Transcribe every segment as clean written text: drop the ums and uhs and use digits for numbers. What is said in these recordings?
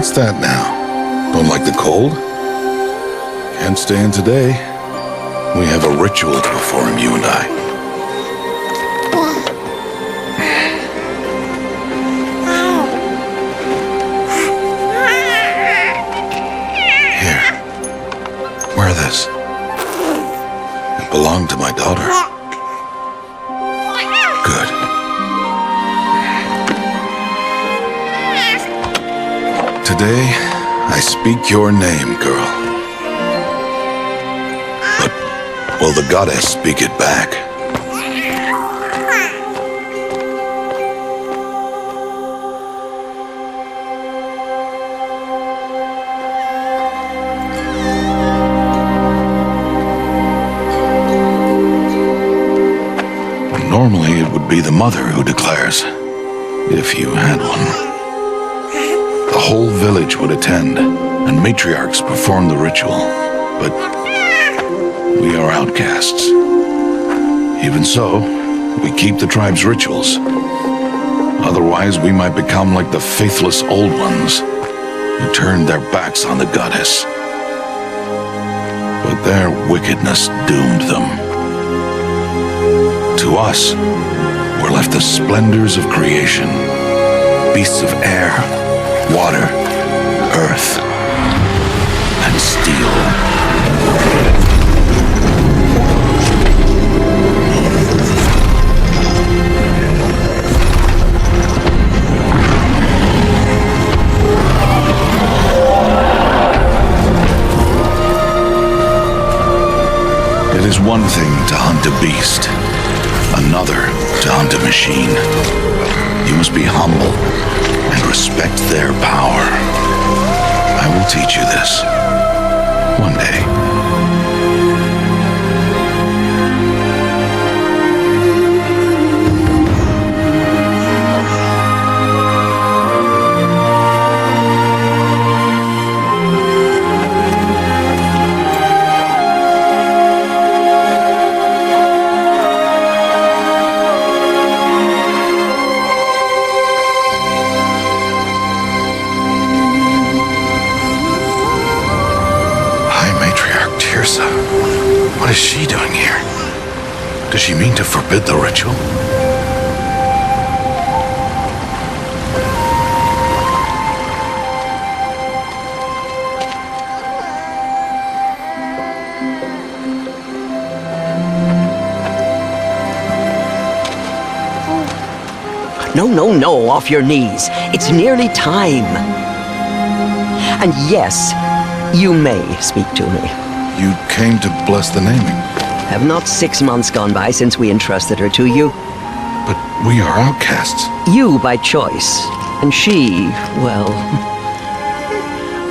What's that now? Don't like the cold? Can't stay in today. We have a ritual to perform, you and I. Here. Wear this. It belonged to my daughter. Good. Today, I speak your name, girl. But will the goddess speak it back? Normally, it would be the mother who declares, if you had one. The whole village would attend, and matriarchs perform the ritual. But we are outcasts. Even so, we keep the tribe's rituals. Otherwise, we might become like the faithless old ones who turned their backs on the goddess. But their wickedness doomed them. To us, were left the splendors of creation, beasts of air, water, earth, and steel. It is one thing to hunt a beast, another to hunt a machine. You must be humble and respect their power. I will teach you this one day. What is she doing here? Does she mean to forbid the ritual? No, off your knees. It's nearly time. And yes, you may speak to me. You came to bless the naming. Have not 6 months gone by since we entrusted her to you? But we are outcasts. You by choice, and she, well...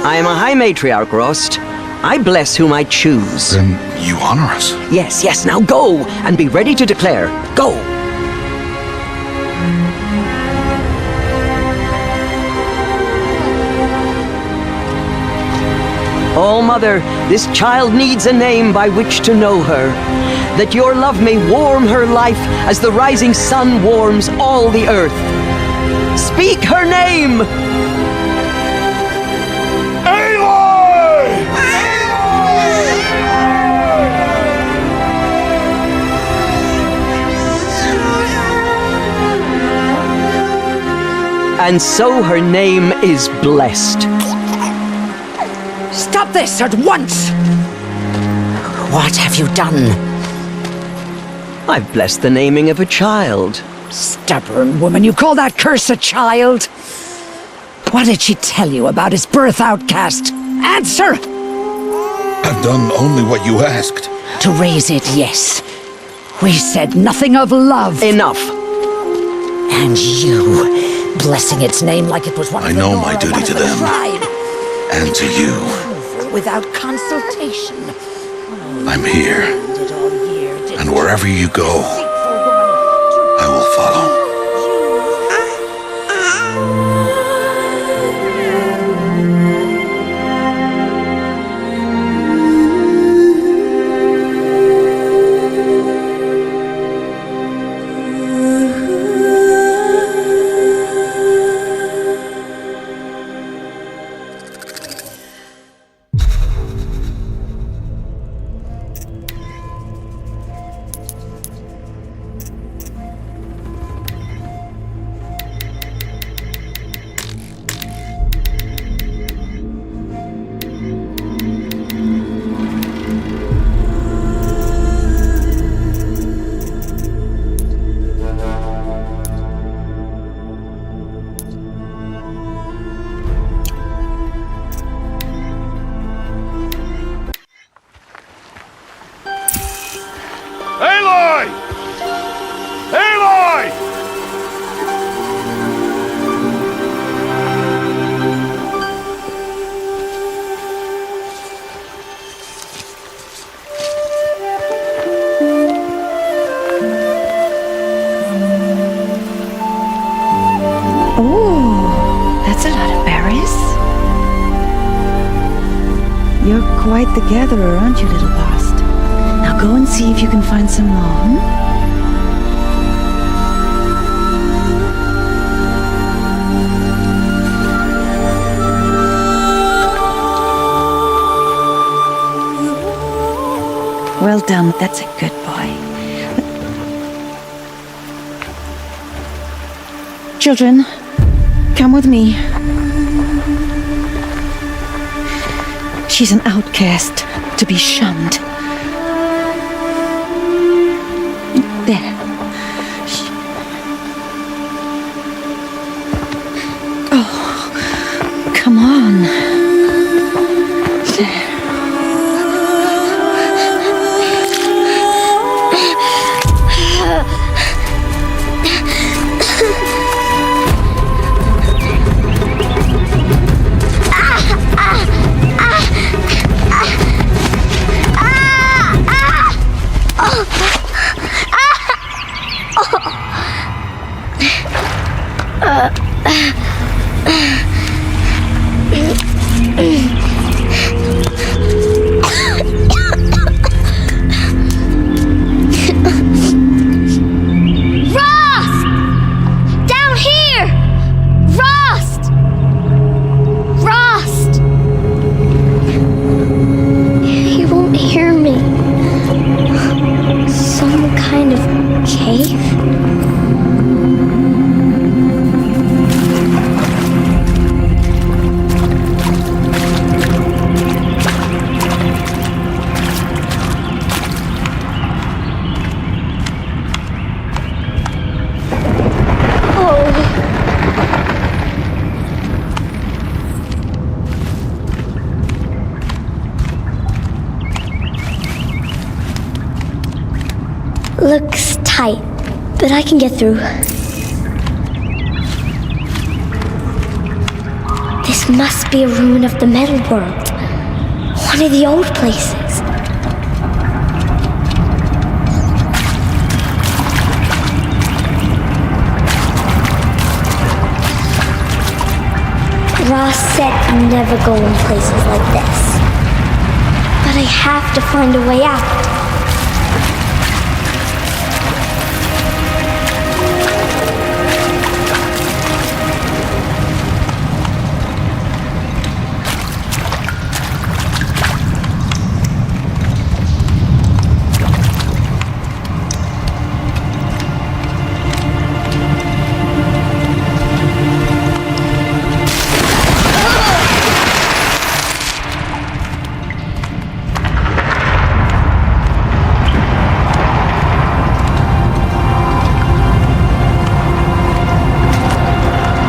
I am a high matriarch, Rost. I bless whom I choose. Then you honor us. Yes, now go, and be ready to declare. Go! Oh, Mother, this child needs a name by which to know her, that your love may warm her life as the rising sun warms all the earth. Speak her name! Aloy! And so her name is blessed. Stop this at once! What have you done? I've blessed the naming of a child. Stubborn woman, you call that curse a child? What did she tell you about his birth, outcast? Answer! I've done only what you asked. To raise it, yes. We said nothing of love. Enough. And you, blessing its name like it was one of I the know Nora, my duty one of to the them. tribe. And to you. Without consultation. I'm here. And wherever you go, I will follow. quite the gatherer, aren't you, little Bast? Now go and see if you can find some more, hmm? Well done, that's a good boy. Children, come with me. She's an outcast, to be shunned. There. Oh, come on. There. Looks tight, but I can get through. This must be a ruin of the metal world. One of the old places. Ross said never go in places like this. But I have to find a way out.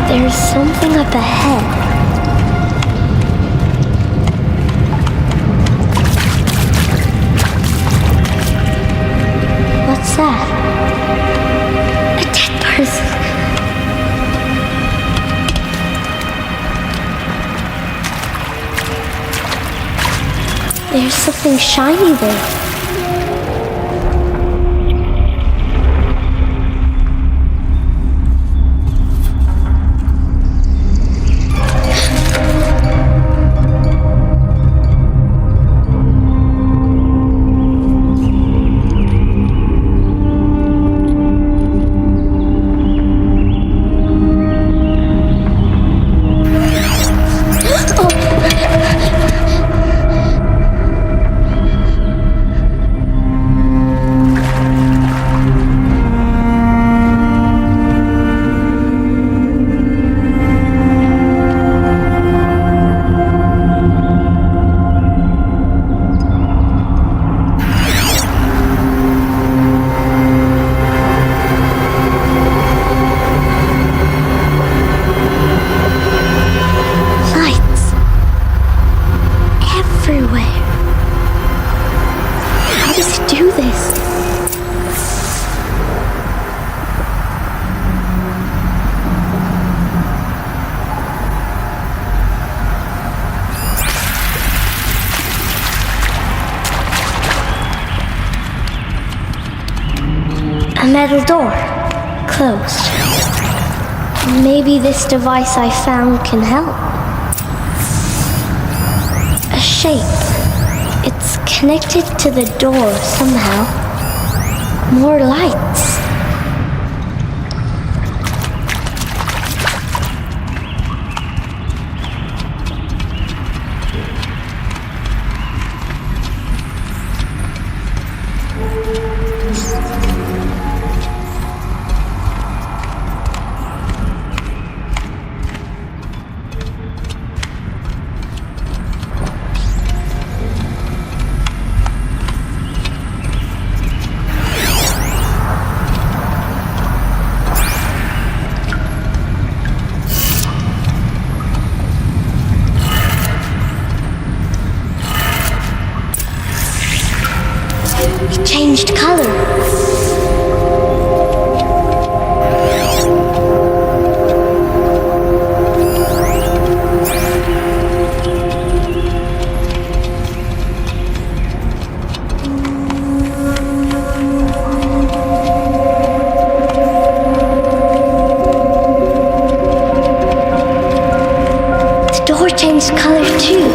There's something up ahead. What's that? A dead person. There's something shiny there. A metal door, closed. Maybe this device I found can help. A shape. connected to the door somehow. More lights. It changed color. The door changed color too.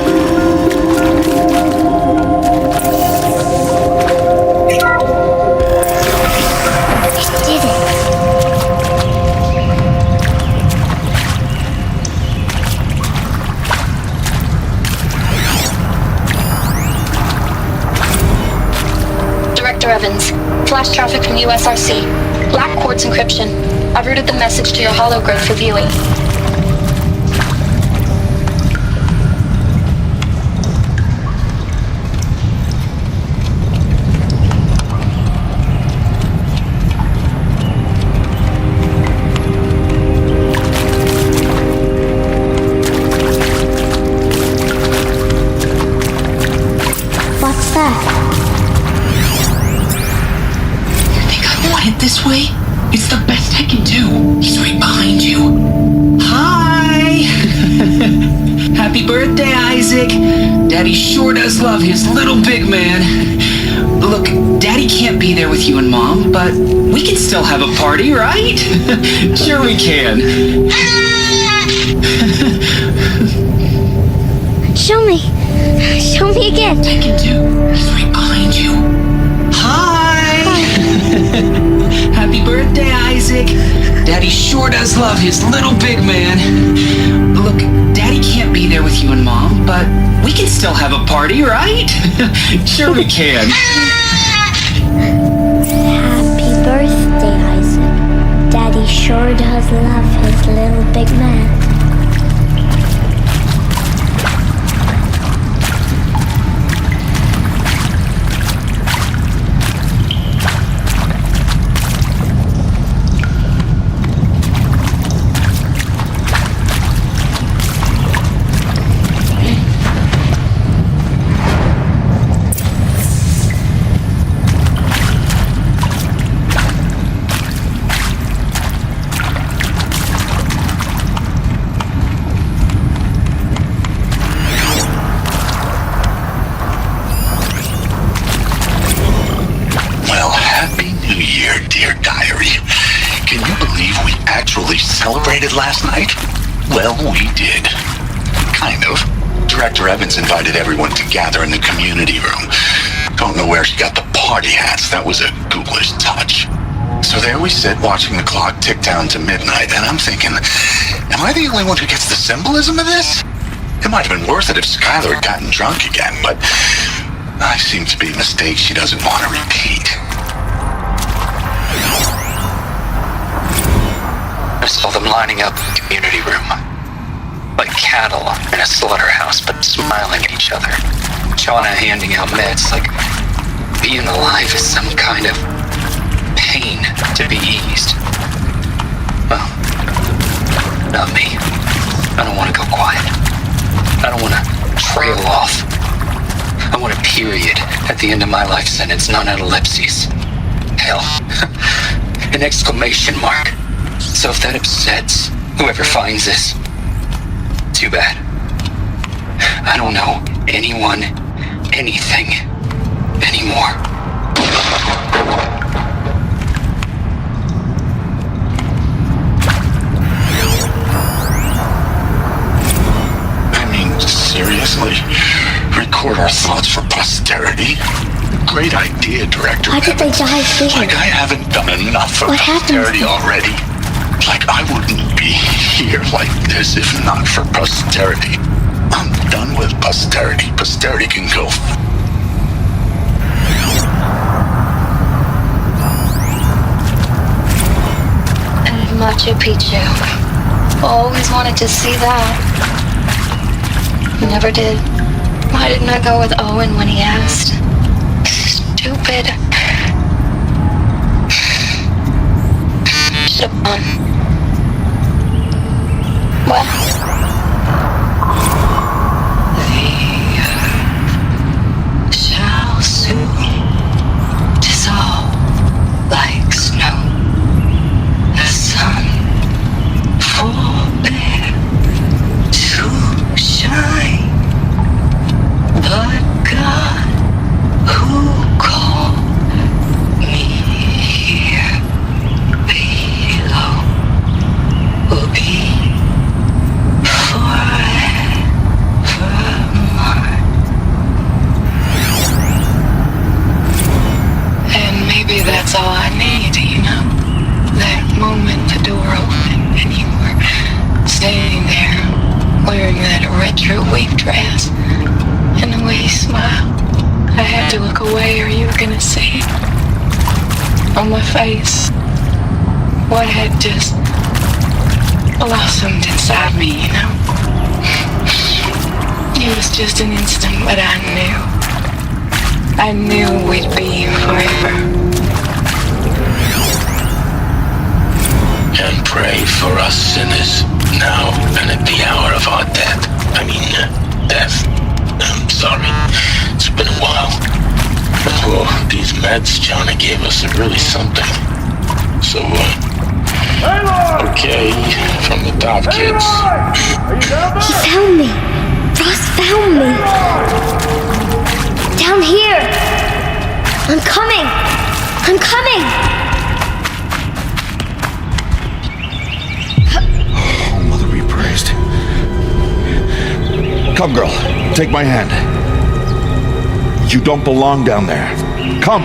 It did it. Director Evans, flash traffic from USRC. Black quartz encryption. I've routed the message to your holograph for viewing. What's that? You think I want it this way? It's the best I can do. He's right behind you. Hi! Happy birthday, Isaac. Daddy sure does love his little big man. Look, Daddy can't be there with you and Mom, but we can still have a party, right? Sure we can. Show me. Show me again. I can do. He's right behind you. Hi! Happy birthday, Isaac. Daddy sure does love his little big man. Look, Daddy can't be there with you and Mom, but we can still have a party, right? Sure we can. Happy birthday, Isaac. Daddy sure does love his little big man. Well, Happy New Year, dear diary. Can you believe we actually celebrated last night? Well, we did. Kind of. Director Evans invited everyone to gather in the community room. Don't know where she got the party hats. That was a ghoulish touch. So there we sit, watching the clock tick down to midnight, and I'm thinking, am I the only one who gets the symbolism of this? It might have been worth it if Skylar had gotten drunk again, but I seem to be a mistake she doesn't want to repeat. I saw them lining up in the community room. Like cattle in a slaughterhouse, but smiling at each other. Shauna handing out meds like being alive is some kind of pain to be eased. Well, not me. I don't want to go quiet. I don't want to trail off. I want a period at the end of my life sentence, not an ellipses. Hell, an exclamation mark. So if that upsets whoever finds this, too bad. I don't know anyone, anything, anymore. I mean, seriously? record our thoughts for posterity. Great idea, Director. Why did they die here? Like I haven't done enough for What happened? posterity already. Like I wouldn't be here like this if not for posterity. I'm done with posterity. Posterity can go. And Machu Picchu. Always wanted to see that. Never did. Why didn't I go with Owen when he asked? Stupid. Should have gone. Well. The shall soon dissolve like snow. The sun forbear to shine. But God, who called me here below, will be forever mine. And maybe that's all I need, you know? That moment the door opened and you were standing there wearing that retro wave dress. And the way you smiled, I had to look away or you were gonna see on my face what had just blossomed inside me, you know? It was just an instant, but I knew we'd be forever. And pray for us sinners, now and at the hour of our death. Death. I'm sorry. It's been a while. Well, these meds Johnny gave us are really something. So, okay, from the top, kids. He found me. Ross found me. Down here. I'm coming. I'm coming. Oh, Mother be praised. Come, girl. Take my hand. You don't belong down there. Come.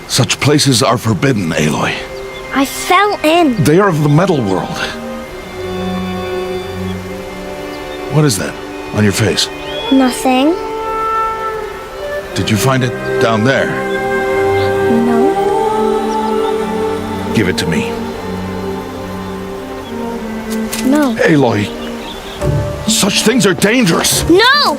Such places are forbidden, Aloy. I fell in. They are of the metal world. What is that on your face? Nothing. Did you find it down there? No. Give it to me. No. Aloy, such things are dangerous. No!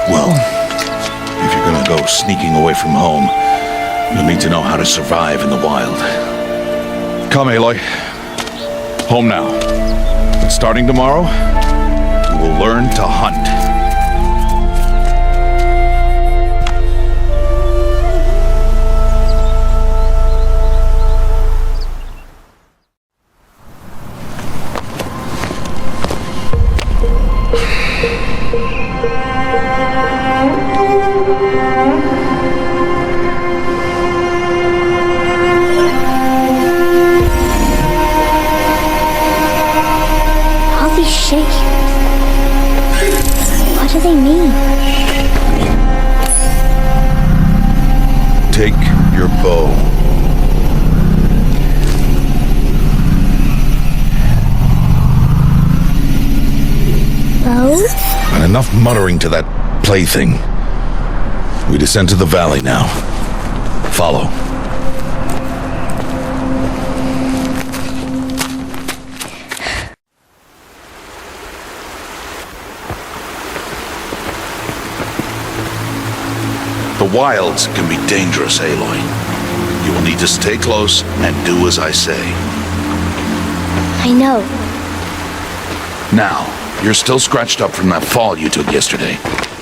Well, if you're gonna go sneaking away from home, you'll need to know how to survive in the wild. Come, Aloy. Home now. But starting tomorrow, you will learn to hunt. All these shapes. What do they mean? Take your bow. Bow? And enough muttering to that plaything. We descend to the valley now. Follow. The wilds can be dangerous, Aloy. You will need to stay close and do as I say. I know. Now, you're still scratched up from that fall you took yesterday.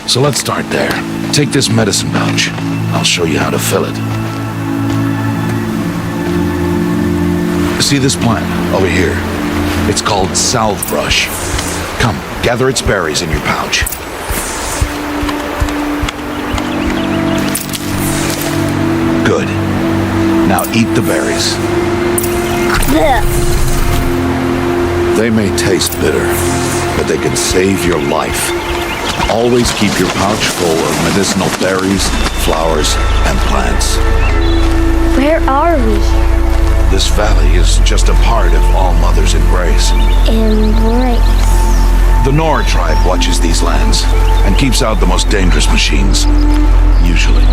So let's start there. Take this medicine pouch. I'll show you how to fill it. See this plant over here? It's called salve brush. Come, gather its berries in your pouch. Good. Now eat the berries. Blech. They may taste bitter, but they can save your life. Always keep your pouch full of medicinal berries, flowers, and plants. Where are we? This valley is just a part of All Mother's embrace. Embrace. The Nora tribe watches these lands and keeps out the most dangerous machines, usually.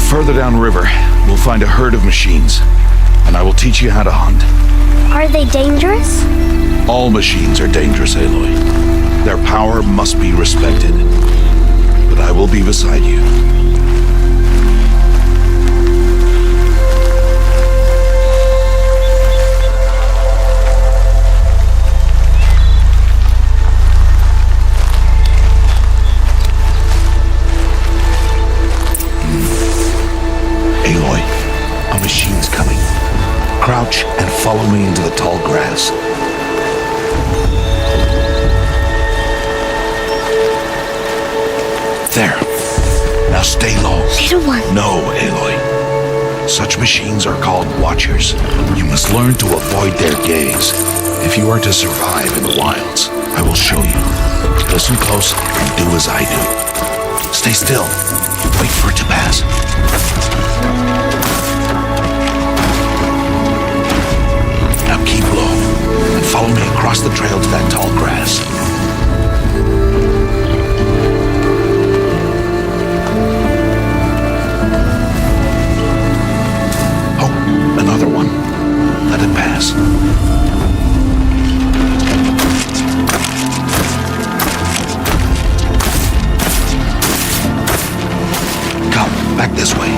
Further downriver, we'll find a herd of machines, and I will teach you how to hunt. Are they dangerous? All machines are dangerous, Aloy. Their power must be respected. But I will be beside you. Aloy, a machine's coming. Crouch and follow me into the tall grass. There. Now stay low. Little one. No, Aloy. Such machines are called Watchers. You must learn to avoid their gaze. If you are to survive in the wilds, I will show you. Listen close and do as I do. Stay still. Wait for it to pass. Now keep low and follow me across the trail to that tall grass. Oh, another one. Let it pass. Come, back this way.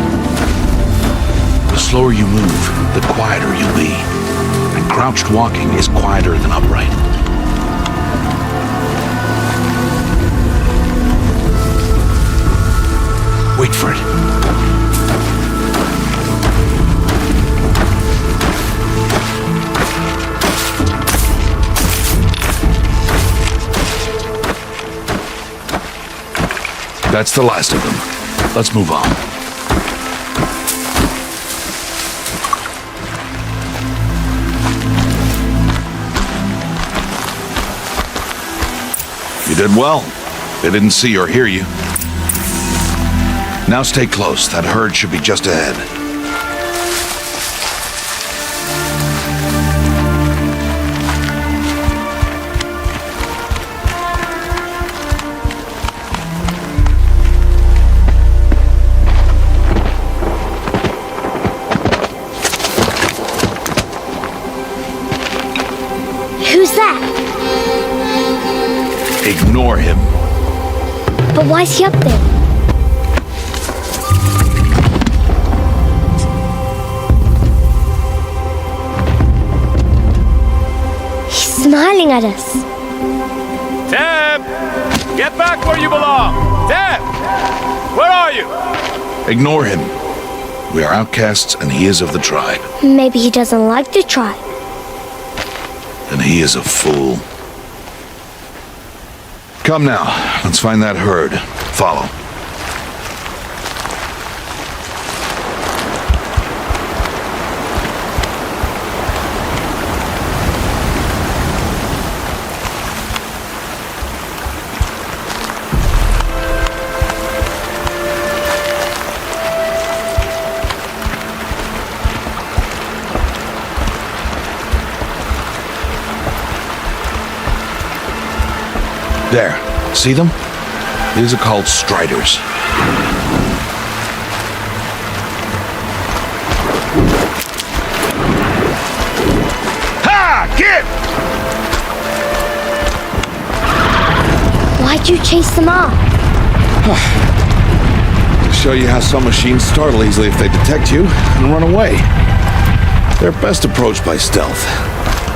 The slower you move, the quieter you'll be. And crouched walking is quieter than upright. Wait for it. That's the last of them. Let's move on. You did well. They didn't see or hear you. Now stay close. That herd should be just ahead. Who's that? Ignore him. But why's he up there? He's smiling at us. Teb! Get back where you belong! Teb! Where are you? Ignore him. We are outcasts and he is of the tribe. Maybe he doesn't like the tribe. And he is a fool. Come now, let's find that herd. Follow. There. See them? These are called striders. Ha! Get! Why'd you chase them off? To show you how some machines startle easily if they detect you and run away. They're best approached by stealth.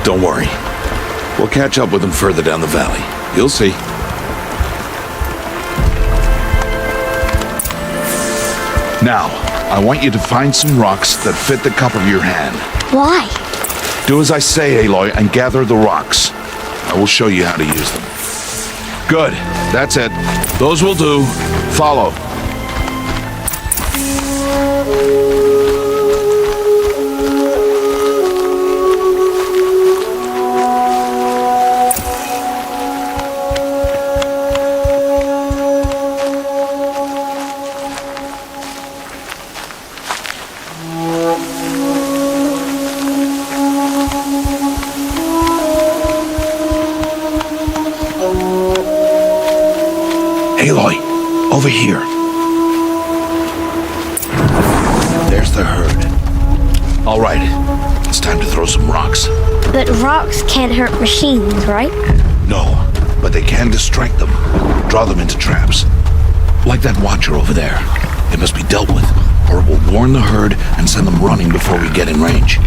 Don't worry. We'll catch up with them further down the valley. You'll see. Now, I want you to find some rocks that fit the cup of your hand. Why? Do as I say, Aloy, and gather the rocks. I will show you how to use them. Good. That's it. Those will do. Follow. Aloy, over here. There's the herd. All right, it's time to throw some rocks. But rocks can't hurt machines, right? No, but they can distract them, draw them into traps. Like that watcher over there. It must be dealt with, or it will warn the herd and send them running before we get in range.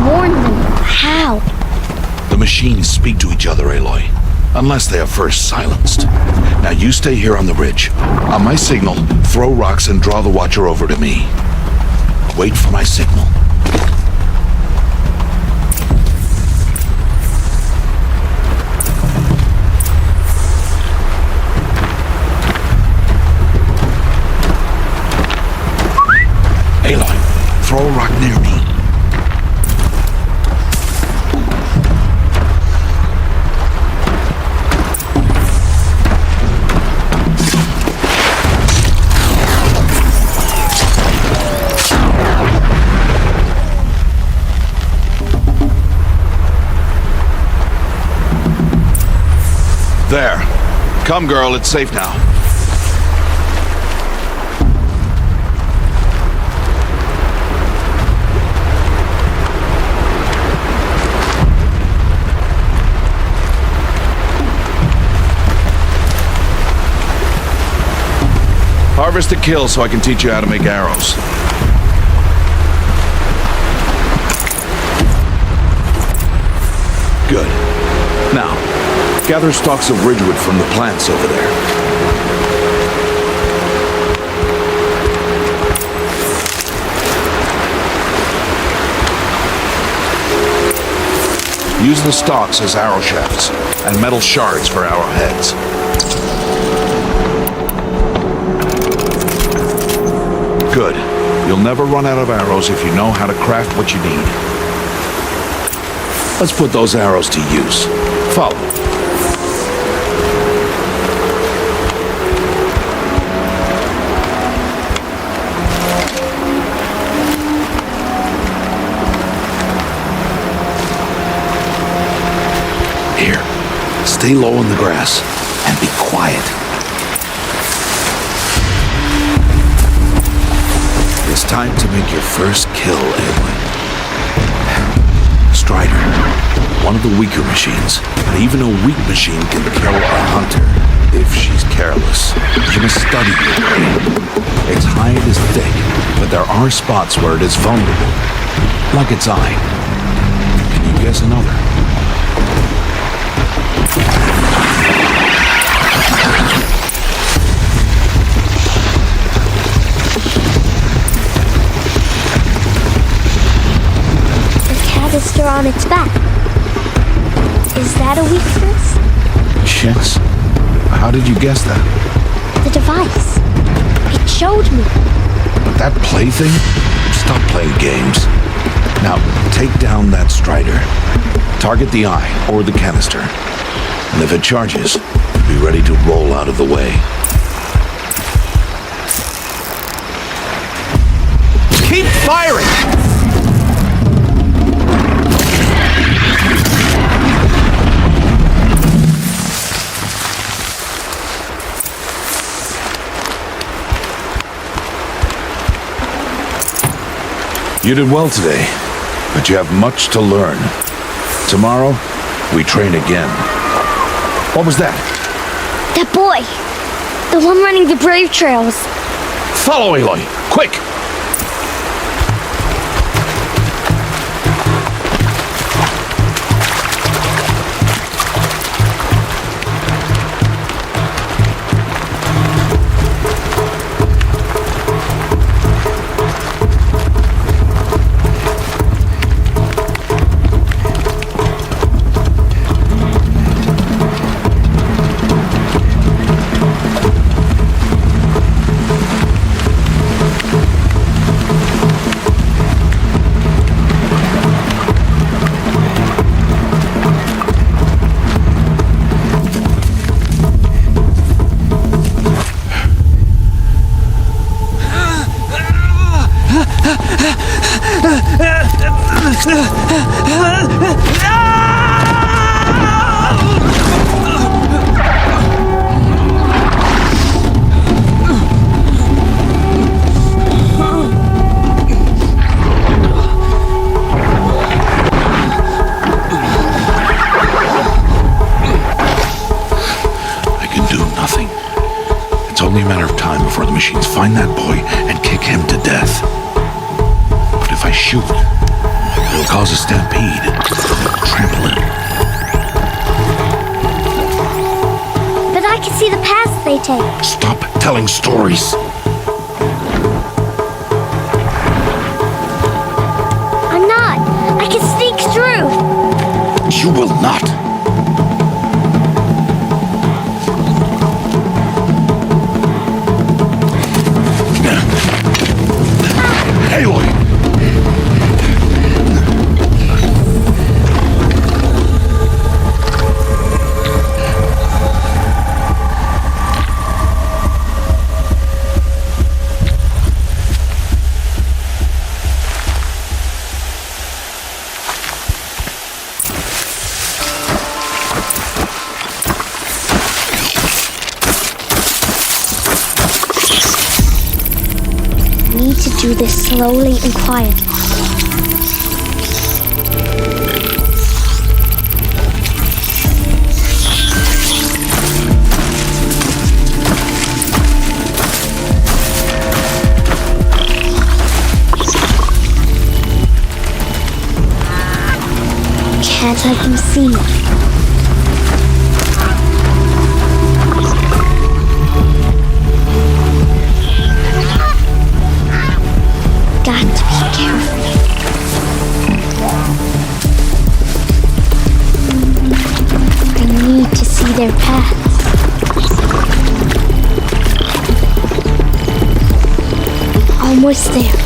Warn them. How? The machines speak to each other, Aloy. Unless they are first silenced. Now you stay here on the ridge. On my signal, throw rocks and draw the watcher over to me. Wait for my signal. Aloy, throw a rock near me. There. Come, girl, it's safe now. Harvest to kill so I can teach you how to make arrows. Good. Now, gather stalks of ridgewood from the plants over there. Use the stalks as arrow shafts, and metal shards for arrowheads. Good. You'll never run out of arrows if you know how to craft what you need. Let's put those arrows to use. Follow. Here, stay low in the grass and be quiet. It's time to make your first kill, Aloy. Strider, one of the weaker machines, but even a weak machine can kill a hunter if she's careless. You must study your prey. Its hide is thick, but there are spots where it is vulnerable, like its eye. Can you guess another? Canister on its back. Is that a weakness? Yes. How did you guess that? The device. It showed me. But that plaything? Stop playing games. Now, take down that Strider. Target the eye or the canister. And if it charges, be ready to roll out of the way. Keep firing! You did well today, but you have much to learn. Tomorrow, we train again. What was that? That boy. The one running the brave trails. Follow Aloy, quick! I can do nothing. It's only a matter of time before the machines find that boy and kick him to death. But if I shoot, it'll cause a stampede. Trample him. But I can see the paths they take. Stop telling stories. I'm not. I can sneak through. You will not. Aloy! Need to do this slowly and quietly. Can't let them see me. Got to be careful. I need to see their paths. Almost there.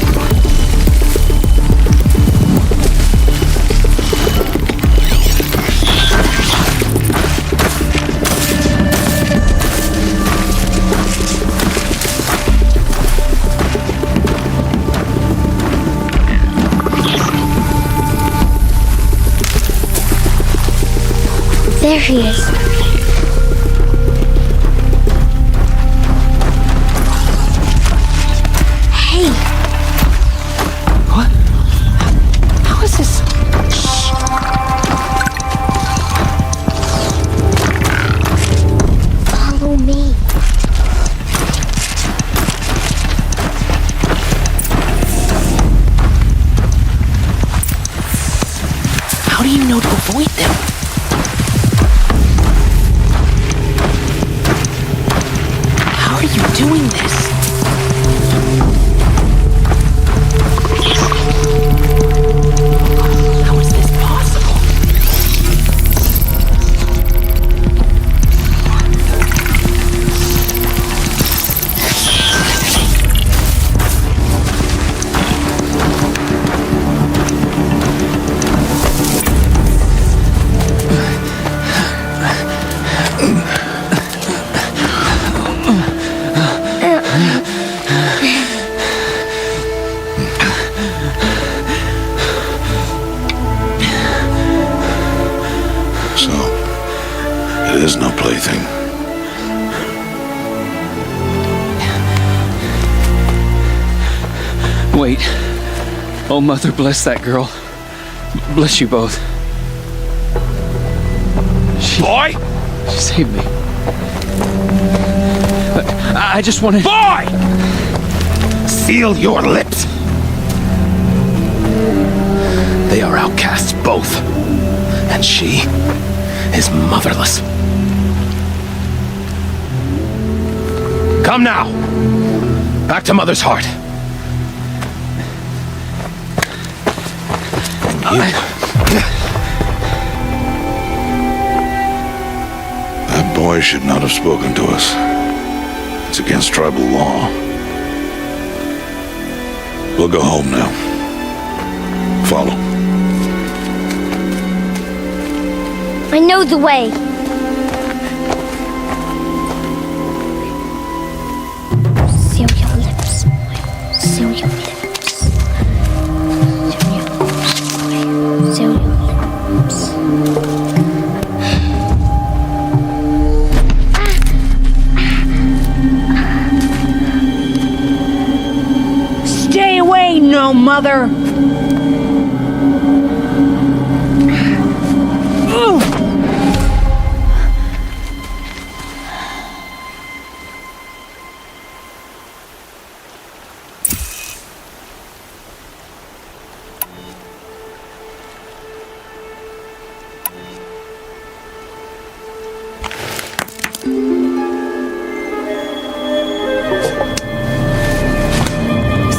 There he is. Hey. What? How is this? Shh. Follow me. How do you know to avoid them? How are you doing this? How is this possible? So, it is no plaything. Wait. Oh, Mother, bless that girl. Bless you both. Boy! She saved me. I just wanted... Boy! Seal your lips. They are outcasts, both. And she is motherless. Come now. Back to Mother's heart. That boy should not have spoken to us. It's against tribal law. We'll go home now. Follow. I know the way. Seal your lips. Seal your lips. ain't no mother.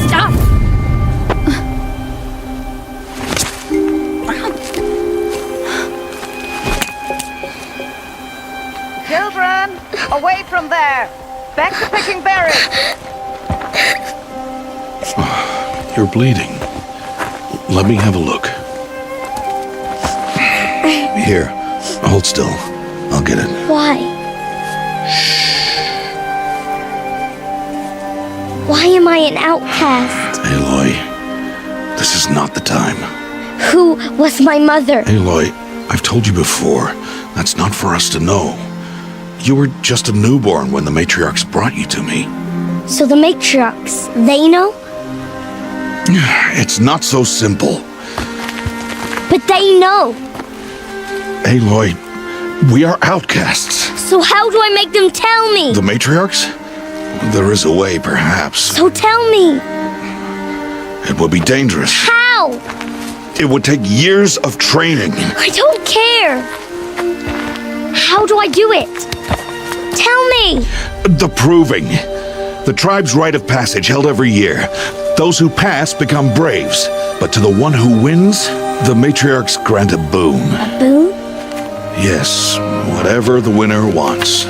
Stop! Children, away from there! Back to picking berries! You're bleeding. Let me have a look. Here, hold still. I'll get it. Why? Why am I an outcast? Aloy, this is not the time. Who was my mother? Aloy, I've told you before, that's not for us to know. You were just a newborn when the matriarchs brought you to me. So the matriarchs, they know? It's not so simple. But they know. Aloy, we are outcasts. So how do I make them tell me? The matriarchs? There is a way, perhaps. So tell me. It would be dangerous. How? It would take years of training. I don't care. How do I do it? Tell me. The proving. The tribe's rite of passage held every year. Those who pass become braves. But to the one who wins, the matriarchs grant a boon. A boon? Yes, whatever the winner wants.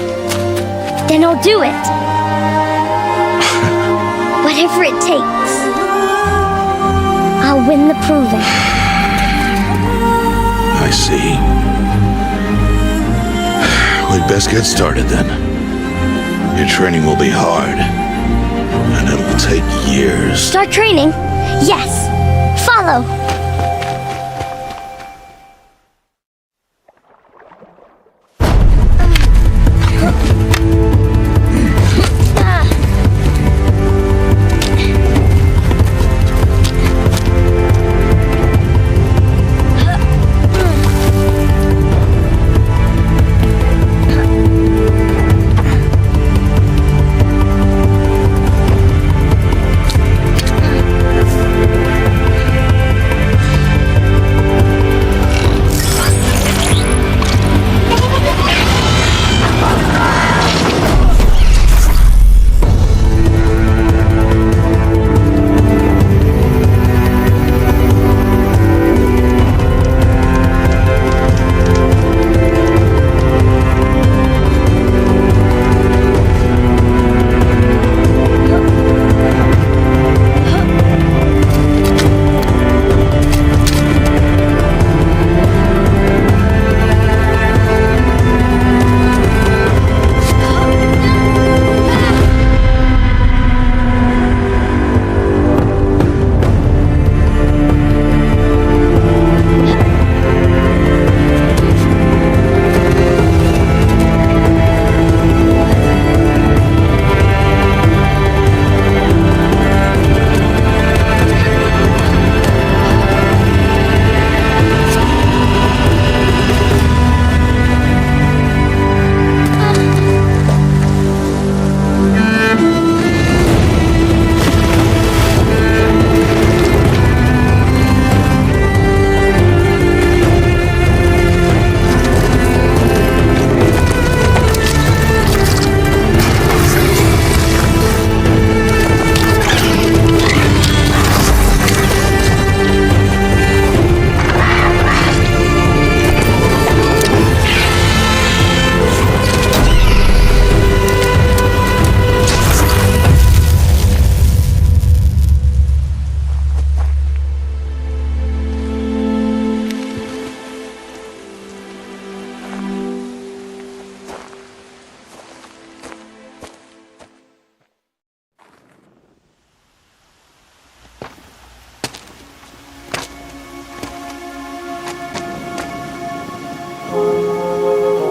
Then I'll do it. Whatever it takes. I'll win the proving. I see. We'd best get started then. Your training will be hard, and it will take years. Start training? Yes. Follow.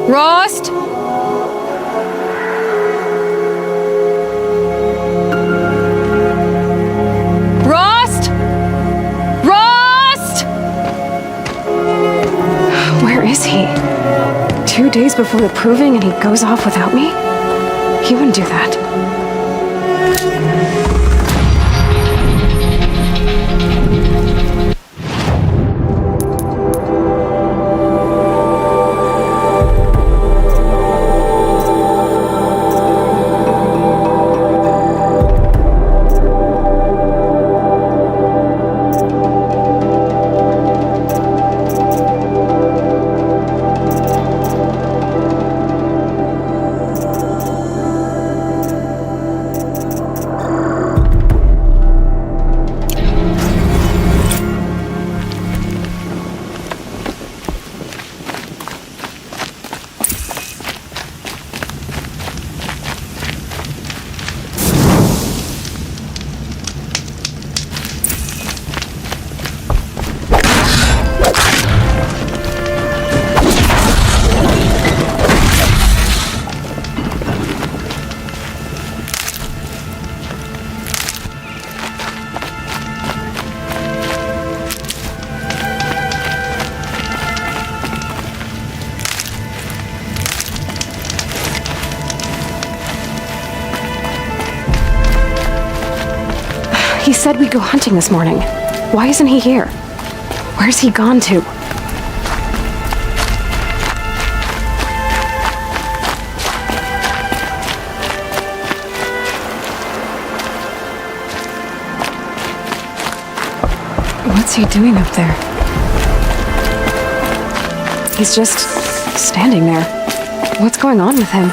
Rost? Rost? 2 days before the proving and he goes off without me? He wouldn't do that. He said we'd go hunting this morning. Why isn't he here? Where's he gone to? What's he doing up there? He's just standing there. What's going on with him?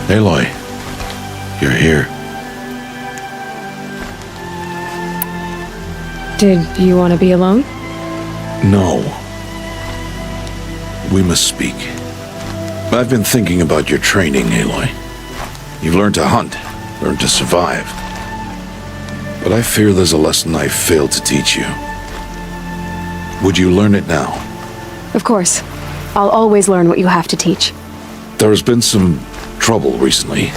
Aloy, you're here. Did you want to be alone? No. We must speak. I've been thinking about your training, Aloy. You've learned to hunt, learned to survive. But I fear there's a lesson I failed to teach you. Would you learn it now? Of course. I'll always learn what you have to teach. There has been some trouble recently.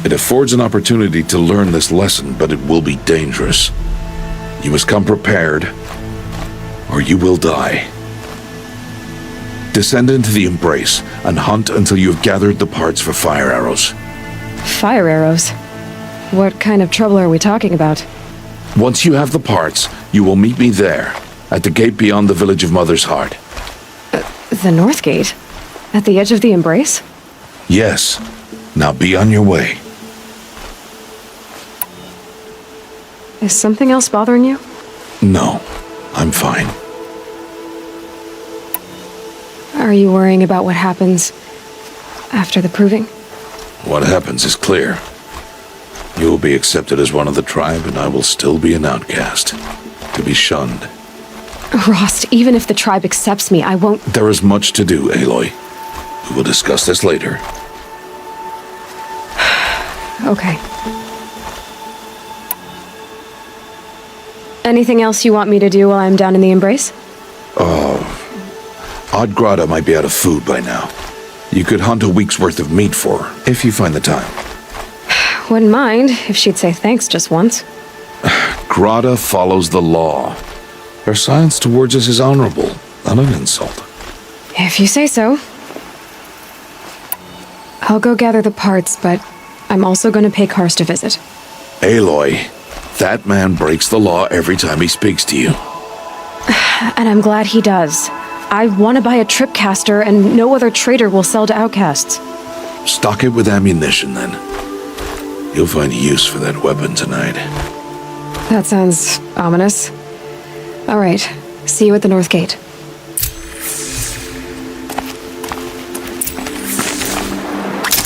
It affords an opportunity to learn this lesson, but it will be dangerous. You must come prepared, or you will die. Descend into the Embrace and hunt until you have gathered the parts for fire arrows. Fire arrows? What kind of trouble are we talking about? Once you have the parts, you will meet me there, at the gate beyond the village of Mother's Heart. The North Gate? At the edge of the Embrace? Yes. Now be on your way. Is something else bothering you? No, I'm fine. Are you worrying about what happens after the proving? What happens is clear. You will be accepted as one of the tribe, and I will still be an outcast, to be shunned. Rost, even if the tribe accepts me, I won't— There is much to do, Aloy. We will discuss this later. Okay. Anything else you want me to do while I'm down in the Embrace? Oddgrada might be out of food by now. You could hunt a week's worth of meat for her, if you find the time. Wouldn't mind if she'd say thanks just once. Grada follows the law. Her silence towards us is honorable, not an insult. If you say so. I'll go gather the parts, but I'm also going to pay Karst a visit. Aloy, that man breaks the law every time he speaks to you. And I'm glad he does. I want to buy a tripcaster, and no other trader will sell to outcasts. Stock it with ammunition, then. You'll find use for that weapon tonight. That sounds ominous. All right, see you at the North Gate.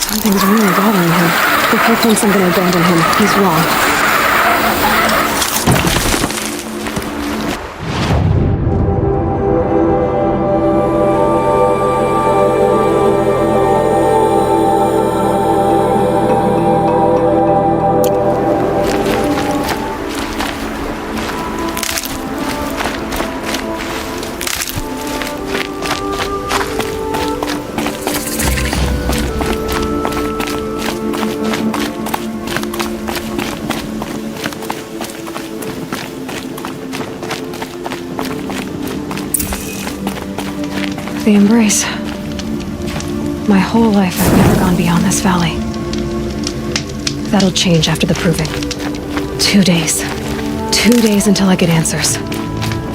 Something's really bothering him. If he thinks I'm gonna abandon him, he's wrong. the embrace. My whole life I've never gone beyond this valley. That'll change after the proving. 2 days. 2 days until I get answers.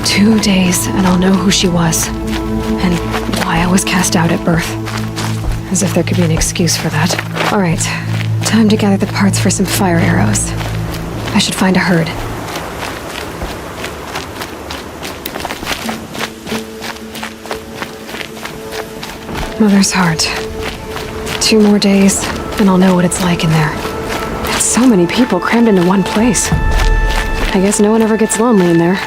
2 days and I'll know who she was. And why I was cast out at birth. As if there could be an excuse for that. Alright, time to gather the parts for some fire arrows. I should find a herd. Mother's heart. 2 more days, and I'll know what it's like in there. It's so many people crammed into one place. I guess no one ever gets lonely in there.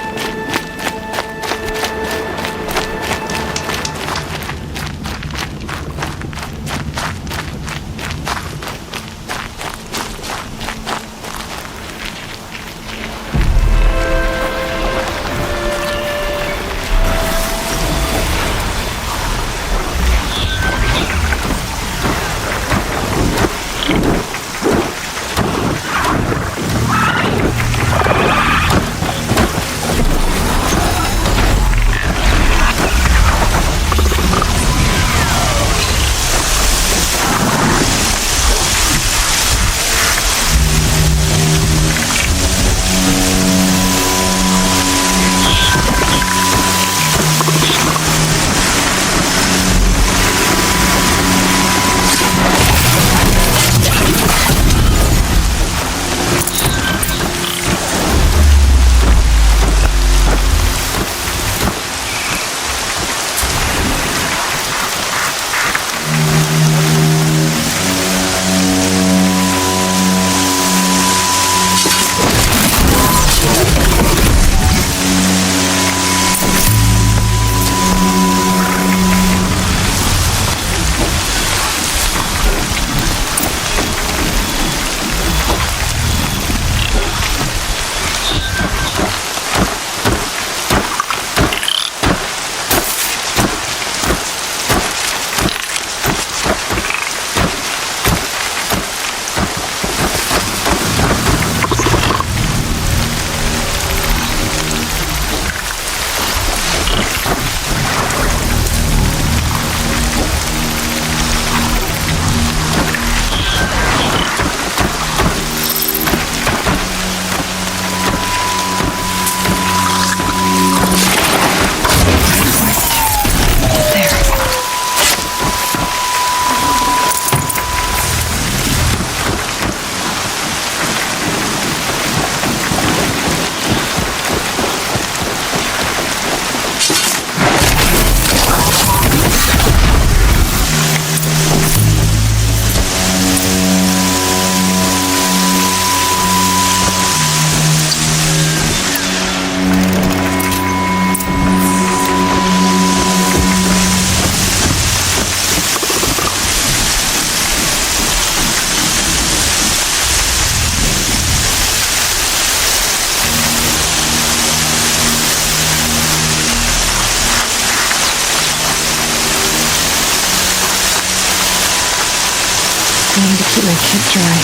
I need to keep my kit dry.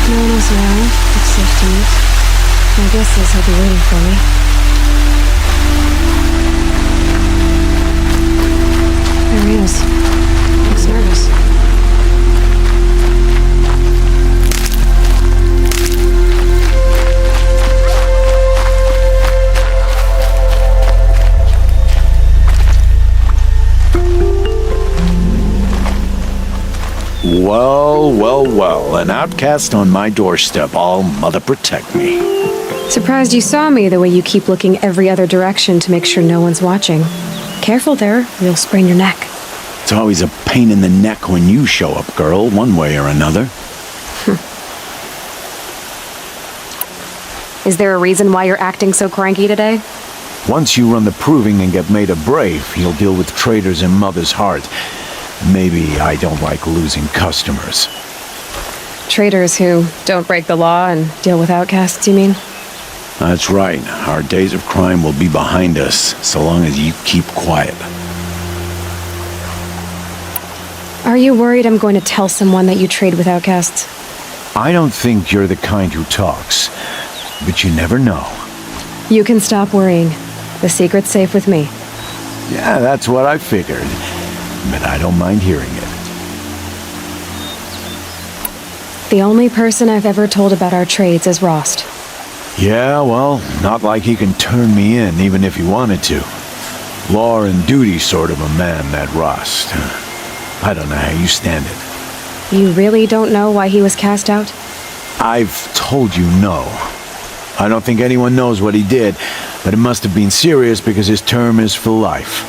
No one else around, except Steve. My guess is he'll be waiting for me. There he is. Looks nervous. Well, an outcast on my doorstep. All mother protect me. Surprised you saw me the way you keep looking every other direction to make sure no one's watching. Careful there, or you'll sprain your neck. It's always a pain in the neck when you show up, girl, one way or another. Is there a reason why you're acting so cranky today? Once you run the proving and get made a brave, you'll deal with traitors in Mother's heart. Maybe I don't like losing customers. Traitors who don't break the law and deal with outcasts, you mean? That's right. Our days of crime will be behind us, so long as you keep quiet. Are you worried I'm going to tell someone that you trade with outcasts? I don't think you're the kind who talks, but you never know. You can stop worrying. The secret's safe with me. Yeah, that's what I figured, but I don't mind hearing it. The only person I've ever told about our trades is Rost. Yeah, well, not like he can turn me in, even if he wanted to. Law and duty sort of a man, that Rost. I don't know how you stand it. You really don't know why he was cast out? I've told you no. I don't think anyone knows what he did, but it must have been serious because his term is for life.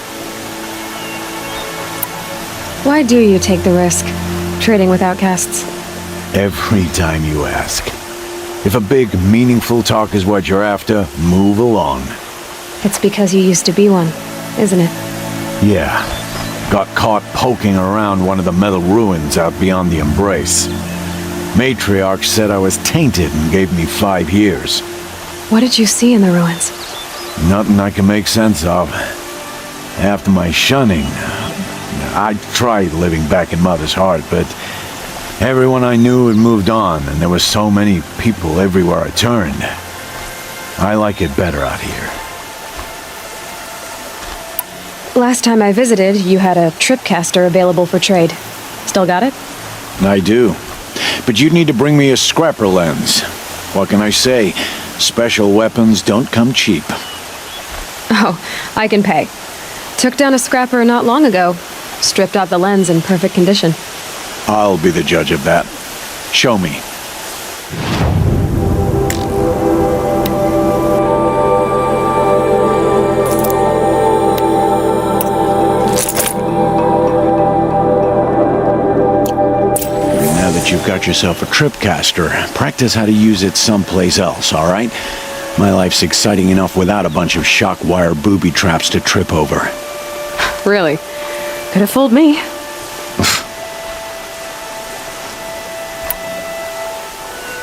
Why do you take the risk, trading with outcasts? Every time you ask. If a big, meaningful talk is what you're after, move along. It's because you used to be one, isn't it? Yeah. Got caught poking around one of the metal ruins out beyond the Embrace. Matriarch said I was tainted and gave me 5 years. What did you see in the ruins? Nothing I can make sense of. After my shunning, I tried living back in Mother's Heart, but everyone I knew had moved on, and there were so many people everywhere I turned. I like it better out here. Last time I visited, you had a tripcaster available for trade. Still got it? I do. But you'd need to bring me a scrapper lens. What can I say? Special weapons don't come cheap. Oh, I can pay. Took down a scrapper not long ago. Stripped out the lens in perfect condition. I'll be the judge of that. Show me. Now that you've got yourself a tripcaster, practice how to use it someplace else, all right? My life's exciting enough without a bunch of shock wire booby traps to trip over. Really? Could have fooled me.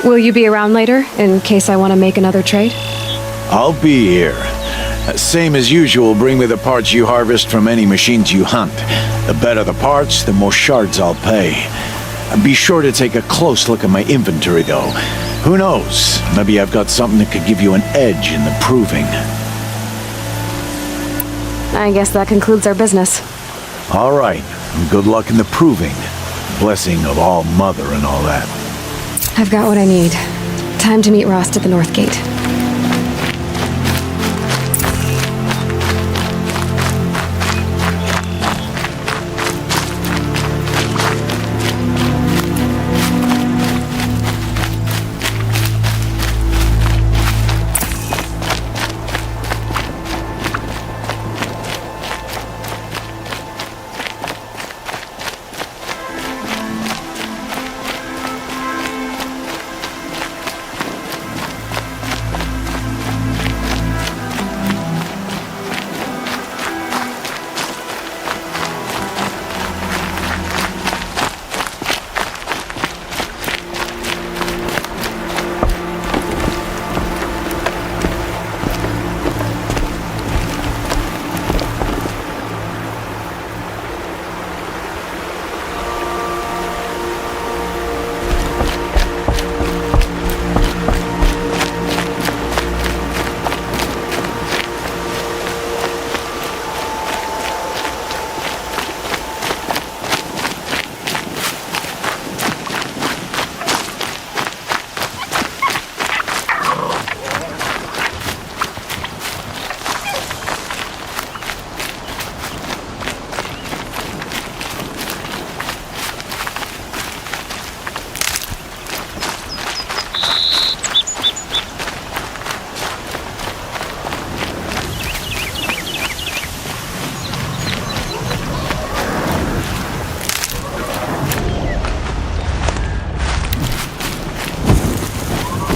Will you be around later, in case I want to make another trade? I'll be here. Same as usual, bring me the parts you harvest from any machines you hunt. The better the parts, the more shards I'll pay. Be sure to take a close look at my inventory, though. Who knows? Maybe I've got something that could give you an edge in the proving. I guess that concludes our business. All right. Good luck in the proving. Blessing of All Mother and all that. I've got what I need. Time to meet Rost at the North Gate.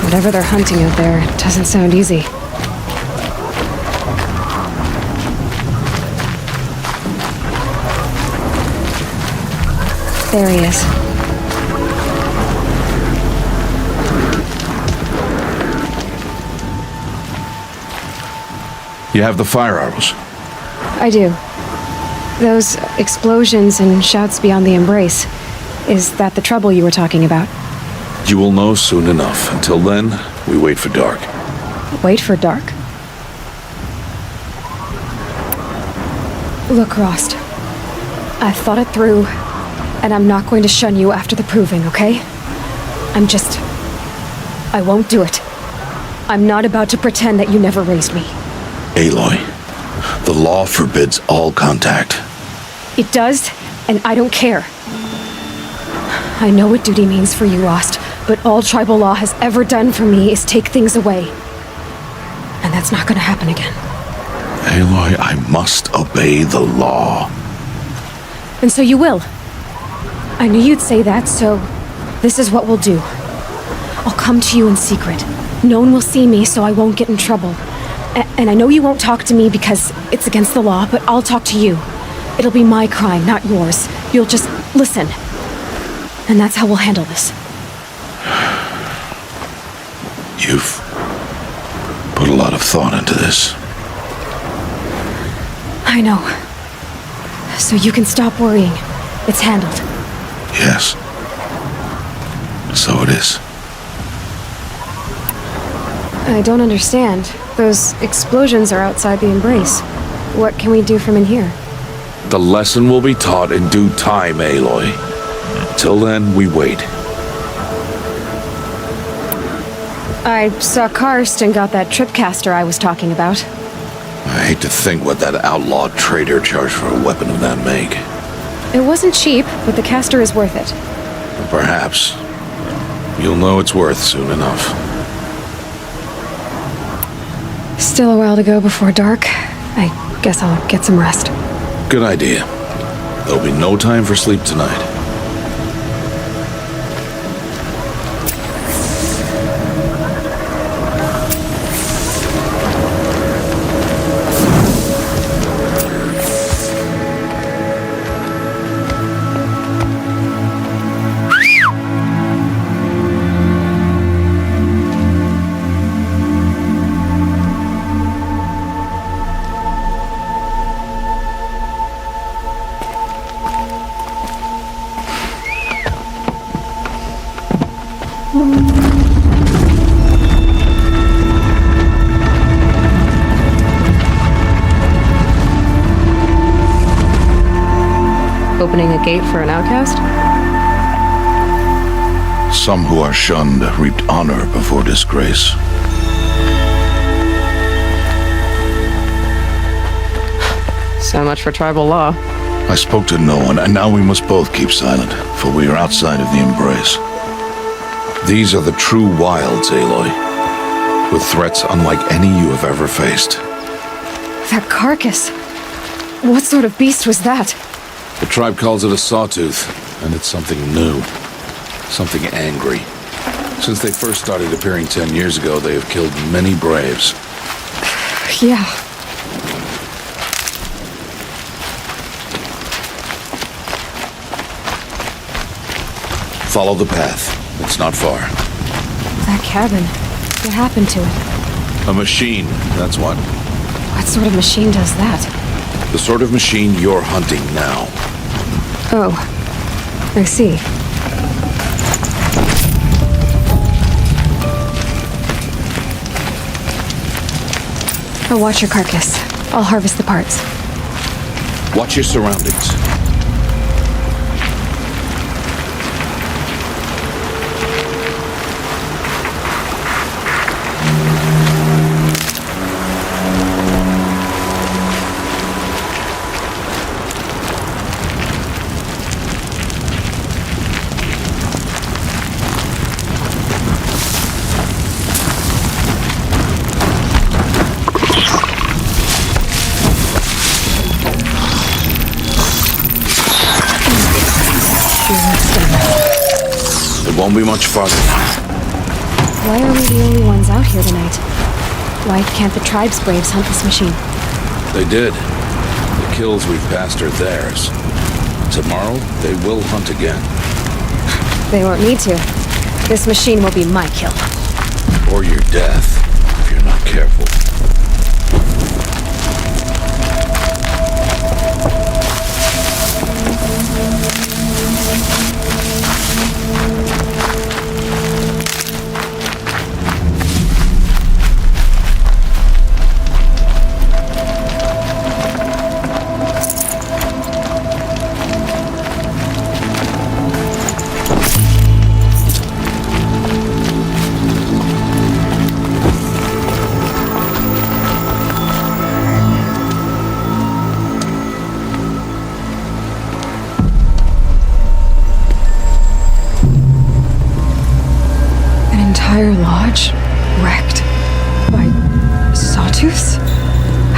Whatever they're hunting out there doesn't sound easy. There he is. You have the fire arrows. I do. Those explosions and shouts beyond the embrace. Is that the trouble you were talking about? You will know soon enough. Until then, we wait for dark. Wait for dark? Look, Rost. I've thought it through, and I'm not going to shun you after the proving, okay? I won't do it. I'm not about to pretend that you never raised me. Aloy, the law forbids all contact. It does, and I don't care. I know what duty means for you, Rost, but all tribal law has ever done for me is take things away. And that's not gonna happen again. Aloy, I must obey the law. And so you will. I knew you'd say that, so this is what we'll do. I'll come to you in secret. No one will see me, so I won't get in trouble. And I know you won't talk to me because it's against the law, but I'll talk to you. It'll be my crime, not yours. You'll just listen. And that's how we'll handle this. You've put a lot of thought into this. I know. So you can stop worrying. It's handled. Yes. So it is. I don't understand. Those explosions are outside the embrace. What can we do from in here? The lesson will be taught in due time, Aloy. Till then, we wait. I saw Karst and got that tripcaster I was talking about. I hate to think what that outlaw trader charged for a weapon of that make. It wasn't cheap, but the caster is worth it. Perhaps. You'll know it's worth soon enough. Still a while to go before dark. I guess I'll get some rest. Good idea. There'll be no time for sleep tonight. Opening a gate for an outcast? Some who are shunned reaped honor before disgrace. So much for tribal law. I spoke to no one, and now we must both keep silent, for we are outside of the embrace. These are the true wilds, Aloy, with threats unlike any you have ever faced. That carcass. What sort of beast was that? The tribe calls it a sawtooth, and it's something new. Something angry. Since they first started appearing 10 years ago, they have killed many braves. Yeah. Follow the path. It's not far. That cabin. What happened to it? A machine, that's what. What sort of machine does that? The sort of machine you're hunting now. Oh. I see. I'll watch your carcass. I'll harvest the parts. Watch your surroundings. Won't be much farther now. Why are we the only ones out here tonight? Why can't the tribe's braves hunt this machine? They did. The kills we've passed are theirs. Tomorrow, they will hunt again. They won't need to. This machine will be my kill. Or your death, if you're not careful.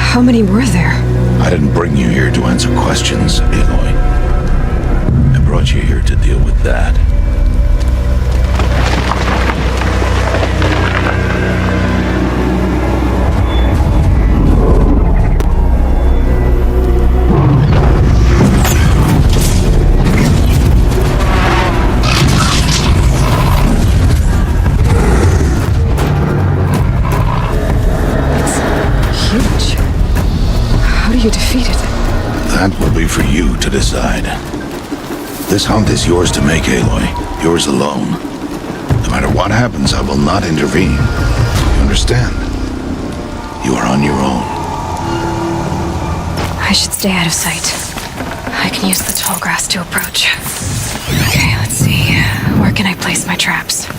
How many were there? I didn't bring you here to answer questions, Aloy. I brought you here to deal with that. You defeated it. That will be for you to decide. This hunt is yours to make, Aloy. Yours alone. No matter what happens, I will not intervene. You understand? You are on your own. I should stay out of sight. I can use the tall grass to approach. Okay, let's see. Where can I place my traps?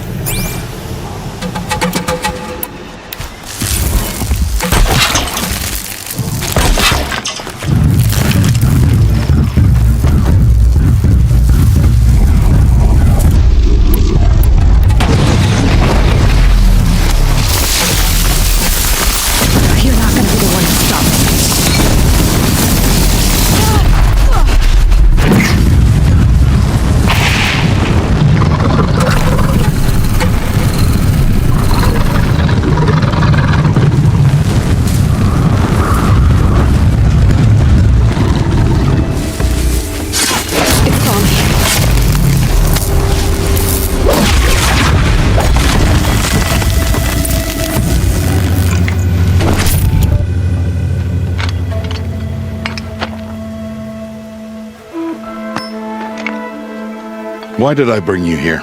Why did I bring you here?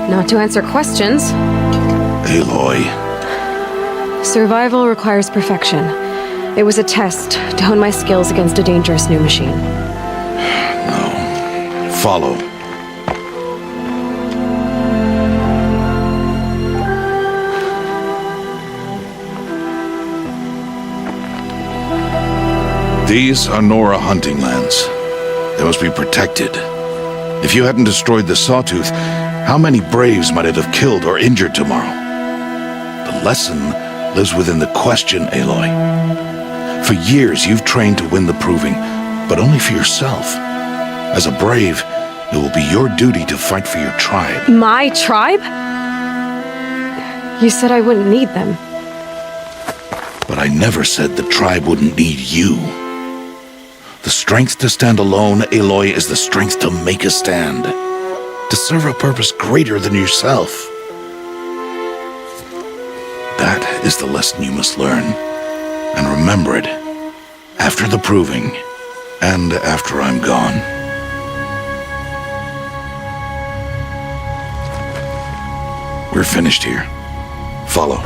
Not to answer questions. Aloy. Survival requires perfection. It was a test to hone my skills against a dangerous new machine. No. Follow. These are Nora hunting lands. They must be protected. If you hadn't destroyed the Sawtooth, how many Braves might it have killed or injured tomorrow? The lesson lives within the question, Aloy. For years, you've trained to win the Proving, but only for yourself. As a Brave, it will be your duty to fight for your tribe. My tribe? You said I wouldn't need them. But I never said the tribe wouldn't need you. The strength to stand alone, Aloy, is the strength to make a stand. To serve a purpose greater than yourself. That is the lesson you must learn. And remember it. After the Proving. And after I'm gone. We're finished here. Follow.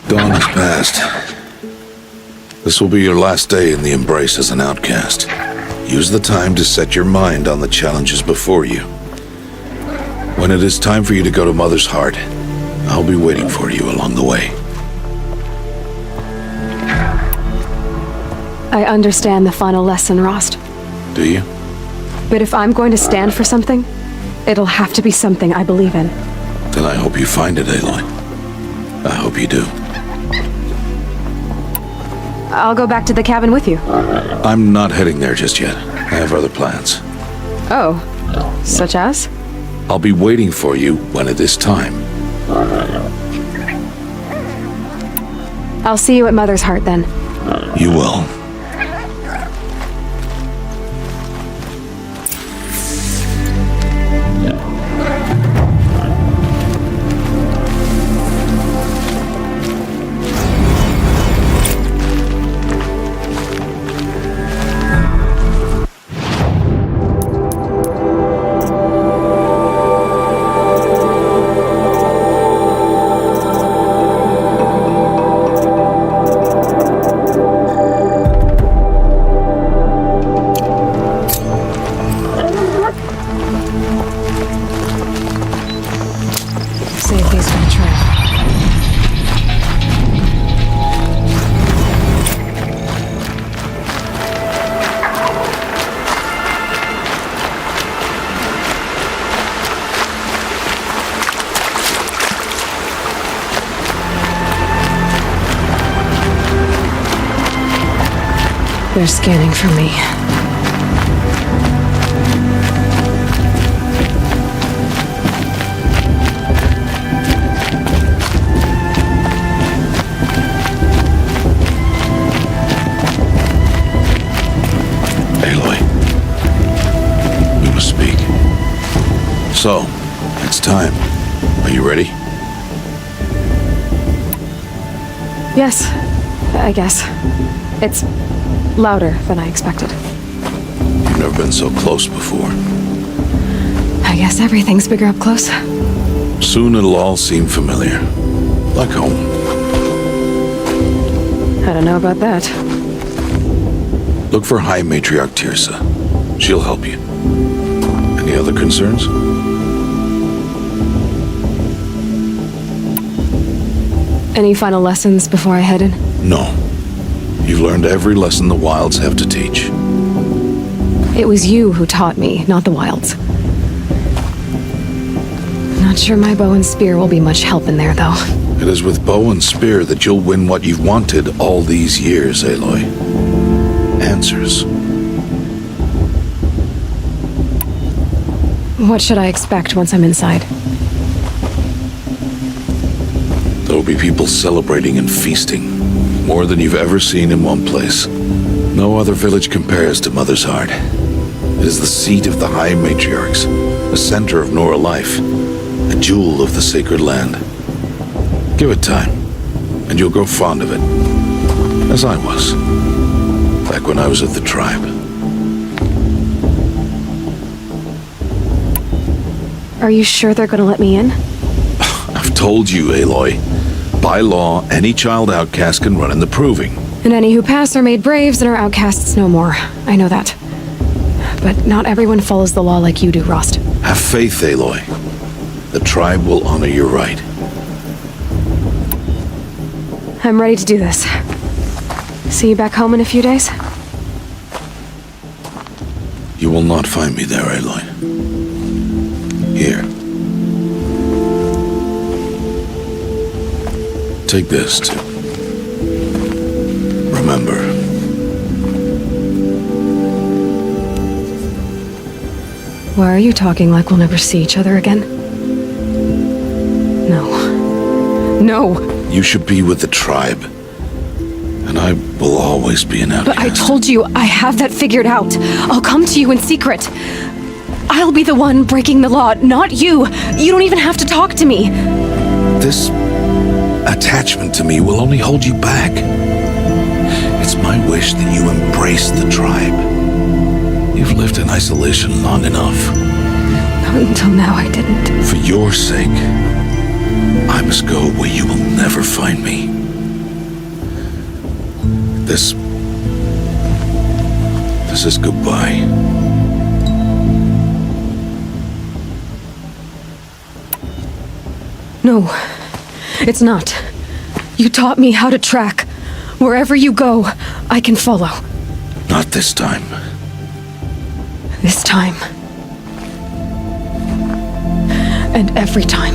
Dawn has passed. This will be your last day in the Embrace as an outcast. Use the time to set your mind on the challenges before you. When it is time for you to go to Mother's Heart, I'll be waiting for you along the way. I understand the final lesson, Rost. Do you? But if I'm going to stand for something, it'll have to be something I believe in. Then I hope you find it, Aloy. I hope you do. I'll go back to the cabin with you. I'm not heading there just yet. I have other plans. Oh, such as? I'll be waiting for you when it is time. I'll see you at Mother's Heart then. You will. They're scanning for me. Aloy, we must speak. So, it's time. Are you ready? Yes, I guess. It's louder than I expected. You've never been so close before. I guess everything's bigger up close. Soon it'll all seem familiar. Like home. I don't know about that. Look for High Matriarch Tirsa. She'll help you. Any other concerns? Any final lessons before I head in? No. You've learned every lesson the Wilds have to teach. It was you who taught me, not the Wilds. Not sure my bow and spear will be much help in there, though. It is with bow and spear that you'll win what you've wanted all these years, Aloy. Answers. What should I expect once I'm inside? There'll be people celebrating and feasting. More than you've ever seen in one place. No other village compares to Mother's Heart. It is the seat of the High Matriarchs, the center of Nora life, a jewel of the sacred land. Give it time, and you'll grow fond of it. As I was, back when I was at the tribe. Are you sure they're gonna let me in? I've told you, Aloy. By law, any child outcast can run in the Proving. And any who pass are made braves and are outcasts no more. I know that. But not everyone follows the law like you do, Rost. Have faith, Aloy. The tribe will honor your right. I'm ready to do this. See you back home in a few days? You will not find me there, Aloy. Here. Take this, too. Remember. Why are you talking like we'll never see each other again? No. No! You should be with the tribe. And I will always be an outcast. But I told you, I have that figured out. I'll come to you in secret. I'll be the one breaking the law, not you. You don't even have to talk to me. This attachment to me will only hold you back. It's my wish that you embrace the tribe. You've lived in isolation long enough. Until now, I didn't. For your sake, I must go where you will never find me. This is goodbye. No, it's not. You taught me how to track. Wherever you go, I can follow. Not this time. This time. And every time.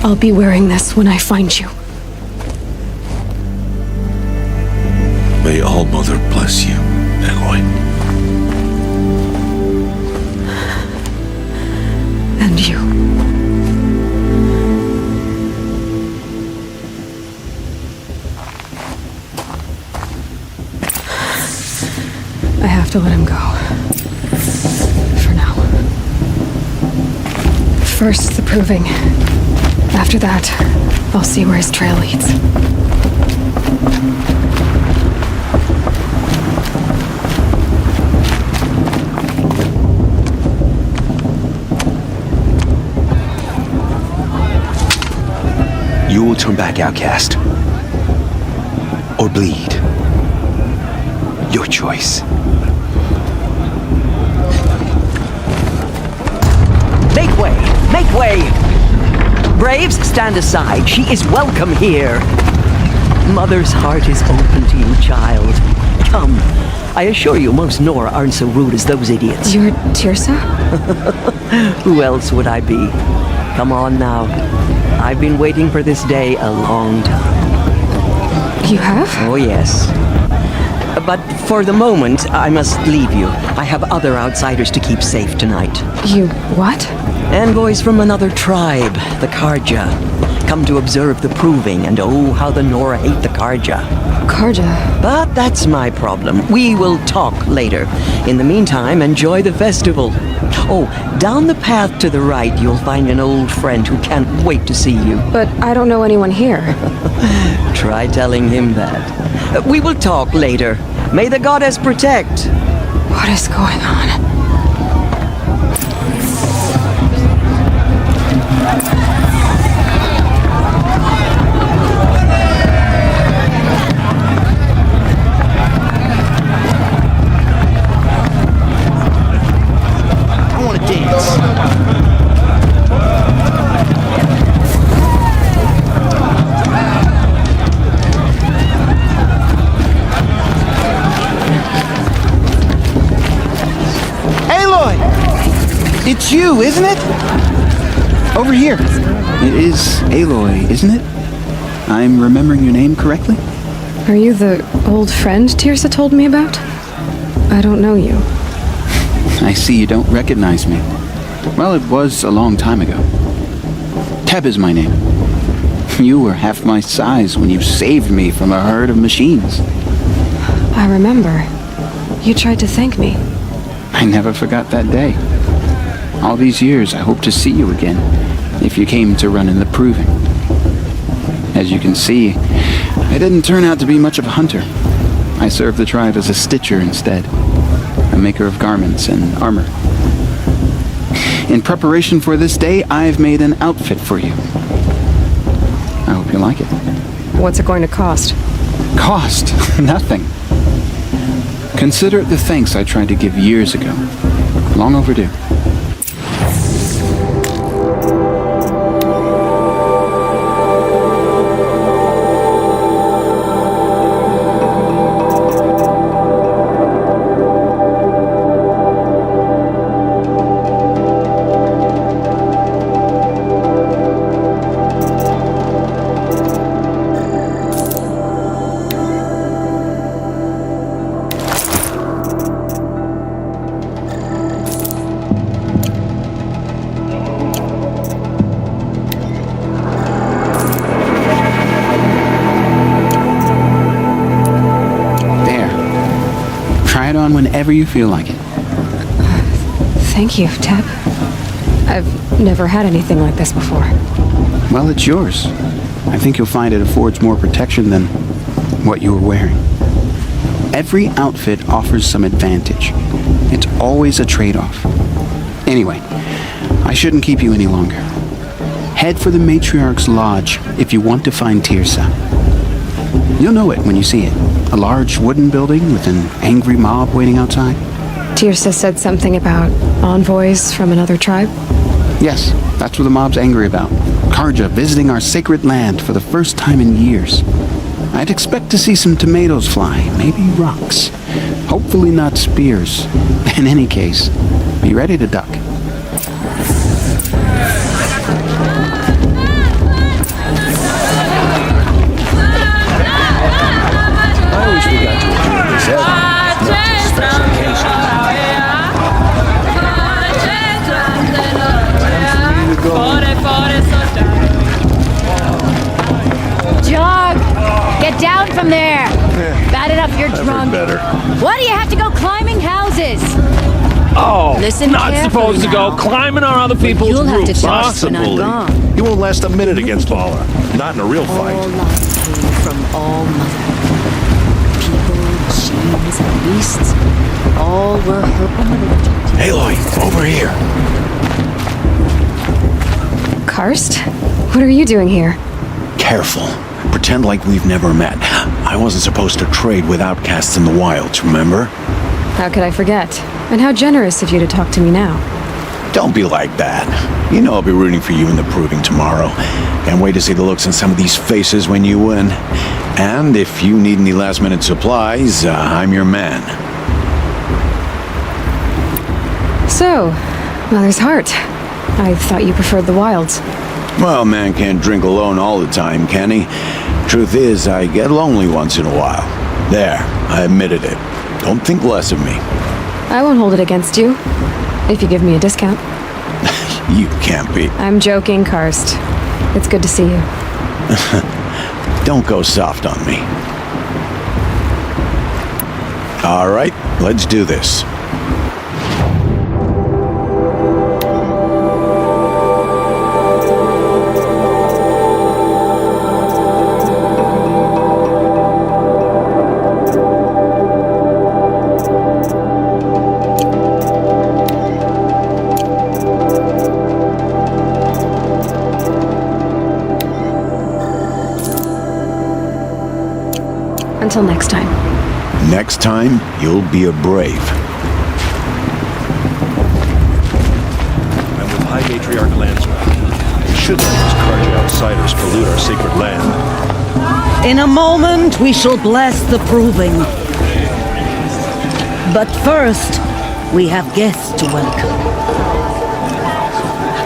I'll be wearing this when I find you. May All Mother bless you, Aloy. And you. I have to let him go. For now. First, the Proving. After that, I'll see where his trail leads. You will turn back, outcast. Or bleed. Your choice. Make way! Make way! Braves, stand aside. She is welcome here. Mother's heart is open to you, child. Come. I assure you, most Nora aren't so rude as those idiots. You're Tirsa? Who else would I be? Come on now. I've been waiting for this day a long time. You have? Oh, yes. But for the moment, I must leave you. I have other outsiders to keep safe tonight. You what? Envoys from another tribe, the Karja. Come to observe the proving, and oh, how the Nora hate the Karja. Karja? But that's my problem. We will talk later. In the meantime, enjoy the festival. Oh, down the path to the right, you'll find an old friend who can't wait to see you. But I don't know anyone here. Try telling him that. We will talk later. May the goddess protect. What is going on? It's you, isn't it? Over here. It is Aloy, isn't it? I'm remembering your name correctly? Are you the old friend Tirsa told me about? I don't know you. I see you don't recognize me. Well, it was a long time ago. Teb is my name. You were half my size when you saved me from a herd of machines. I remember. You tried to thank me. I never forgot that day. All these years, I hope to see you again, if you came to run in the proving. As you can see, I didn't turn out to be much of a hunter. I served the tribe as a stitcher instead, a maker of garments and armor. In preparation for this day, I've made an outfit for you. I hope you like it. What's it going to cost? Cost? Nothing. Consider it the thanks I tried to give years ago. Long overdue. Whenever you feel like it. Thank you, Teb. I've never had anything like this before. Well, it's yours. I think you'll find it affords more protection than what you were wearing. Every outfit offers some advantage. It's always a trade-off. Anyway, I shouldn't keep you any longer. Head for the Matriarch's Lodge if you want to find Tirsa. You'll know it when you see it. A large wooden building with an angry mob waiting outside. Tirsa said something about envoys from another tribe? Yes, that's what the mob's angry about. Karja visiting our sacred land for the first time in years. I'd expect to see some tomatoes fly, maybe rocks. Hopefully not spears. In any case, be ready to duck. I wish we got to enjoy this ever. Not just special occasion. Jog! Get down from there! Bad enough you're drunk. Better. Why do you have to go climbing houses? Oh, Listen not carefully supposed to now. go climbing on other people's You'll have to roofs, huh? trust when I'm gone. He won't last a minute against Vala. Not in a real All fight. life came from All Mother. People, machines, and beasts, all were her origins. Aloy, over here. Karst? What are you doing here? Careful. Pretend like we've never met. I wasn't supposed to trade with outcasts in the wilds, remember? How could I forget? And how generous of you to talk to me now. Don't be like that. You know I'll be rooting for you in the proving tomorrow. Can't wait to see the looks on some of these faces when you win. And if you need any last-minute supplies, I'm your man. So, Mother's Heart. I thought you preferred the wilds. Well, man can't drink alone all the time, can he? Truth is, I get lonely once in a while. There, I admitted it. Don't think less of me. I won't hold it against you, if you give me a discount. You can't be. I'm joking, Karst. It's good to see you. Don't go soft on me. All right, let's do this. Until next time. Next time, you'll be a brave. I'm with High Matriarch Lansra. We should let these Carja outsiders pollute our sacred land. In a moment, we shall bless the proving. But first, we have guests to welcome.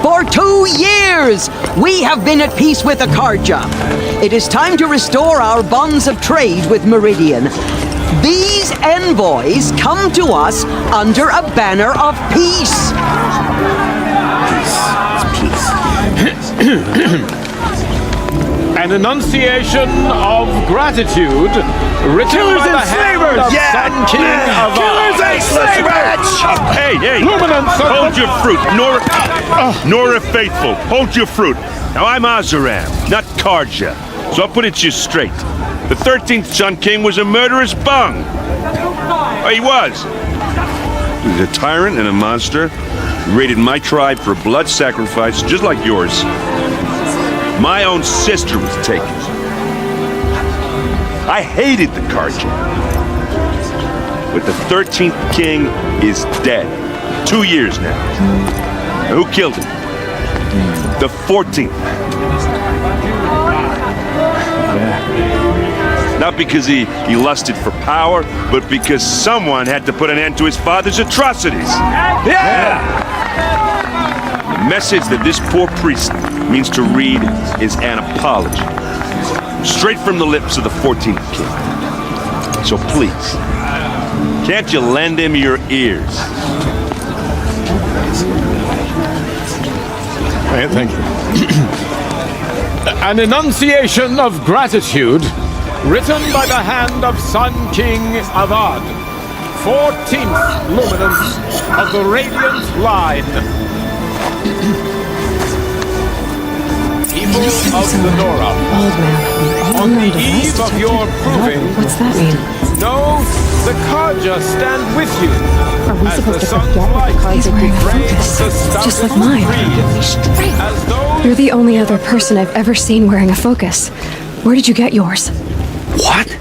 For 2 years, we have been at peace with the Carja. It is time to restore our bonds of trade with Meridian. These envoys come to us under a banner of peace. An enunciation of gratitude written by the hand of Sun King Avad. Killers and slavers! Hey, Luminance hold your fruit. Nora Faithful, hold your fruit. Now, I'm Azaram, not Carja, so I'll put it to you straight. The 13th Sun King was a murderous bung. Oh, he was. He was a tyrant and a monster. He raided my tribe for blood sacrifice, just like yours. My own sister was taken. I hated the Carja. But the 13th king is dead. 2 years now. Now, who killed him? The 14th. Not because he lusted for power, but because someone had to put an end to his father's atrocities. Yeah! The message that this poor priest means to read is an apology. Straight from the lips of the 14th king. So please, can't you lend him your ears? Thank you. An enunciation of gratitude written by the hand of Sun King Avad, 14th luminance of the Radiant Line. People of the Nora, on the eve of your proving, What's that mean? know the Carja stand with you. Are we supposed to forget what the cards are wearing a focus? Just like mine. You're the only other person I've ever seen wearing a focus. Where did you get yours? What?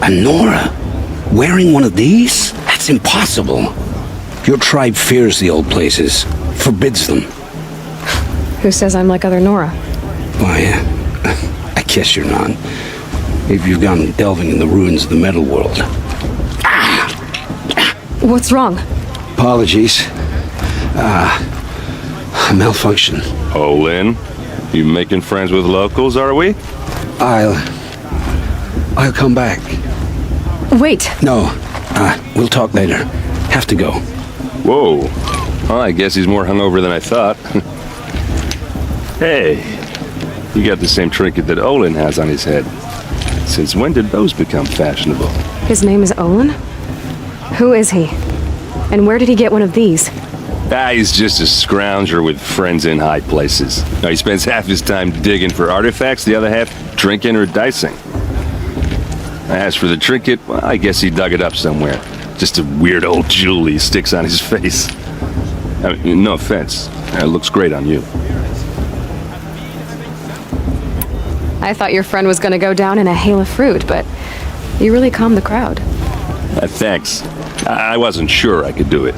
A Nora? Wearing one of these? That's impossible. Your tribe fears the old places, forbids them. Who says I'm like other Nora? Why, I guess you're not. If you've gone delving in the ruins of the metal world. What's wrong? Apologies. A malfunction. Oh, Lynn, you making friends with locals, are we? I'll come back. Wait. No, we'll talk later. Have to go. Whoa. Well, I guess he's more hungover than I thought. Hey, you got the same trinket that Olin has on his head. Since when did those become fashionable? His name is Olin? Who is he? And where did he get one of these? He's just a scrounger with friends in high places. Now, he spends half his time digging for artifacts, the other half drinking or dicing. As for the trinket, well, I guess he dug it up somewhere. Just a weird old jewel he sticks on his face. I mean, no offense. It looks great on you. I thought your friend was gonna go down in a hail of fruit, but you really calmed the crowd. Thanks. I wasn't sure I could do it.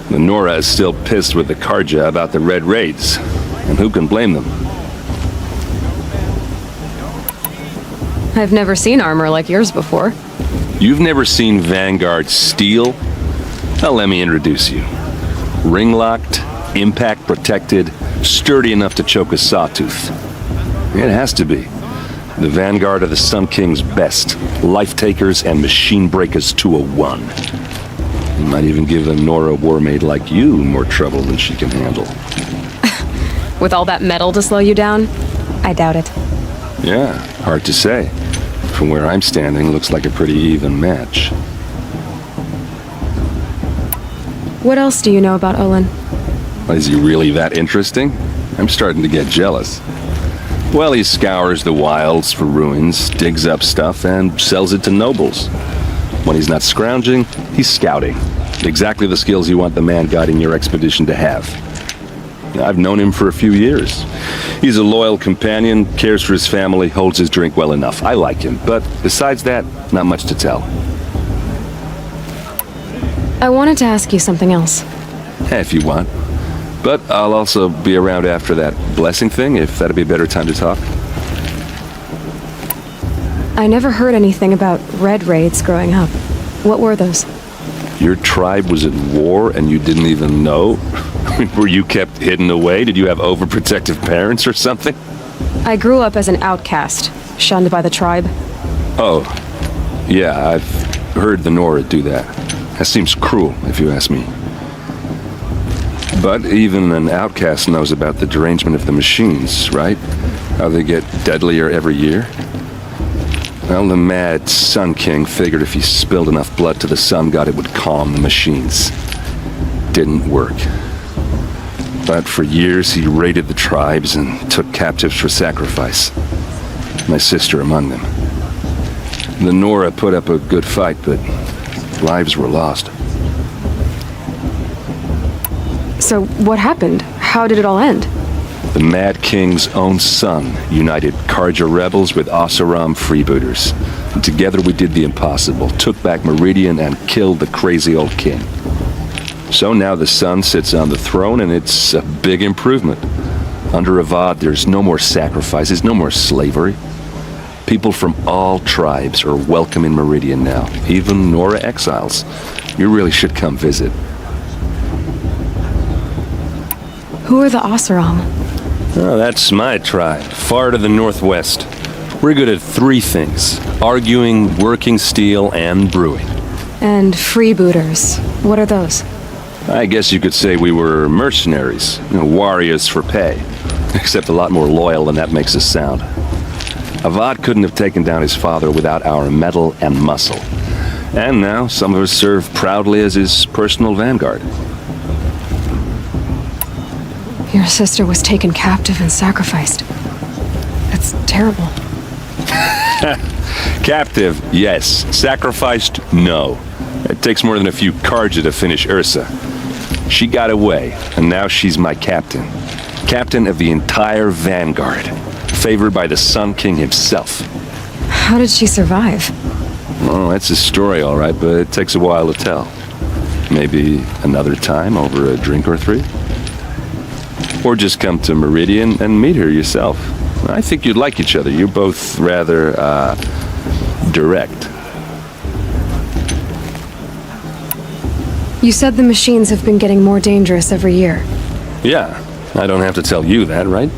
The Nora is still pissed with the Carja about the Red Raids, and who can blame them? I've never seen armor like yours before. You've never seen Vanguard steel? Well, let me introduce you. Ring-locked, impact-protected, sturdy enough to choke a sawtooth. It has to be. The vanguard of the Sun King's best. Life takers and machine breakers to a one. You might even give a Nora Warmaid like you more trouble than she can handle. With all that metal to slow you down? I doubt it. Yeah, hard to say. From where I'm standing, looks like a pretty even match. What else do you know about Olin? Is he really that interesting? I'm starting to get jealous. Well, he scours the wilds for ruins, digs up stuff, and sells it to nobles. When he's not scrounging, he's scouting. Exactly the skills you want the man guiding your expedition to have. I've known him for a few years. He's a loyal companion, cares for his family, holds his drink well enough. I like him, but besides that, not much to tell. I wanted to ask you something else. If you want. But I'll also be around after that blessing thing, if that'd be a better time to talk. I never heard anything about red raids growing up. What were those? Your tribe was at war and you didn't even know? Were you kept hidden away? Did you have overprotective parents or something? I grew up as an outcast, shunned by the tribe. Oh, yeah, I've heard the Nora do that. That seems cruel, if you ask me. But even an outcast knows about the derangement of the machines, right? How they get deadlier every year? Well, the mad Sun King figured if he spilled enough blood to the Sun God, it would calm the machines. Didn't work. But for years, he raided the tribes and took captives for sacrifice. My sister among them. The Nora put up a good fight, but lives were lost. So what happened? How did it all end? The Mad King's own son united Karja rebels with Oseram freebooters. And together we did the impossible, took back Meridian and killed the crazy old king. So now the son sits on the throne and it's a big improvement. Under Avad, there's no more sacrifices, no more slavery. People from all tribes are welcome in Meridian now, even Nora exiles. You really should come visit. Who are the Oseram? Oh, that's my tribe, far to the northwest. We're good at three things: arguing, working steel, and brewing. And freebooters. What are those? I guess you could say we were mercenaries, warriors for pay. Except a lot more loyal than that makes us sound. Avad couldn't have taken down his father without our metal and muscle. And now some of us serve proudly as his personal vanguard. Your sister was taken captive and sacrificed. That's terrible. Captive, yes. Sacrificed, no. It takes more than a few Karja to finish Ursa. She got away, and now she's my captain. Captain of the entire vanguard. Favored by the Sun King himself. How did she survive? Oh, that's a story, all right, but it takes a while to tell. Maybe another time over a drink or three? Or just come to Meridian and meet her yourself. I think you'd like each other. You're both rather, direct. You said the machines have been getting more dangerous every year. Yeah, I don't have to tell you that, right?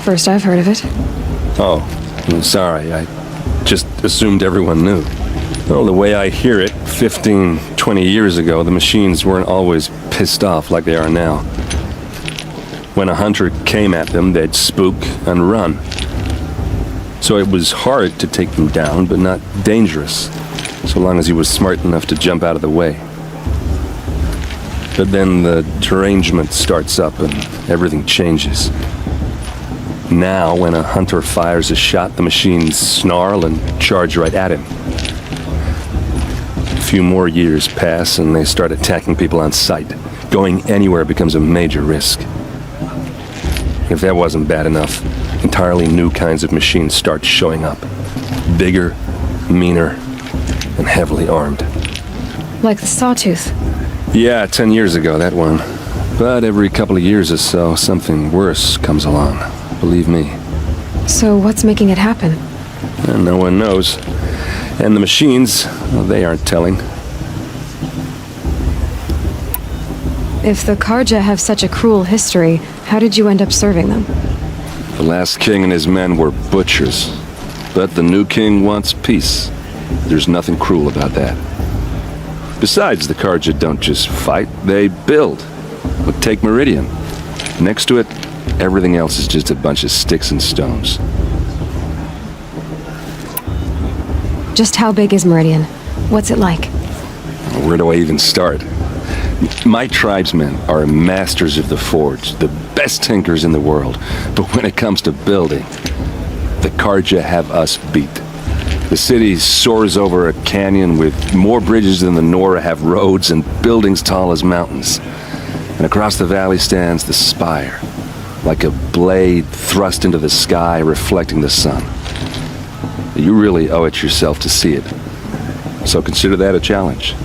First I've heard of it. Oh, I'm sorry. I just assumed everyone knew. Well, the way I hear it, 15, 20 years ago, the machines weren't always pissed off like they are now. When a hunter came at them, they'd spook and run. So it was hard to take them down, but not dangerous, so long as he was smart enough to jump out of the way. But then the derangement starts up and everything changes. Now, when a hunter fires a shot, the machines snarl and charge right at him. A few more years pass and they start attacking people on sight. Going anywhere becomes a major risk. If that wasn't bad enough, entirely new kinds of machines start showing up. Bigger, meaner, and heavily armed. Like the Sawtooth. Yeah, 10 years ago, that one. But every couple of years or so, something worse comes along. Believe me. So what's making it happen? And no one knows. And the machines, well, they aren't telling. If the Karja have such a cruel history, how did you end up serving them? The last king and his men were butchers. but the new king wants peace. There's nothing cruel about that. Besides, the Carja don't just fight, they build. Look, take Meridian. Next to it, everything else is just a bunch of sticks and stones. Just how big is Meridian? What's it like? Where do I even start? My tribesmen are masters of the forge, the best tinkers in the world. But when it comes to building, the Carja have us beat. The city soars over a canyon with more bridges than the Nora have roads and buildings tall as mountains. And across the valley stands the spire, like a blade thrust into the sky reflecting the sun. You really owe it yourself to see it. So consider that a challenge.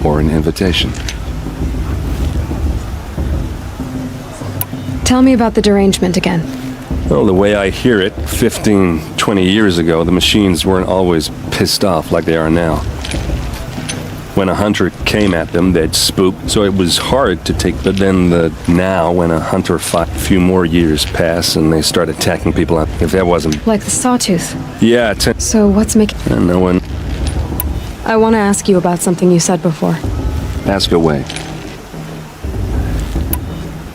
Or an invitation. Tell me about the derangement again. Well, the way I hear it, 15, 20 years ago, the machines weren't always pissed off like they are now. When a hunter came at them, they'd spook, so it was hard to take. But then now, when a hunter fought, a few more years pass and they start attacking people, if that wasn't... Like the Sawtooth? Yeah, So what's making... no one... I want to ask you about something you said before. Ask away.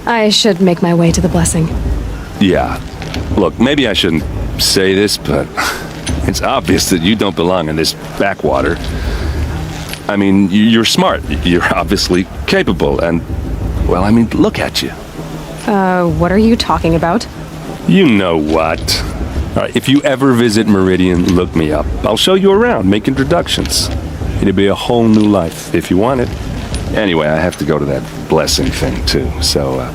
I should make my way to the blessing. Yeah. Look, maybe I shouldn't say this, but it's obvious that you don't belong in this backwater. I mean, you're smart. You're obviously capable, and, well, I mean, look at you. What are you talking about? You know what. All right, if you ever visit Meridian, look me up. I'll show you around, make introductions. It'll be a whole new life, if you want it. Anyway, I have to go to that blessing thing, too, so,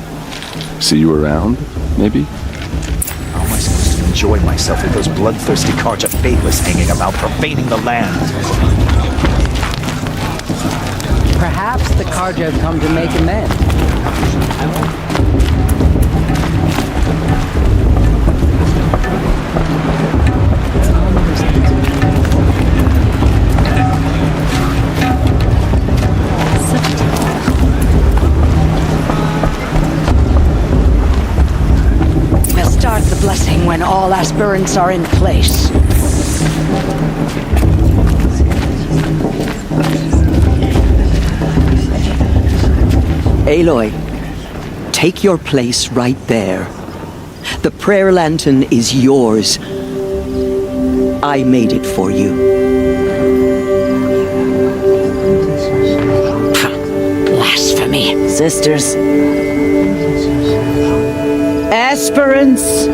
see you around, maybe? How am I supposed to enjoy myself with those bloodthirsty Carja faithless hanging about, profaning the land? Perhaps the Carja have come to make amends. We'll start the blessing when all aspirants are in place. Aloy, take your place right there. The prayer lantern is yours. I made it for you. Blasphemy. Sisters. Aspirants,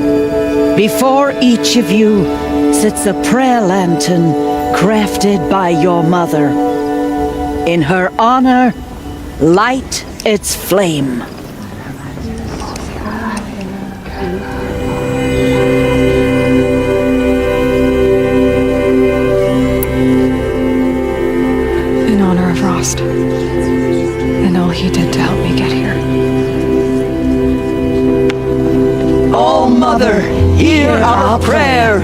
before each of you sits a prayer lantern crafted by your mother. In her honor, light its flame. In honor of Rost. And all he did to help me get here. All Mother, hear our prayer.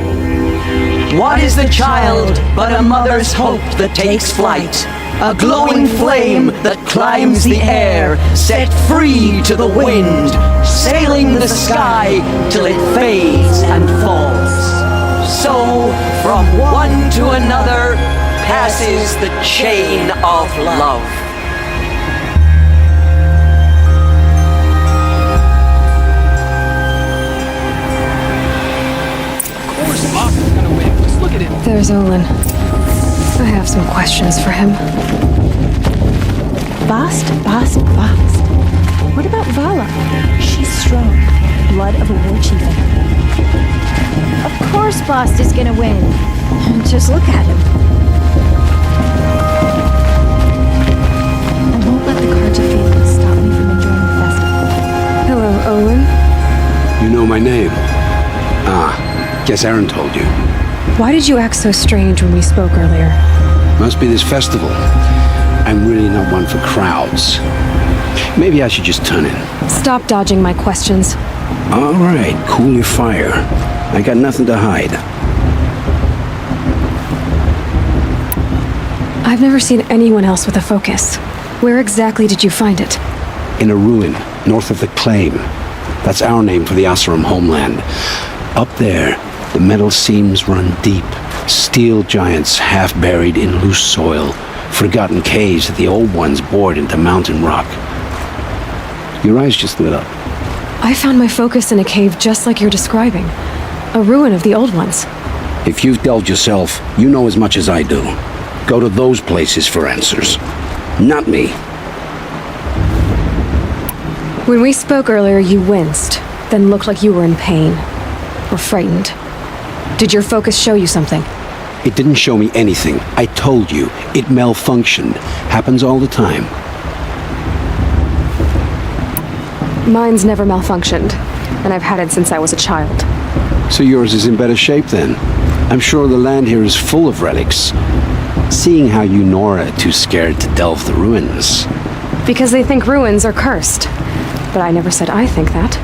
What is the child but a mother's hope that takes flight? A glowing flame that climbs the air, set free to the wind, sailing the sky till it fades and falls. So, from one to another, passes the chain of love. There's Olin. I have some questions for him. Bast. What about Vala? She's strong. Blood of a war chief in her. Of course Bast is gonna win. Just look at him. I won't let the Carja faithful stop me from enjoying the festival. Hello, Olin. You know my name? Ah, guess Aaron told you. Why did you act so strange when we spoke earlier? Must be this festival. I'm really not one for crowds. Maybe I should just turn in. Stop dodging my questions. All right, cool your fire. I got nothing to hide. I've never seen anyone else with a focus. Where exactly did you find it? In a ruin, north of the Claim. That's our name for the Oseram homeland. Up there, The metal seams run deep. Steel giants half buried in loose soil. Forgotten caves that the old ones bored into mountain rock. Your eyes just lit up. I found my focus in a cave just like you're describing. A ruin of the old ones. If you've delved yourself, you know as much as I do. Go to those places for answers. Not me. When we spoke earlier, you winced, then looked like you were in pain. Or frightened. Did your focus show you something? It didn't show me anything. I told you, it malfunctioned. Happens all the time. Mine's never malfunctioned, and I've had it since I was a child. So yours is in better shape then. I'm sure the land here is full of relics. Seeing how you Nora are too scared to delve the ruins. Because they think ruins are cursed. But I never said I think that.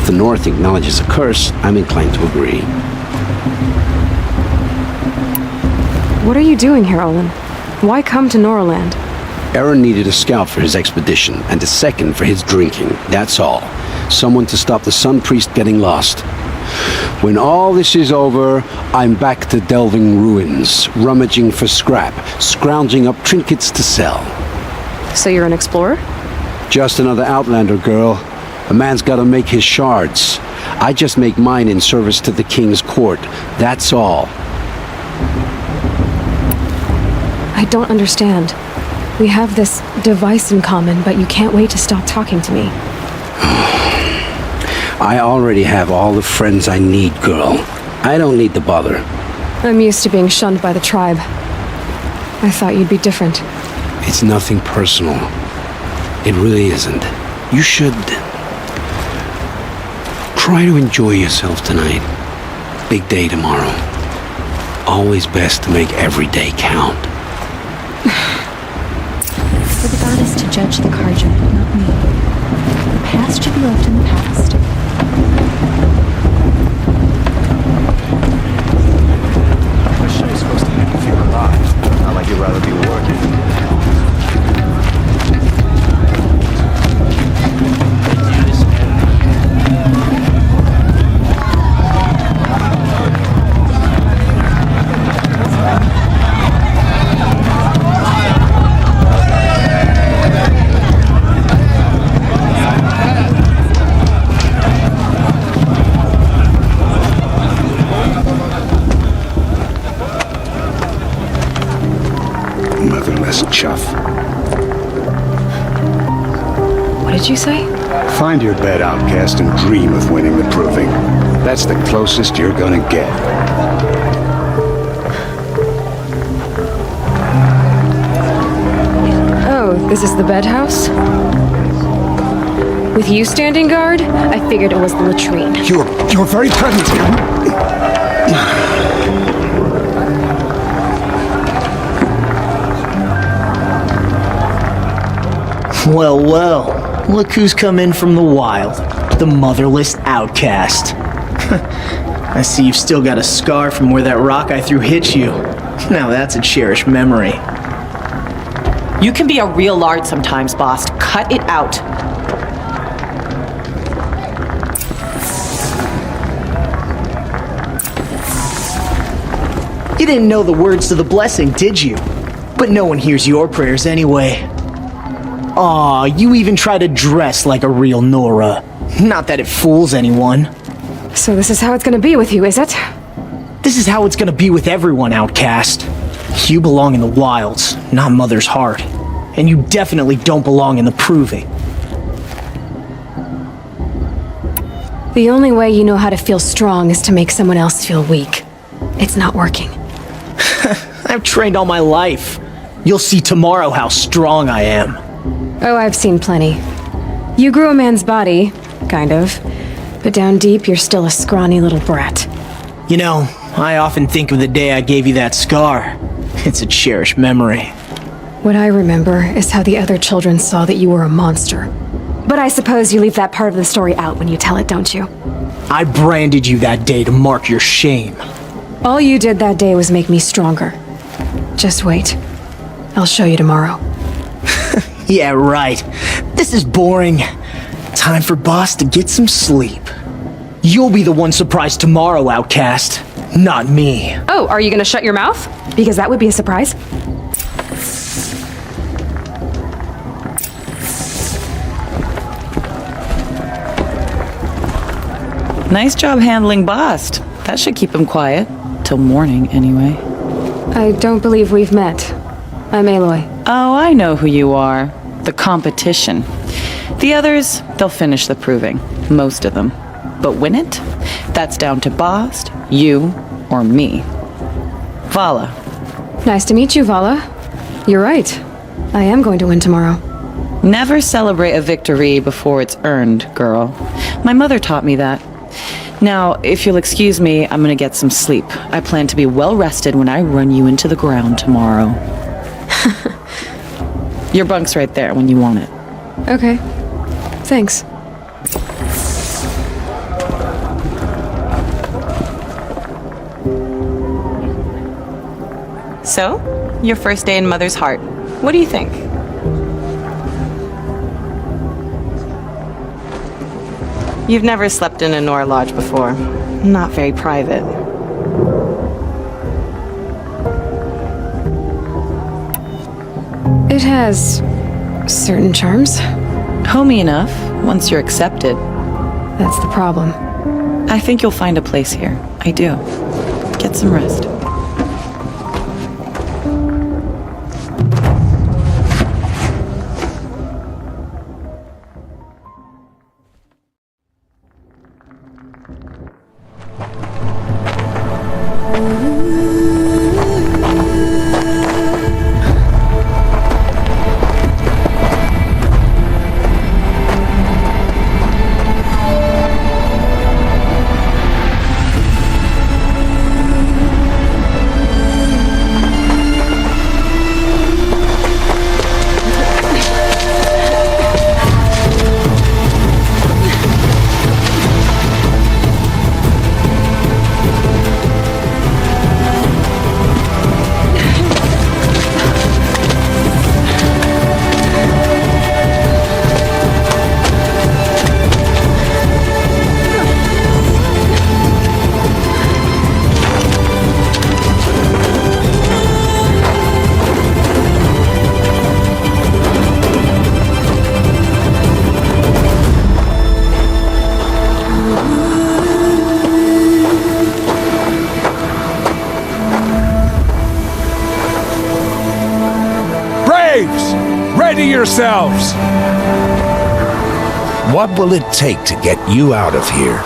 If the North acknowledges a curse, I'm inclined to agree. What are you doing here, Olin? Why come to Noraland? Aaron needed a scout for his expedition, and a second for his drinking. That's all. Someone to stop the Sun Priest getting lost. When all this is over, I'm back to delving ruins, rummaging for scrap, scrounging up trinkets to sell. So you're an explorer? Just another Outlander, girl. A man's gotta make his shards. I just make mine in service to the King's court. That's all. I don't understand. We have this device in common, but you can't wait to stop talking to me. I already have all the friends I need, girl. I don't need the bother. I'm used to being shunned by the tribe. I thought you'd be different. It's nothing personal. It really isn't. You should try to enjoy yourself tonight. Big day tomorrow. Always best to make every day count. For the goddess to judge the Karja, not me. The past should be left in the past. This show's supposed to make you feel alive. Not like you'd rather be working. Motherless chuff. What did you say? Find your bed, outcast, and dream of winning the proving. That's the closest you're gonna get. Oh, this is the bedhouse? With you standing guard, I figured it was the latrine. You're very present here. Well, well, look who's come in from the wild. The motherless outcast. I see you've still got a scar from where that rock I threw hit you. Now that's a cherished memory. You can be a real lard sometimes, boss. Cut it out. You didn't know the words to the blessing, did you? But no one hears your prayers anyway. Aw, you even try to dress like a real Nora. Not that it fools anyone. So this is how it's gonna be with you, is it? This is how it's gonna be with everyone, outcast. You belong in the wilds, not Mother's heart. And you definitely don't belong in the proving. The only way you know how to feel strong is to make someone else feel weak. It's not working. I've trained all my life. You'll see tomorrow how strong I am. Oh, I've seen plenty. You grew a man's body, kind of. But down deep, you're still a scrawny little brat. You know, I often think of the day I gave you that scar. It's a cherished memory. What I remember is how the other children saw that you were a monster. But I suppose you leave that part of the story out when you tell it, don't you? I branded you that day to mark your shame. All you did that day was make me stronger. Just wait. I'll show you tomorrow. Yeah, right. This is boring. Time for Boss to get some sleep. You'll be the one surprised tomorrow, outcast. Not me. Oh, are you gonna shut your mouth? Because that would be a surprise. Nice job handling Bast. That should keep him quiet. Till morning, anyway. I don't believe we've met. I'm Aloy. Oh, I know who you are. The competition. The others, they'll finish the proving. Most of them. But win it? That's down to Bast, you, or me. Vala. Nice to meet you, Vala. You're right. I am going to win tomorrow. Never celebrate a victory before it's earned, girl. My mother taught me that. Now, if you'll excuse me, I'm gonna get some sleep. I plan to be well rested when I run you into the ground tomorrow. Your bunk's right there when you want it. Okay. Thanks. So, your first day in Mother's Heart. What do you think? You've never slept in a Nora Lodge before. Not very private. It has certain charms. Homey enough, once you're accepted. That's the problem. I think you'll find a place here. I do. Get some rest. Ready yourselves! What will it take to get you out of here?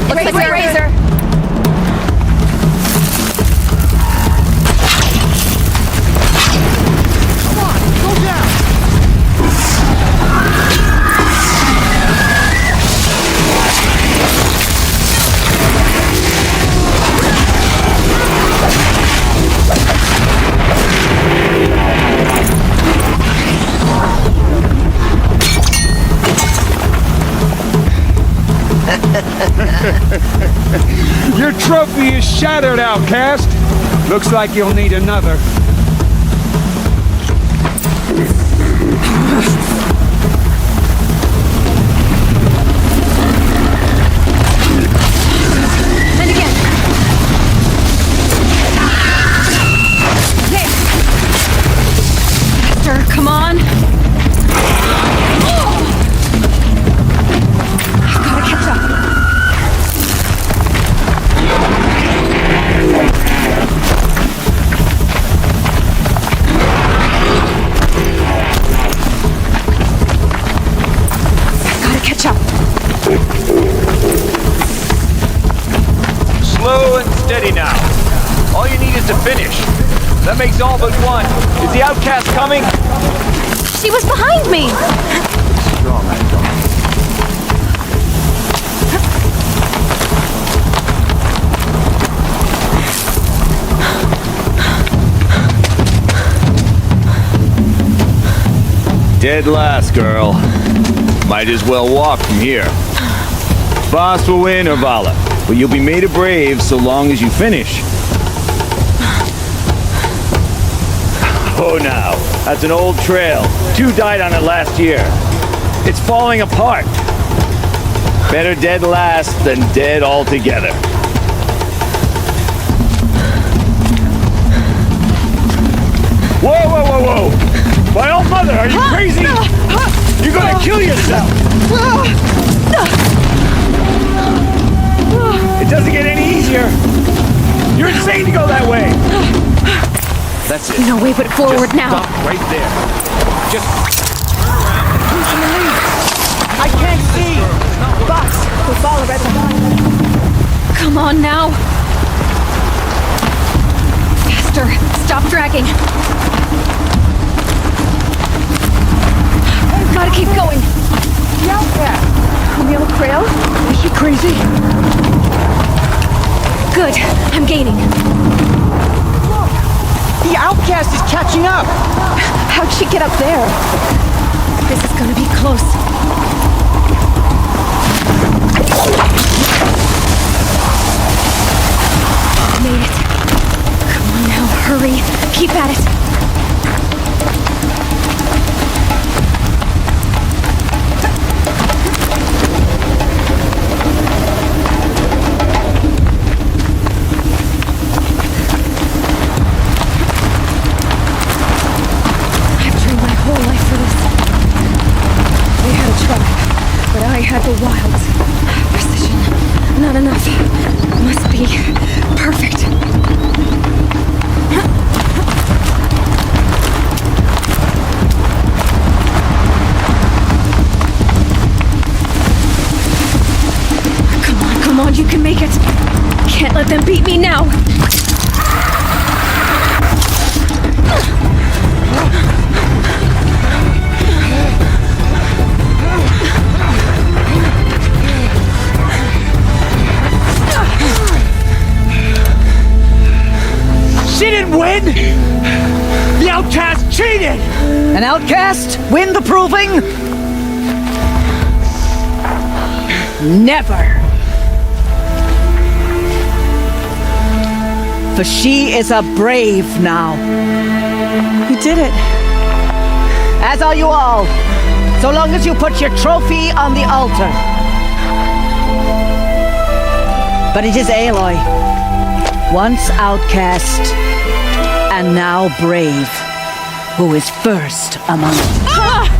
Looks like a razor. Come on, go down! Your trophy is shattered, outcast. Looks like you'll need another. And again. There. Hector, come on. Gotta catch up. Slow and steady now. All you need is to finish. That makes all but one. Is the outcast coming? She was behind me! Strong, I thought. Dead last, girl. Might as well walk from here. Bast will win or Vala, but you'll be made a brave so long as you finish. Oh, now, that's an old trail. 2 died on it last year. It's falling apart. Better dead last than dead altogether. Whoa, whoa, whoa, whoa! My old mother, are you crazy? You're gonna kill yourself! It doesn't get any easier! You're insane to go that way! That's it. No way but forward now. Stop right there. Just I can't see! Boss, with Vala right behind. Come on now. Faster. Stop dragging. Gotta keep going. The outcast! Camille Trail? Is she crazy? Good. I'm gaining. Look! The outcast is catching up! How'd she get up there? This is gonna be close. Made it. Come on now, hurry. Keep at it. I've trained my whole life for this. They had a tribe, but I had the wilds. Precision. Not enough. Must be perfect. Come on, you can make it. Can't let them beat me now. She didn't win! The outcast cheated! An outcast win the proving? Never! For she is a brave now. You did it. As are you all, so long as you put your trophy on the altar. But it is Aloy, once outcast and now brave, who is first among us.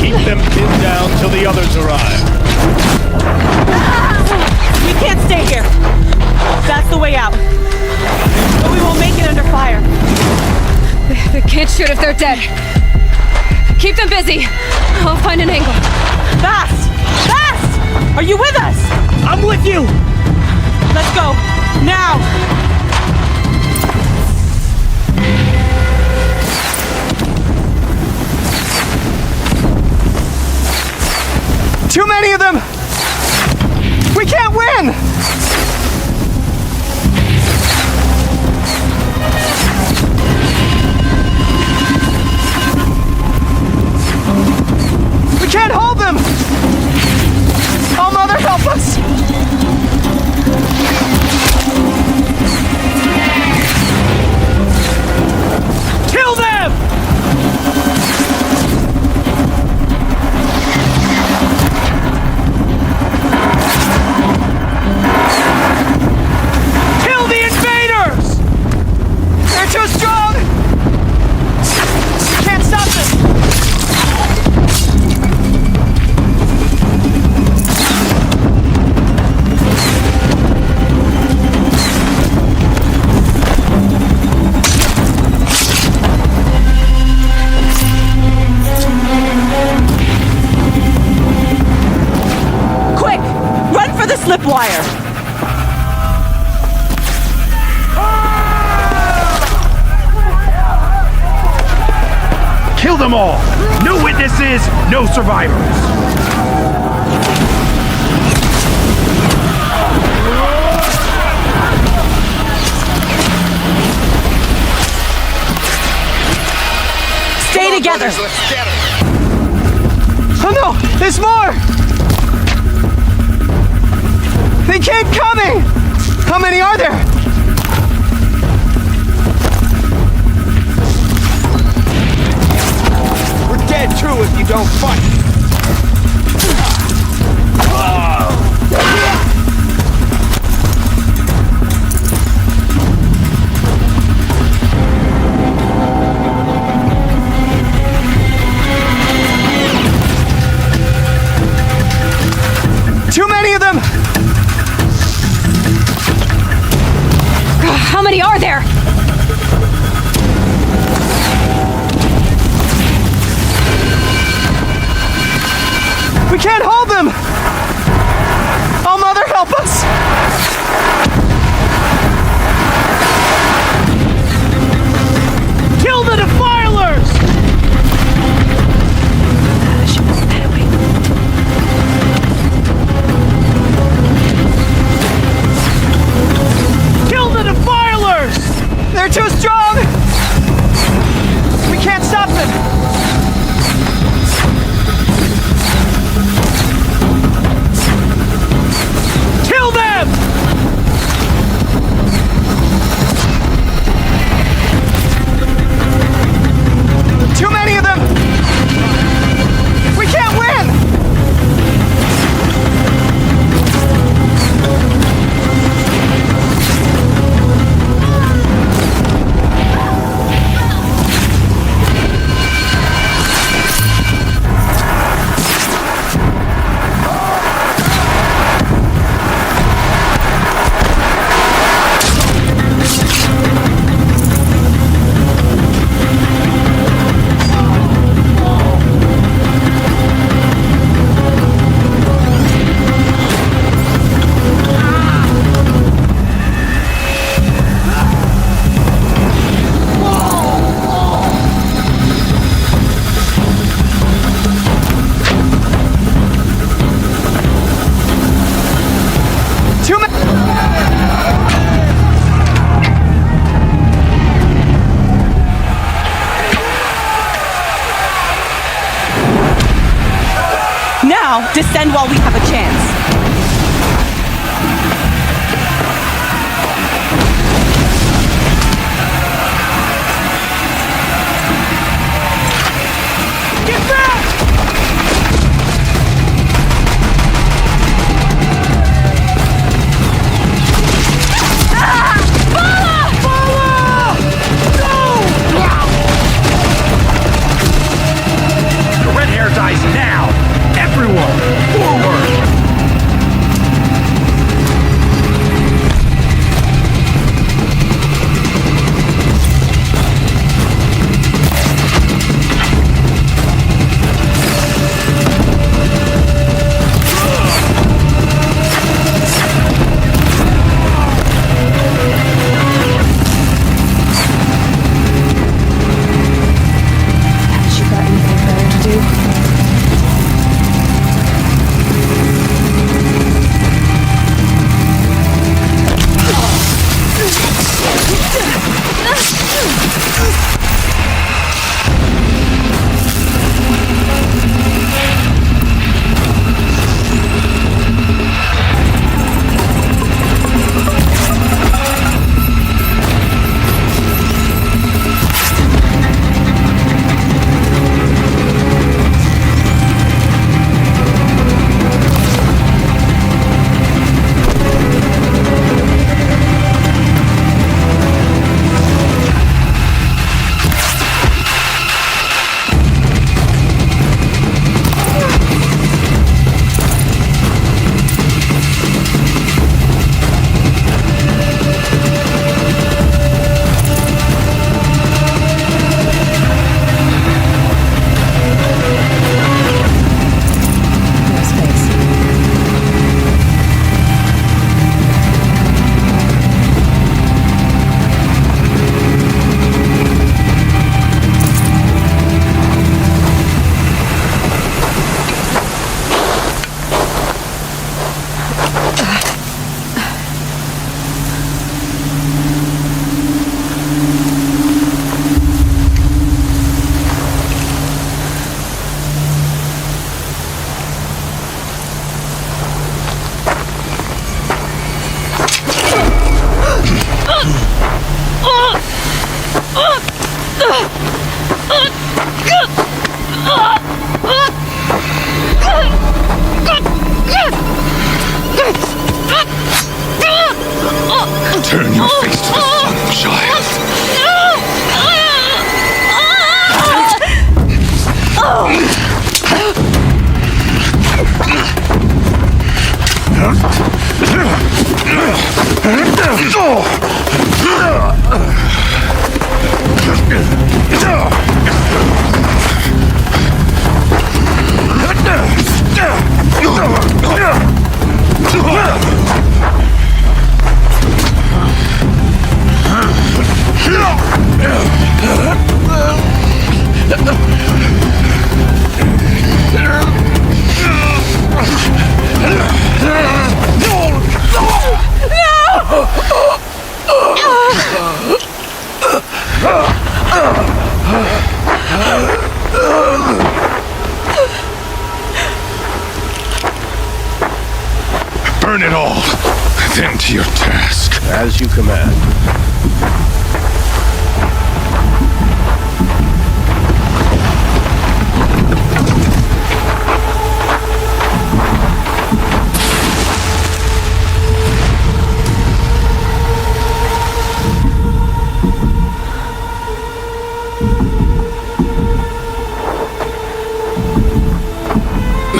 keep them pinned down till the others arrive. We can't stay here. That's the way out. But we won't make it under fire. They can't shoot if they're dead. Keep them busy. I'll find an angle. Fast! Fast! Are you with us? I'm with you! Let's go. Now! Too many of them! We can't win! We can't hold them! Oh, Mother, help us! Kill them! Kill the invaders! They're too strong! We can't stop them! Quick! Run for the slip wire! Kill them all! No witnesses, no survivors! Stay together! Oh no! There's more! keep coming! How many are there? We're dead too if you don't fight. Too many of them! How many are there? We can't hold them! Oh, Mother, help us! Kill the defilers! Kill the defilers! They're too strong! We can't stop them! Kill them! Too many of them! We can't win! Now, descend while we have a chance. Get back! The red hair dies now! Everyone, forward! Turn your face to the sun, child. Burn it all, then to your task. As you command.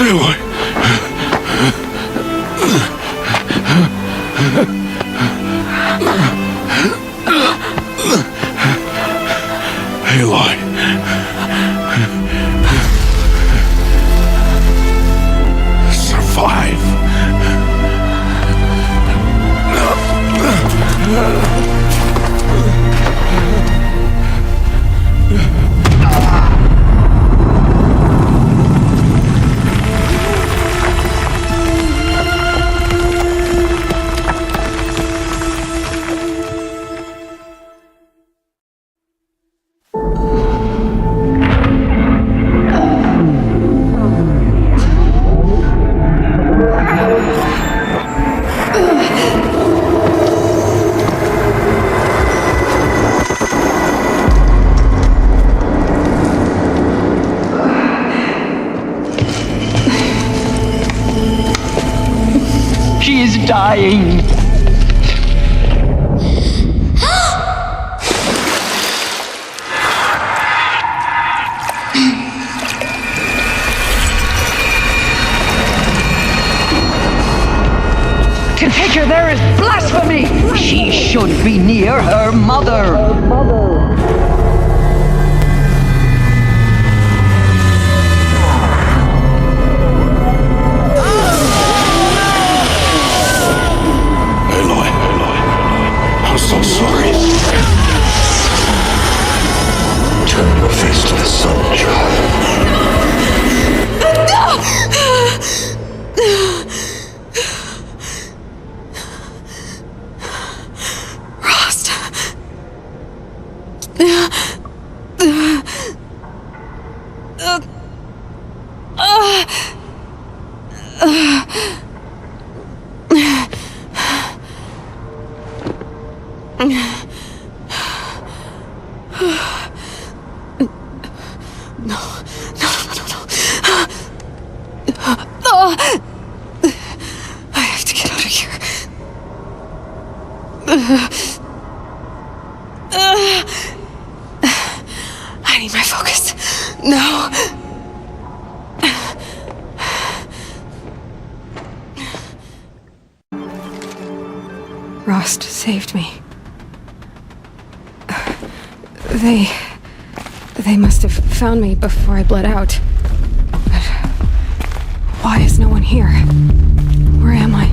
Aloy. Aloy. Survive. She is dying. To take her there is blasphemy! She should be near her mother. Aloy, I'm so sorry. Turn your face to the sun, child. Rost. I have to get out of here. I need my focus. No. Rost saved me. They must have found me before I bled out. But why is no one here? Where am I?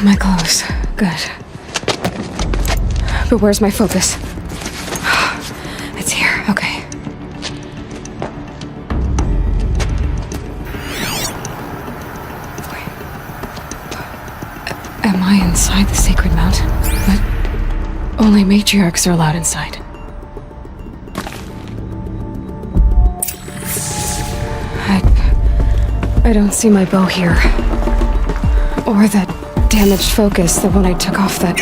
My clothes. Good. But where's my focus? It's here. Okay. Am I inside the sacred mountain? But only matriarchs are allowed inside. I don't see my bow here. Or that damaged focus, the one I took off that...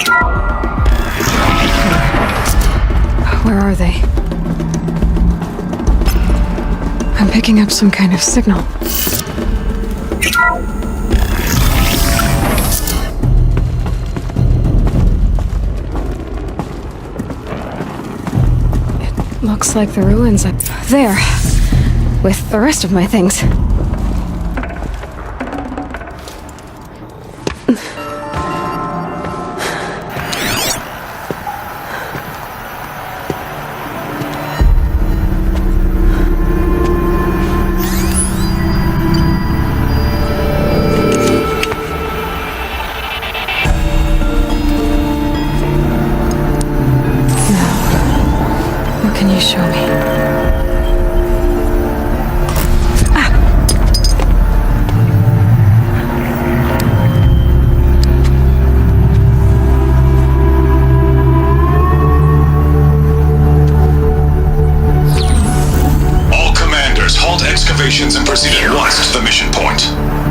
Where are they? I'm picking up some kind of signal. It looks like the ruins up there, with the rest of my things. Show me. All commanders, halt excavations and proceed at once to the mission point.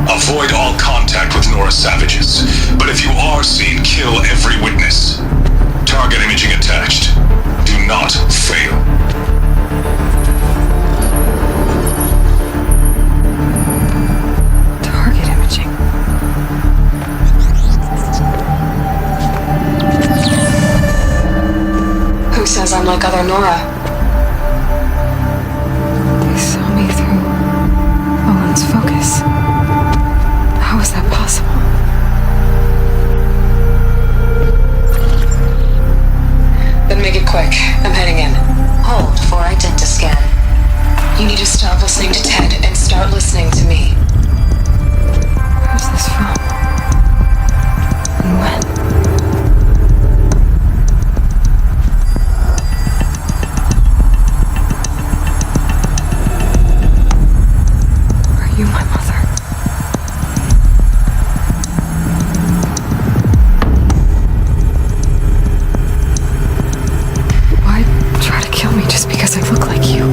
Avoid all contact with Nora savages, but if you are seen, kill every witness. Target imaging attached. Do not fail. Target imaging. Who says I'm like other Nora? They saw me through Owen's focus. How is that possible? Then make it quick. I'm heading in. Hold for identiscan. You need to stop listening to Ted and start listening to me. Who's this from? And when? Are you my mother? Why try to kill me just because I look like you?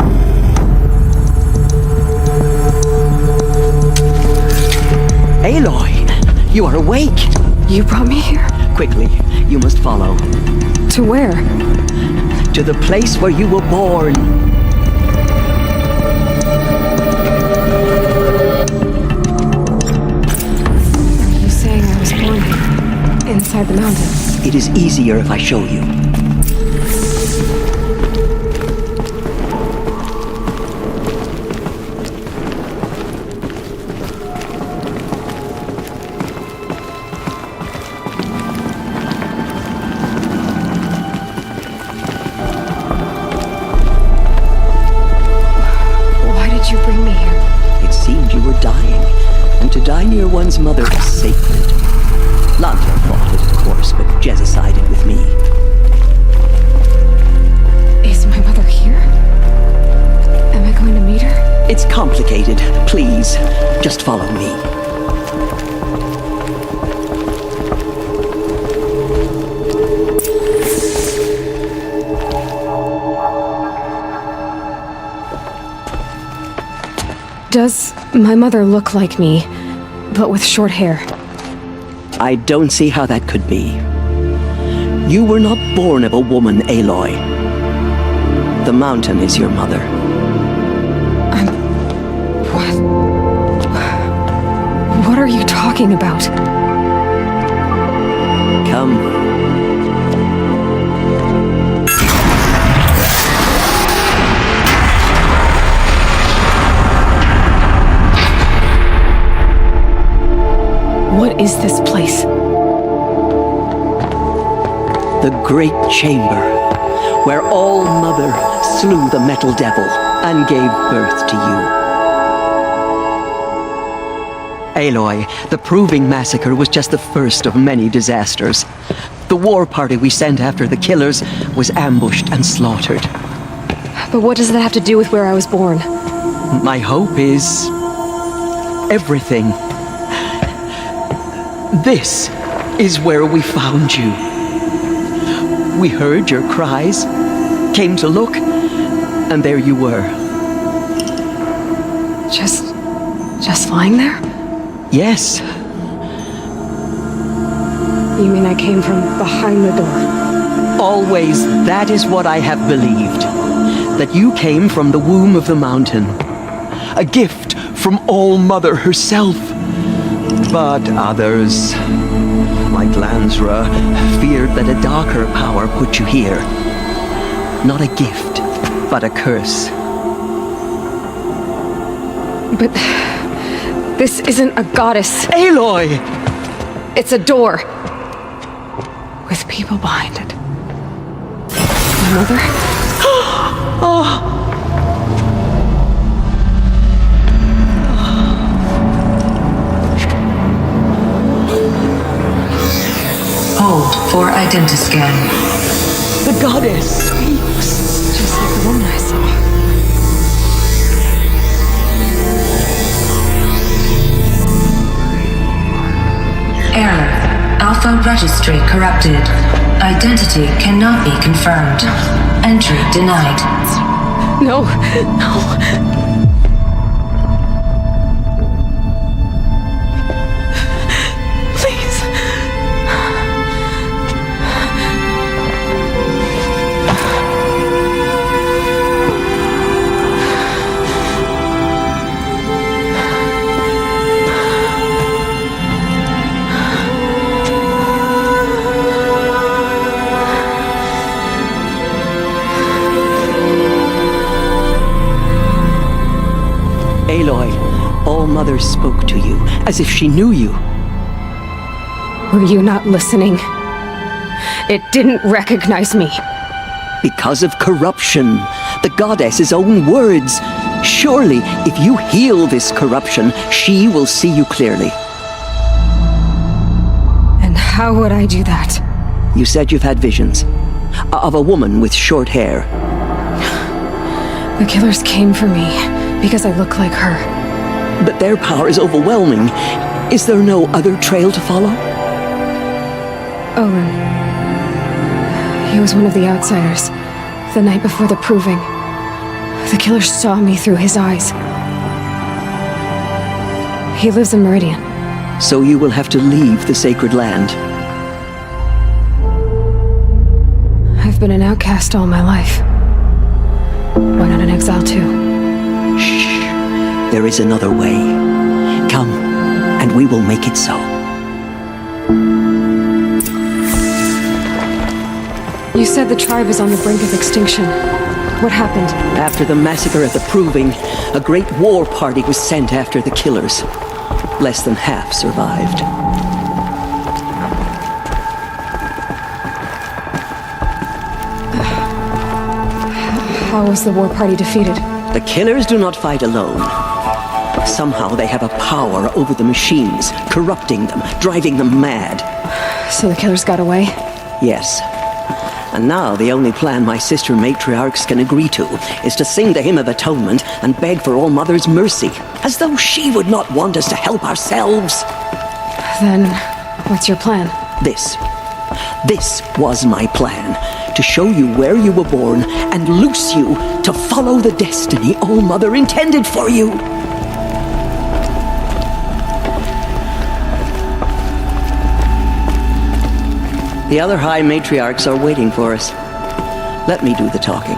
Aloy, you are awake. You brought me here? Quickly, you must follow. To where? To the place where you were born. Are you saying I was born here? Inside the mountains? It is easier if I show you. Why did you bring me here? It seemed you were dying, and to die near one's mother is sacred. Lanta fought it, of course, but Jezza sided with me. Is my mother here? Am I going to meet her? It's complicated. Please, just follow me. Does my mother look like me, but with short hair? I don't see how that could be. You were not born of a woman, Aloy. The mountain is your mother. What are you talking about? Come. What is this place? The Great Chamber, where All Mother slew the Metal Devil and gave birth to you. Aloy, the Proving Massacre was just the first of many disasters. The war party we sent after the killers was ambushed and slaughtered. But what does that have to do with where I was born? My hope is... everything. This is where we found you. We heard your cries, came to look, and there you were. Just Just lying there? Yes. You mean I came from behind the door? Always, that is what I have believed. That you came from the womb of the mountain. A gift from All-Mother herself. But others, like Lansra, feared that a darker power put you here. Not a gift, but a curse. But this isn't a goddess. Aloy! It's a door. With people behind it. My mother? Hold for identiscan. The goddess speaks. Just like the woman I saw. Error. Alpha registry corrupted. Identity cannot be confirmed. Entry denied. No, no. Please. Aloy, All-Mother spoke to you, as if she knew you. Were you not listening? It didn't recognize me. Because of corruption. The goddess's own words. Surely, if you heal this corruption, she will see you clearly. And how would I do that? You said you've had visions. Of a woman with short hair. The killers came for me because I look like her. But their power is overwhelming. Is there no other trail to follow? Olin. He was one of the outsiders. The night before the proving. The killers saw me through his eyes. He lives in Meridian. So you will have to leave the sacred land. I've been an outcast all my life. Why not an exile too? Shh. There is another way. Come, and we will make it so. You said the tribe is on the brink of extinction. What happened? After the massacre at the Proving, a great war party was sent after the killers. Less than half survived. How was the war party defeated? The killers do not fight alone. Somehow they have a power over the machines, corrupting them, driving them mad. So the killers got away? Yes. And now the only plan my sister matriarchs can agree to is to sing the Hymn of Atonement and beg for All-Mother's mercy, as though she would not want us to help ourselves. Then, what's your plan? This was my plan. To show you where you were born and loose you to follow the destiny All-Mother intended for you. The other High Matriarchs are waiting for us. Let me do the talking.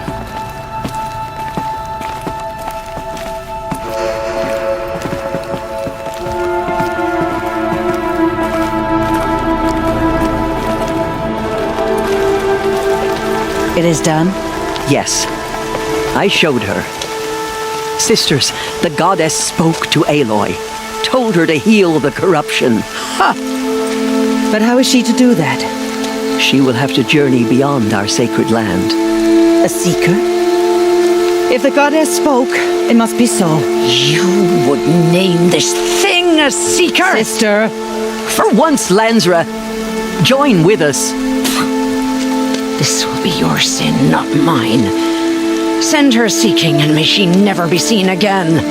It is done? Yes. I showed her. Sisters, the goddess spoke to Aloy. Told her to heal the corruption. Ha! But how is she to do that? She will have to journey beyond our sacred land. A seeker? If the goddess spoke, it must be so. You would name this thing a seeker? Sister! For once, Lansra, join with us. This will be your sin, not mine. Send her seeking, and may she never be seen again.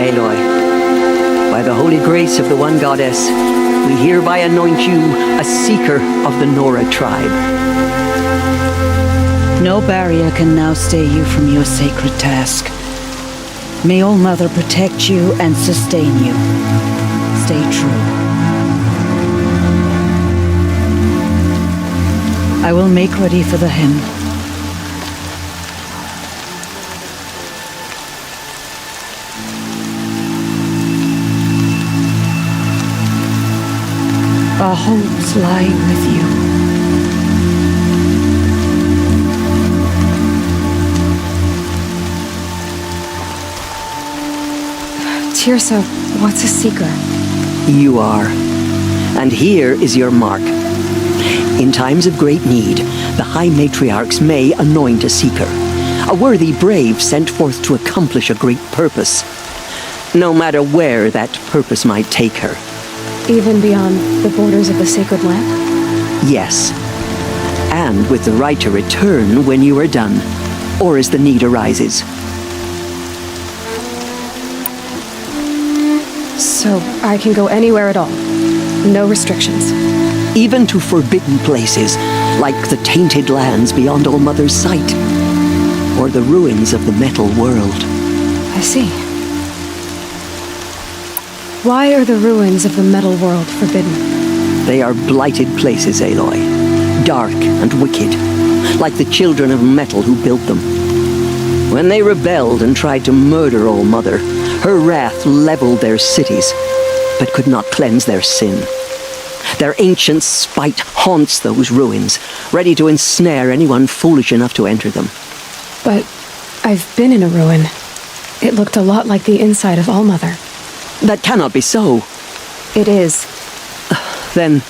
Aloy, by the holy grace of the one goddess, we hereby anoint you a seeker of the Nora tribe. No barrier can now stay you from your sacred task. May All Mother protect you and sustain you. Stay true. I will make ready for the hymn. Our hopes lie with you. Tirsa, what's a seeker? You are. And here is your mark. In times of great need, the High Matriarchs may anoint a seeker, a worthy brave sent forth to accomplish a great purpose, no matter where that purpose might take her. Even beyond the borders of the sacred land? Yes. And with the right to return when you are done, or as the need arises. So I can go anywhere at all? No restrictions? Even to forbidden places, like the tainted lands beyond All Mother's sight, or the ruins of the metal world. I see. Why are the ruins of the metal world forbidden? They are blighted places, Aloy. Dark and wicked, like the children of metal who built them. When they rebelled and tried to murder All Mother, her wrath leveled their cities, but could not cleanse their sin. Their ancient spite haunts those ruins, ready to ensnare anyone foolish enough to enter them. But I've been in a ruin. It looked a lot like the inside of All Mother. That cannot be so. It is. Then,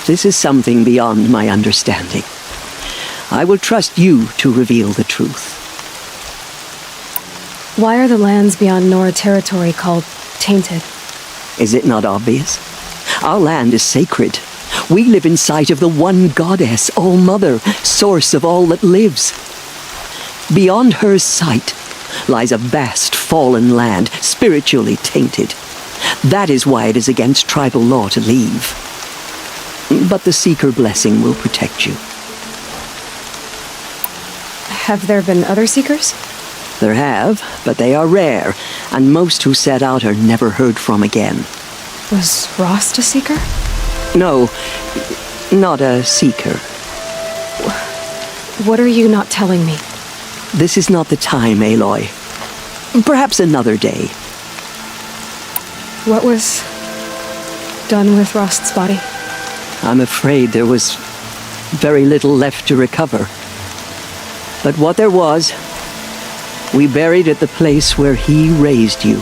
this is something beyond my understanding. I will trust you to reveal the truth. Why are the lands beyond Nora territory called tainted? Is it not obvious? Our land is sacred. We live in sight of the one goddess, All Mother, source of all that lives. Beyond her sight lies a vast fallen land, spiritually tainted. That is why it is against tribal law to leave. But the Seeker blessing will protect you. Have there been other Seekers? There have, but they are rare, and most who set out are never heard from again. Was Rost a Seeker? No, not a Seeker. What are you not telling me? This is not the time, Aloy. Perhaps another day. What was done with Rost's body? I'm afraid there was very little left to recover. But what there was, we buried at the place where he raised you,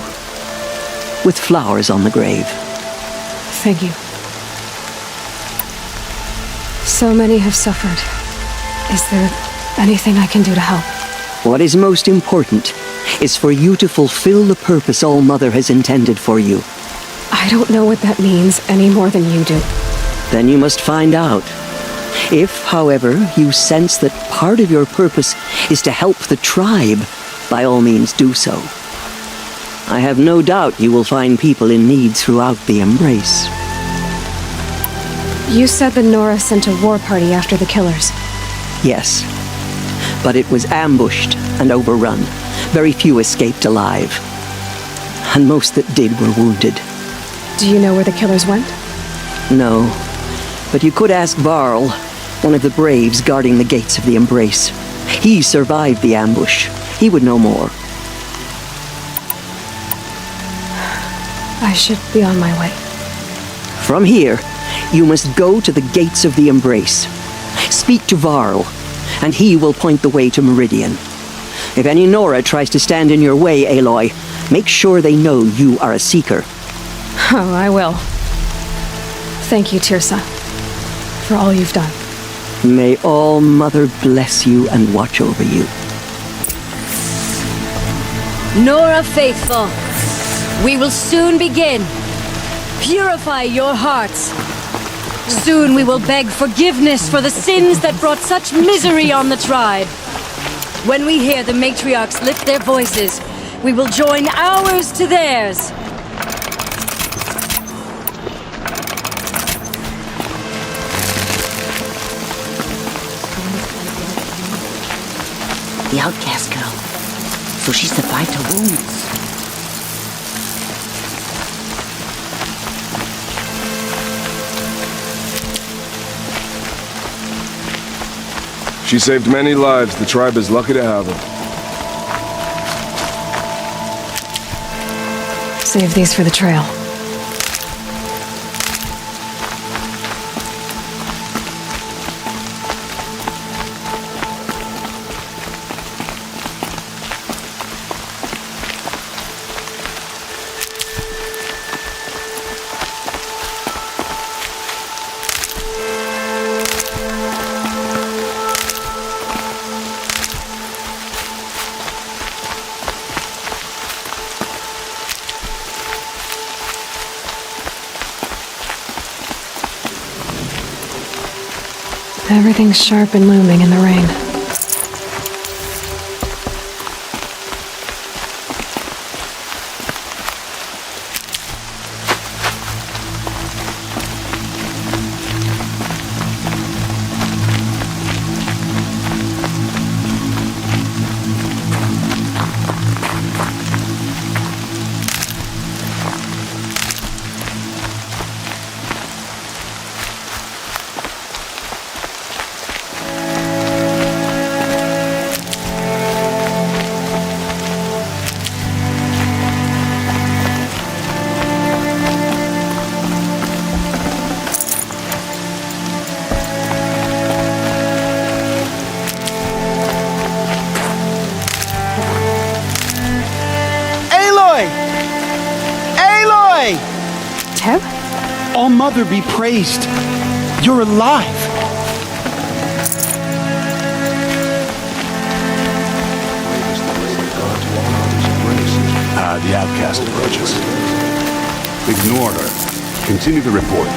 with flowers on the grave. Thank you. So many have suffered. Is there anything I can do to help? What is most important is for you to fulfill the purpose All Mother has intended for you. I don't know what that means any more than you do. Then you must find out. If, however, you sense that part of your purpose is to help the tribe, by all means do so. I have no doubt you will find people in need throughout the Embrace. You said the Nora sent a war party after the killers. Yes, but it was ambushed and overrun. Very few escaped alive. And most that did were wounded. Do you know where the killers went? No, but you could ask Varl, one of the braves guarding the gates of the Embrace. He survived the ambush. He would know more. I should be on my way. From here, you must go to the gates of the Embrace. Speak to Varl, and he will point the way to Meridian. If any Nora tries to stand in your way, Aloy, make sure they know you are a Seeker. Oh, I will. Thank you, Tirsa, for all you've done. May All Mother bless you and watch over you. Nora faithful, we will soon begin. Purify your hearts. Soon we will beg forgiveness for the sins that brought such misery on the tribe. When we hear the matriarchs lift their voices, we will join ours to theirs. the outcast girl. So she survived her wounds. She saved many lives. The tribe is lucky to have her. Save these for the trail. Everything's sharp and looming in the rain. Teb? All Mother be praised. You're alive. The outcast approaches. Ignore her. Continue the report.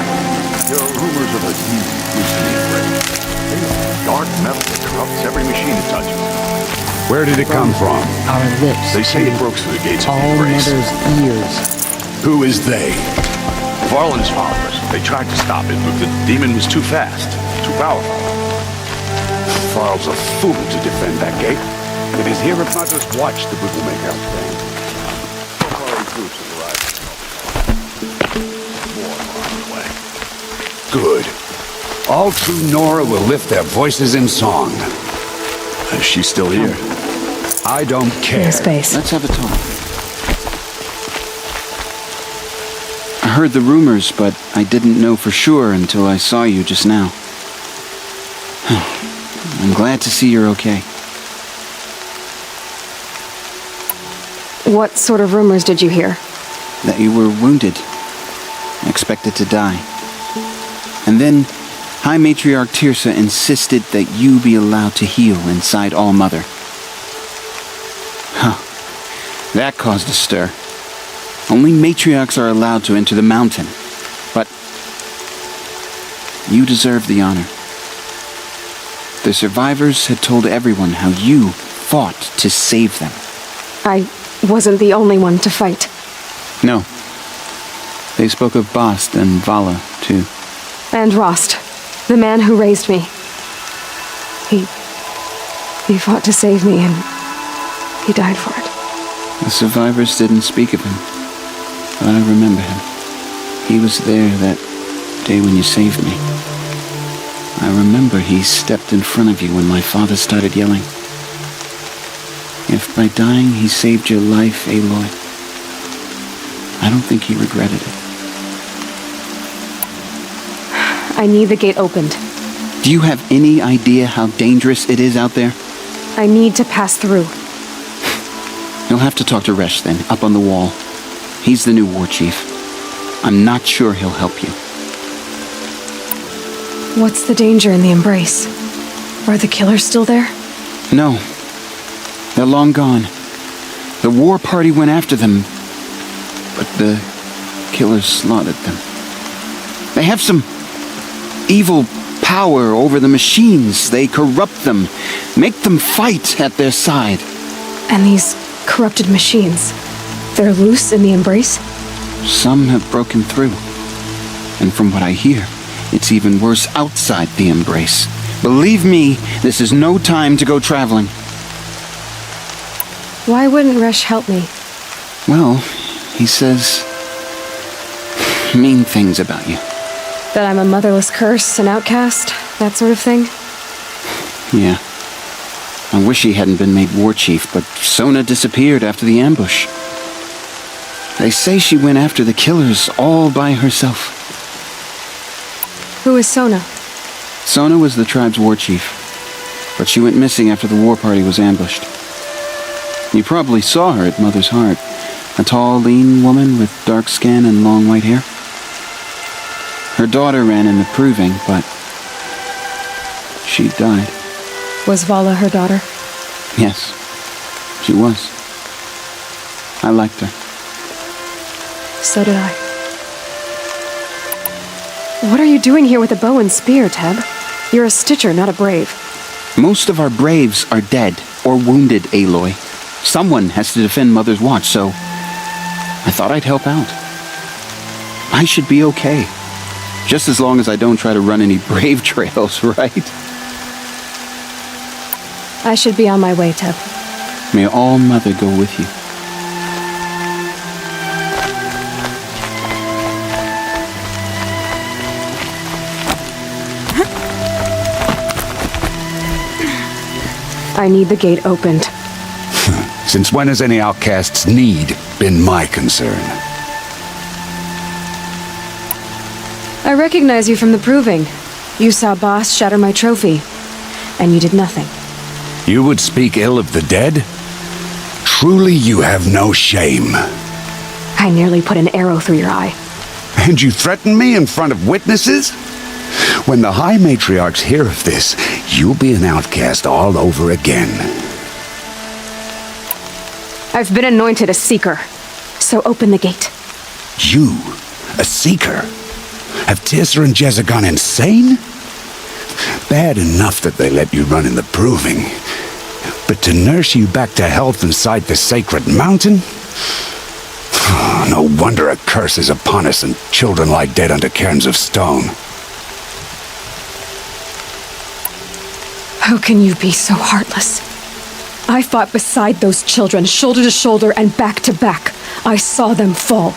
There are rumors of a deep loosening break. Dark metal that corrupts every machine it touches. Where did it come from? Our lips. They say it broke through the gates of the All embrace. Mother's ears. Who is they? Varl and his followers. They tried to stop it, but the demon was too fast, too powerful. Varl's a fool to defend that gate. It is here if Mother's watch the boot will make out stand. Foreign troops have arrived. More are on the way. Good. All true Nora will lift their voices in song. Is she still here? I don't care. Space. Let's have a talk. I heard the rumors, but I didn't know for sure until I saw you just now. I'm glad to see you're okay. What sort of rumors did you hear? That you were wounded, expected to die. And then High Matriarch Tirsa insisted that you be allowed to heal inside All Mother. Huh. That caused a stir. Only matriarchs are allowed to enter the mountain. But you deserve the honor. The survivors had told everyone how you fought to save them. I wasn't the only one to fight. No. They spoke of Bast and Vala, too. And Rost, the man who raised me. He fought to save me, and he died for it. The survivors didn't speak of him, but I remember him. He was there that day when you saved me. I remember he stepped in front of you when my father started yelling. If by dying he saved your life, Aloy, I don't think he regretted it. I need the gate opened. Do you have any idea how dangerous it is out there? I need to pass through. You'll have to talk to Resh then, up on the wall. He's the new war chief. I'm not sure he'll help you. What's the danger in the embrace? Are the killers still there? No. They're long gone. The war party went after them, but the killers slaughtered them. They have some evil power over the machines. They corrupt them, make them fight at their side. And these corrupted machines, they're loose in the embrace? Some have broken through. And from what I hear, it's even worse outside the embrace. Believe me, this is no time to go traveling. Why wouldn't Resh help me? Well, he says mean things about you. That I'm a motherless curse, an outcast, that sort of thing? Yeah. I wish he hadn't been made war chief, but Sona disappeared after the ambush. They say she went after the killers all by herself. Who is Sona? Sona was the tribe's war chief, but she went missing after the war party was ambushed. You probably saw her at Mother's Heart. A tall, lean woman with dark skin and long white hair. Her daughter ran in the proving, but she died. Was Vala her daughter? Yes, she was. I liked her. So did I. What are you doing here with a bow and spear, Teb? You're a Stitcher, not a brave. Most of our braves are dead or wounded, Aloy. Someone has to defend Mother's Watch, so I thought I'd help out. I should be okay. Just as long as I don't try to run any brave trails, right? I should be on my way, Teb. May All Mother go with you. I need the gate opened. Since when has any outcast's need been my concern? I recognize you from the proving. You saw Boss shatter my trophy, and you did nothing. You would speak ill of the dead? Truly you have no shame. I nearly put an arrow through your eye. And you threaten me in front of witnesses? When the High Matriarchs hear of this, you'll be an outcast all over again. I've been anointed a Seeker, so open the gate. You, a Seeker? Have Teersa and Jezza gone insane? Bad enough that they let you run in the proving, but to nurse you back to health inside the sacred mountain? No wonder a curse is upon us and children lie dead under cairns of stone. How can you be so heartless? I fought beside those children, shoulder to shoulder and back to back. I saw them fall.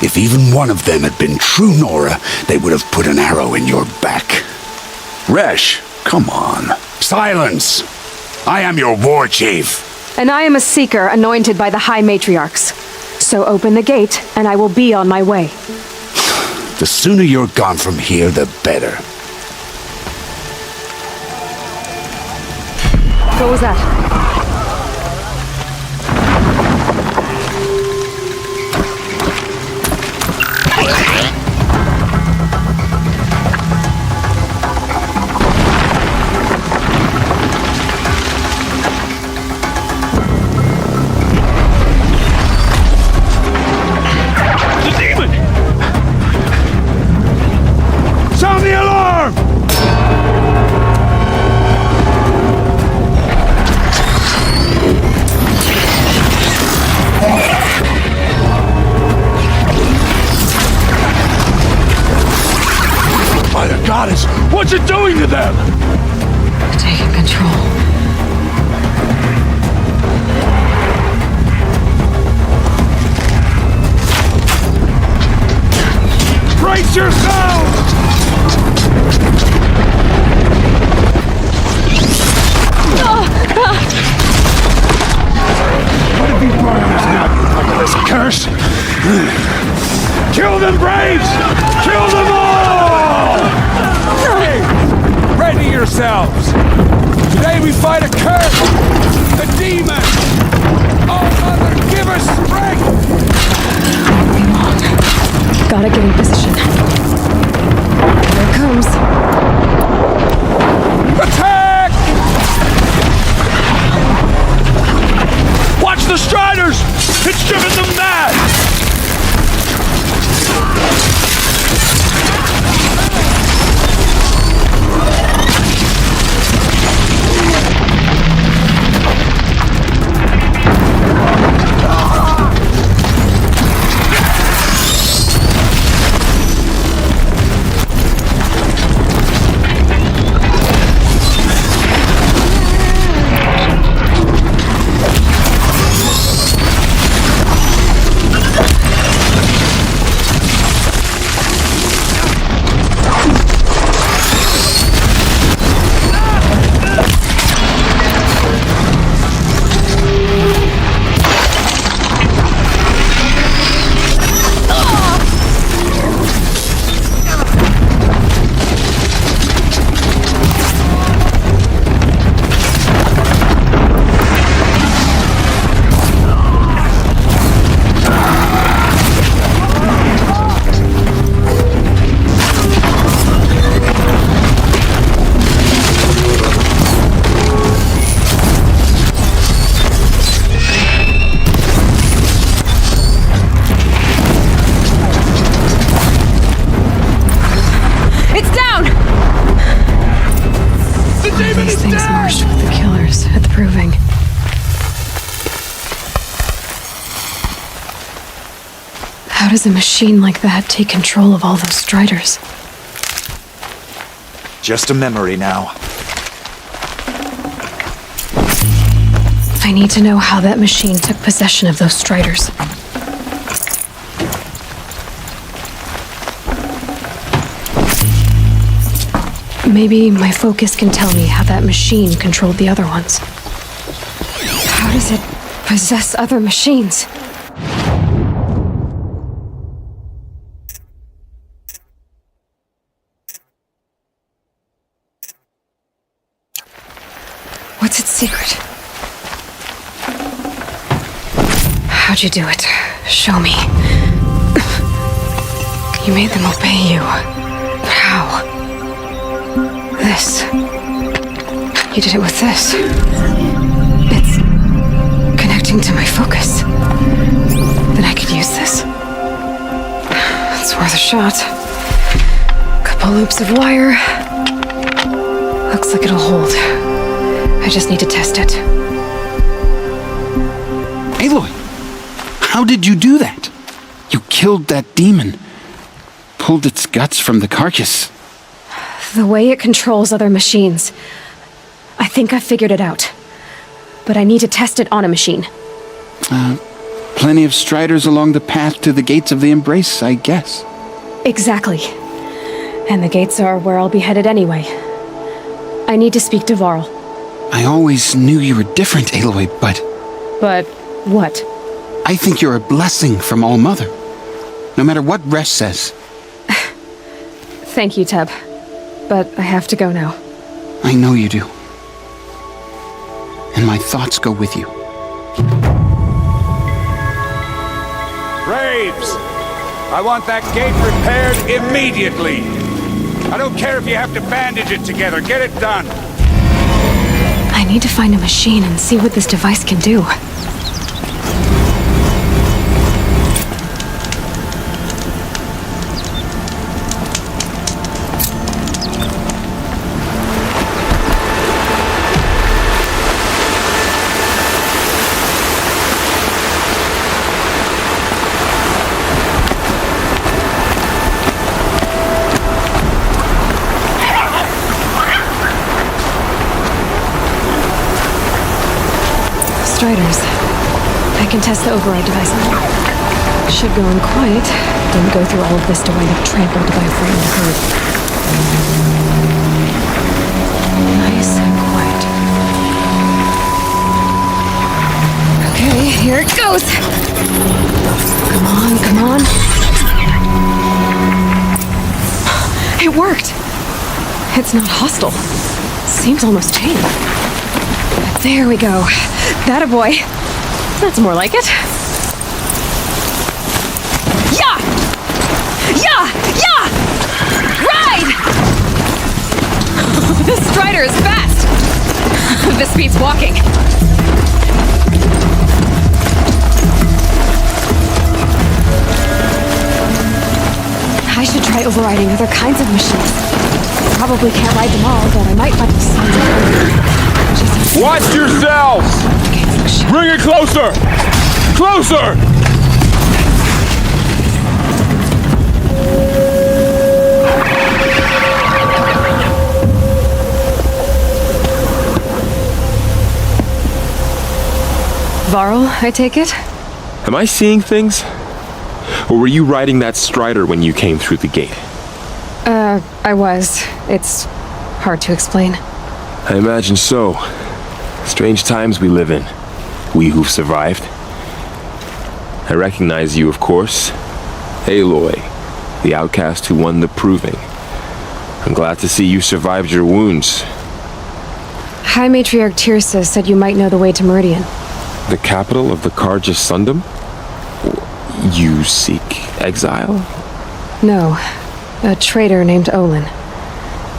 If even one of them had been true Nora, they would have put an arrow in your back. Resh, come on. Silence! I am your war chief. And I am a Seeker anointed by the High Matriarchs. So open the gate, and I will be on my way. The sooner you're gone from here, the better. What was that? Sound the alarm! By the goddess, what's it doing to them? Taking control. Brace yourselves! What have you brought on us now, you motherless curse? Kill them, braves! Kill them all! Hey, ready yourselves! Today we fight a curse! A demon! Oh, Mother, give us strength! Gotta get in position. Here it comes. Attack! Watch the Striders! It's driven them mad! Valens marched with the killers at the Proving. How does a machine like that take control of all those Striders? Just a memory now. I need to know how that machine took possession of those Striders. Maybe my focus can tell me how that machine controlled the other ones. How does it possess other machines? What's its secret? How'd you do it? Show me. You made them obey you. But how? This. You did it with this. It's connecting to my focus. Then I could use this. It's worth a shot. Couple loops of wire. Looks like it'll hold. I just need to test it. Aloy, how did you do that? You killed that demon. Pulled its guts from the carcass. The way it controls other machines. I think I figured it out. But I need to test it on a machine. Plenty of Striders along the path to the gates of the Embrace, I guess. Exactly. And the gates are where I'll be headed anyway. I need to speak to Varl. I always knew you were different, Aloy, but... But what? I think you're a blessing from All Mother. No matter what Resh says. Thank you, Teb. But I have to go now. I know you do. And my thoughts go with you. Graves! I want that gate repaired immediately. I don't care if you have to bandage it together. Get it done. I need to find a machine and see what this device can do. Striders. I can test the override device on them. Should go in quiet. Didn't go through all of this to wind up trampled by a frightened herd. Nice and quiet. Okay, here it goes! Come on, come on. It worked! It's not hostile. Seems almost tame. There we go. That a boy. That's more like it. Yeah! Yeah! Yeah! Ride! This Strider is fast! This beats walking. I should try overriding other kinds of machines. Probably can't ride them all, but I might find some. Watch yourselves! Bring it closer! Closer! Varl, I take it? Am I seeing things? Or were you riding that Strider when you came through the gate? I was. It's hard to explain. I imagine so. Strange times we live in. We who've survived. I recognize you, of course. Aloy, the outcast who won the Proving. I'm glad to see you survived your wounds. High Matriarch Tirsa said you might know the way to Meridian. The capital of the Carja Sundom? You seek exile? No. A traitor named Olin.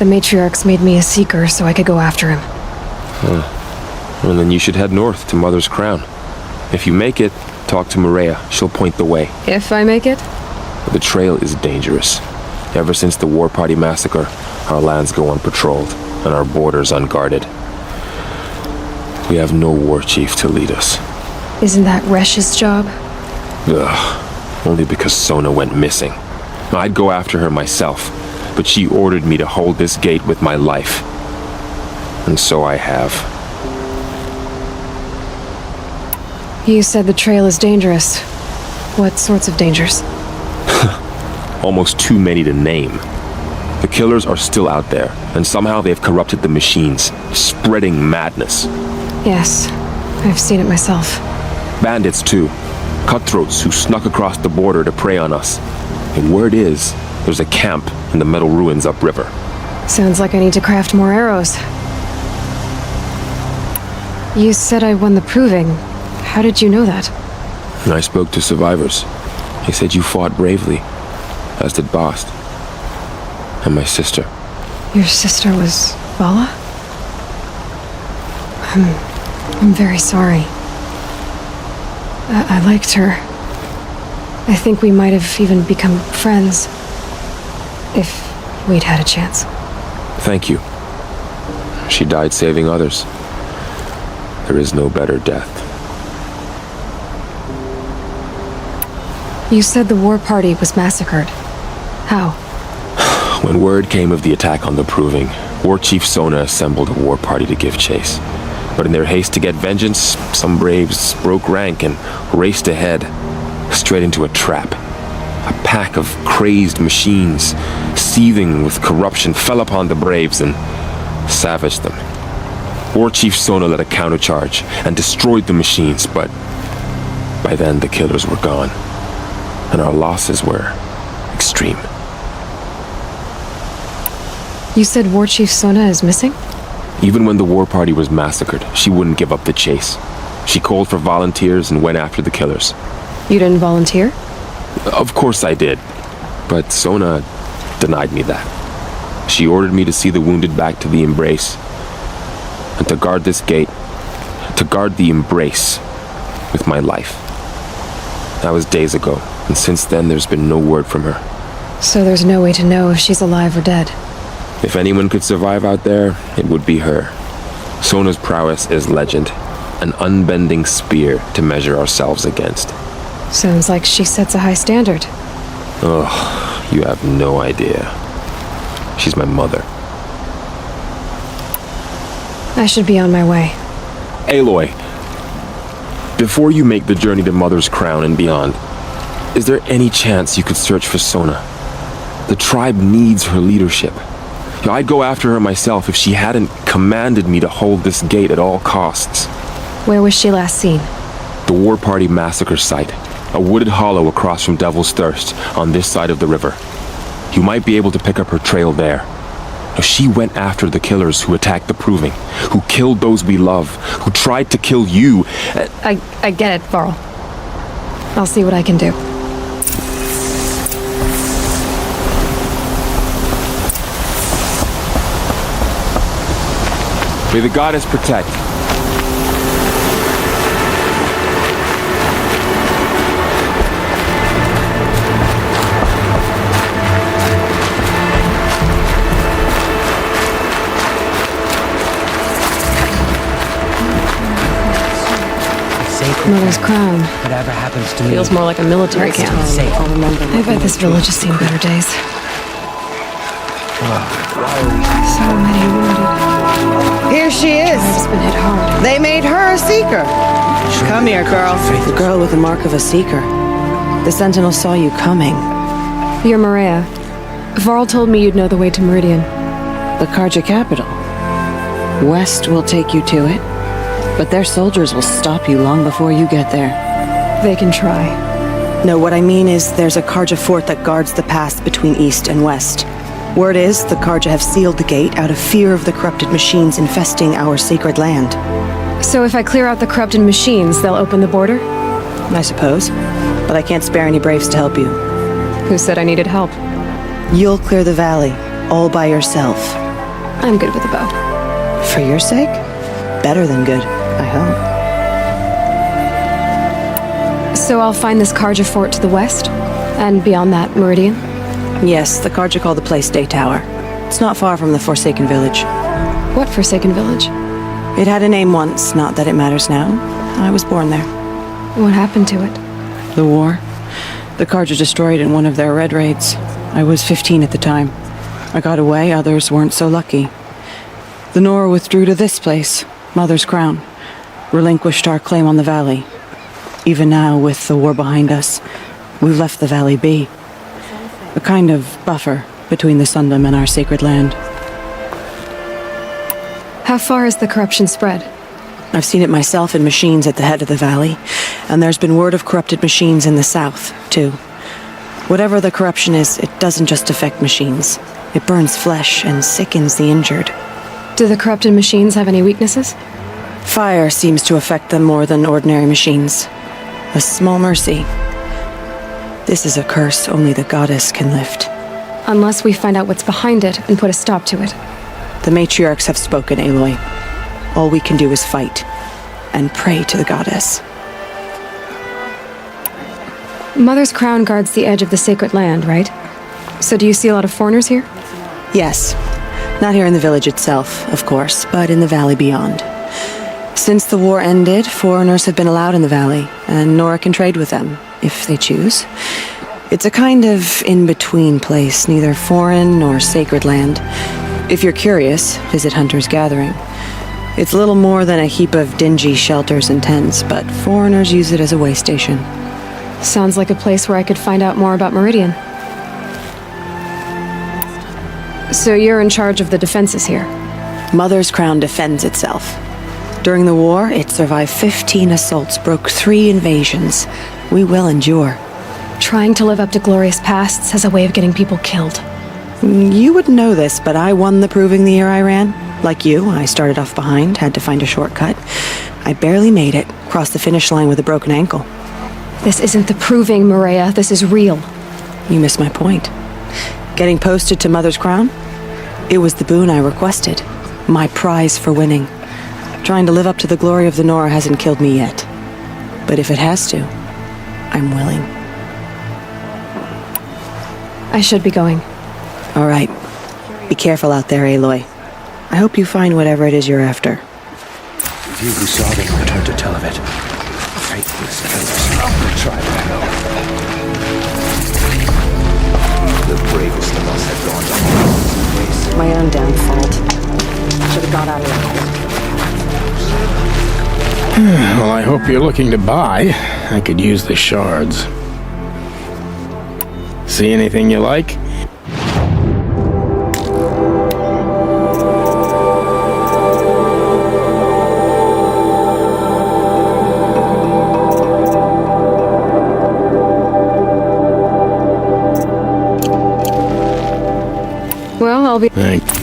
The Matriarchs made me a seeker so I could go after him. Well, then you should head north to Mother's Crown. If you make it, talk to Maria. She'll point the way. If I make it? The trail is dangerous. Ever since the War Party massacre, our lands go unpatrolled, and our borders unguarded. We have no war chief to lead us. Isn't that Resh's job? Ugh. Only because Sona went missing. I'd go after her myself, but she ordered me to hold this gate with my life. And so I have. You said the trail is dangerous. What sorts of dangers? Almost too many to name. The killers are still out there, and somehow they've corrupted the machines, spreading madness. Yes, I've seen it myself. Bandits, too. Cutthroats who snuck across the border to prey on us. And word is, there's a camp in the metal ruins upriver. Sounds like I need to craft more arrows. You said I won the proving. How did you know that? I spoke to survivors. They said you fought bravely, as did Bast. And my sister. Your sister was Vala? I'm very sorry. I liked her. I think we might have even become friends. If we'd had a chance. Thank you. She died saving others. There is no better death. You said the war party was massacred. How? When word came of the attack on the Proving, War Chief Sona assembled a war party to give chase. But in their haste to get vengeance, some braves broke rank and raced ahead, straight into a trap. A pack of crazed machines, seething with corruption, fell upon the braves and savaged them. War Chief Sona led a countercharge and destroyed the machines, but by then the killers were gone, and our losses were extreme. You said War Chief Sona is missing? Even when the war party was massacred, she wouldn't give up the chase. She called for volunteers and went after the killers. You didn't volunteer? Of course I did, but Sona denied me that. She ordered me to see the wounded back to the Embrace, and to guard this gate, to guard the Embrace with my life. That was days ago, and since then there's been no word from her. So there's no way to know if she's alive or dead. If anyone could survive out there, it would be her. Sona's prowess is legend, an unbending spear to measure ourselves against. Sounds like she sets a high standard. Oh, you have no idea. She's my mother. I should be on my way. Aloy, before you make the journey to Mother's Crown and beyond, is there any chance you could search for Sona? The tribe needs her leadership. I'd go after her myself if she hadn't commanded me to hold this gate at all costs. Where was she last seen? The War Party massacre site. A wooded hollow across from Devil's Thirst, on this side of the river. You might be able to pick up her trail there. She went after the killers who attacked the Proving, who killed those we love, who tried to kill you. I get it, Varl. I'll see what I can do. May the goddess protect. Mother's Crown. Whatever happens to me Feels more like a military camp. I'll remember. I bet this village has seen better days. So many wounded. Here she is. Tribe's been hit hard. They made her a seeker. Come here, girl. The girl with the mark of a seeker. The Sentinel saw you coming. You're Maria. Varl told me you'd know the way to Meridian. The Carja capital. West will take you to it, but their soldiers will stop you long before you get there. They can try. No, what I mean is there's a Carja fort that guards the pass between east and west. Word is the Carja have sealed the gate out of fear of the corrupted machines infesting our sacred land. So if I clear out the corrupted machines, they'll open the border? I suppose. But I can't spare any braves to help you. Who said I needed help? You'll clear the valley, all by yourself. I'm good with a bow. For your sake? Better than good, I hope. So I'll find this Carja fort to the west? And beyond that, Meridian? Yes, the Carja call the place Day Tower. It's not far from the Forsaken Village. What Forsaken Village? It had a name once, not that it matters now. I was born there. What happened to it? The war. The Carja destroyed in one of their red raids. I was 15 at the time. I got away, others weren't so lucky. The Nora withdrew to this place, Mother's Crown. Relinquished our claim on the valley. Even now, with the war behind us, we've left the valley be. A kind of buffer between the Sundom and our sacred land. How far has the corruption spread? I've seen it myself in machines at the head of the valley, and there's been word of corrupted machines in the south, too. Whatever the corruption is, it doesn't just affect machines. It burns flesh and sickens the injured. Do the corrupted machines have any weaknesses? Fire seems to affect them more than ordinary machines. A small mercy. This is a curse only the goddess can lift. Unless we find out what's behind it and put a stop to it. The matriarchs have spoken, Aloy. All we can do is fight and pray to the goddess. Mother's Crown guards the edge of the sacred land, right? So do you see a lot of foreigners here? Yes. Not here in the village itself, of course, but in the valley beyond. Since the war ended, foreigners have been allowed in the valley, and Nora can trade with them, if they choose. It's a kind of in-between place, neither foreign nor sacred land. If you're curious, visit Hunter's Gathering. It's little more than a heap of dingy shelters and tents, but foreigners use it as a way station. Sounds like a place where I could find out more about Meridian. So you're in charge of the defenses here? Mother's Crown defends itself. During the war, it survived 15 assaults, broke 3 invasions. We will endure. Trying to live up to glorious pasts has a way of getting people killed. You wouldn't know this, but I won the proving the year I ran. Like you, I started off behind, had to find a shortcut. I barely made it, crossed the finish line with a broken ankle. This isn't the proving, Maria. This is real. You missed my point. Getting posted to Mother's Crown? It was the boon I requested. My prize for winning. Trying to live up to the glory of the Nora hasn't killed me yet. But if it has to, I'm willing. I should be going. All right. Be careful out there, Aloy. I hope you find whatever it is you're after. You who saw them return to tell of it. Faithless killers. Try that out. The bravest of us have gone down. My own downfall. Should have got out of it. Well, I hope you're looking to buy. I could use the shards. See anything you like? Well, I'll be... Thanks.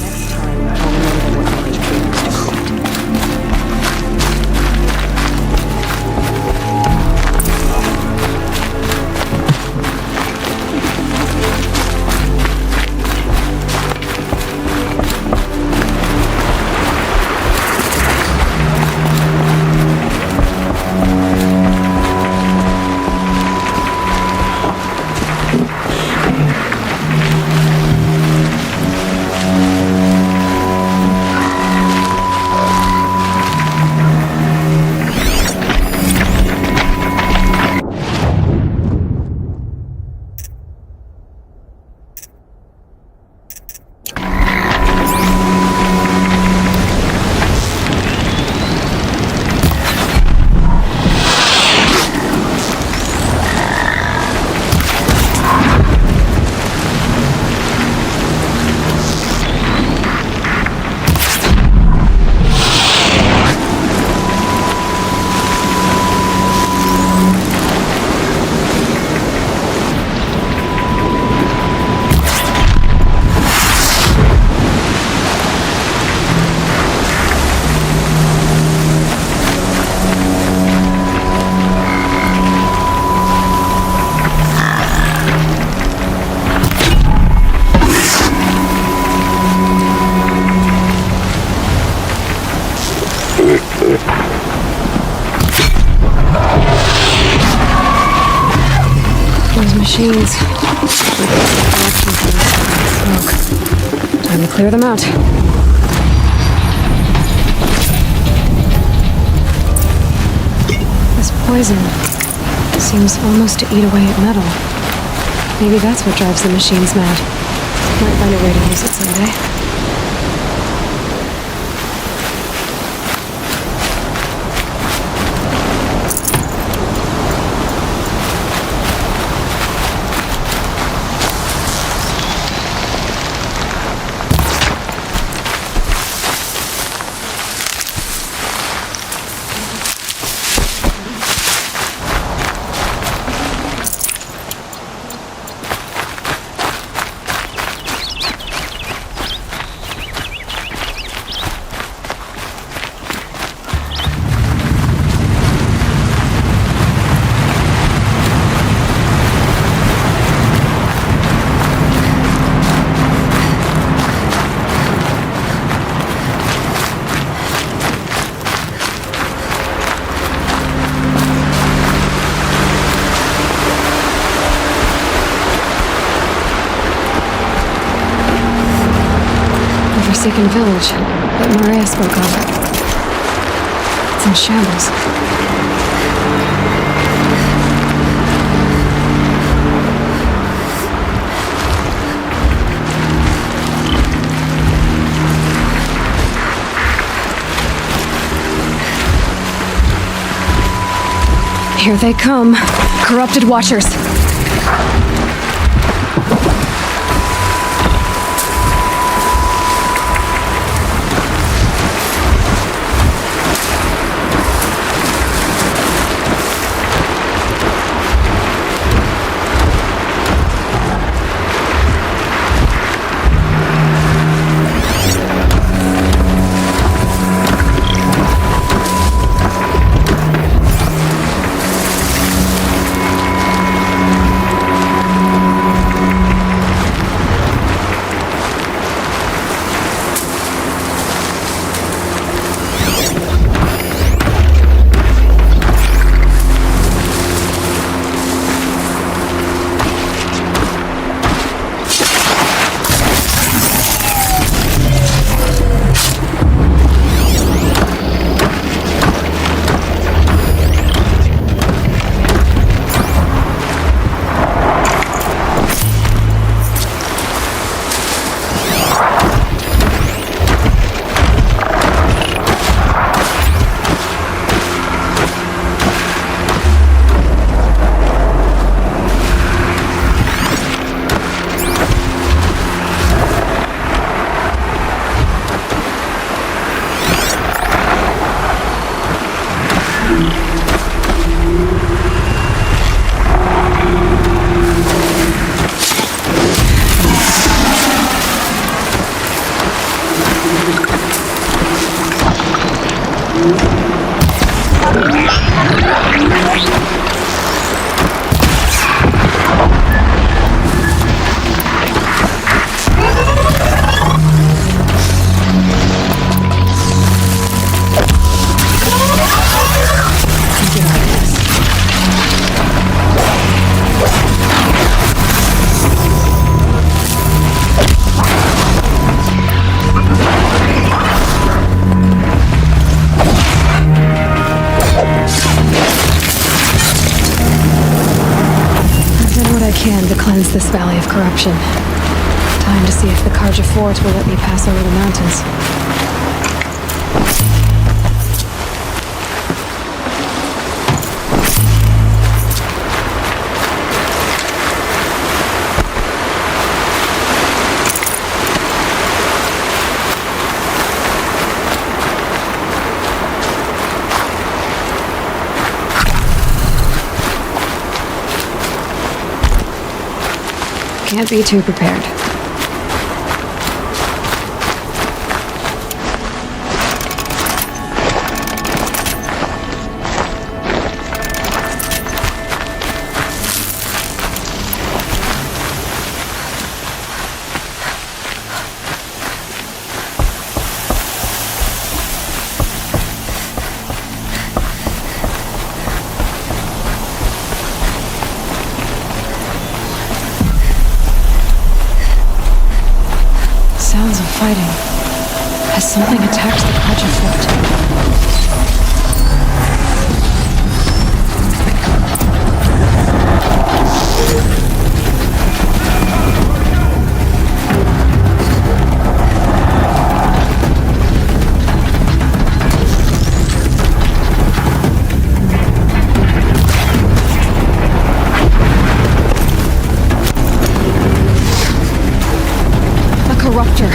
Those machines. Smoke. Time to clear them out. poison seems almost to eat away at metal. Maybe that's what drives the machines mad. Might find a way to use it someday. Forsaken village that Maria spoke of. It's in shambles. Here they come. Corrupted Watchers. To cleanse this valley of corruption. Time to see if the Carja Fort will let me pass over the mountains. Can't be too prepared. Sounds of fighting. Has something attacked the Carja Fort? A corruptor.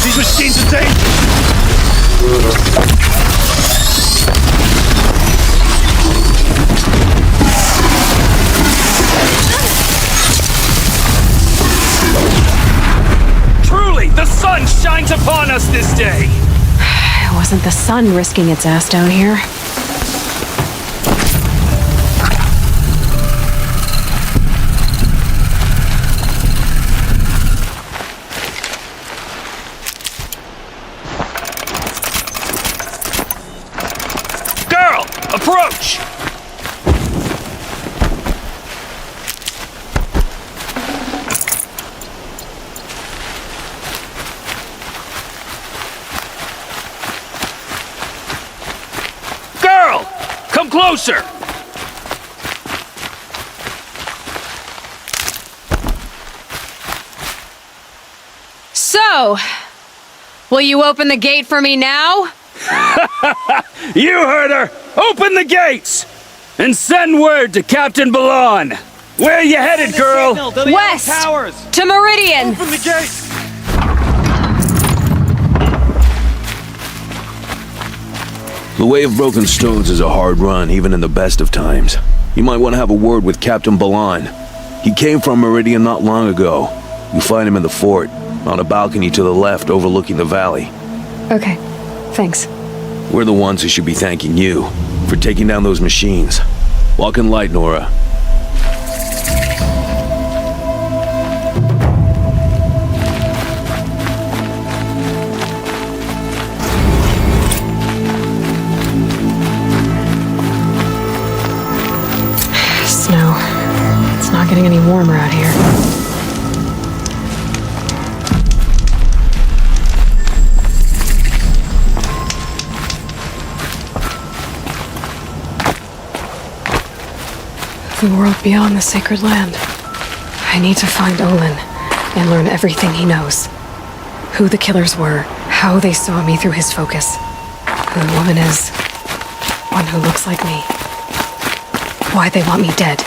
These machines are dangerous! Truly, the sun shines upon us this day! It wasn't the sun risking its ass down here. Approach! Girl! Come closer! So, will you open the gate for me now? You heard her! Open the gates! And send word to Captain Balan! Where you headed, girl? West! To Meridian! Open the gates! The Way of Broken Stones is a hard run, even in the best of times. You might want to have a word with Captain Balan. He came from Meridian not long ago. You'll find him in the fort, on a balcony to the left overlooking the valley. Okay, thanks. We're the ones who should be thanking you for taking down those machines. Walk in light, Nora. Snow. It's not getting any warmer out here. The world beyond the sacred land. I need to find Olin and learn everything he knows. Who the killers were, how they saw me through his focus, who the woman is, one who looks like me, why they want me dead.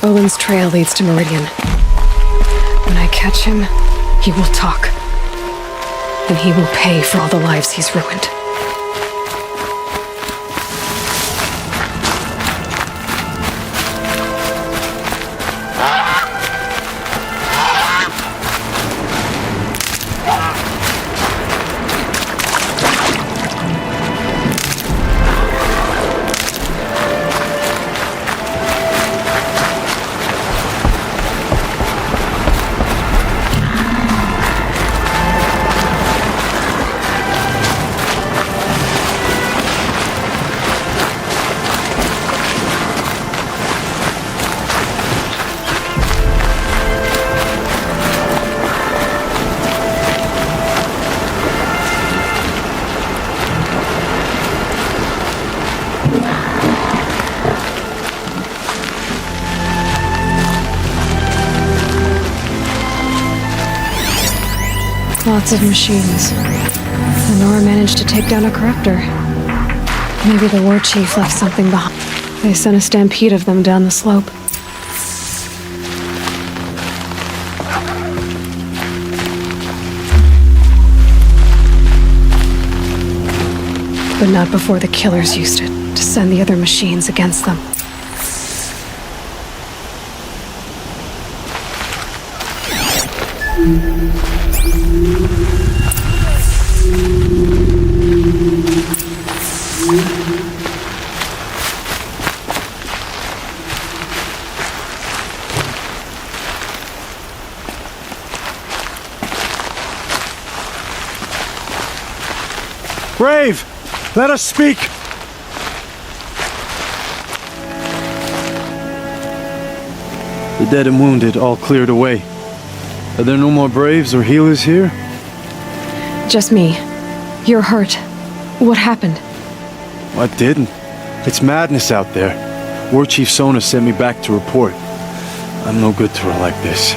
Olin's trail leads to Meridian. When I catch him, he will talk. And he will pay for all the lives he's ruined. Lots of machines. And Nora managed to take down a corruptor. Maybe the war chief left something behind. They sent a stampede of them down the slope. But not before the killers used it to send the other machines against them. Brave! Let us speak! The dead and wounded all cleared away. Are there no more Braves or healers here? Just me. You're hurt. What happened? What didn't? It's madness out there. War Chief Sona sent me back to report. I'm no good to her like this.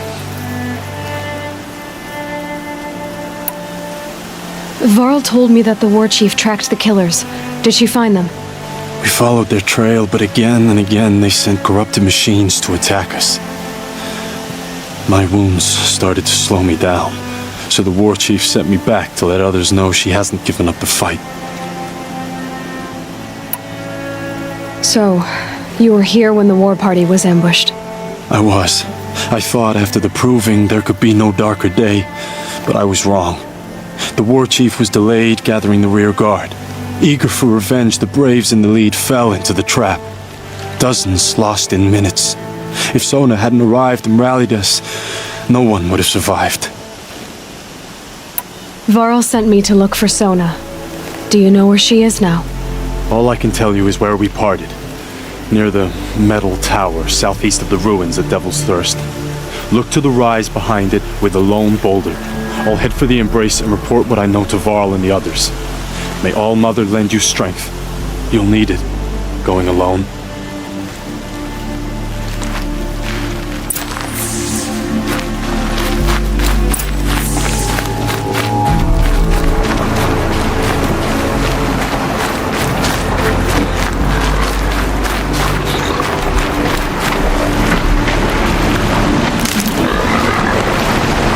Varl told me that the war chief tracked the killers. Did she find them? We followed their trail, but again and again they sent corrupted machines to attack us. My wounds started to slow me down, so the war chief sent me back to let others know she hasn't given up the fight. So, you were here when the war party was ambushed? I was. I thought after the proving there could be no darker day, but I was wrong. The war chief was delayed gathering the rear guard. Eager for revenge, the Braves in the lead fell into the trap. Dozens lost in minutes. If Sona hadn't arrived and rallied us, no one would have survived. Varl sent me to look for Sona. Do you know where she is now? All I can tell you is where we parted. Near the metal tower, southeast of the ruins at Devil's Thirst. Look to the rise behind it with a lone boulder. I'll head for the embrace and report what I know to Varl and the others. May All Mother lend you strength. You'll need it, going alone.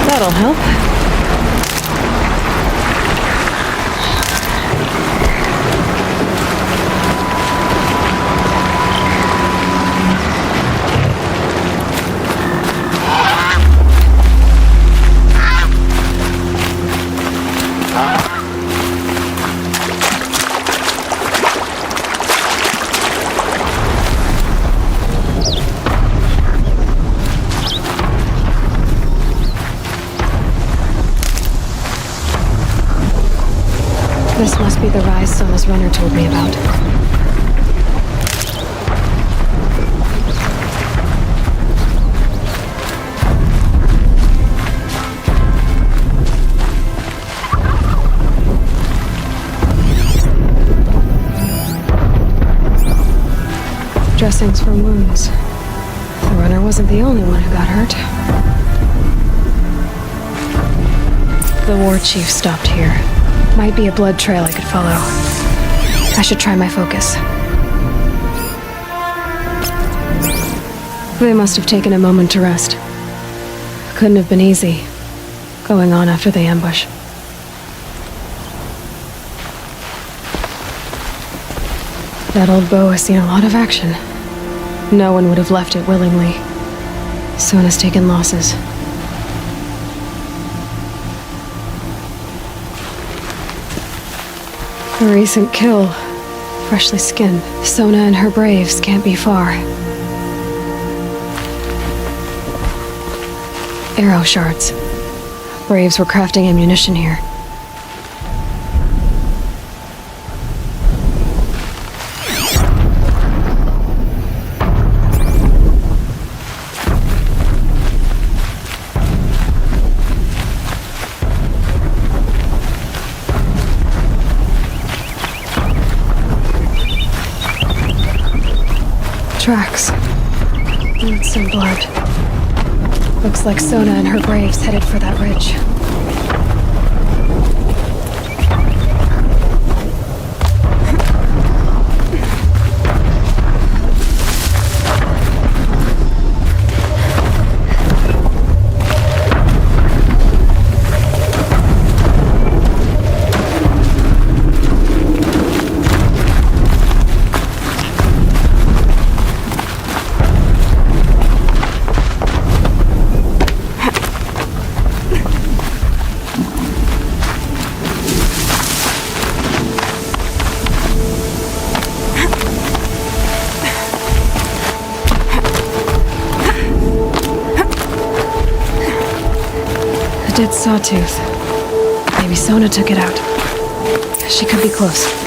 That'll help. This must be the rise Sona's runner told me about. Dressings for wounds. The runner wasn't the only one who got hurt. The war chief stopped here. Might be a blood trail I could follow. I should try my focus. They must have taken a moment to rest. Couldn't have been easy, going on after the ambush. That old bow has seen a lot of action. No one would have left it willingly. Sona's taken losses. A recent kill. Freshly skinned. Sona and her braves can't be far. Arrow shards. Braves were crafting ammunition here. Tracks. And some blood. Looks like Sona and her braves headed for that ridge. dead sawtooth. Maybe Sona took it out. She could be close.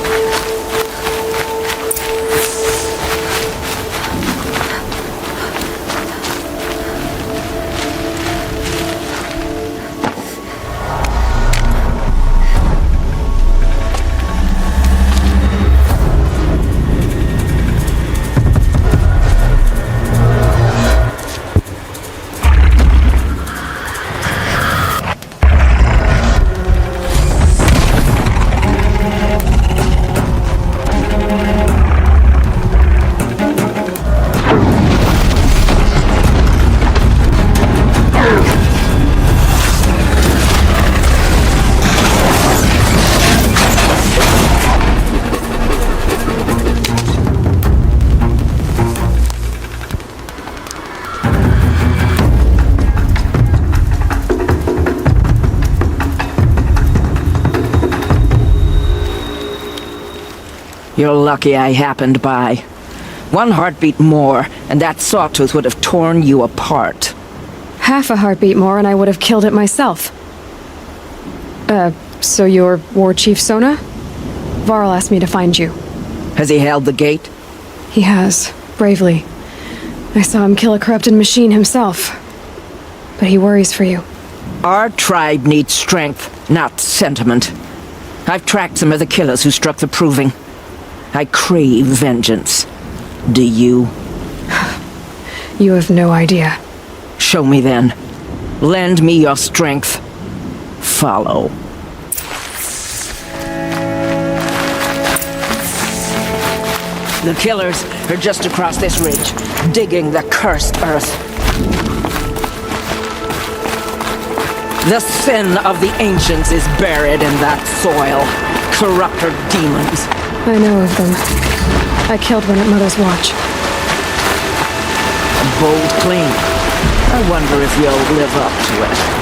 You're lucky I happened by. One heartbeat more, and that sawtooth would have torn you apart. Half a heartbeat more and I would have killed it myself. So you're War Chief Sona? Varl asked me to find you. Has he held the gate? He has, bravely. I saw him kill a corrupted machine himself. But he worries for you. Our tribe needs strength, not sentiment. I've tracked some of the killers who struck the Proving. I crave vengeance. Do you? You have no idea. Show me then. Lend me your strength. Follow. The killers are just across this ridge, digging the cursed earth. The sin of the ancients is buried in that soil. Corrupter demons. I know of them. I killed one at Mother's Watch. A bold claim. I wonder if you'll live up to it.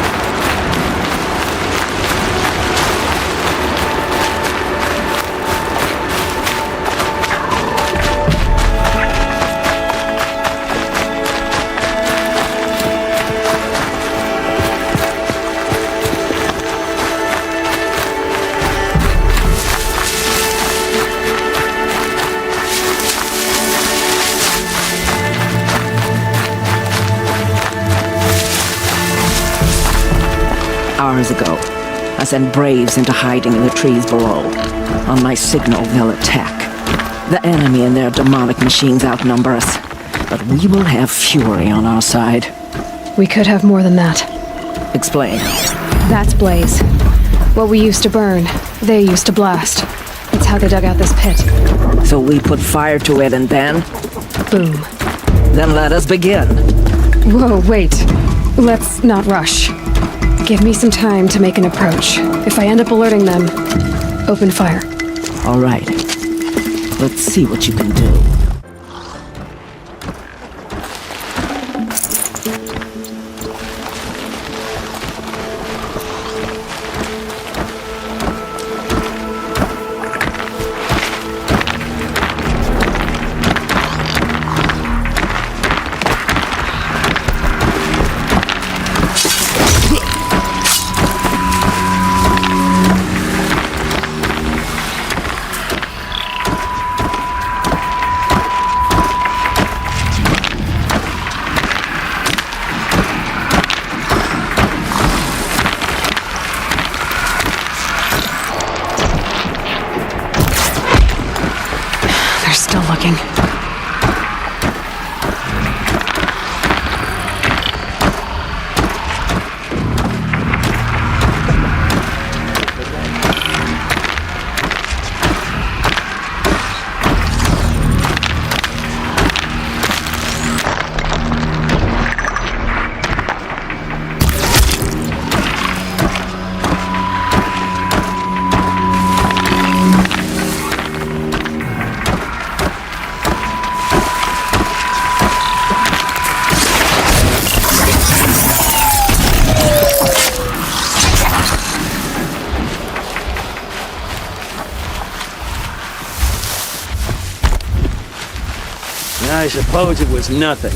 Hours ago, I sent Braves into hiding in the trees below. On my signal, they'll attack. The enemy and their demonic machines outnumber us, but we will have fury on our side. We could have more than that. Explain. That's Blaze. What we used to burn, they used to blast. It's how they dug out this pit. So we put fire to it and then? Boom. Then let us begin. Whoa, wait. Let's not rush. Give me some time to make an approach. If I end up alerting them, open fire. All right. Let's see what you can do. Still looking. I suppose it was nothing.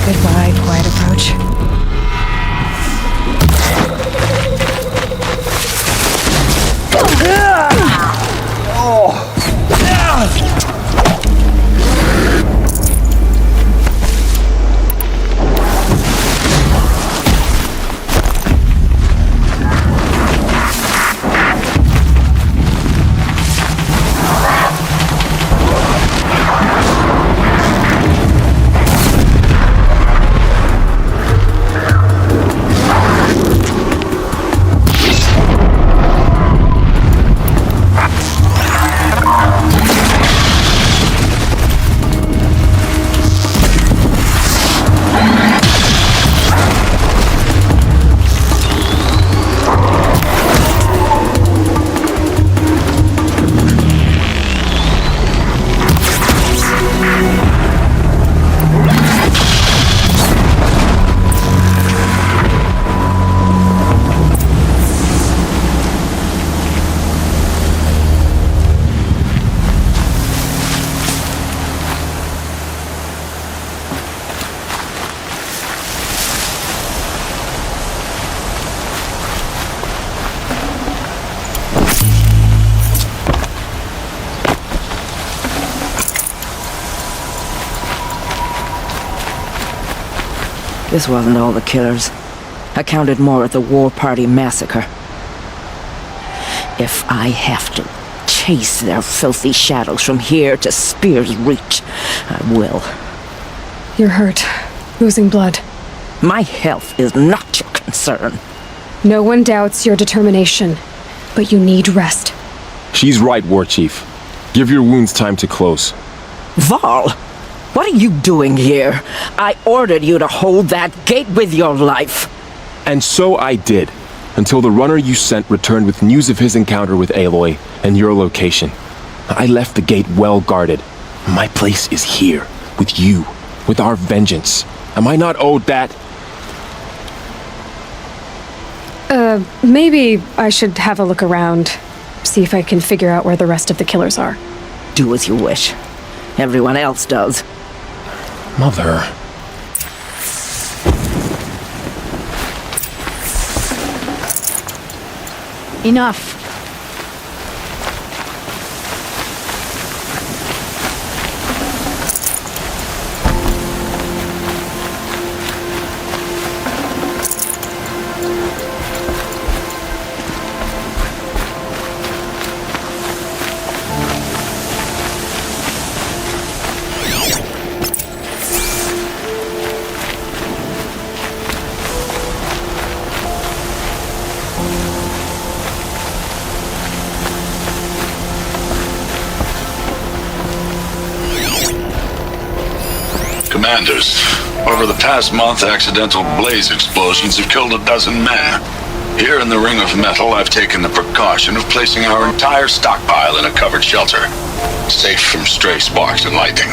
Goodbye, quiet approach. This wasn't all the killers. I counted more at the War Party massacre. If I have to chase their filthy shadows from here to Spear's Reach, I will. You're hurt. Losing blood. My health is not your concern. No one doubts your determination, but you need rest. She's right, War Chief. Give your wounds time to close. Varl, what are you doing here? I ordered you to hold that gate with your life. And so I did, until the runner you sent returned with news of his encounter with Aloy and your location. I left the gate well guarded. My place is here, with you, with our vengeance. Am I not owed that? Maybe I should have a look around. See if I can figure out where the rest of the killers are. Do as you wish. Everyone else does. Mother. Enough. Commanders, over the past month, accidental blaze explosions have killed 12 men. Here in the Ring of Metal, I've taken the precaution of placing our entire stockpile in a covered shelter, safe from stray sparks and lightning,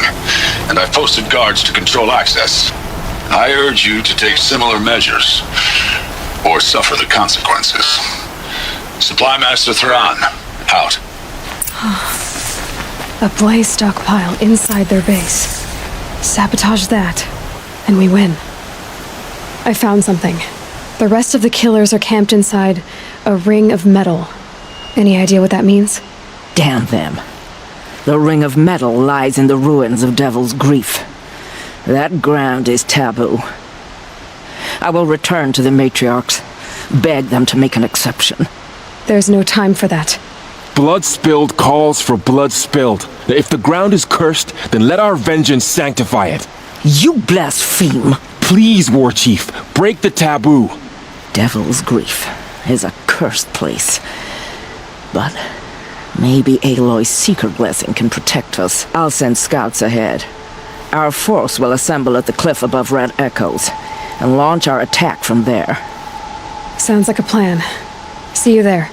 and I've posted guards to control access. I urge you to take similar measures, or suffer the consequences. Supply Master Thran, out. A blaze stockpile inside their base. Sabotage that, and we win. I found something. The rest of the killers are camped inside a ring of metal. Any idea what that means? Damn them. The Ring of Metal lies in the ruins of Devil's Grief. That ground is taboo. I will return to the matriarchs, beg them to make an exception. There's no time for that. Blood spilled calls for blood spilled. If the ground is cursed, then let our vengeance sanctify it. You blaspheme! Please, Warchief, break the taboo. Devil's Grief is a cursed place. But maybe Aloy's secret blessing can protect us. I'll send scouts ahead. Our force will assemble at the cliff above Red Echoes and launch our attack from there. Sounds like a plan. See you there.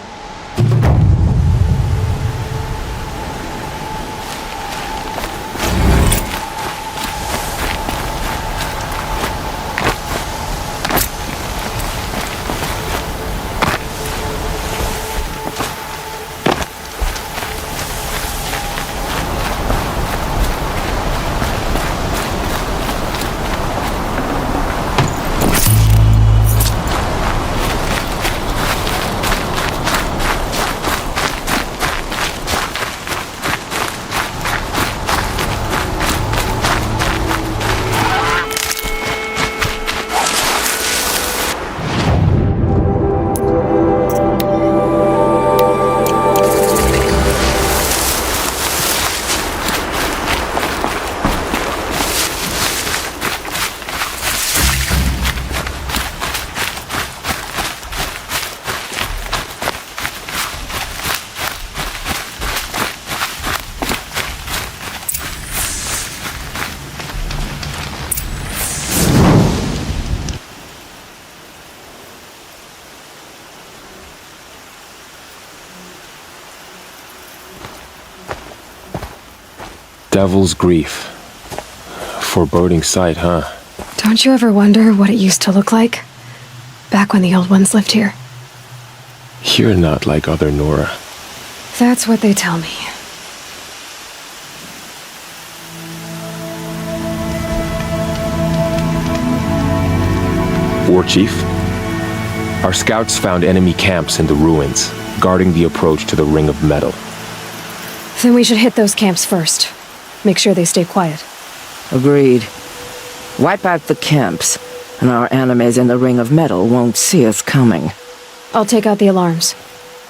Devil's Grief. Foreboding sight, huh? Don't you ever wonder what it used to look like? Back when the old ones lived here. You're not like other Nora. That's what they tell me. Warchief, our scouts found enemy camps in the ruins, guarding the approach to the Ring of Metal. Then we should hit those camps first. Make sure they stay quiet. Agreed. Wipe out the camps, and our enemies in the Ring of Metal won't see us coming. I'll take out the alarms.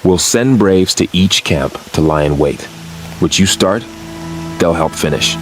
We'll send Braves to each camp to lie in wait. Which you start, they'll help finish.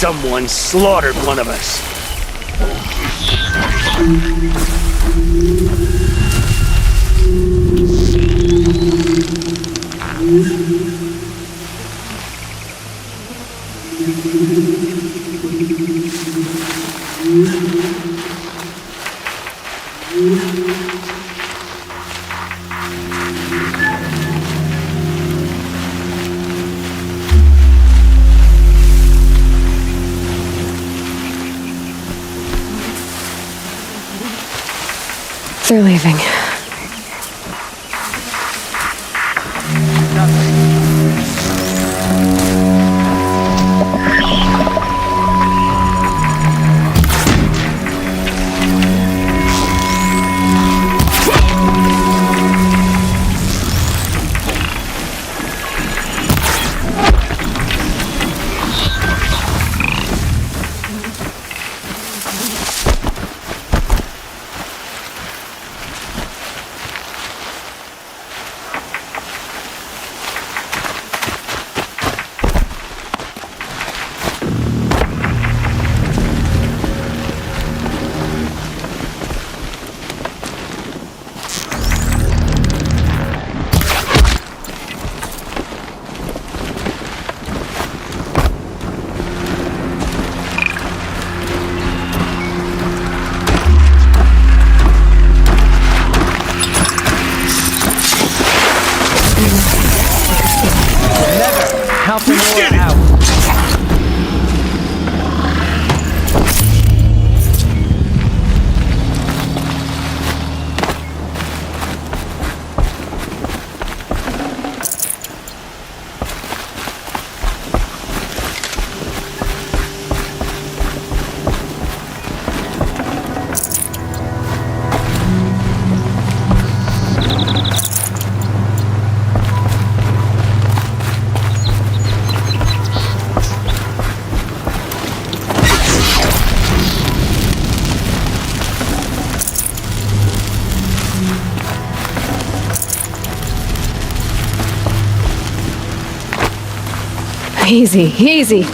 Someone slaughtered one of us. They're leaving. Helping Nora out. Easy, easy.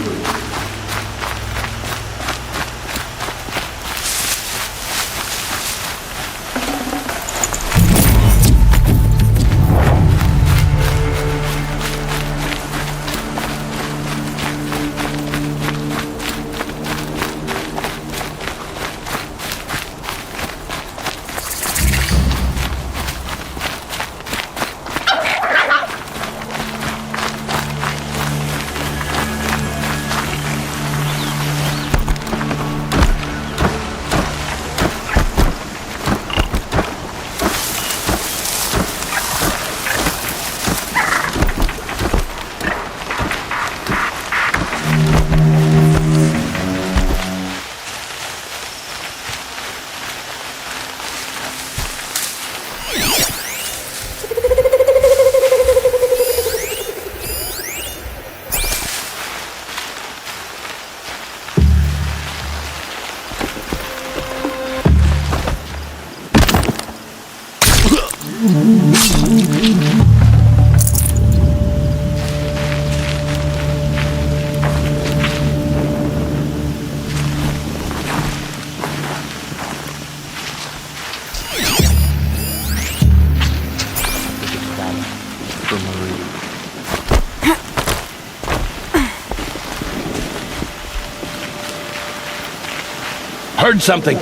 Heard something.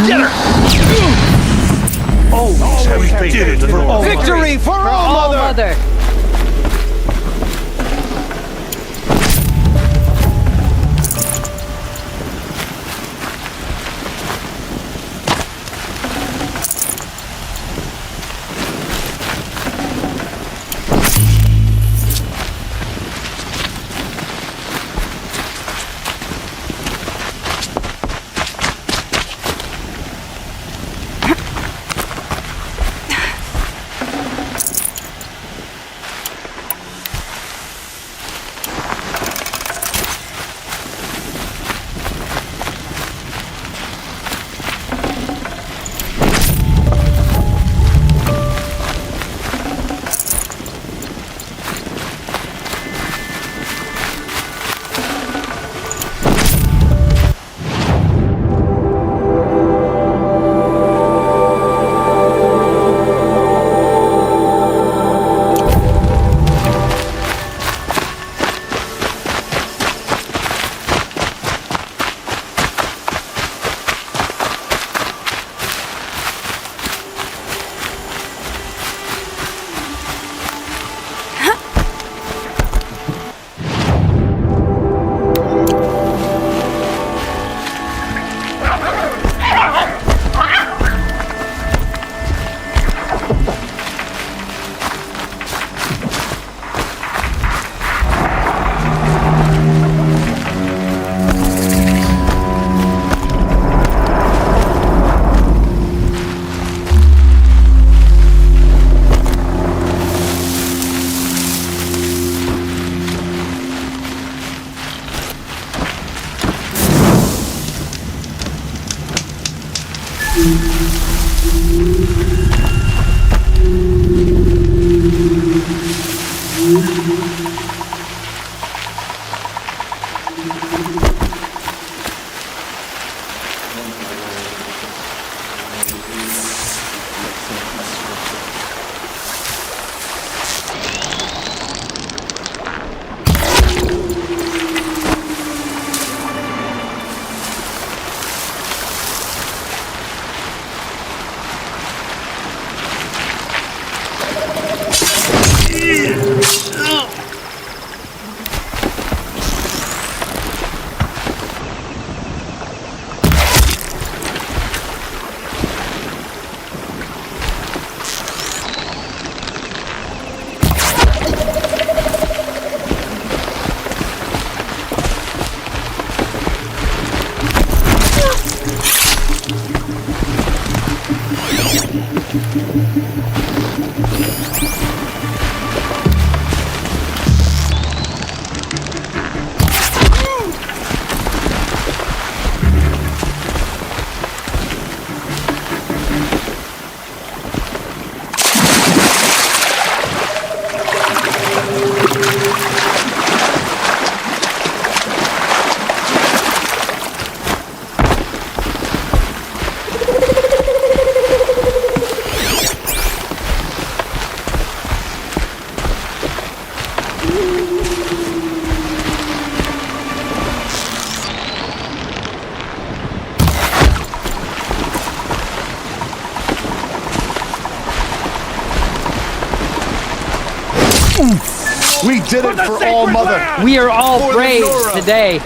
Get her! Oh, we did it for all. Victory for all Mother! We did it for All Mother. We are all brave today.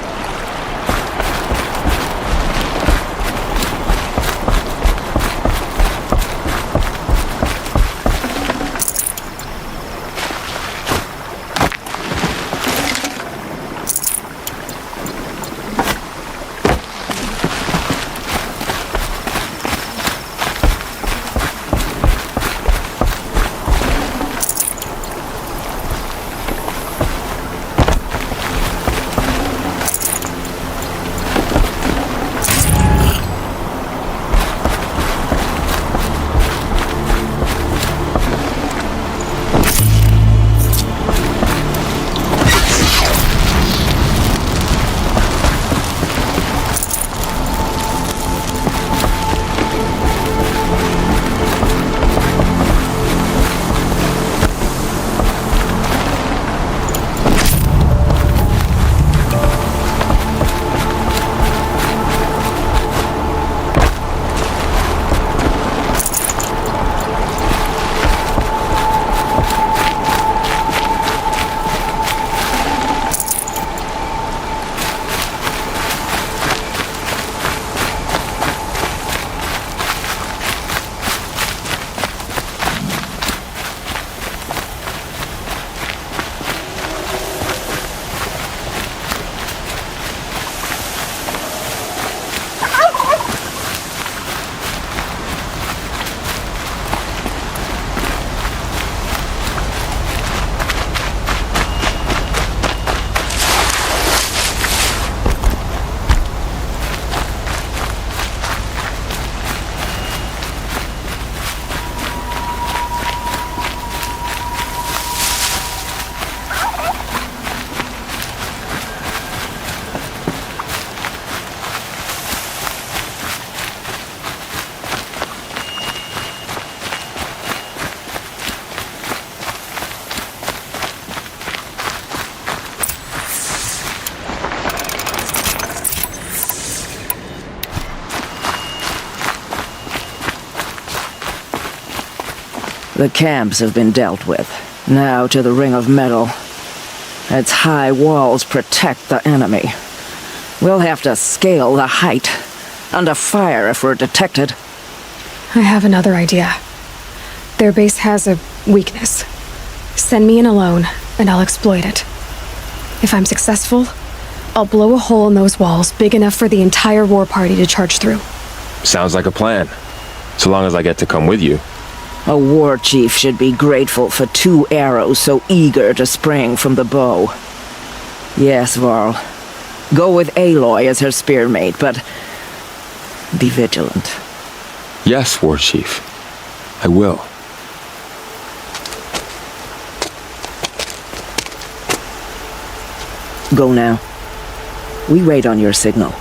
The camps have been dealt with. Now to the Ring of Metal. Its high walls protect the enemy. We'll have to scale the height. Under fire if we're detected. I have another idea. Their base has a weakness. Send me in alone, and I'll exploit it. If I'm successful, I'll blow a hole in those walls big enough for the entire war party to charge through. Sounds like a plan. So long as I get to come with you. A war chief should be grateful for 2 arrows so eager to spring from the bow. Yes, Varl. Go with Aloy as her spearmate, but be vigilant. Yes, War Chief. I will. Go now. We wait on your signal.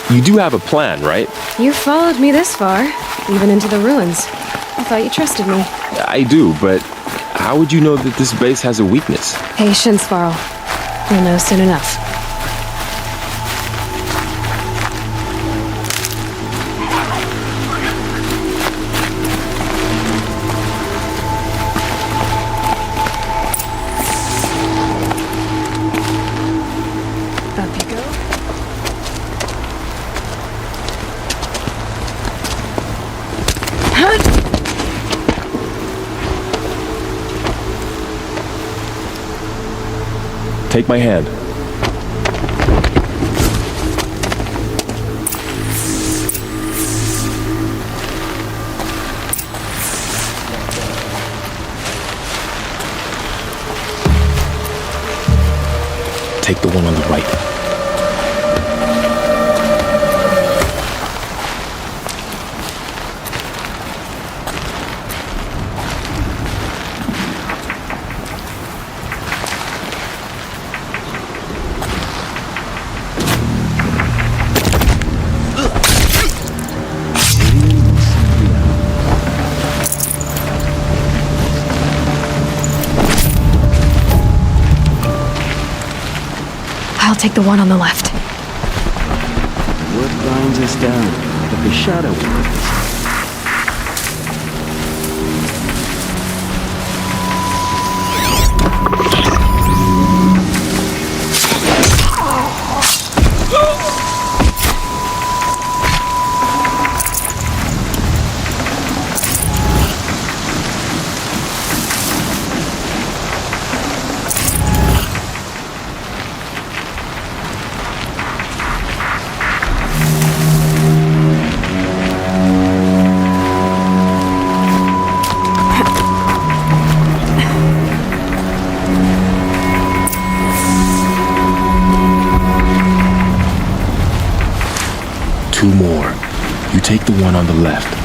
You do have a plan, right? You followed me this far, even into the ruins. I thought you trusted me. I do, but how would you know that this base has a weakness? Patience, Varl. You'll know soon enough. Up you go. Take my hand. Take the one on the right. I'll take the one on the left. What binds us down? But the shadow works. Two more. You take the one on the left.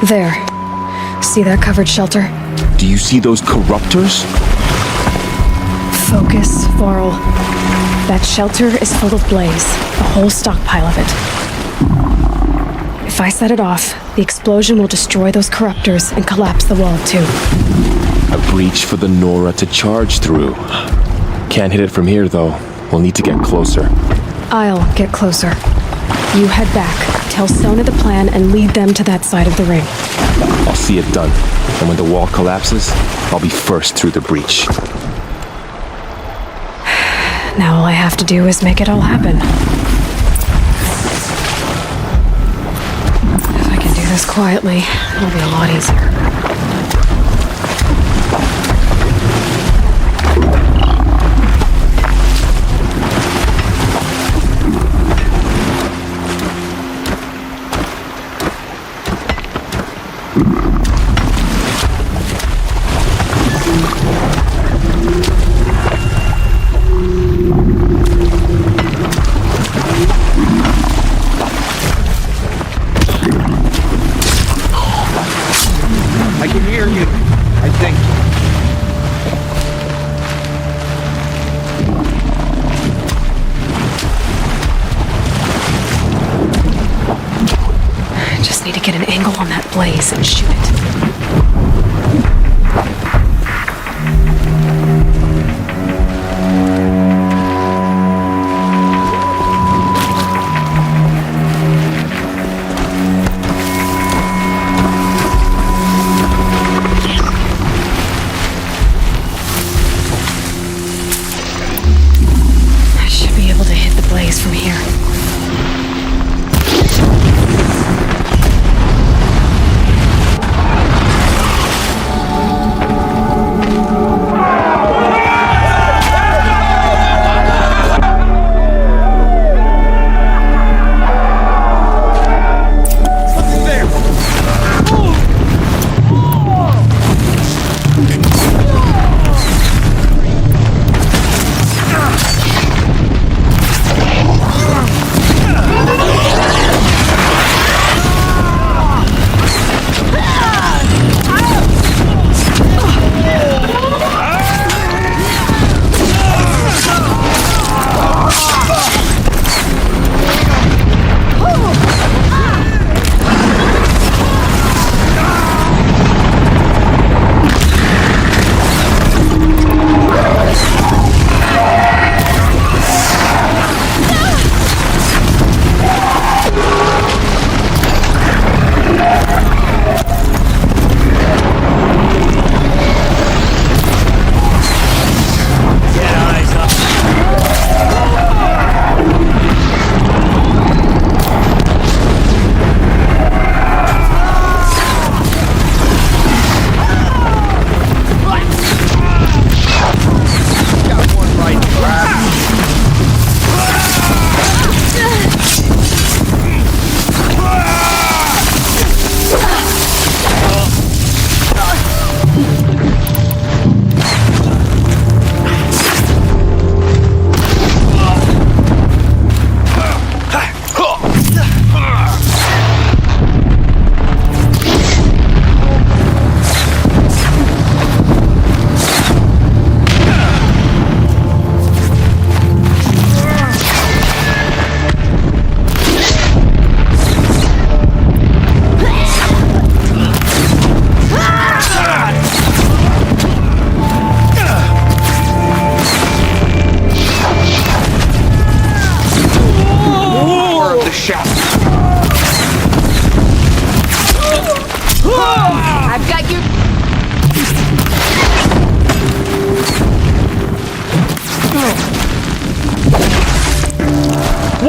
There. See that covered shelter? Do you see those corruptors? Focus, Varl. That shelter is full of blaze, a whole stockpile of it. If I set it off, the explosion will destroy those corruptors and collapse the wall too. A breach for the Nora to charge through. Can't hit it from here though. We'll need to get closer. I'll get closer. You head back, tell Sona the plan, and lead them to that side of the ring. I'll see it done. And when the wall collapses, I'll be first through the breach. Now all I have to do is make it all happen. If I can do this quietly, it'll be a lot easier. I can hear you, I think. I just need to get an angle on that blaze and shoot it. From here.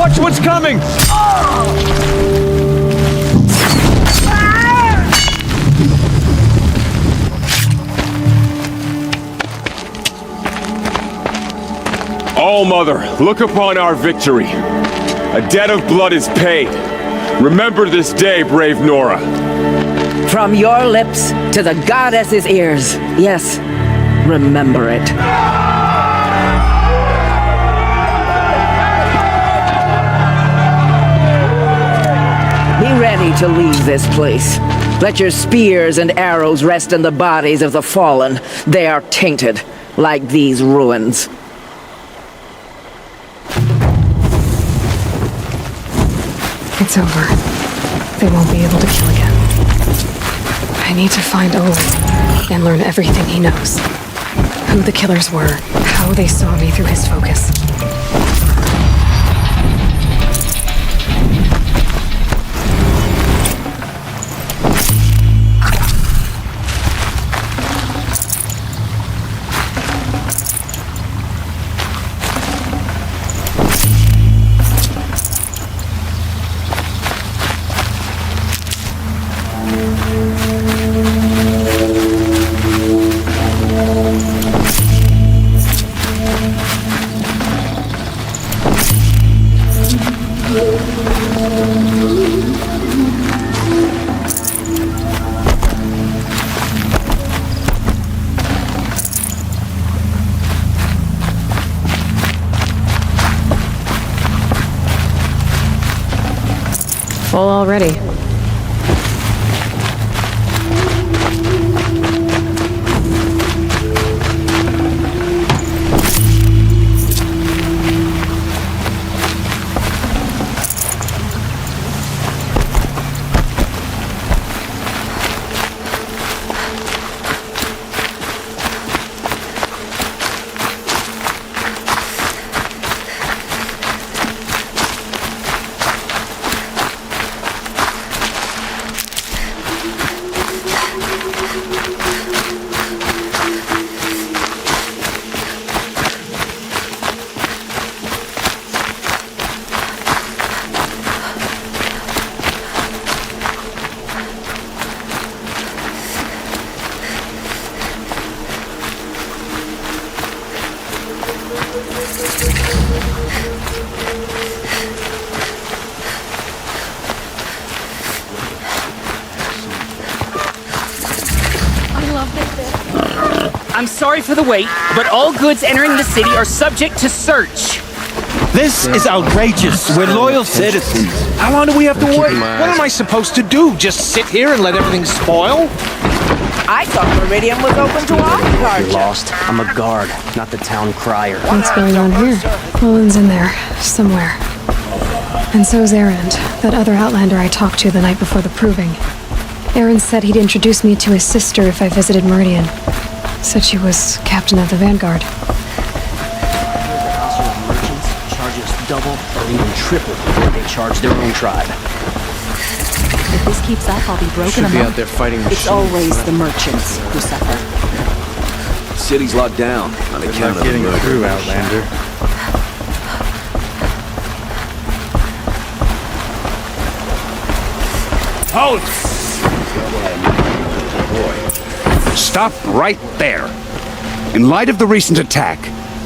Watch what's coming! All-Mother, look upon our victory. A debt of blood is paid. Remember this day, brave Nora. From your lips to the goddess's ears. Yes, remember it. Be ready to leave this place. Let your spears and arrows rest in the bodies of the fallen. They are tainted, like these ruins. It's over. They won't be able to kill again. I need to find Olin and learn everything he knows. Who the killers were, how they saw me through his focus. Full already. I'm sorry for the wait, but all goods entering the city are subject to search. This is outrageous. We're loyal citizens. How long do we have to wait? What am I supposed to do? Just sit here and let everything spoil? I thought Meridian was open to all You're cards. lost. I'm a guard, not the town crier. What's going on here? Olin's in there, somewhere. And so's Erend, that other Outlander I talked to the night before the proving. Erend said he'd introduce me to his sister if I visited Meridian. Said she was captain of the Vanguard. Merchants charge us double or even triple what they charge their own tribe. If this keeps up, I'll be broken. Should be out there fighting machines. It's always the merchants who suffer. The city's locked down on account of getting the murder. through, Outlander. Halt! Stop right there. In light of the recent attack,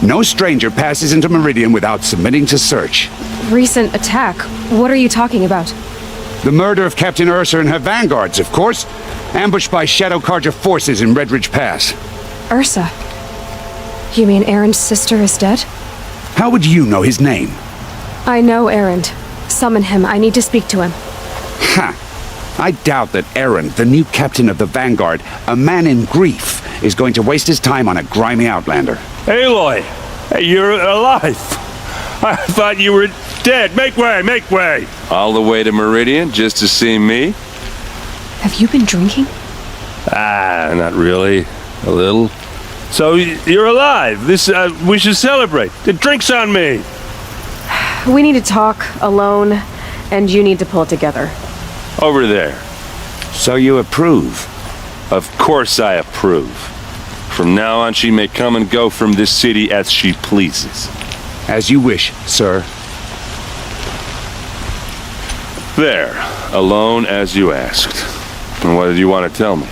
no stranger passes into Meridian without submitting to search. Recent attack? What are you talking about? The murder of Captain Ursa and her vanguards, of course. Ambushed by Shadow Carja forces in Redridge Pass. Ursa? You mean Erend's sister is dead? How would you know his name? I know Erend. Summon him. I need to speak to him. Ha! I doubt that Erend, the new captain of the Vanguard, a man in grief, is going to waste his time on a grimy outlander. Aloy! Hey, you're alive! I thought you were dead. Make way, make way! All the way to Meridian just to see me? Have you been drinking? Ah, not really. A little. So, you're alive. We should celebrate. The drink's on me. We need to talk alone, and you need to pull it together. Over there. So you approve? Of course I approve. From now on, she may come and go from this city as she pleases. As you wish, sir. There, alone as you asked. And what did you want to tell me?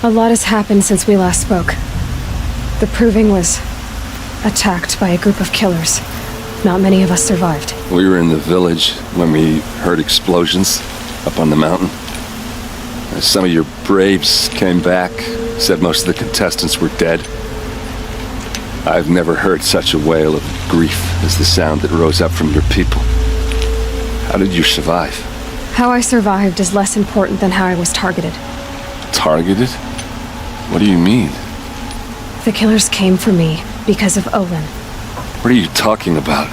A lot has happened since we last spoke. The Proving was attacked by a group of killers. Not many of us survived. We were in the village when we heard explosions up on the mountain. Some of your braves came back, said most of the contestants were dead. I've never heard such a wail of grief as the sound that rose up from your people. How did you survive? How I survived is less important than how I was targeted. Targeted? What do you mean? The killers came for me because of Olin. What are you talking about?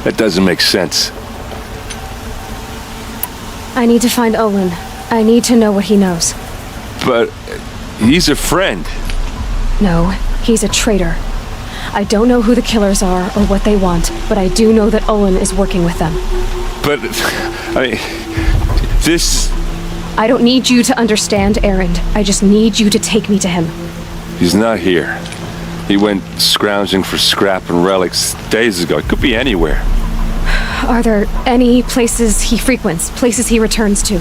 That doesn't make sense. I need to find Olin. I need to know what he knows. But he's a friend. No, he's a traitor. I don't know who the killers are or what they want, but I do know that Olin is working with them. But, this... I don't need you to understand, Erend. I just need you to take me to him. He's not here. He went scrounging for scrap and relics days ago. It could be anywhere. Are there any places he frequents, places he returns to?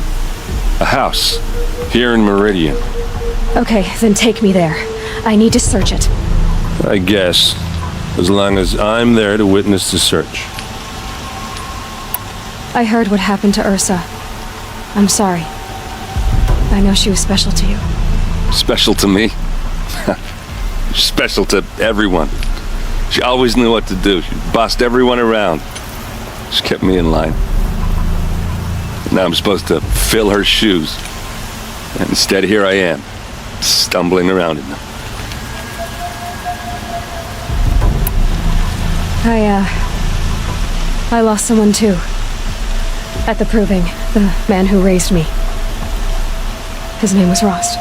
A house. Here in Meridian. Okay, then take me there. I need to search it. I guess. As long as I'm there to witness the search. I heard what happened to Ursa. I'm sorry. I know she was special to you. Special to me? Special to everyone. She always knew what to do. She bossed everyone around. She kept me in line. Now I'm supposed to fill her shoes. And instead, here I am, stumbling around in them. I lost someone too. At the Proving, the man who raised me. His name was Rost.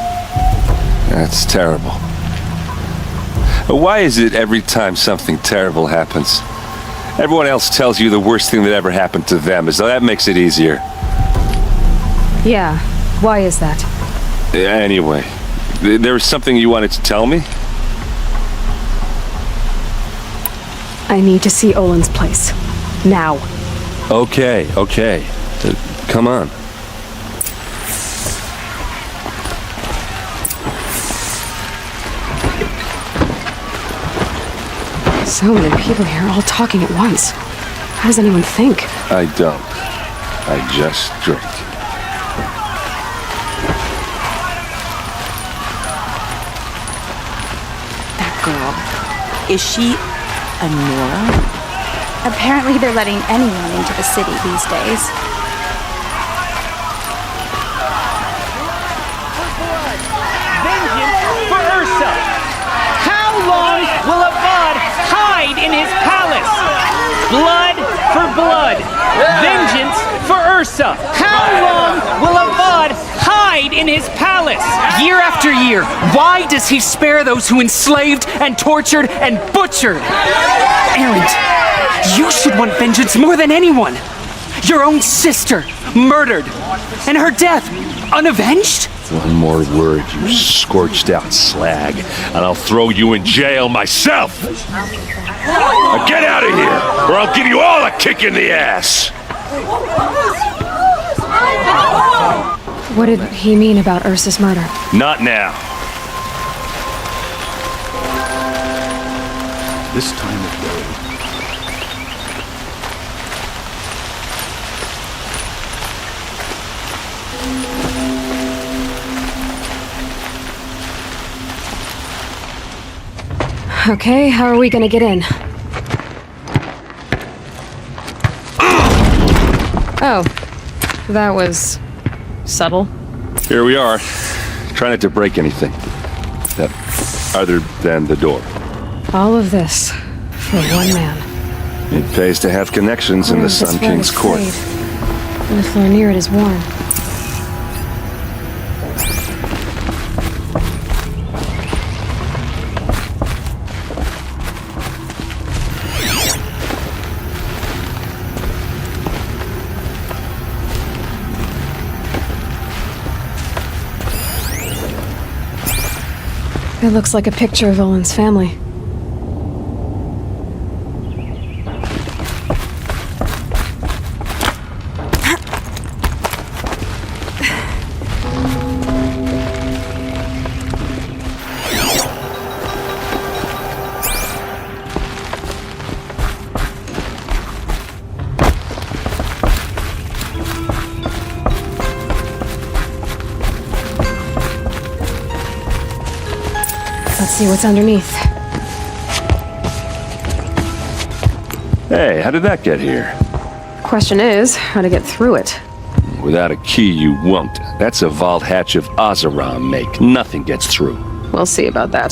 That's terrible. Why is it every time something terrible happens, everyone else tells you the worst thing that ever happened to them, as though that makes it easier? Yeah, why is that? Anyway, there was something you wanted to tell me? I need to see Olin's place. Now. Okay. Come on. So many people here, all talking at once. How does anyone think? I don't. I just drink. That girl. Is she a Nora? Apparently they're letting anyone into the city these days. Vengeance for Ursa! How long will Avad hide in his palace? Blood for blood! Vengeance for Ursa! How long will Avad hide in his palace? Year after year, why does he spare those who enslaved and tortured and butchered? Erend, you should want vengeance more than anyone. Your own sister, murdered, and her death, unavenged? One more word, you scorched out slag, and I'll throw you in jail myself! Now get out of here, or I'll give you all a kick in the ass! What did he mean about Ursa's murder? Not now. This time of day. Okay, how are we gonna get in? Oh, that was subtle. Here we are. Try not to break anything. Other than the door. All of this for one man. It pays to have connections in the Sun King's court. And the floor near it is worn. It looks like a picture of Olin's family. Let's see what's underneath. Hey, how did that get here? Question is, how to get through it. Without a key, you won't. That's a vault hatch of Oseram make. Nothing gets through. We'll see about that.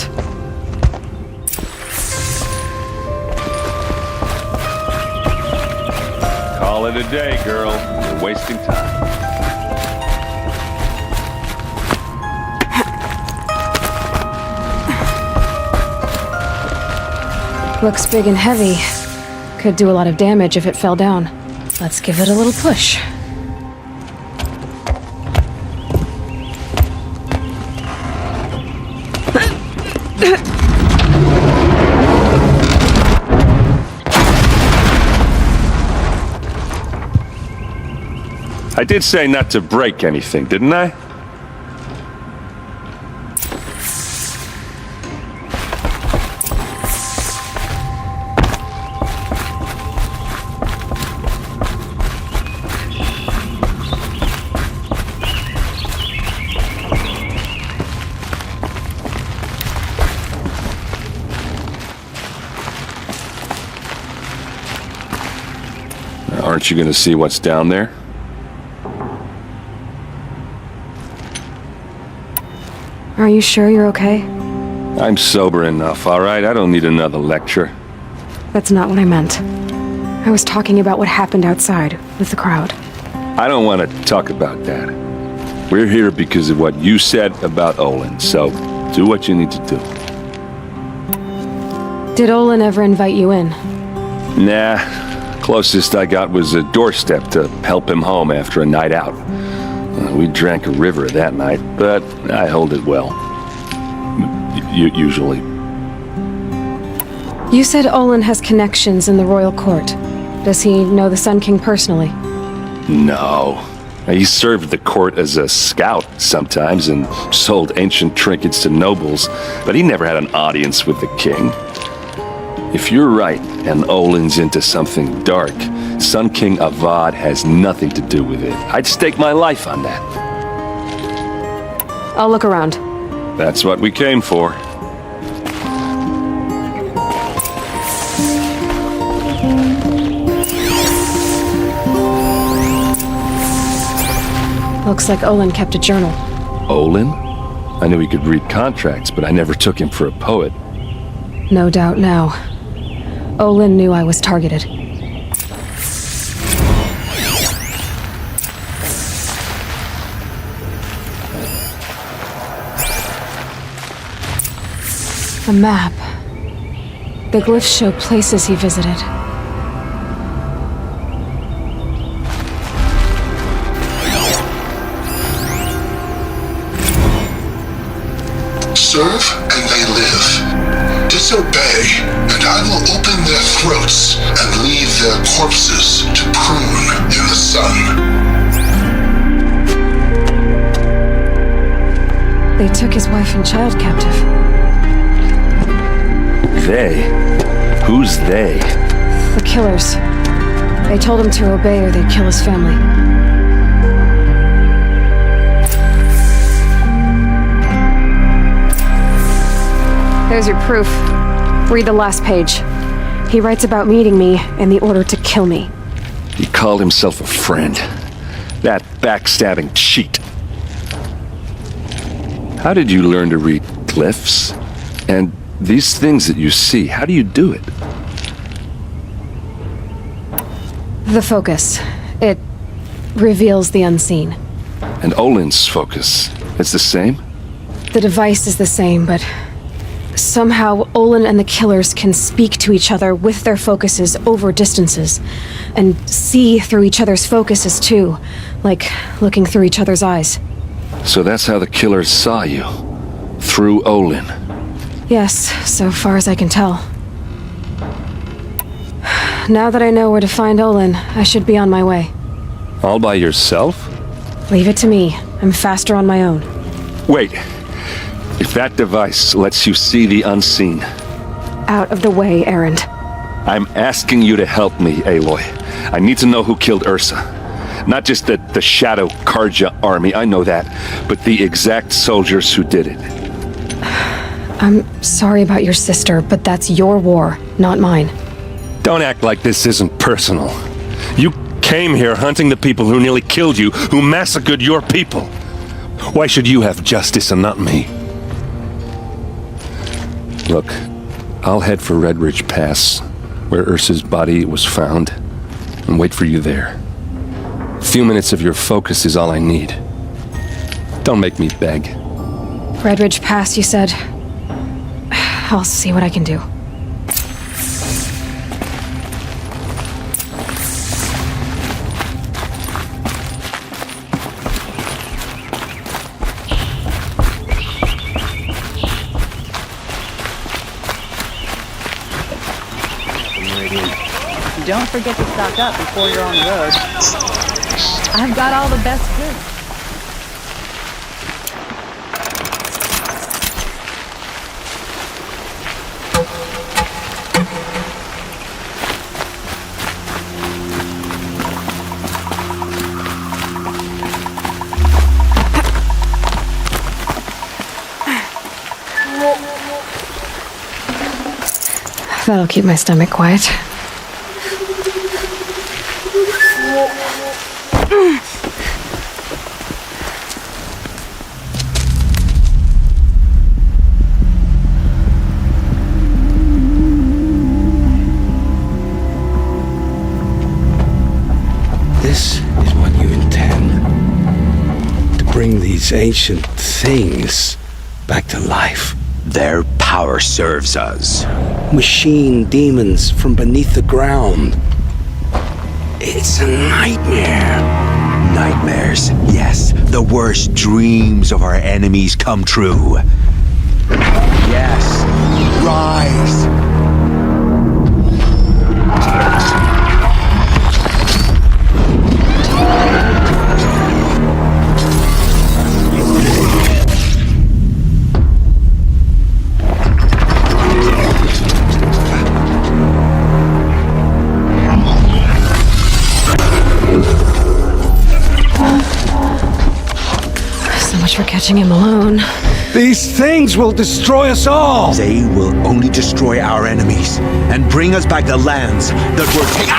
Call it a day, girl. You're wasting time. Looks big and heavy. Could do a lot of damage if it fell down. Let's give it a little push. I did say not to break anything, didn't I? Aren't you gonna see what's down there? Are you sure you're okay? I'm sober enough, all right? I don't need another lecture. That's not what I meant. I was talking about what happened outside with the crowd. I don't want to talk about that. We're here because of what you said about Olin, so do what you need to do. Did Olin ever invite you in? Nah. Closest I got was a doorstep to help him home after a night out. We drank a river that night, but I hold it well. Usually. You said Olin has connections in the royal court. Does he know the Sun King personally? No. He served the court as a scout sometimes and sold ancient trinkets to nobles, but he never had an audience with the king. If you're right, and Olin's into something dark, Sun King Avad has nothing to do with it. I'd stake my life on that. I'll look around. That's what we came for. Looks like Olin kept a journal. Olin? I knew he could read contracts, but I never took him for a poet. No doubt now. Olin knew I was targeted. A map. The glyphs show places he visited. Serve and they live. Disobey, and I will open their throats and leave their corpses to prune in the sun. They took his wife and child captive. They? Who's they? The killers. They told him to obey or they'd kill his family. There's your proof. Read the last page. He writes about meeting me and the order to kill me. He called himself a friend. That backstabbing cheat. How did you learn to read glyphs? And these things that you see, how do you do it? The focus. It reveals the unseen. And Olin's focus, it's the same? The device is the same, but somehow Olin and the killers can speak to each other with their focuses over distances, and see through each other's focuses too, like looking through each other's eyes. So that's how the killers saw you? Through Olin? Yes, so far as I can tell. Now that I know where to find Olin, I should be on my way. All by yourself? Leave it to me. I'm faster on my own. Wait. If that device lets you see the unseen... Out of the way, Erend. I'm asking you to help me, Aloy. I need to know who killed Ursa. Not just the Shadow Karja army, I know that, but the exact soldiers who did it. I'm sorry about your sister, but that's your war, not mine. Don't act like this isn't personal. You came here hunting the people who nearly killed you, who massacred your people. Why should you have justice and not me? Look, I'll head for Red Ridge Pass, where Ursa's body was found, and wait for you there. A few minutes of your focus is all I need. Don't make me beg. Red Ridge Pass, you said. I'll see what I can do. Don't forget to stock up before you're on the road. I've got all the best goods. That'll keep my stomach quiet. This is what you intend. To bring these ancient things back to life. Their power serves us. Machine demons from beneath the ground. It's a nightmare. Nightmares, yes. The worst dreams of our enemies come true. Yes, rise. For catching him alone. These things will destroy us all! They will only destroy our enemies and bring us back the lands that were taken.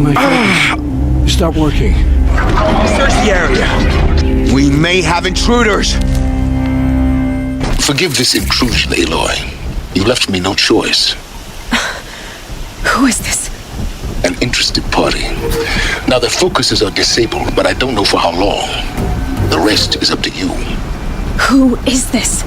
My focus. Stop working. Search the area. We may have intruders. Forgive this intrusion, Aloy. You left me no choice. Who is this? An interested party. Now their focuses are disabled, but I don't know for how long. The rest is up to you. Who is this?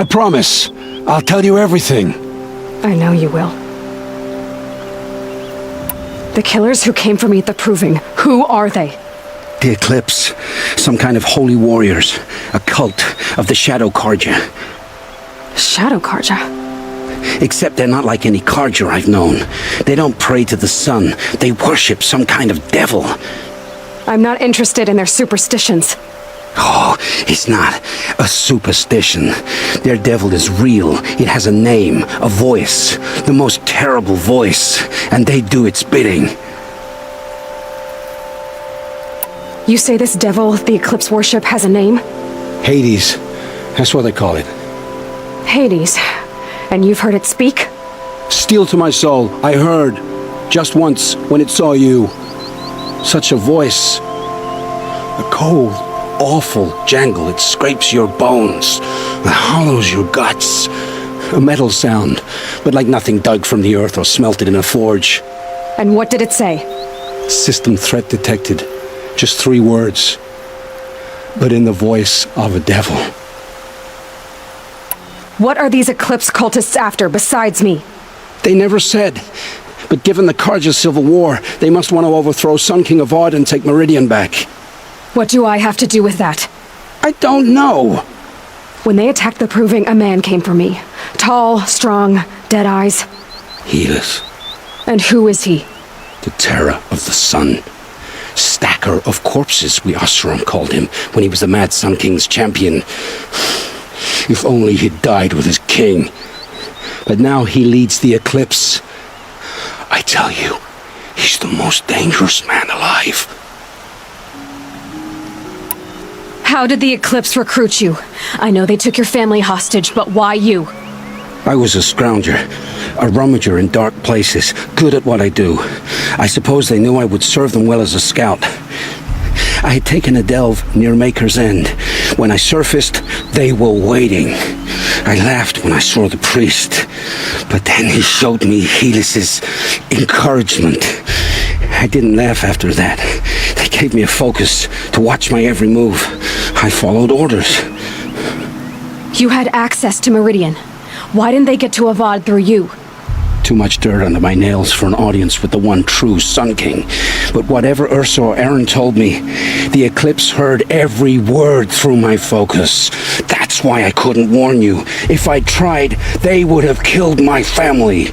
promise. I'll tell you everything. I know you will. The killers who came for me at the Proving, who are they? The Eclipse. Some kind of holy warriors. A cult of the Shadow Carja. Shadow Carja? Except they're not like any Carja I've known. They don't pray to the sun. They worship some kind of devil. I'm not interested in their superstitions. Oh, it's not a superstition. Their devil is real. It has a name, a voice, the most terrible voice, and they do its bidding. You say this devil the Eclipse worship has a name? Hades. That's what they call it. Hades. And you've heard it speak? Steel to my soul, I heard. Just once, when it saw you. Such a voice. A cold, awful jangle. It scrapes your bones. It hollows your guts. A metal sound, but like nothing dug from the earth or smelted in a forge. And what did it say? System threat detected. Just 3 words. But in the voice of a devil. What are these Eclipse cultists after besides me? They never said. But given the Carja civil war, they must want to overthrow Sun King Avad and take Meridian back. What do I have to do with that? I don't know. When they attacked the Proving, a man came for me. Tall, strong, dead eyes. Helis. And who is he? The terror of the sun. Stacker of corpses, we Oseram called him, when he was the Mad Sun King's champion. If only he'd died with his king. But now he leads the Eclipse. I tell you, he's the most dangerous man alive. How did the Eclipse recruit you? I know they took your family hostage, but why you? I was a scrounger, a rummager in dark places, good at what I do. I suppose they knew I would serve them well as a scout. I had taken a delve near Maker's End. When I surfaced, they were waiting. I laughed when I saw the priest, but then he showed me Helis's encouragement. I didn't laugh after that. They gave me a focus to watch my every move. I followed orders. You had access to Meridian. Why didn't they get to Avad through you? Too much dirt under my nails for an audience with the one true Sun King. But whatever Ursa or Aaron told me, the Eclipse heard every word through my focus. That's why I couldn't warn you. If I'd tried, they would have killed my family.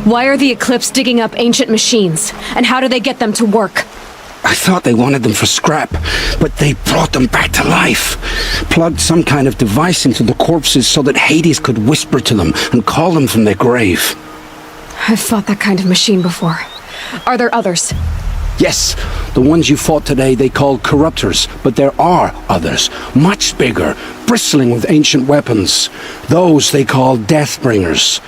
Why are the Eclipse digging up ancient machines? And how do they get them to work? I thought they wanted them for scrap, but they brought them back to life. Plugged some kind of device into the corpses so that Hades could whisper to them and call them from their grave. I've fought that kind of machine before. Are there others? Yes, the ones you fought today they called Corruptors, but there are others, much bigger, bristling with ancient weapons. Those they call Deathbringers.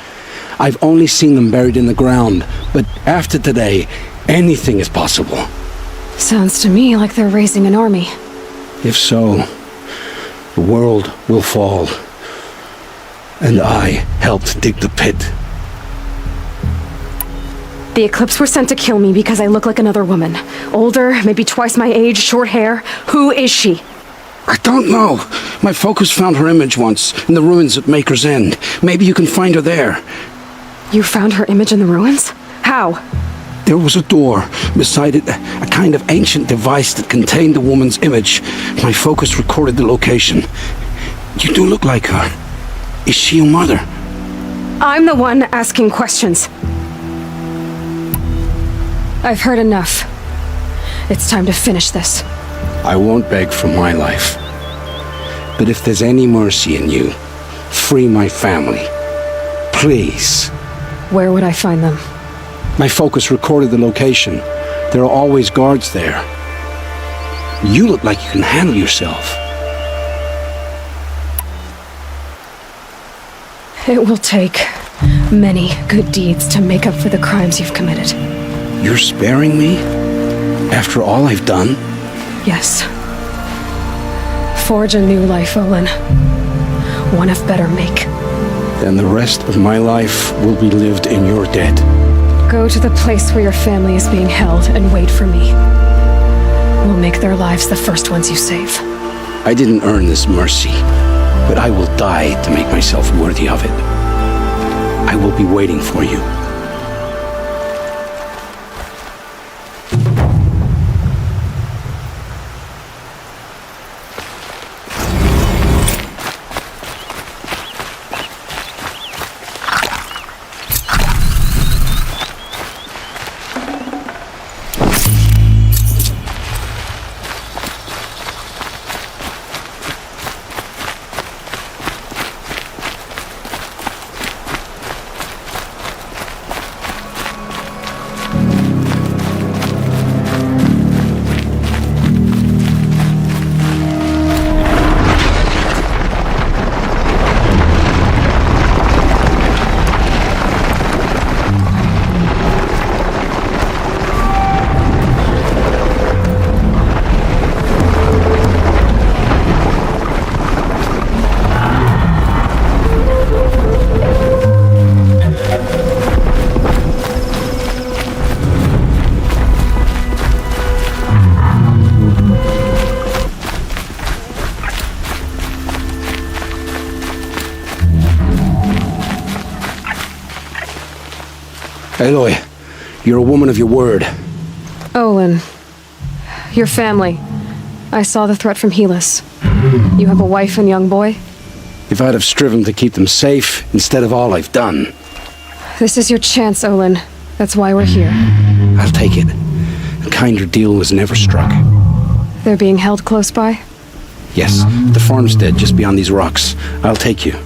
I've only seen them buried in the ground, but after today, anything is possible. Sounds to me like they're raising an army. If so, the world will fall. And I helped dig the pit. The Eclipse were sent to kill me because I look like another woman. Older, maybe twice my age, short hair. Who is she? I don't know. My focus found her image once, in the ruins at Maker's End. Maybe you can find her there. You found her image in the ruins? How? There was a door. Beside it, a kind of ancient device that contained the woman's image. My focus recorded the location. You do look like her. Is she your mother? I'm the one asking questions. I've heard enough. It's time to finish this. I won't beg for my life. But if there's any mercy in you, free my family. Please. Where would I find them? My focus recorded the location. There are always guards there. You look like you can handle yourself. It will take many good deeds to make up for the crimes you've committed. You're sparing me? After all I've done? Yes. Forge a new life, Olin. One of better make. Then the rest of my life will be lived in your debt. Go to the place where your family is being held and wait for me. We'll make their lives the first ones you save. I didn't earn this mercy, but I will die to make myself worthy of it. I will be waiting for you. Aloy, you're a woman of your word. Olin, your family. I saw the threat from Helis. You have a wife and young boy? If I'd have striven to keep them safe instead of all I've done. This is your chance, Olin. That's why we're here. I'll take it. A kinder deal was never struck. They're being held close by? Yes, the farmstead just beyond these rocks. I'll take you.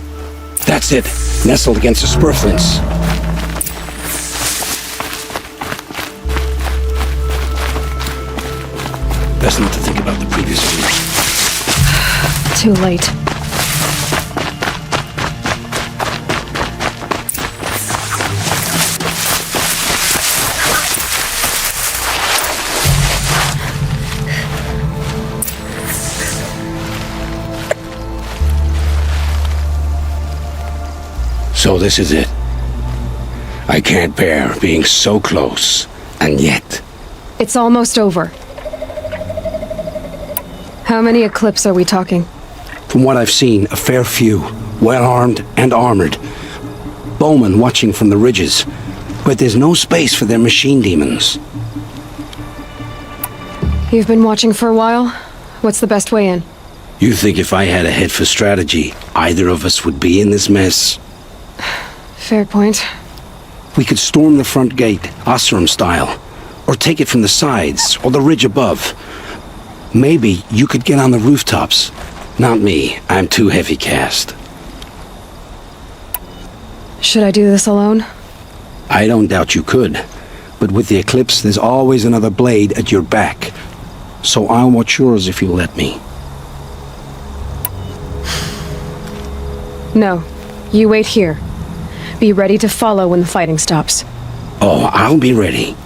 That's it. Nestled against the spurflints. Best not to think about the previous owners. Too late. So this is it. I can't bear being so close, and yet... It's almost over. How many Eclipse are we talking? From what I've seen, a fair few. Well-armed and armored. Bowmen watching from the ridges. But there's no space for their machine demons. You've been watching for a while? What's the best way in? You think if I had a head for strategy, either of us would be in this mess? Fair point. We could storm the front gate, Osram style. Or take it from the sides, or the ridge above. Maybe you could get on the rooftops. Not me. I'm too heavy cast. Should I do this alone? I don't doubt you could. But with the Eclipse, there's always another blade at your back. So I'll watch yours if you let me. No. You wait here. Be ready to follow when the fighting stops. Oh, I'll be ready.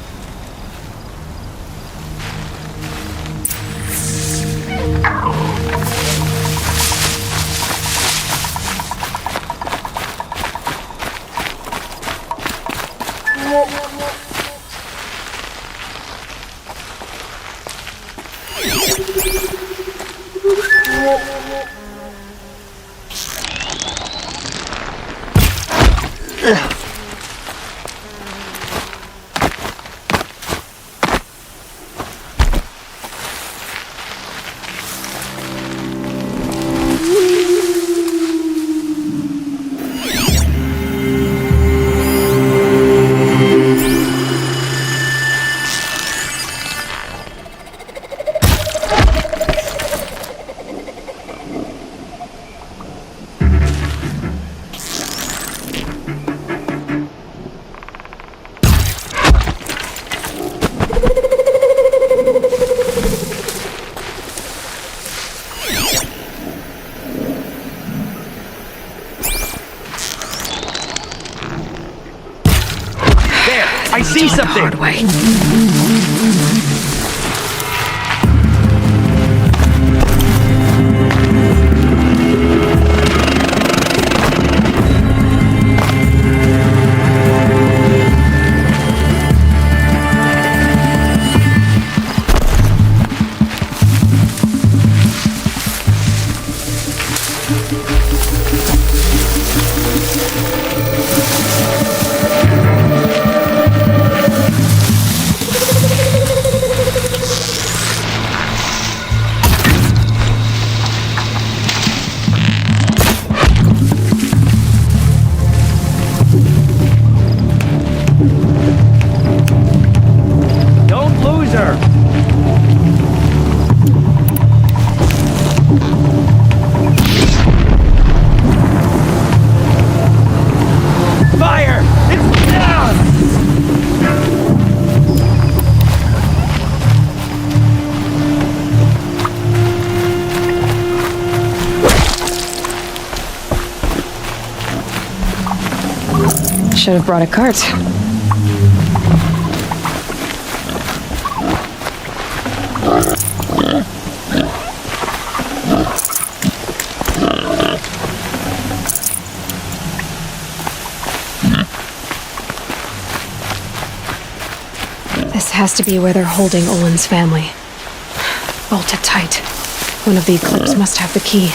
I see something! Hard way. should have brought a cart. This has to be where they're holding Olin's family. Bolted tight. One of the Eclipse must have the key.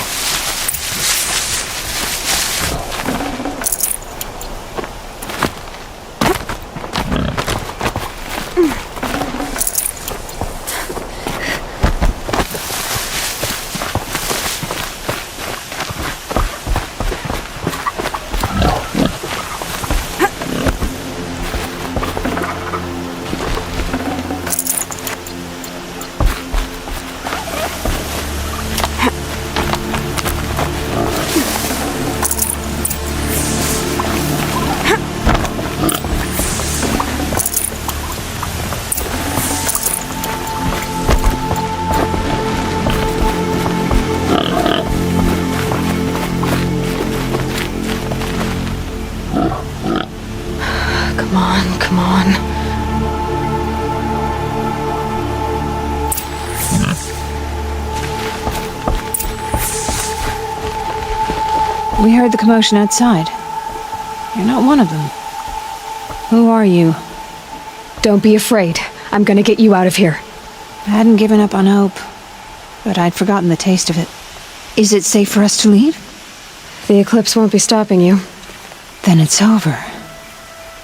Come on. We heard the commotion outside. You're not one of them. Who are you? Don't be afraid. I'm gonna get you out of here. I hadn't given up on hope, but I'd forgotten the taste of it. Is it safe for us to leave? The Eclipse won't be stopping you. Then it's over.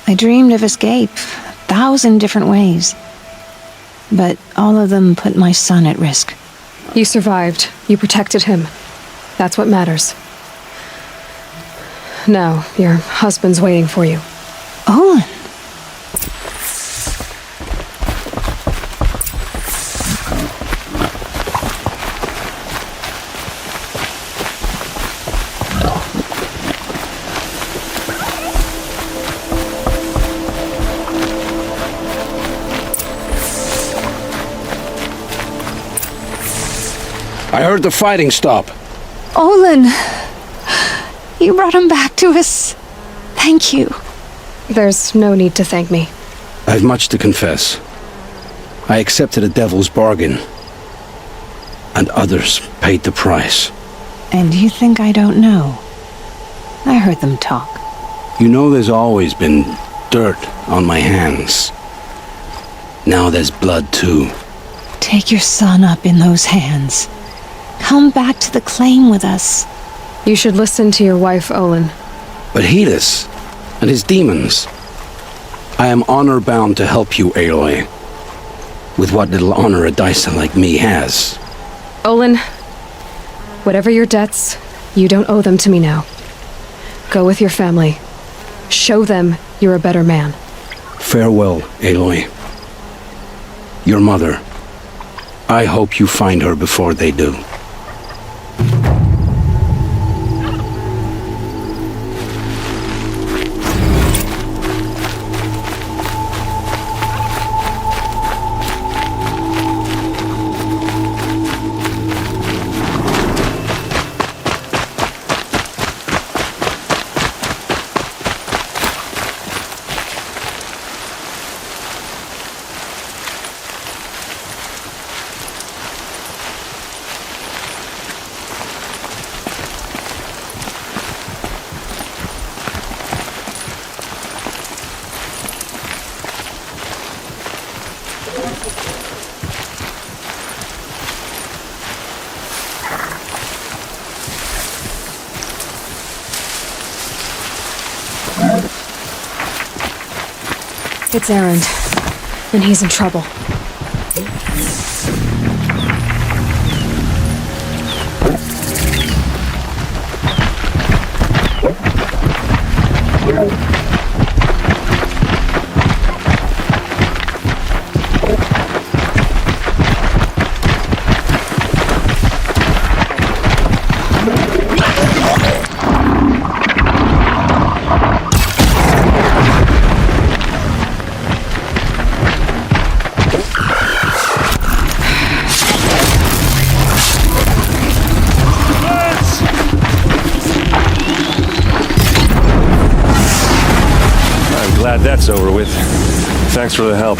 I dreamed of escape, 1,000 different ways. But all of them put my son at risk. You survived. You protected him. That's what matters. Now, your husband's waiting for you. Olin! I heard the fighting stop. Olin! You brought him back to us. Thank you. There's no need to thank me. I have much to confess. I accepted a devil's bargain. And others paid the price. And you think I don't know? I heard them talk. You know there's always been dirt on my hands. Now there's blood too. Take your son up in those hands. Come back to the claim with us. You should listen to your wife, Olin. But Helis and his demons. I am honor-bound to help you, Aloy. With what little honor a Dyson like me has. Olin, whatever your debts, you don't owe them to me now. Go with your family. Show them you're a better man. Farewell, Aloy. Your mother. I hope you find her before they do. It's Erend, and he's in trouble. Thanks for the help.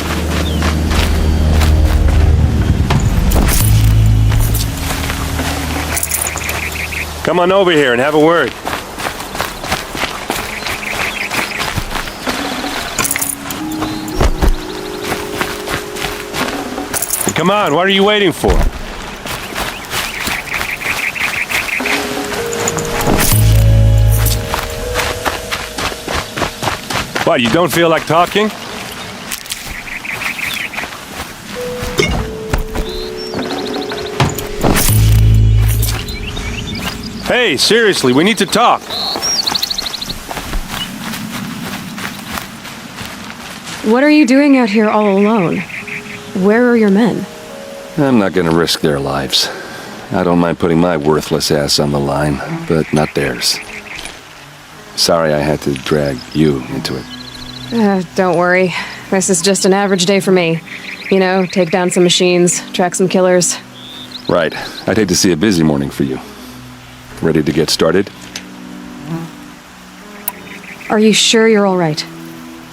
Come on over here and have a word. Come on, what are you waiting for? What, you don't feel like talking? Hey, seriously, we need to talk. What are you doing out here all alone? Where are your men? I'm not gonna risk their lives. I don't mind putting my worthless ass on the line, but not theirs. Sorry I had to drag you into it. Don't worry. This is just an average day for me. You know, take down some machines, track some killers. Right. I'd hate to see a busy morning for you. Ready to get started? Are you sure you're all right?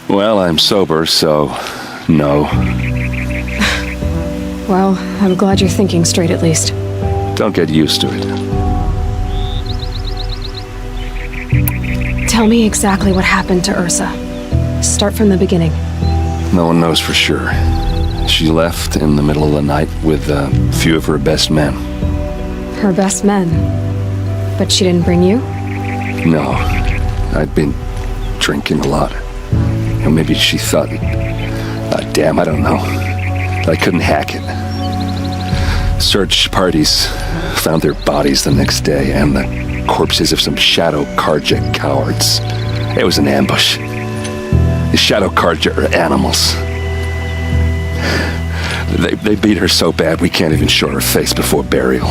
Well, I'm sober, so no. Well, I'm glad you're thinking straight at least. Don't get used to it. Tell me exactly what happened to Ursa. Start from the beginning. No one knows for sure. She left in the middle of the night with a few of her best men. Her best men? But she didn't bring you? No. I'd been drinking a lot. Or maybe she thought... damn, I don't know. I couldn't hack it. Search parties found their bodies the next day and the corpses of some Shadow Carja cowards. It was an ambush. The Shadow Carja are animals. They beat her so bad we can't even show her face before burial.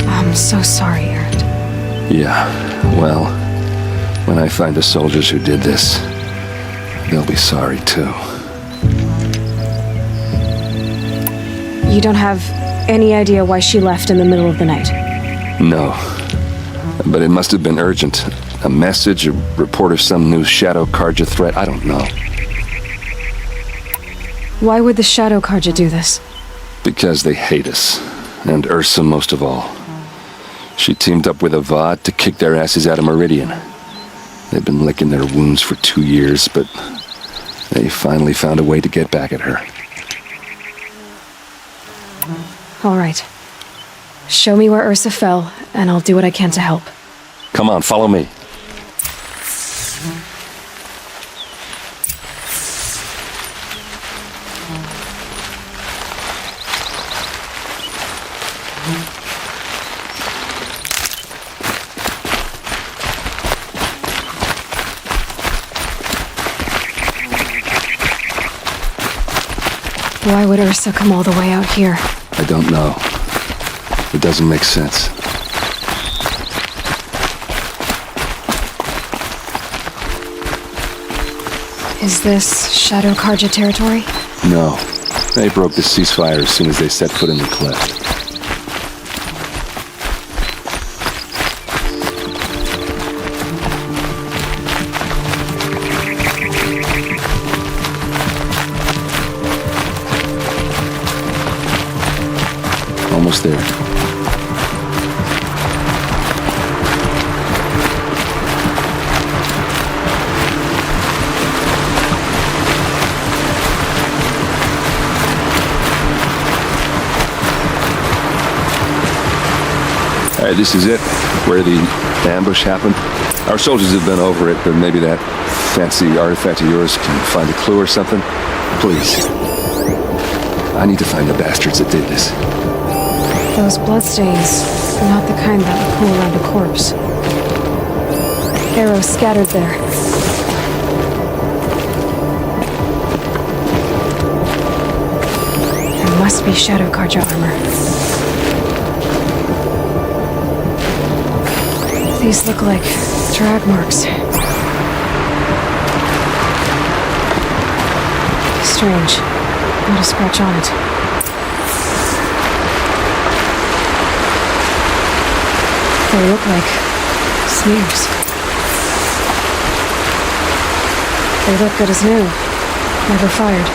I'm so sorry, Erend. Yeah, well, when I find the soldiers who did this, they'll be sorry too. You don't have any idea why she left in the middle of the night? No. But it must have been urgent. A message, a report of some new Shadow Carja threat, I don't know. Why would the Shadow Carja do this? Because they hate us. And Ursa most of all. She teamed up with Avad to kick their asses out of Meridian. They've been licking their wounds for 2 years, but they finally found a way to get back at her. All right. Show me where Ursa fell, and I'll do what I can to help. Come on, follow me. Why would Ursa come all the way out here? I don't know. It doesn't make sense. Is this Shadow Carja territory? No. They broke the ceasefire as soon as they set foot in the cleft. Almost there. All right, this is it, where the ambush happened. Our soldiers have been over it, but maybe that fancy artifact of yours can find a clue or something. Please. I need to find the bastards that did this. Those bloodstains are not the kind that would pool around a corpse. Arrows scattered there. There must be Shadow Carja armor. These look like drag marks. Strange. Not a scratch on it. They look like smears. They look good as new. Never fired.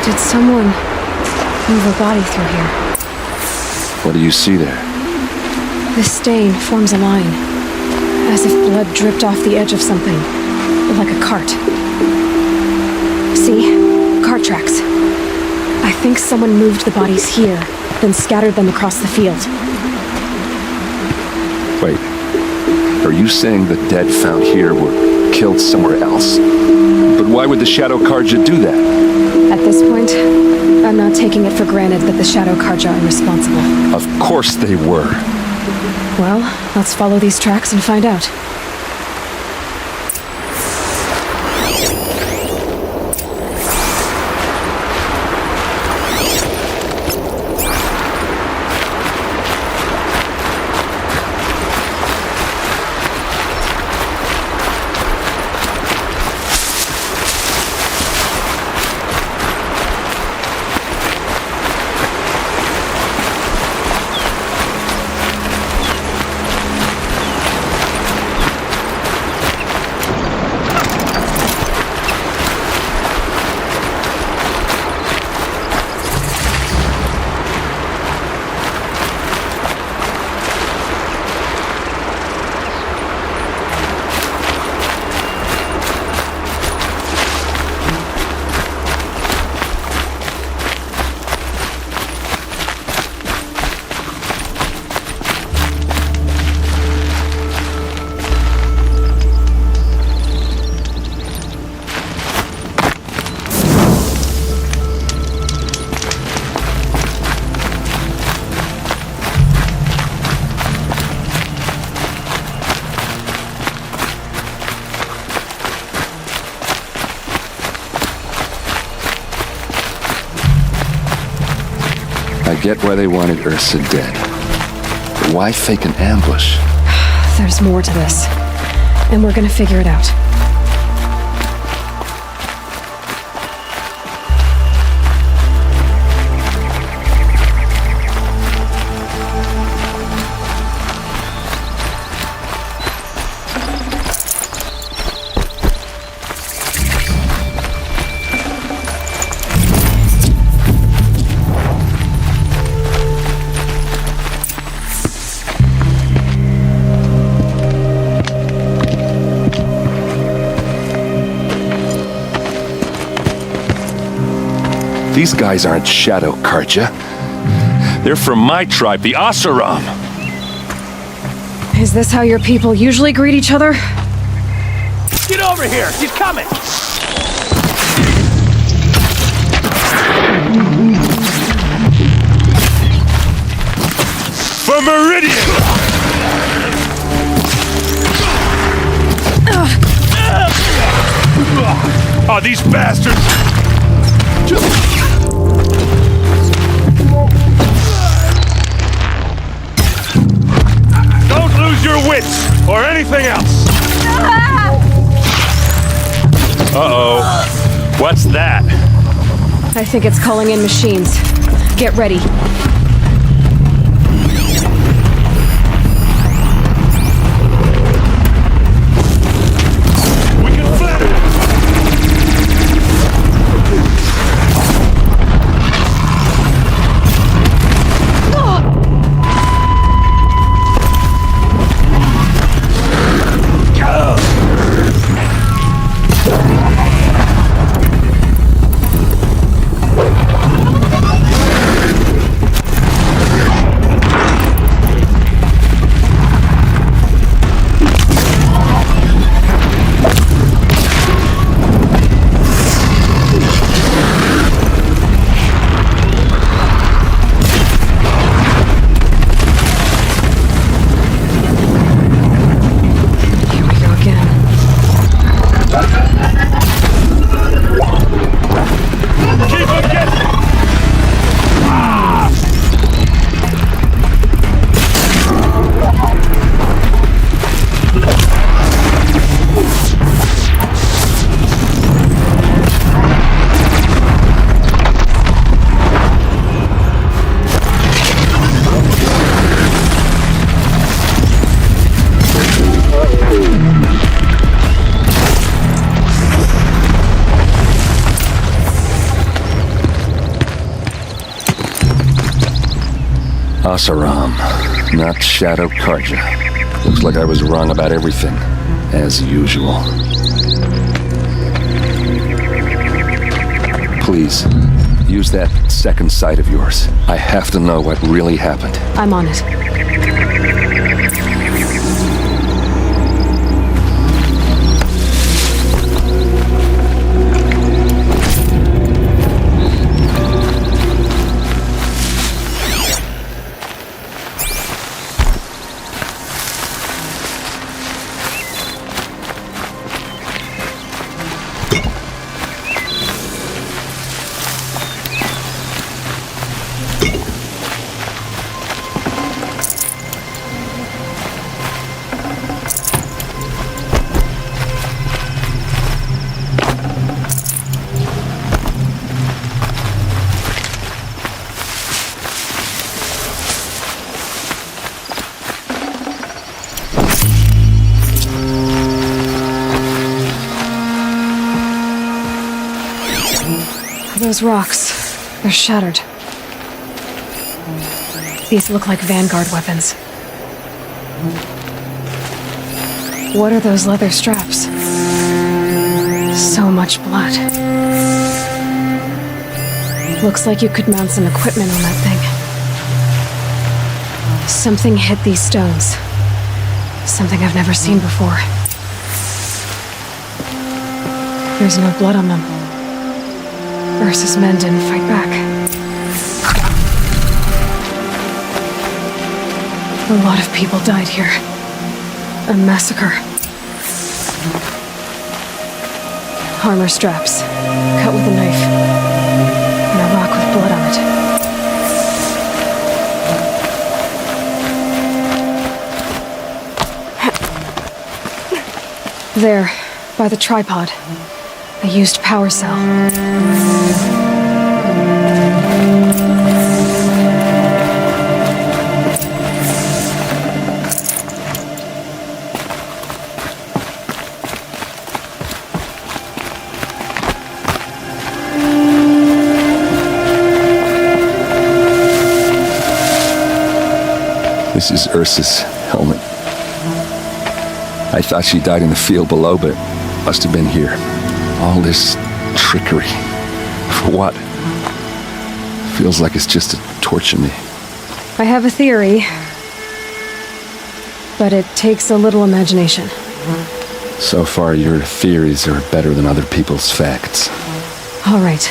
Did someone move a body through here? What do you see there? This stain forms a line, as if blood dripped off the edge of something, like a cart. See? Cart tracks. I think someone moved the bodies here, then scattered them across the field. Wait. Are you saying the dead found here were killed somewhere else? But why would the Shadow Carja do that? At this point, I'm not taking it for granted that the Shadow Carja are responsible. Of course they were. Well, let's follow these tracks and find out. I get why they wanted Ursa dead. But why fake an ambush? There's more to this, and we're gonna figure it out. These guys aren't Shadow Carja. They're from my tribe, the Oseram. Is this how your people usually greet each other? Get over here! She's coming! For Meridian! Oh, these bastards! Don't lose your wits, or anything else! Uh-oh. What's that? I think it's calling in machines. Get ready. Asaram, not Shadow Karja. Looks like I was wrong about everything, as usual. Please, use that second sight of yours. I have to know what really happened. I'm on it. Those rocks, they're shattered. These look like Vanguard weapons. What are those leather straps? So much blood. Looks like you could mount some equipment on that thing. Something hit these stones. Something I've never seen before. There's no blood on them. Ursa's men didn't fight back. A lot of people died here. A massacre. Armor straps, cut with a knife, and a rock with blood on it. There, by the tripod. A used power cell. This is Ursa's helmet. I thought she died in the field below, but must have been here. All this trickery. For what? Feels like it's just to torture me. I have a theory, but it takes a little imagination. So far, your theories are better than other people's facts. All right.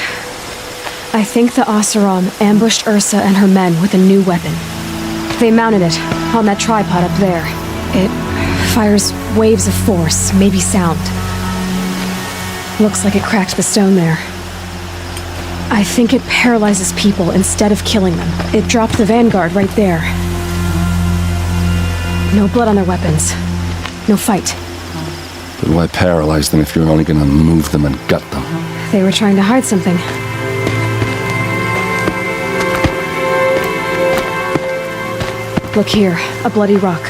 I think the Oseram ambushed Ursa and her men with a new weapon. They mounted it on that tripod up there. It fires waves of force, maybe sound. Looks like it cracked the stone there. I think it paralyzes people instead of killing them. It dropped the Vanguard right there. No blood on their weapons. No fight. But why paralyze them if you're only gonna move them and gut them? They were trying to hide something. Look here, a bloody rock.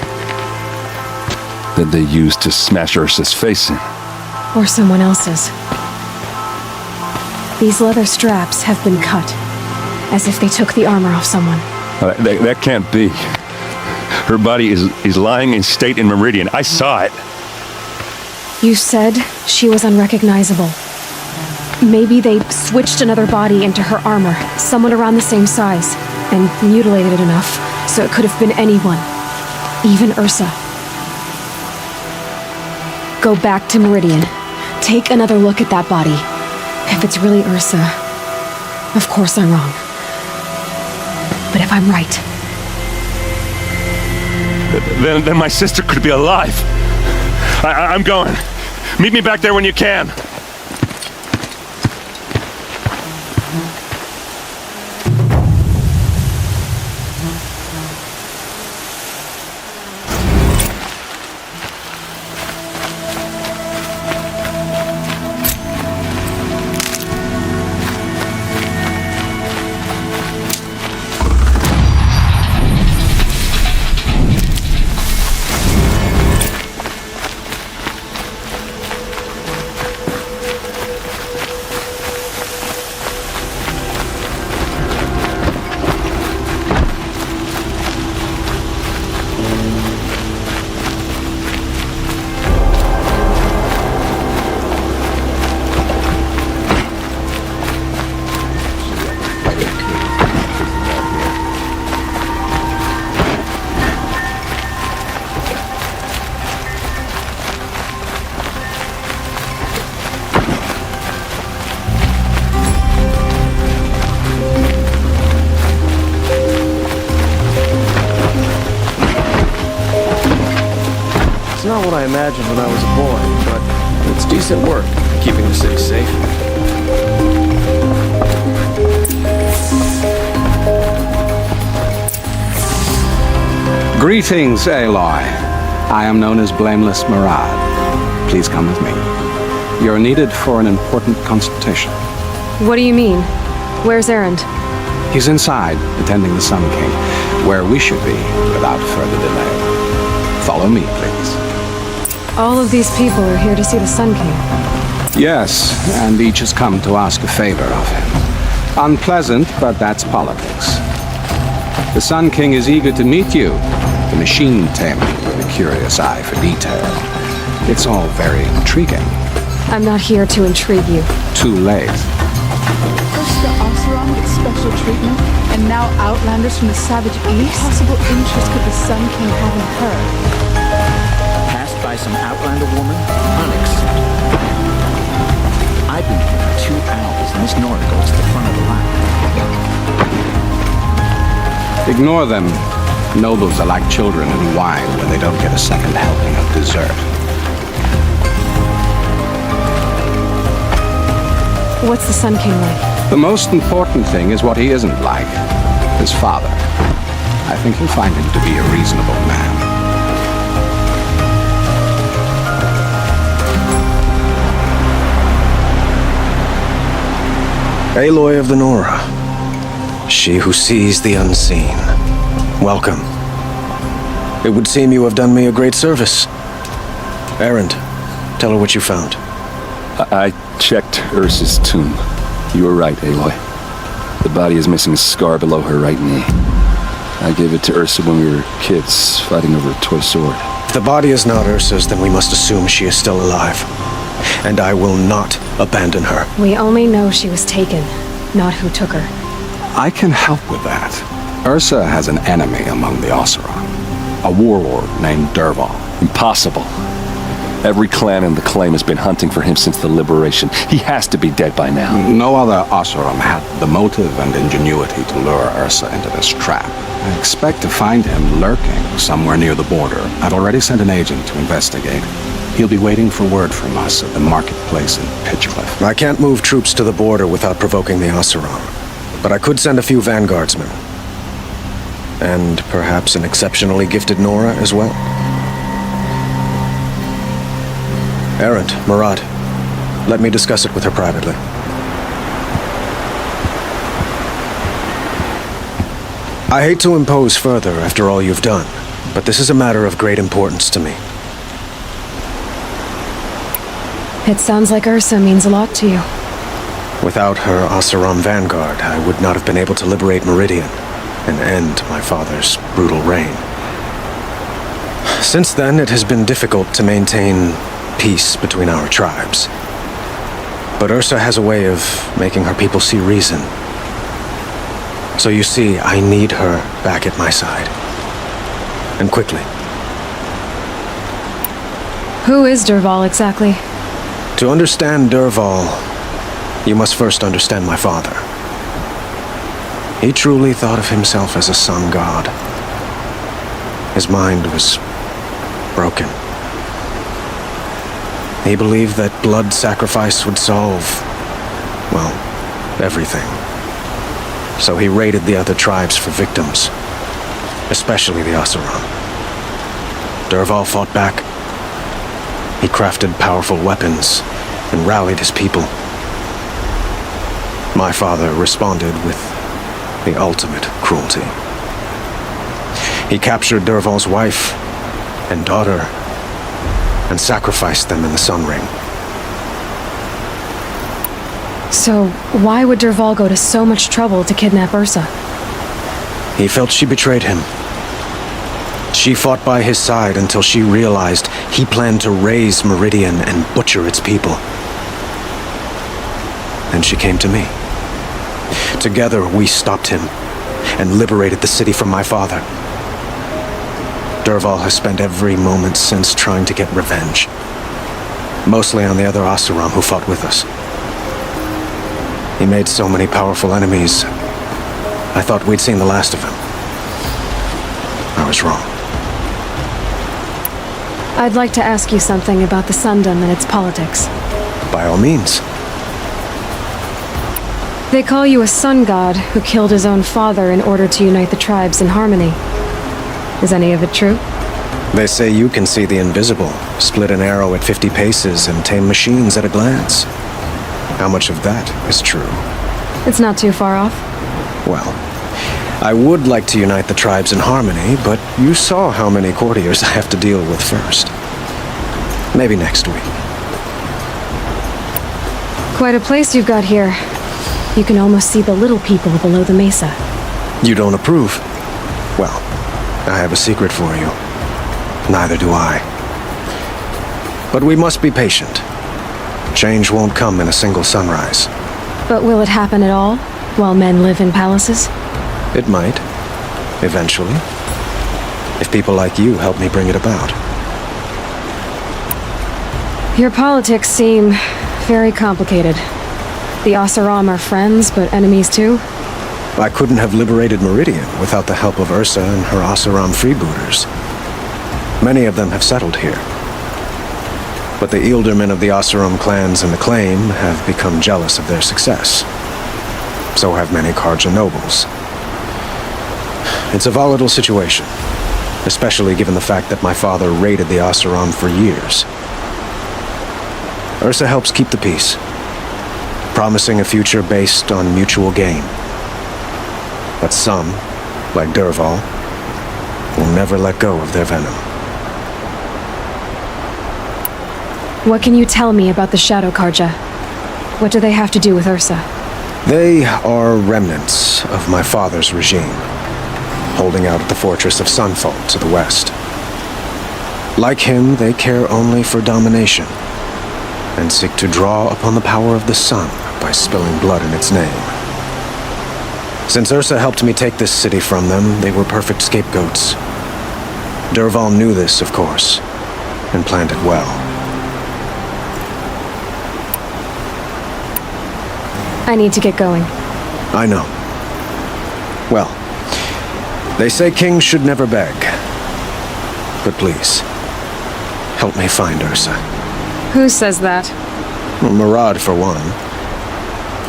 That they used to smash Ursa's face in. Or someone else's. These leather straps have been cut, as if they took the armor off someone. That can't be. Her body is lying in state in Meridian. I saw it. You said she was unrecognizable. Maybe they switched another body into her armor, someone around the same size, and mutilated it enough so it could have been anyone, even Ursa. Go back to Meridian. Take another look at that body. If it's really Ursa, of course I'm wrong. But if I'm right... Then my sister could be alive. I'm going. Meet me back there when you can. not what I imagined when I was a boy, but it's decent work, keeping the city safe. Greetings, Aloy. I am known as Blameless Murad. Please come with me. You're needed for an important consultation. What do you mean? Where's Erend? He's inside, attending the Sun King, where we should be without further delay. Follow me, please. All of these people are here to see the Sun King. Yes, and each has come to ask a favor of him. Unpleasant, but that's politics. The Sun King is eager to meet you, the machine tamer with a curious eye for detail. It's all very intriguing. I'm not here to intrigue you. Too late. First the Oseram gets special treatment, and now Outlanders from the Savage East? What possible interest could the Sun King have in her? Passed by some Outlander woman? Unacceptable. I've been here for 2 hours, and Miss Nora goes to the front of the line. Ignore them. Nobles are like children in wine when they don't get a second helping of dessert. What's the Sun King like? The most important thing is what he isn't like. His father. I think you'll find him to be a reasonable man. Aloy of the Nora. She who sees the unseen. Welcome. It would seem you have done me a great service. Erend, tell her what you found. I checked Ursa's tomb. You were right, Aloy. The body is missing a scar below her right knee. I gave it to Ursa when we were kids, fighting over a toy sword. If the body is not Ursa's, then we must assume she is still alive. And I will not abandon her. We only know she was taken, not who took her. I can help with that. Ursa has an enemy among the Oseram. A warlord named Dervahl. Impossible. Every clan in the claim has been hunting for him since the liberation. He has to be dead by now. No other Oseram had the motive and ingenuity to lure Ursa into this trap. I expect to find him lurking somewhere near the border. I've already sent an agent to investigate. He'll be waiting for word from us at the marketplace in Pitchcliff. I can't move troops to the border without provoking the Oseram. But I could send a few vanguardsmen. And perhaps an exceptionally gifted Nora as well. Erend, Murad, let me discuss it with her privately. I hate to impose further after all you've done, but this is a matter of great importance to me. It sounds like Ursa means a lot to you. Without her Oseram vanguard, I would not have been able to liberate Meridian and end my father's brutal reign. Since then, it has been difficult to maintain peace between our tribes. But Ursa has a way of making her people see reason. So you see, I need her back at my side. And quickly. Who is Dervahl exactly? To understand Dervahl, you must first understand my father. He truly thought of himself as a sun god. His mind was broken. He believed that blood sacrifice would solve, well, everything. So he raided the other tribes for victims, especially the Oseram. Dervahl fought back. He crafted powerful weapons and rallied his people. My father responded with the ultimate cruelty. He captured Dervahl's wife and daughter and sacrificed them in the Sun Ring. So, why would Dervahl go to so much trouble to kidnap Ursa? He felt she betrayed him. She fought by his side until she realized he planned to raise Meridian and butcher its people. Then she came to me. Together, we stopped him and liberated the city from my father. Dervahl has spent every moment since trying to get revenge. Mostly on the other Oseram who fought with us. He made so many powerful enemies, I thought we'd seen the last of him. I was wrong. I'd like to ask you something about the Sundom and its politics. By all means. They call you a sun god who killed his own father in order to unite the tribes in harmony. Is any of it true? They say you can see the invisible, split an arrow at 50 paces, and tame machines at a glance. How much of that is true? It's not too far off. Well, I would like to unite the tribes in harmony, but you saw how many courtiers I have to deal with first. Maybe next week. Quite a place you've got here. You can almost see the little people below the mesa. You don't approve? Well, I have a secret for you. Neither do I. But we must be patient. Change won't come in a single sunrise. But will it happen at all, while men live in palaces? It might. Eventually. If people like you help me bring it about. Your politics seem very complicated. The Oseram are friends, but enemies too? I couldn't have liberated Meridian without the help of Ursa and her Oseram freebooters. Many of them have settled here. But the Ealdormen of the Oseram clans in the Claim have become jealous of their success. So have many Carja nobles. It's a volatile situation, especially given the fact that my father raided the Oseram for years. Ursa helps keep the peace, promising a future based on mutual gain. But some, like Dervahl, will never let go of their venom. What can you tell me about the Shadow Carja? What do they have to do with Ursa? They are remnants of my father's regime, holding out at the fortress of Sunfall to the west. Like him, they care only for domination, and seek to draw upon the power of the sun by spilling blood in its name. Since Ursa helped me take this city from them, they were perfect scapegoats. Dervahl knew this, of course, and planned it well. I need to get going. I know. Well, they say kings should never beg. But please, help me find Ursa. Who says that? Well, Murad, for one.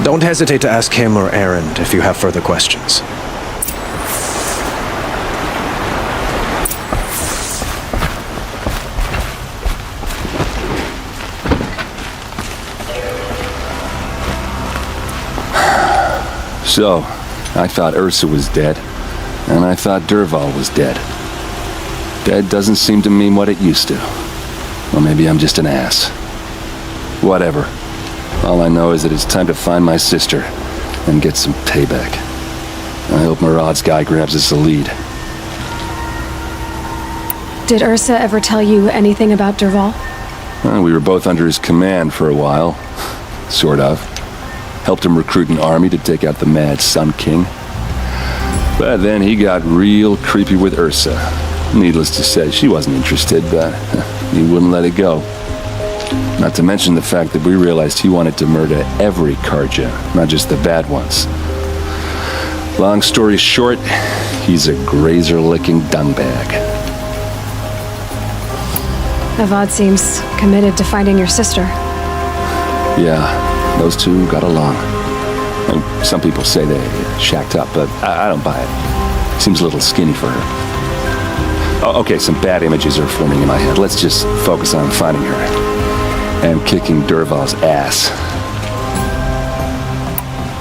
Don't hesitate to ask him or Erend if you have further questions. So, I thought Ursa was dead, and I thought Dervahl was dead. Dead doesn't seem to mean what it used to. Or maybe I'm just an ass. Whatever. All I know is that it's time to find my sister and get some payback. I hope Murad's guy grabs us a lead. Did Ursa ever tell you anything about Dervahl? Well, we were both under his command for a while. Sort of. Helped him recruit an army to take out the mad Sun King. But then he got real creepy with Ursa. Needless to say, she wasn't interested, but he wouldn't let it go. Not to mention the fact that we realized he wanted to murder every Carja, not just the bad ones. Long story short, he's a grazer-licking dungbag. Avad seems committed to finding your sister. Yeah. Those two got along. And some people say they shacked up, but I don't buy it. Seems a little skinny for her. Oh, okay, some bad images are forming in my head. Let's just focus on finding her. And kicking Dervahl's ass.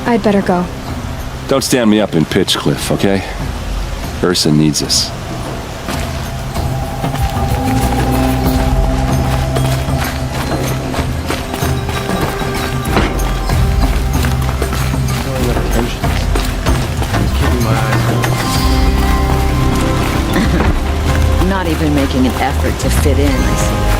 I'd better go. Don't stand me up in Pitchcliff, okay? Ursa needs us. Not even making an effort to fit in, I see.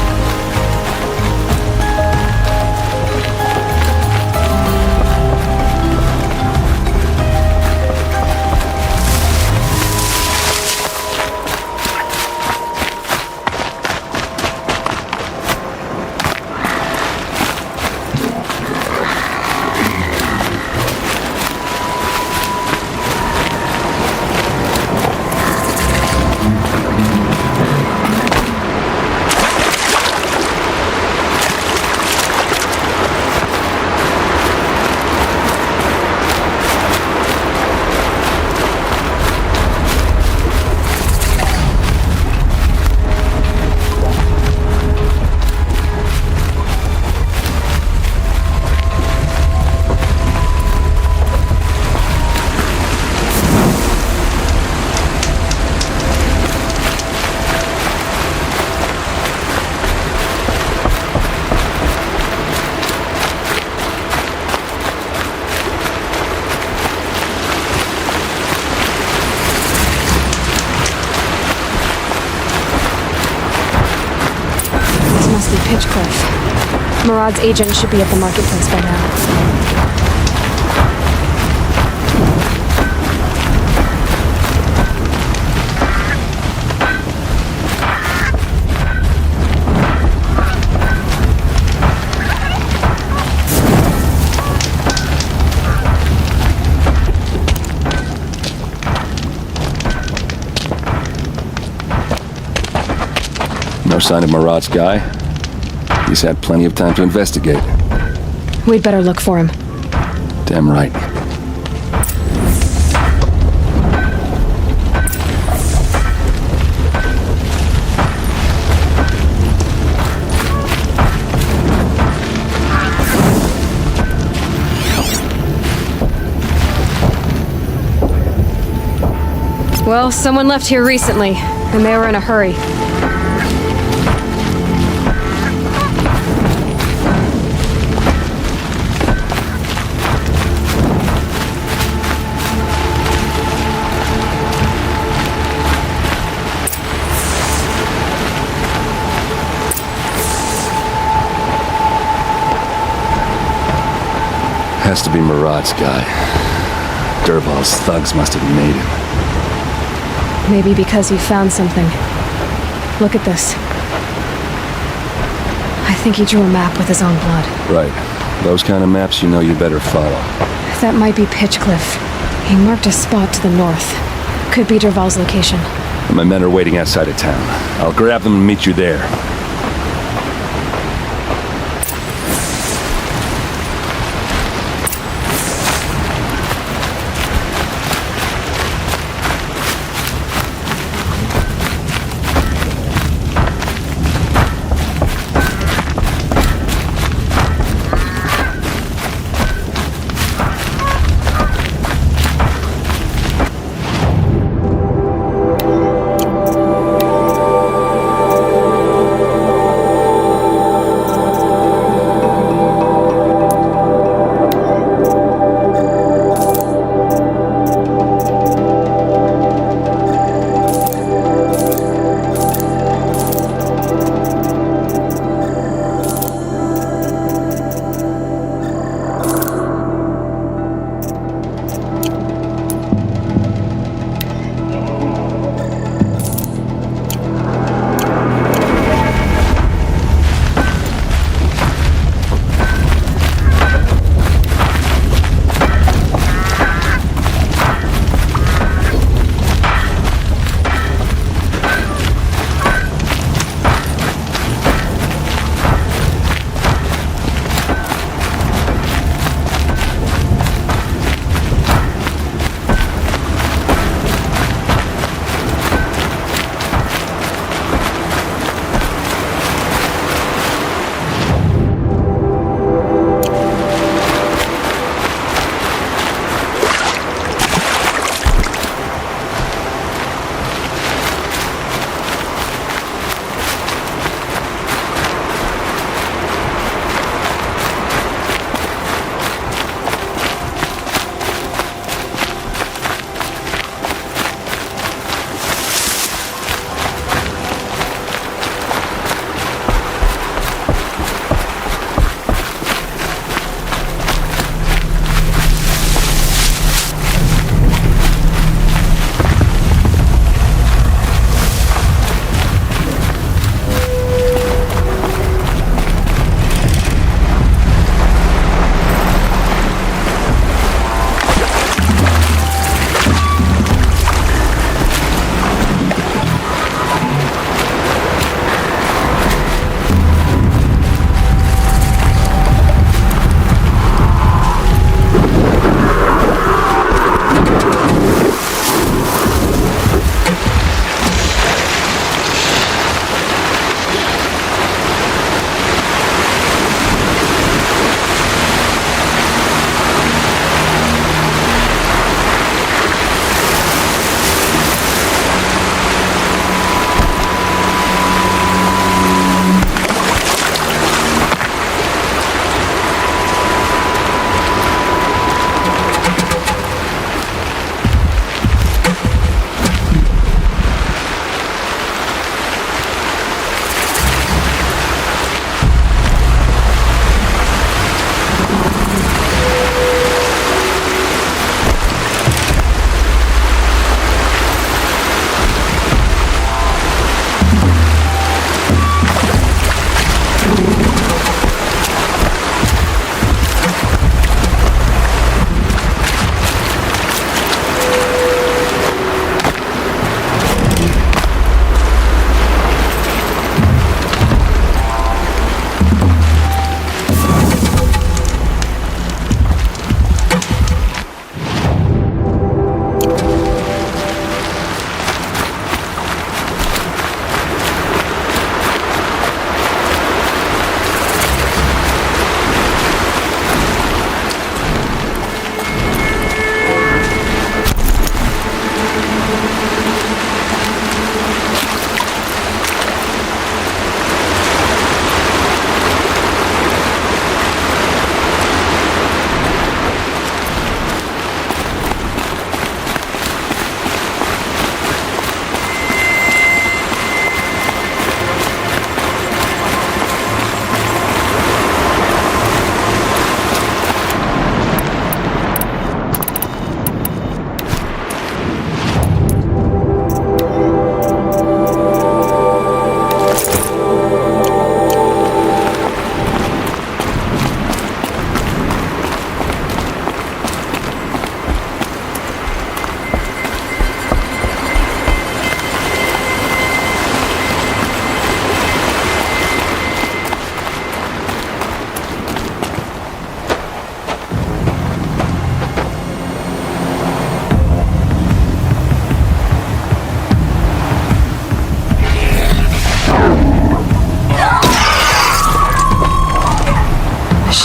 Murad's agent should be at the marketplace by now. No sign of Murad's guy. He's had plenty of time to investigate. We'd better look for him. Damn right. Well, someone left here recently, and they were in a hurry. Has to be Murad's guy. Dervahl's thugs must have made him. Maybe because you found something. Look at this. I think he drew a map with his own blood. Right. Those kind of maps you know you better follow. That might be Pitchcliff. He marked a spot to the north. Could be Dervahl's location. My men are waiting outside of town. I'll grab them and meet you there.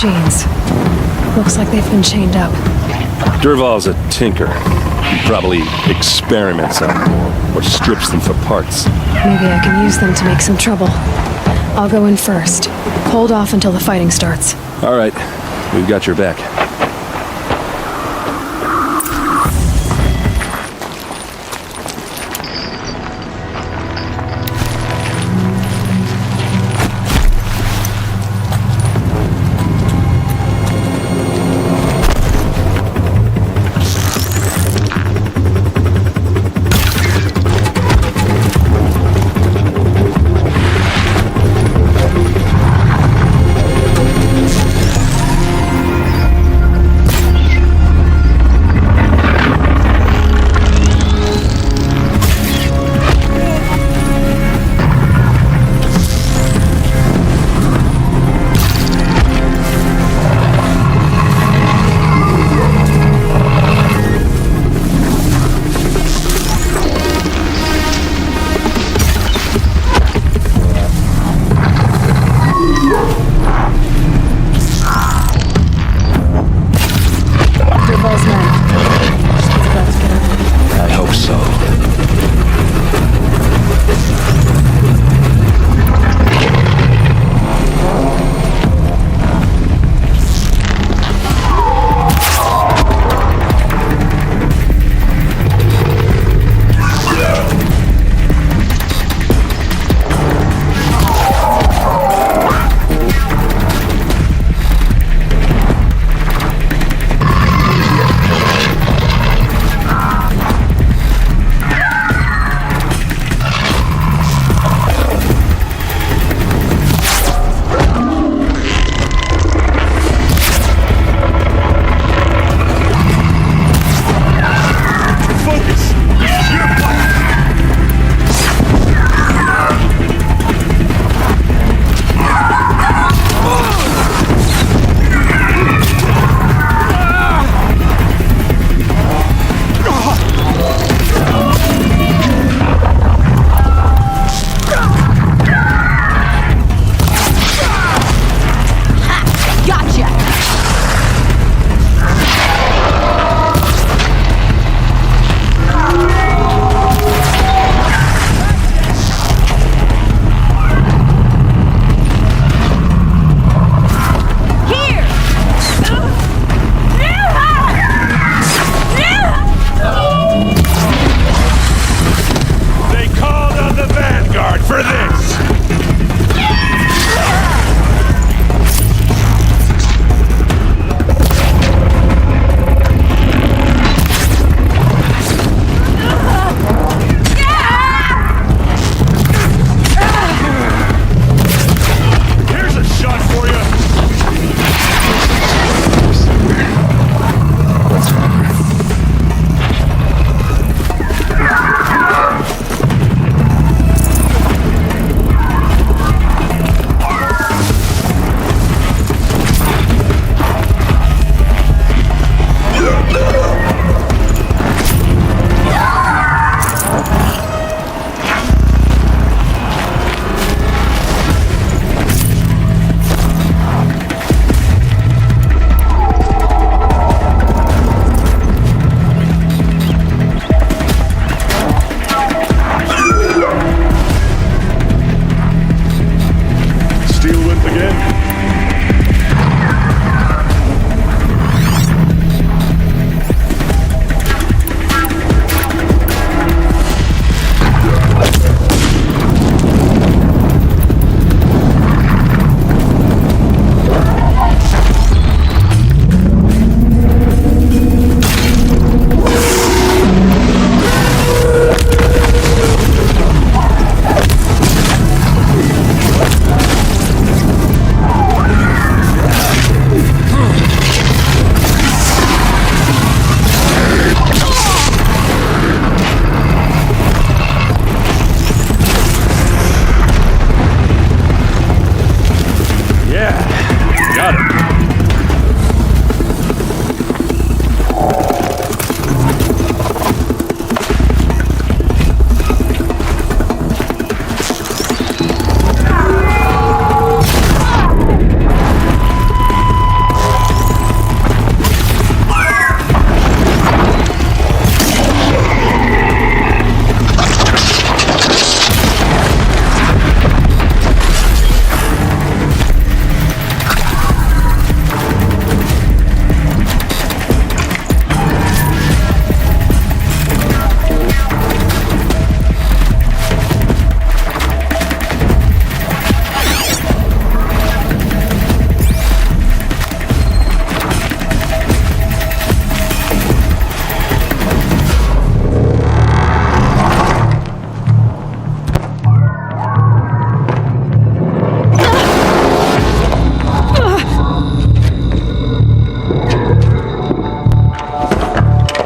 machines. Looks like they've been chained up. Dervahl's a tinker. He probably experiments on them or strips them for parts. Maybe I can use them to make some trouble. I'll go in first. Hold off until the fighting starts. All right, we've got your back.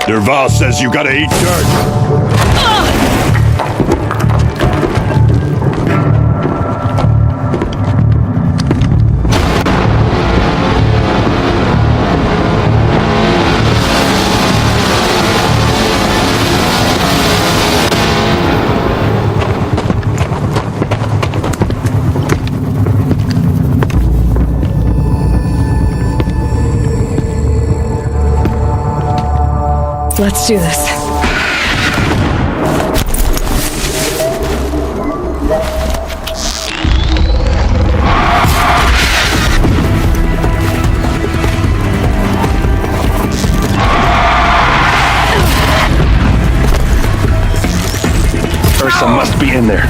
Dervahl says you gotta eat dirt. Let's do this. Ursa must be in there.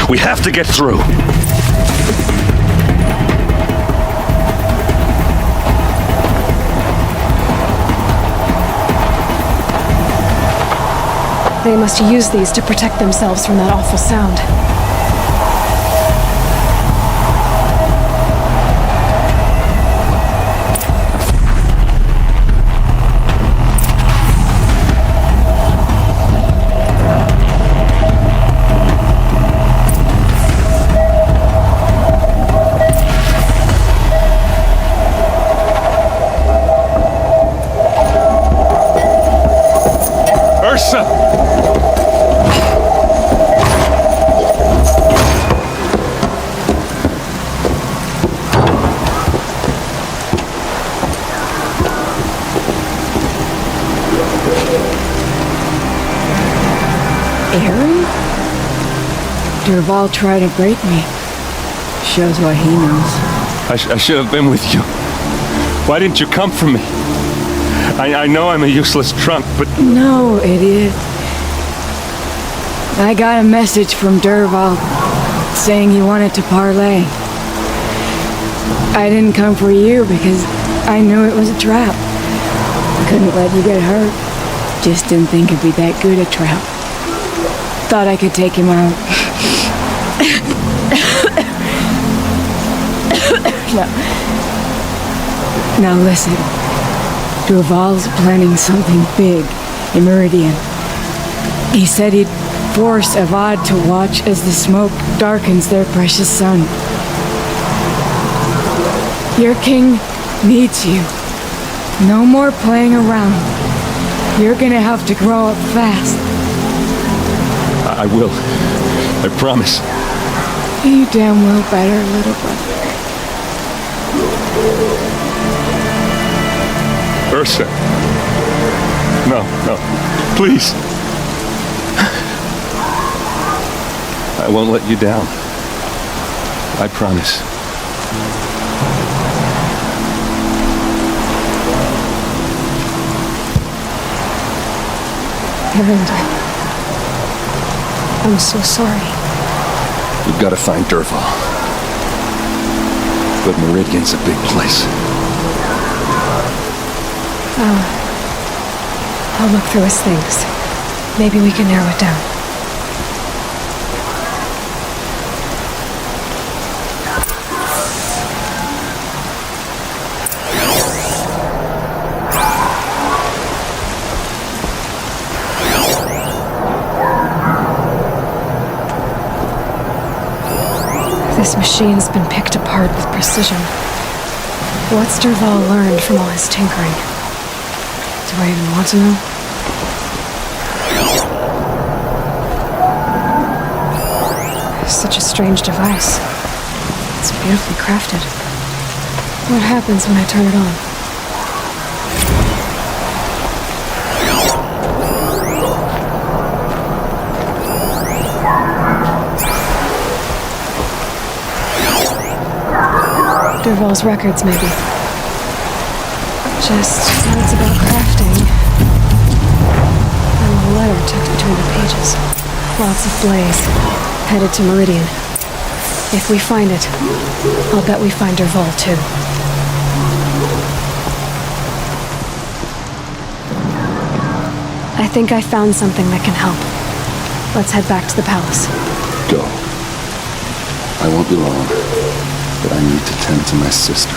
We have to get through. They must use these to protect themselves from that awful sound. Ursa! Aaron? Dervahl tried to break me. Shows what he knows. I should have been with you. Why didn't you come for me? I know I'm a useless trunk, but... No, idiot. I got a message from Dervahl saying he wanted to parlay. I didn't come for you because I knew it was a trap. Couldn't let you get hurt. Just didn't think it'd be that good a trap. Thought I could take him out. Now listen. Dervahl's planning something big in Meridian. He said he'd force Avad to watch as the smoke darkens their precious sun. Your king needs you. No more playing around. You're gonna have to grow up fast. I will. I promise. You damn well better, little brother. Ursa. No. Please. I won't let you down. I promise. Aaron, I'm so sorry. We've got to find Dervahl. But Meridian's a big place. I'll look through his things. Maybe we can narrow it down. This machine's been picked apart with precision. What's Dervahl learned from all his tinkering? Do I even want to know? Such a strange device. It's beautifully crafted. What happens when I turn it on? Dervahl's records, maybe. Just notes about crafting. And a letter tucked between the pages. Lots of blaze. Headed to Meridian. If we find it, I'll bet we find Dervahl too. I think I found something that can help. Let's head back to the palace. Go. I won't be long, but I need to tend to my sister.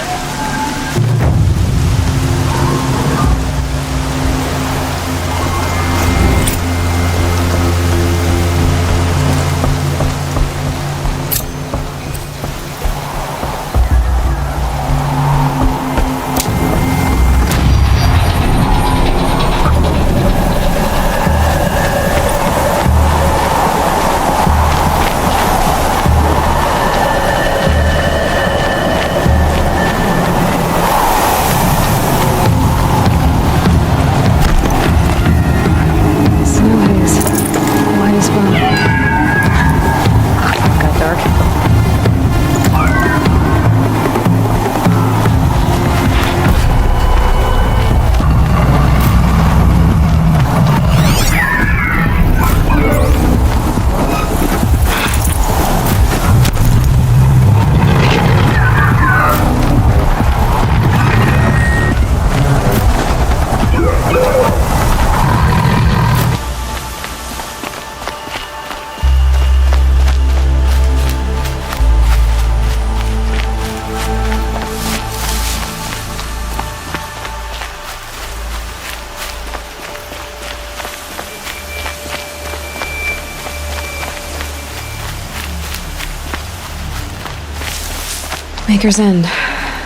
Maker's End.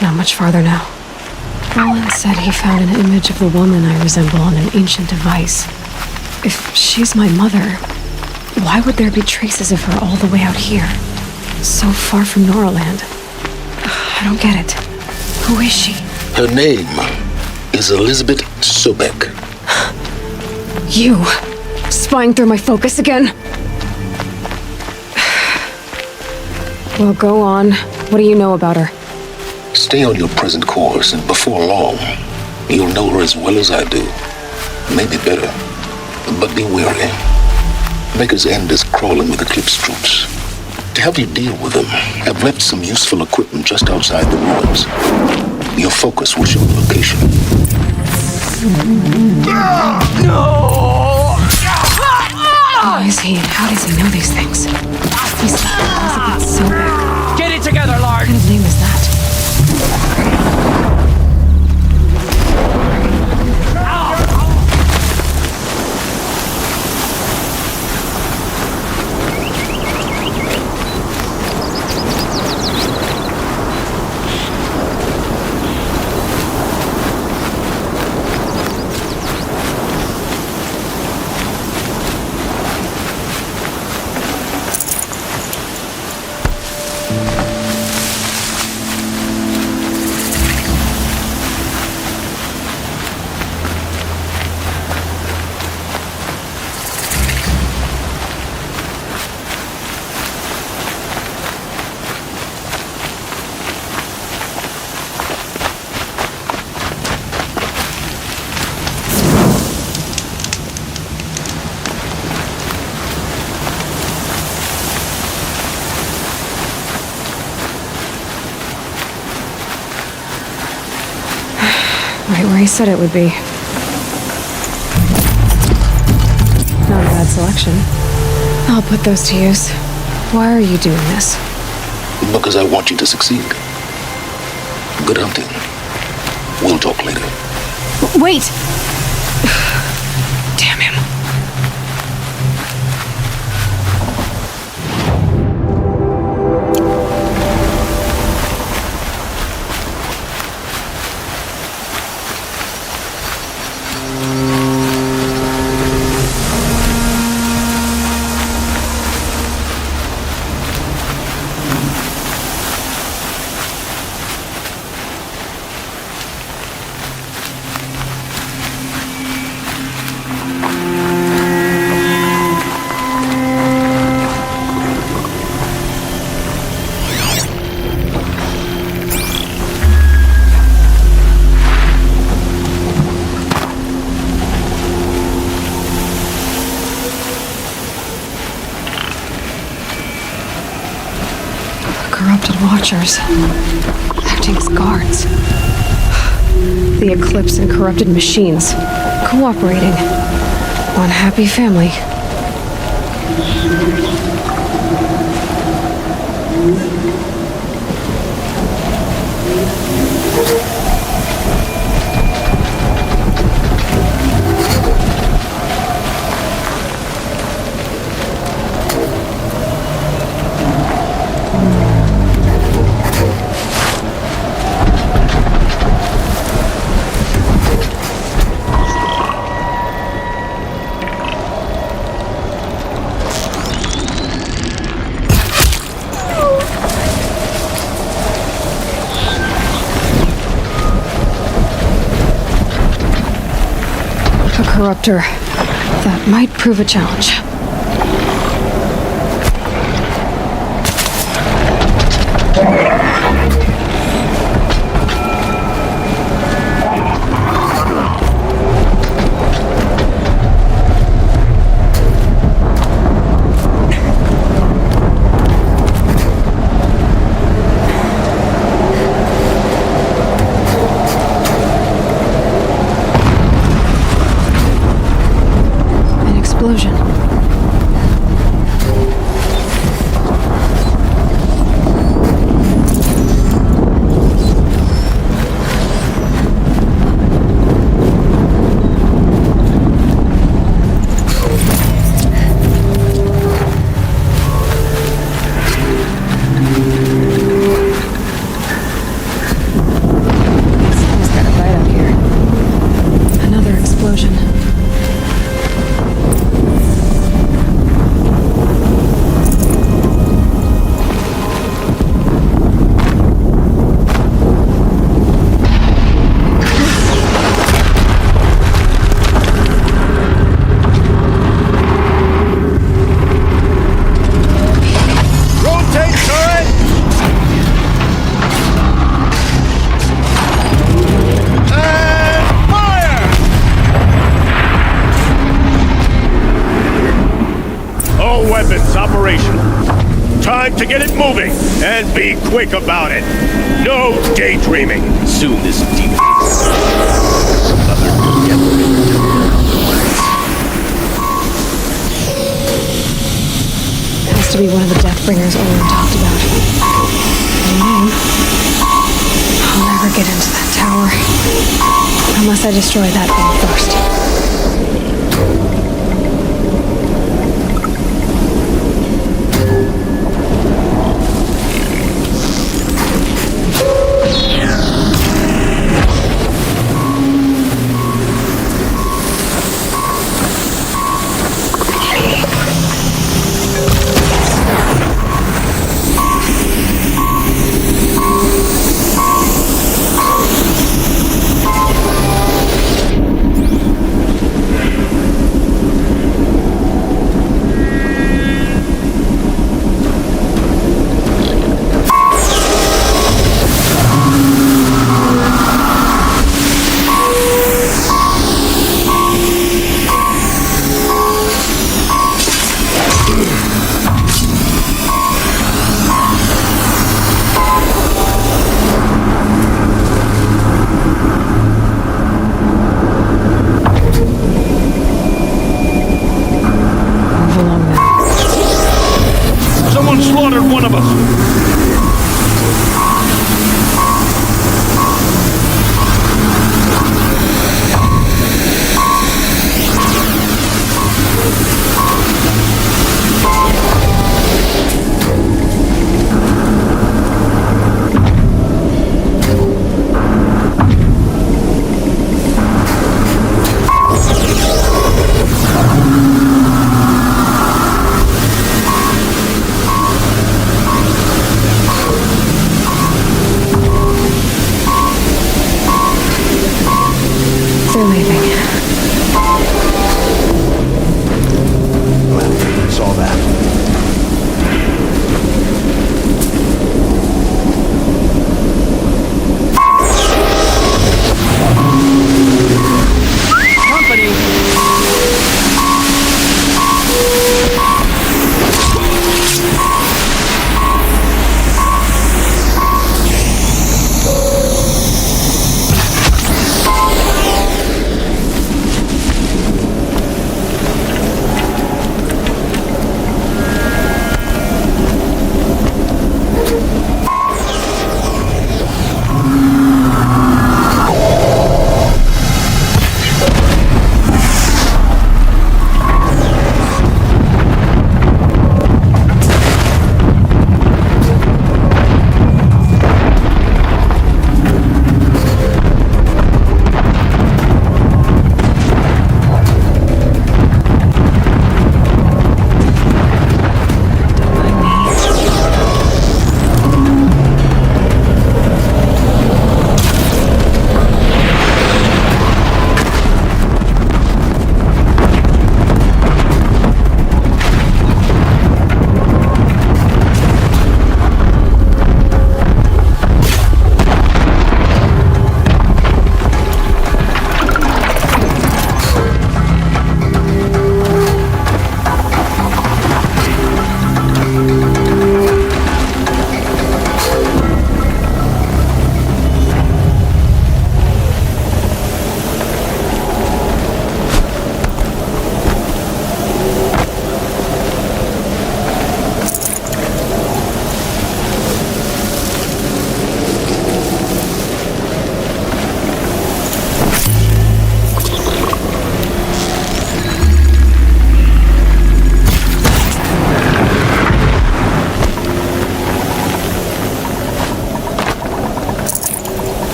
Not much farther now. Roland said he found an image of the woman I resemble on an ancient device. If she's my mother, why would there be traces of her all the way out here? So far from Noraland. I don't get it. Who is she? Her name is Elizabeth Sobek. You! Spying through my focus again? Well, go on. What do you know about her? Stay on your present course, and before long, you'll know her as well as I do. Maybe better, but be wary. Maker's End is crawling with Eclipse troops. To help you deal with them, I've left some useful equipment just outside the ruins. Your focus will show the location. Who is he and how does he know these things? He's Elizabeth Sobek. Get it together, Lard! What kind of name is that? Right where he said it would be. Not a bad selection. I'll put those to use. Why are you doing this? Because I want you to succeed. Good hunting. We'll talk later. Wait! Damn him. Corrupted Watchers, acting as guards. The Eclipse and corrupted machines, cooperating. One happy family. Corruptor. That might prove a challenge. Explosion. time to get it moving, and be quick about it. No daydreaming. Soon this demon... Has to be one of the Deathbringers Olin talked about. I'll never get into that tower. Unless I destroy that thing first. Someone slaughtered one of us! They're leaving. Well, saw that.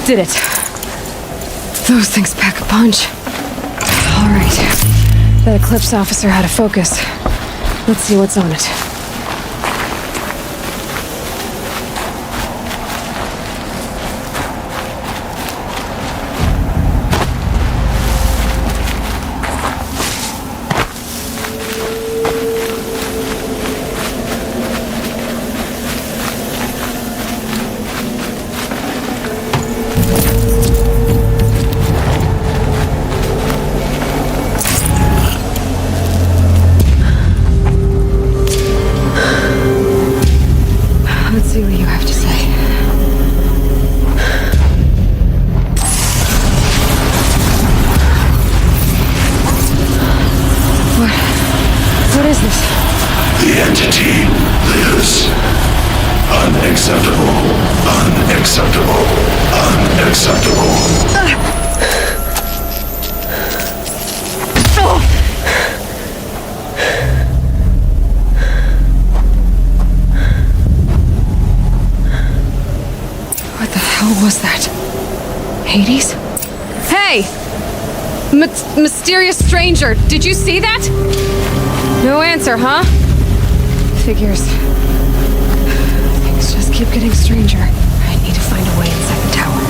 Did it. Those things pack a punch. All right. That Eclipse officer had a focus. Let's see what's on it. what you have to say. What is this? The entity lives. Unacceptable. Unacceptable. Unacceptable. What the hell was that? Hades? Hey! Mysterious stranger, did you see that? No answer, huh? Figures. Things just keep getting stranger. I need to find a way inside the tower.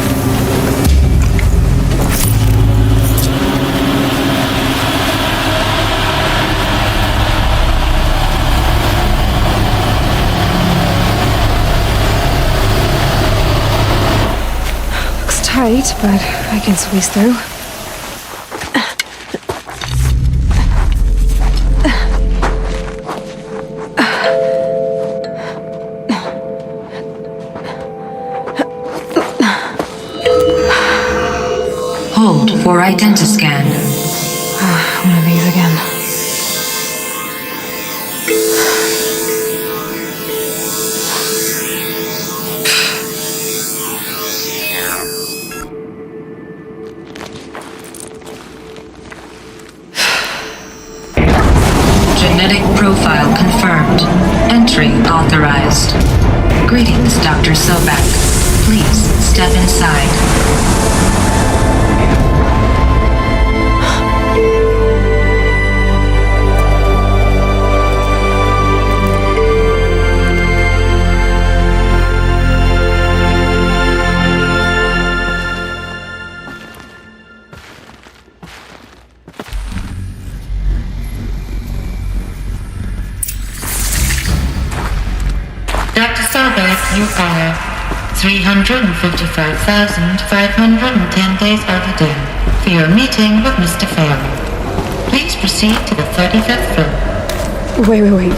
Looks tight, but I can squeeze through. Hold for identiscan. One of these again. Genetic profile confirmed. Entry authorized. Greetings, Dr. Sobek. Please step inside. Dr. Sobek, you are 355,510 days overdue for your meeting with Mr. Farrell. Please proceed to the 35th floor. Wait.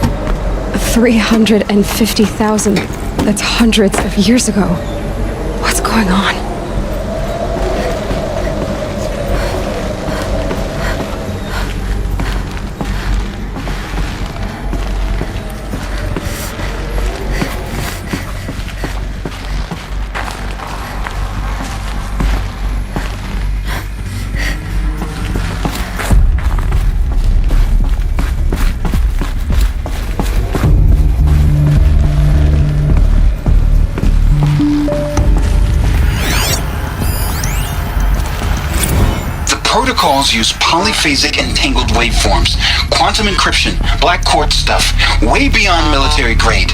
350,000. That's hundreds of years ago. What's going on? Protocols use polyphasic entangled waveforms, quantum encryption, black quartz stuff, way beyond military grade.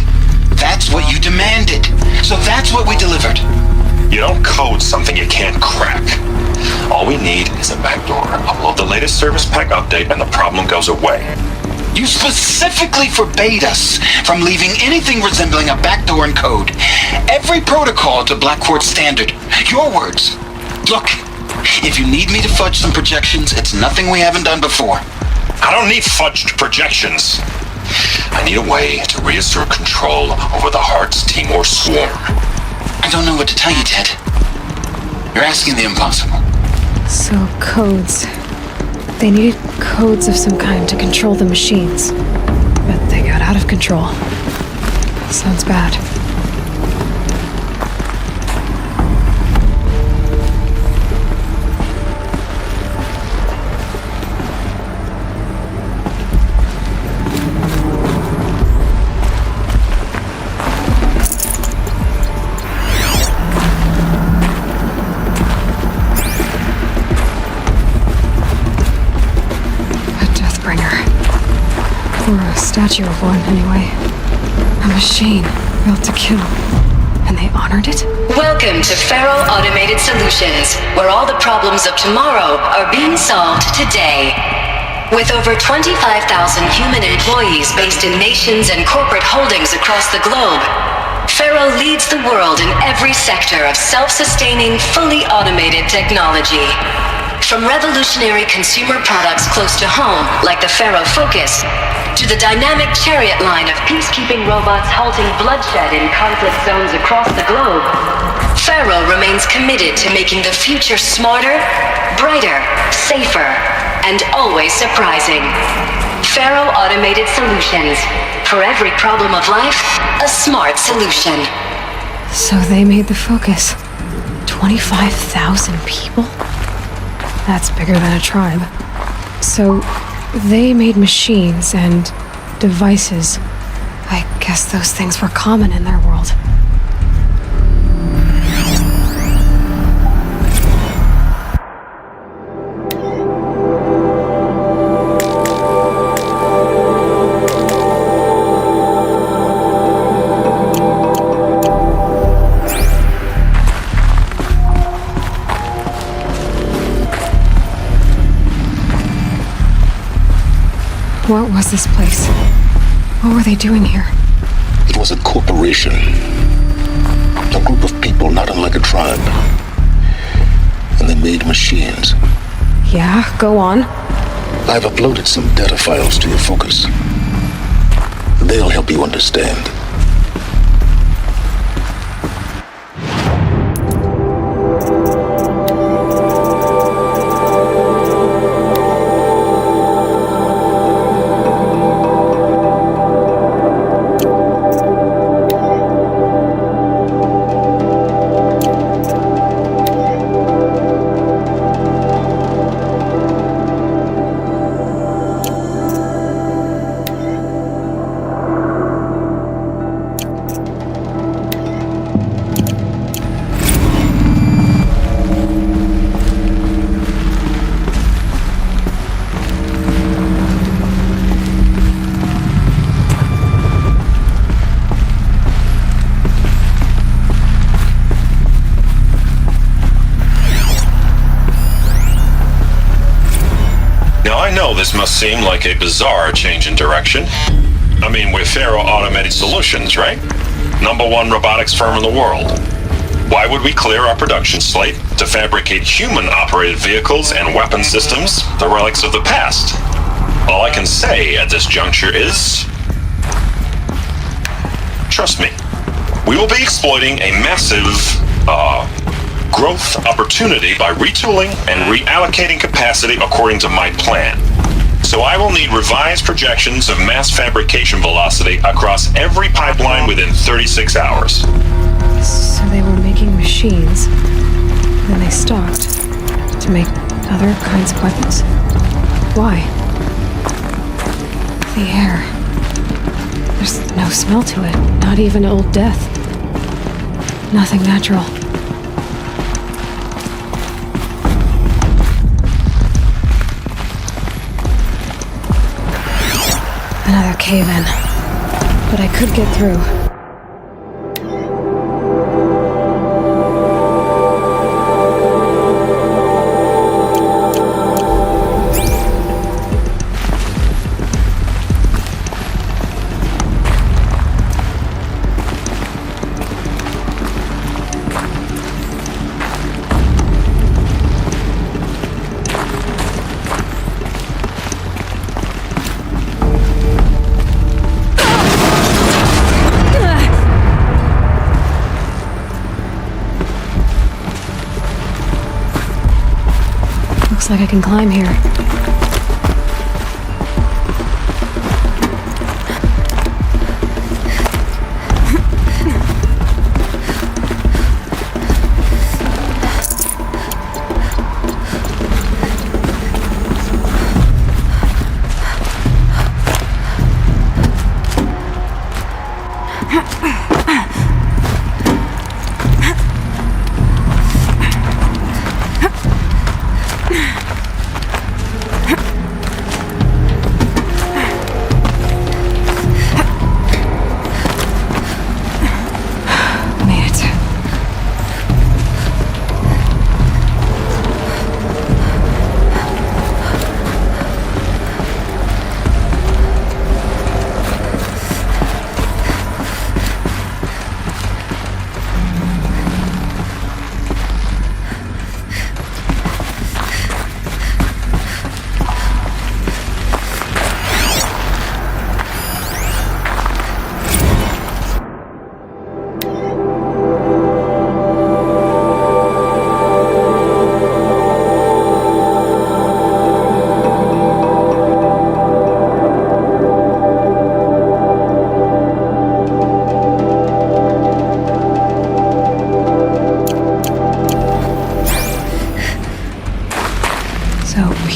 That's what you demanded, so that's what we delivered. You don't code something you can't crack. All we need is a backdoor. Upload the latest service pack update and the problem goes away. You specifically forbade us from leaving anything resembling a backdoor in code. Every protocol to Black Quartz standard. Your words. Look, if you need me to fudge some projections, it's nothing we haven't done before. I don't need fudged projections. I need a way to reassert control over the Heart's Timor swarm. I don't know what to tell you, Ted. You're asking the impossible. So, codes. They needed codes of some kind to control the machines. But they got out of control. Sounds bad. Or a statue of one, anyway. A machine built to kill. And they honored it? Welcome to Feral Automated Solutions, where all the problems of tomorrow are being solved today. With over 25,000 human employees based in nations and corporate holdings across the globe, Feral leads the world in every sector of self-sustaining, fully automated technology. From revolutionary consumer products close to home, like the Pharaoh Focus, to the dynamic chariot line of peacekeeping robots halting bloodshed in conflict zones across the globe, Pharaoh remains committed to making the future smarter, brighter, safer, and always surprising. Pharaoh Automated Solutions. For every problem of life, a smart solution. So they made the Focus. 25,000 people? That's bigger than a tribe. So they made machines and devices. I guess those things were common in their world. What was this place? What were they doing here? It was a corporation. A group of people not unlike a tribe. And they made machines. Yeah, go on. I've uploaded some data files to your Focus. They'll help you understand. This must seem like a bizarre change in direction. I mean, we're Pharaoh Automated Solutions, right? #1 robotics firm in the world. Why would we clear our production slate to fabricate human-operated vehicles and weapon systems, the relics of the past? All I can say at this juncture is... trust me, we will be exploiting a massive, growth opportunity by retooling and reallocating capacity according to my plan. So I will need revised projections of mass fabrication velocity across every pipeline within 36 hours. So they were making machines, then they stopped to make other kinds of weapons. Why? The air. There's no smell to it, not even old death. Nothing natural. Another cave-in. But I could get through. Looks like I can climb here.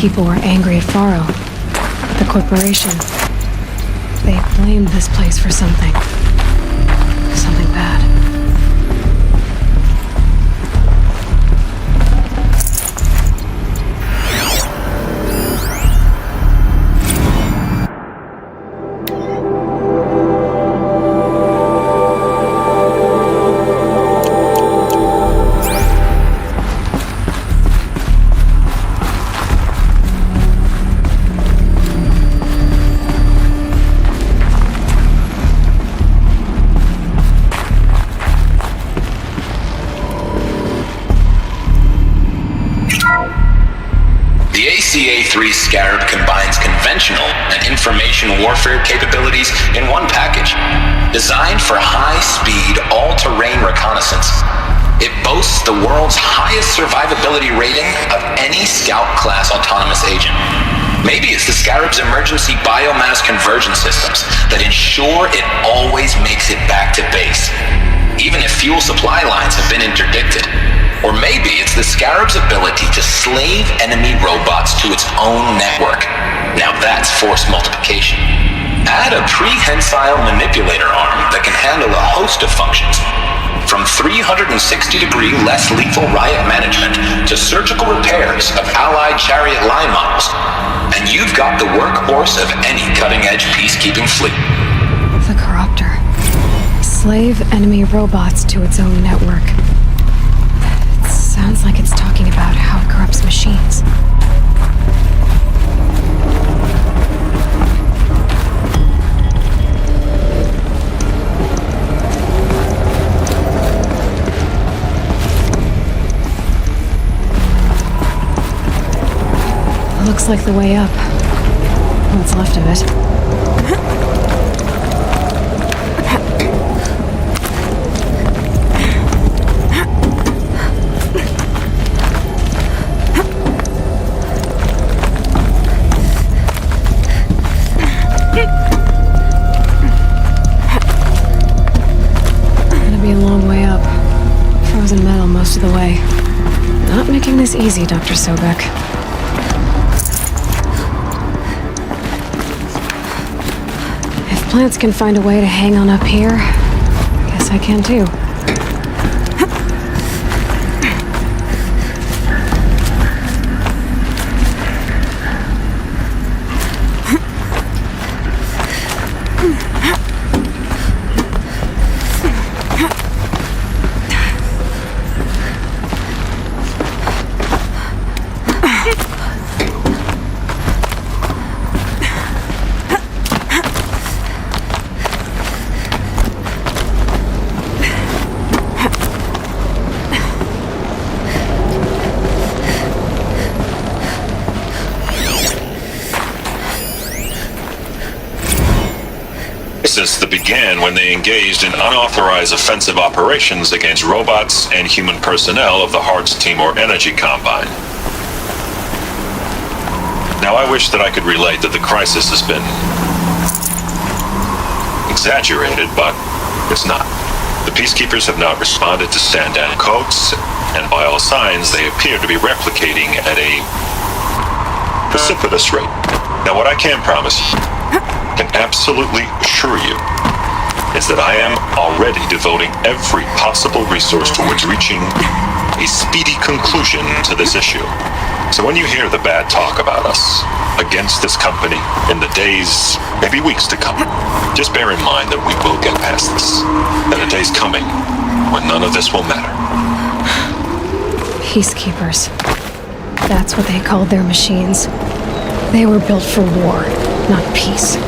People were angry at Faro, the corporation. They blamed this place for something. Something bad. The ACA-3 Scarab combines conventional and information warfare capabilities in one package, designed for high-speed, all-terrain reconnaissance. It boasts the world's highest survivability rating of any Scout-class autonomous agent. Maybe it's the Scarab's emergency biomass conversion systems that ensure it always makes it back to base, even if fuel supply lines have been interdicted. Or maybe it's the Scarab's ability to slave enemy robots to its own network. Now that's force multiplication. Add a prehensile manipulator arm that can handle a host of functions, from 360-degree less lethal riot management to surgical repairs of Allied chariot line models, and you've got the workhorse of any cutting-edge peacekeeping fleet. The Corruptor. Slave enemy robots to its own network. Sounds like it's talking about how it corrupts machines. Looks like the way up. What's left of it. Metal most of the way. Not making this easy, Dr. Sobek. If plants can find a way to hang on up here, I guess I can too. Since the began when they engaged in unauthorized offensive operations against robots and human personnel of the Hearts Timor Energy Combine. Now I wish that I could relate that the crisis has been exaggerated, but it's not. The peacekeepers have not responded to stand-down codes, and by all signs they appear to be replicating at a precipitous rate. Now what I can promise you, can absolutely assure you, is that I am already devoting every possible resource towards reaching a speedy conclusion to this issue. So when you hear the bad talk about us against this company in the days, maybe weeks to come, just bear in mind that we will get past this. And a day's coming when none of this will matter. Peacekeepers. That's what they called their machines. They were built for war, not peace.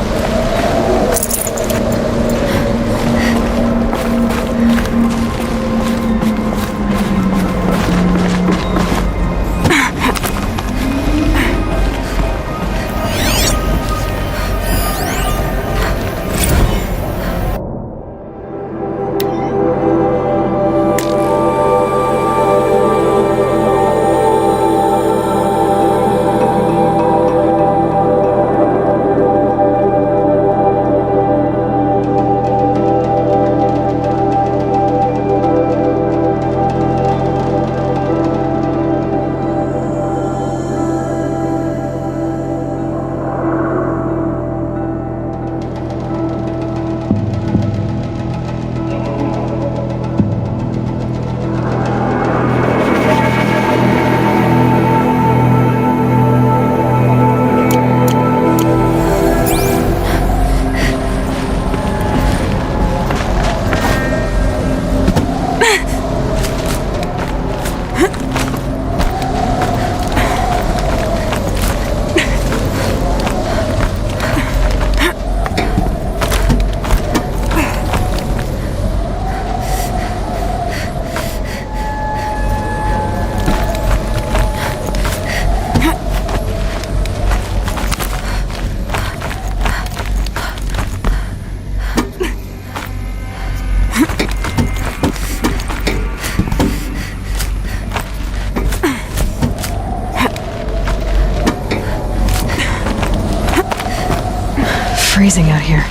freezing out here.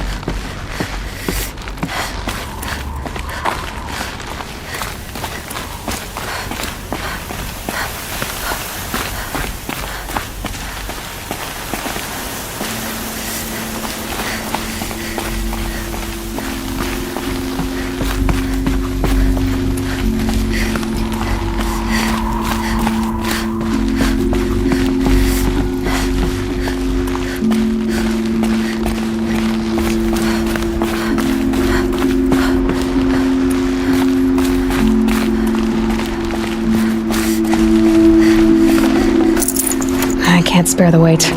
Can't spare the weight.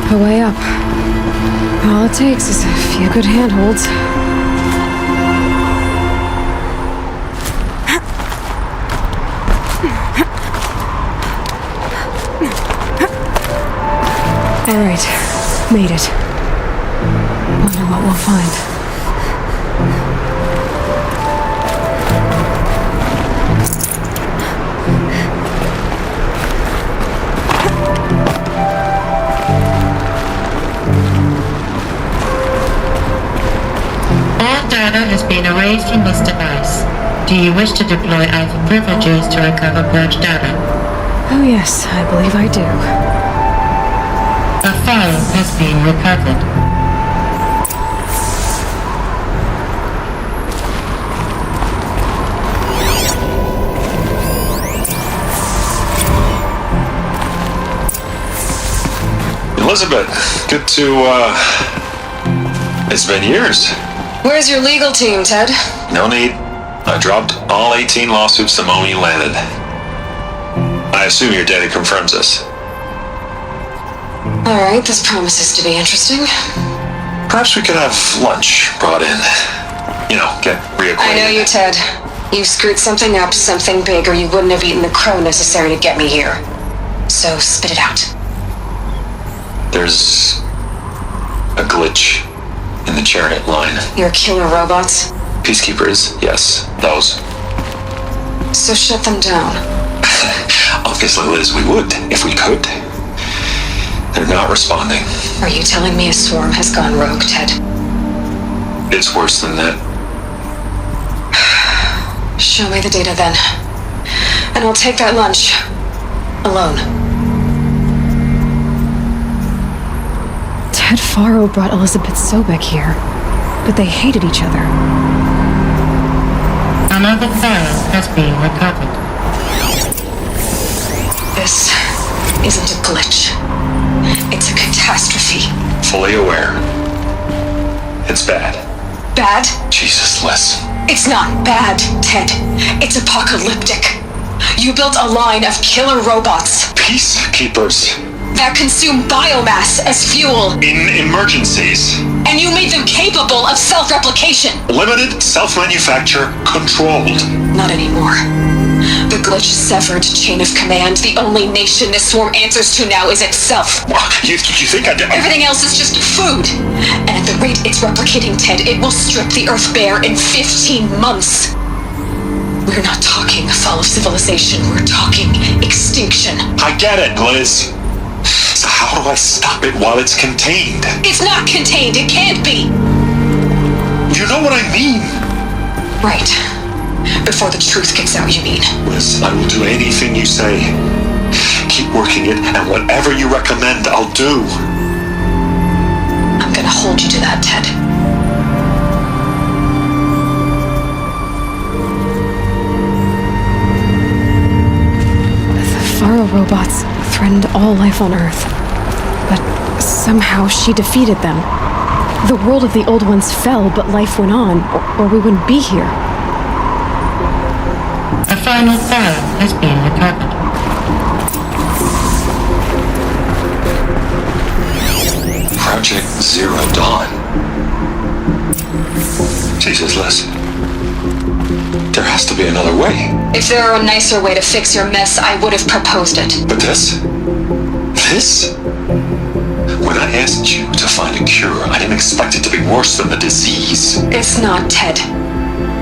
A way up. All it takes is a few good handholds. All right, made it. Wonder what we'll find. All data has been erased from this device. Do you wish to deploy Alpha privileges to recover purged data? Oh yes, I believe I do. A file has been recovered. Elizabeth, good to, it's been years. Where's your legal team, Ted? No need. I dropped all 18 lawsuits the moment you landed. I assume your data confirms this. Alright, this promises to be interesting. Perhaps we could have lunch brought in. You know, get reacquainted. I know you, Ted. You screwed something up, something big, or you wouldn't have eaten the crow necessary to get me here. So spit it out. There's a glitch in the chariot line. Your killer robots? Peacekeepers, yes, those. So shut them down. Obviously, Liz, we would, if we could. They're not responding. Are you telling me a swarm has gone rogue, Ted? It's worse than that. Show me the data then. And I'll take that lunch. Alone. Ted Faro brought Elizabeth Sobek here, but they hated each other. Another file has been recovered. This isn't a glitch. It's a catastrophe. Fully aware. It's bad. Bad? Jesus, Liz. It's not bad, Ted. It's apocalyptic. You built a line of killer robots. Peacekeepers. That consume biomass as fuel. In emergencies. And you made them capable of self-replication. Limited, self-manufacture, controlled. Not anymore. The glitch severed chain of command. The only nation this swarm answers to now is itself. You think Everything else is just food. And at the rate it's replicating, Ted, it will strip the Earth bare in 15 months. We're not talking fall of civilization. We're talking extinction. I get it, Liz. So how do I stop it while it's contained? It's not contained. It can't be. You know what I mean? Right. Before the truth gets out, you mean? Liz, I will do anything you say. Keep working it, and whatever you recommend, I'll do. gonna hold you to that, Ted. The Faro robots threatened all life on Earth. But somehow she defeated them. The world of the old ones fell, but life went on, or we wouldn't be here. The final Pharaoh has been recovered. Project Zero Dawn. Jesus, Liz. There has to be another way. If there were a nicer way to fix your mess, I would have proposed it. But this? This? When I asked you to find a cure, I didn't expect it to be worse than the disease. It's not, Ted.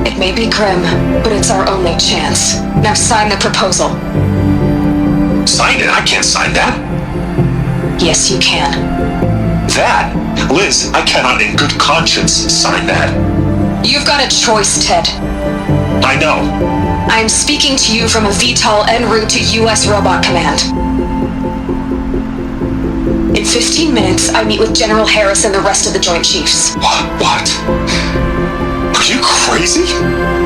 It may be grim, but it's our only chance. Now sign the proposal. Sign it? I can't sign that. Yes, you can. That? Liz, I cannot in good conscience sign that. You've got a choice, Ted. I know. I'm speaking to you from a VTOL en route to U.S. Robot Command. In 15 minutes, I meet with General Harris and the rest of the Joint Chiefs. What? Are you crazy?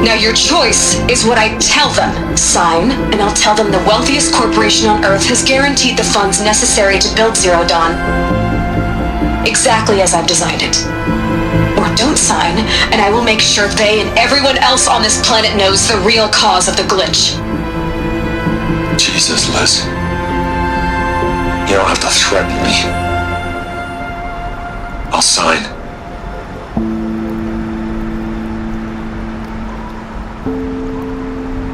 Now your choice is what I tell them. Sign, and I'll tell them the wealthiest corporation on Earth has guaranteed the funds necessary to build Zero Dawn. Exactly as I've designed it. Or don't sign, and I will make sure they and everyone else on this planet knows the real cause of the glitch. Jesus, Liz. You don't have to threaten me. I'll sign.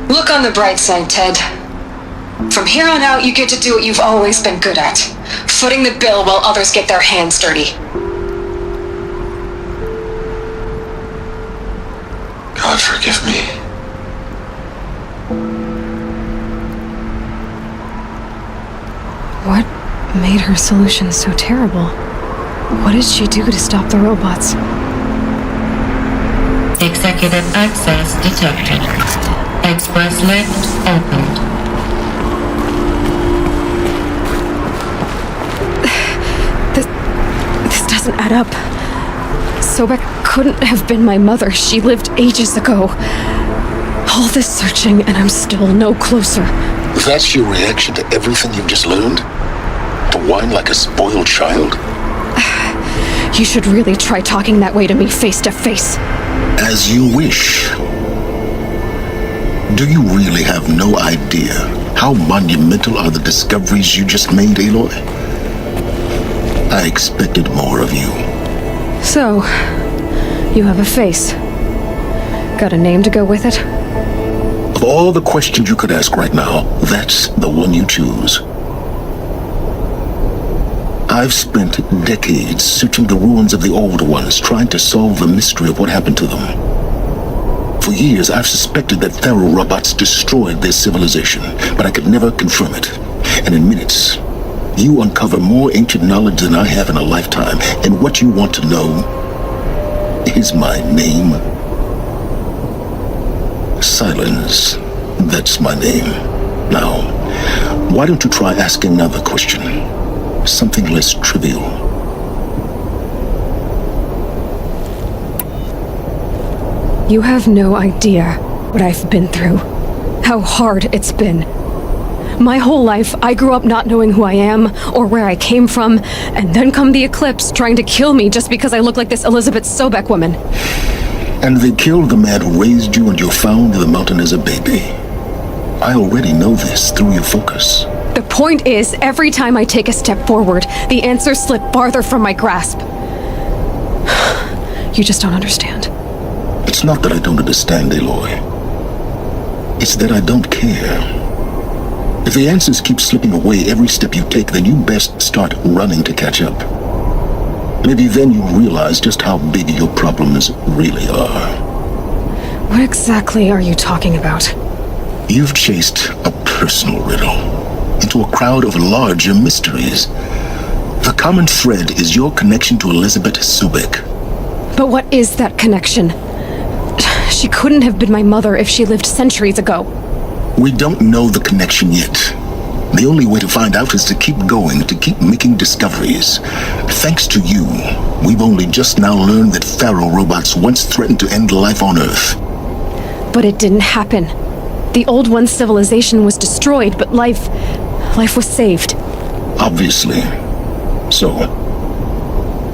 Look on the bright side, Ted. From here on out, you get to do what you've always been good at. Footing the bill while others get their hands dirty. God forgive me. What made her solution so terrible? What did she do to stop the robots? Executive access detected. Express lift opened. This doesn't add up. Sobek couldn't have been my mother. She lived ages ago. All this searching, and I'm still no closer. That's your reaction to everything you've just learned? To whine like a spoiled child? You should really try talking that way to me face to face. As you wish. Do you really have no idea how monumental are the discoveries you just made, Aloy? I expected more of you. So, you have a face. Got a name to go with it? Of all the questions you could ask right now, that's the one you choose. I've spent decades searching the ruins of the older ones, trying to solve the mystery of what happened to them. For years, I've suspected that Faro robots destroyed their civilization, but I could never confirm it. And in minutes, you uncover more ancient knowledge than I have in a lifetime. And what you want to know is my name. Silence. That's my name. Now, why don't you try asking another question? Something less trivial. You have no idea what I've been through. How hard it's been. My whole life, I grew up not knowing who I am or where I came from, and then come the Eclipse trying to kill me just because I look like this Elizabeth Sobek woman. And they killed the man who raised you and you found in the mountain as a baby. I already know this through your focus. The point is, every time I take a step forward, the answers slip farther from my grasp. You just don't understand. It's not that I don't understand, Aloy. It's that I don't care. If the answers keep slipping away every step you take, then you best start running to catch up. Maybe then you'll realize just how big your problems really are. What exactly are you talking about? You've chased a personal riddle into a crowd of larger mysteries. The common thread is your connection to Elizabeth Sobek. But what is that connection? She couldn't have been my mother if she lived centuries ago. We don't know the connection yet. The only way to find out is to keep going, to keep making discoveries. Thanks to you, we've only just now learned that Pharaoh robots once threatened to end life on Earth. But it didn't happen. The Old One's civilization was destroyed, but life was saved. Obviously. So,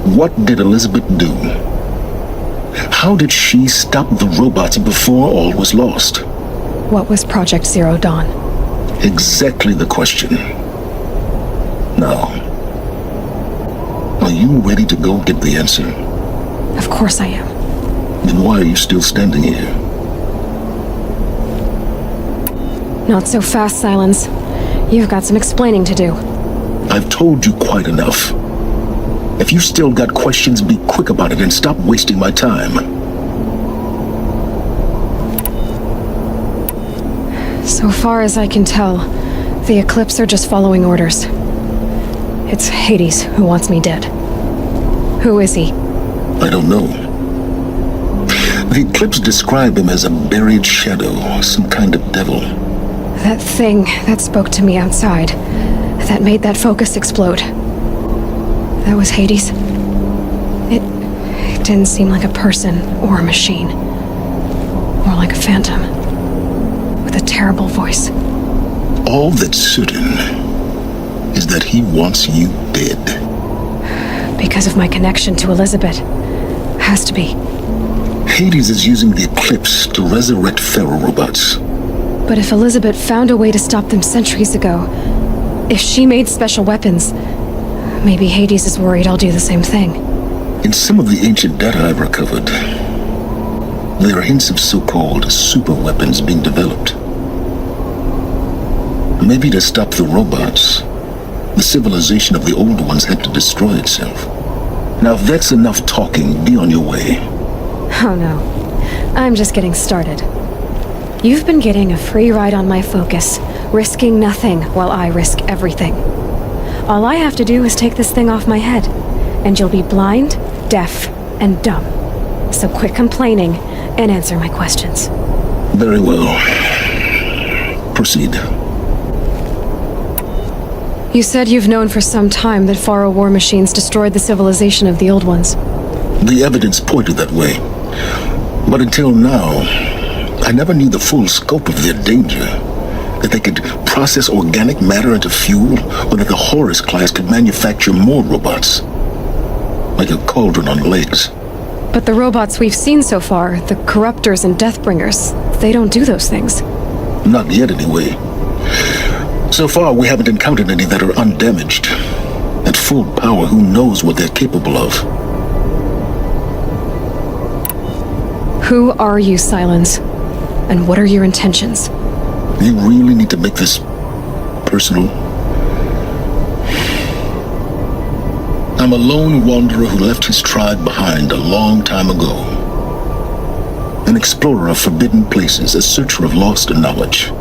what did Elizabeth do? How did she stop the robots before all was lost? What was Project Zero Dawn? Exactly the question. Now, are you ready to go get the answer? Of course I am. Then why are you still standing here? Not so fast, Silence. You've got some explaining to do. I've told you quite enough. If you still got questions, be quick about it and stop wasting my time. So far as I can tell, the Eclipse are just following orders. It's Hades who wants me dead. Who is he? I don't know. The Eclipse describe him as a buried shadow, some kind of devil. That thing that spoke to me outside, that made that focus explode. That was Hades. It didn't seem like a person or a machine. More like a phantom. With a terrible voice. All that's certain is that he wants you dead. Because of my connection to Elizabeth. Has to be. Hades is using the Eclipse to resurrect Pharaoh robots. But if Elizabeth found a way to stop them centuries ago, if she made special weapons, maybe Hades is worried I'll do the same thing. In some of the ancient data I've recovered, there are hints of so-called super weapons being developed. Maybe to stop the robots, the civilization of the Old Ones had to destroy itself. Now if that's enough talking, be on your way. Oh no. I'm just getting started. You've been getting a free ride on my focus, risking nothing while I risk everything. All I have to do is take this thing off my head, and you'll be blind, deaf, and dumb. So quit complaining and answer my questions. Very well. Proceed. You said you've known for some time that Pharaoh war machines destroyed the civilization of the Old Ones. The evidence pointed that way. But until now, I never knew the full scope of their danger. That they could process organic matter into fuel, or that the Horus class could manufacture more robots. Like a cauldron on legs. But the robots we've seen so far, the Corruptors and Deathbringers, they don't do those things. Not yet, anyway. So far, we haven't encountered any that are undamaged. At full power, who knows what they're capable of? Who are you, Silence? And what are your intentions? You really need to make this personal? I'm a lone wanderer who left his tribe behind a long time ago. An explorer of forbidden places, a searcher of lost knowledge.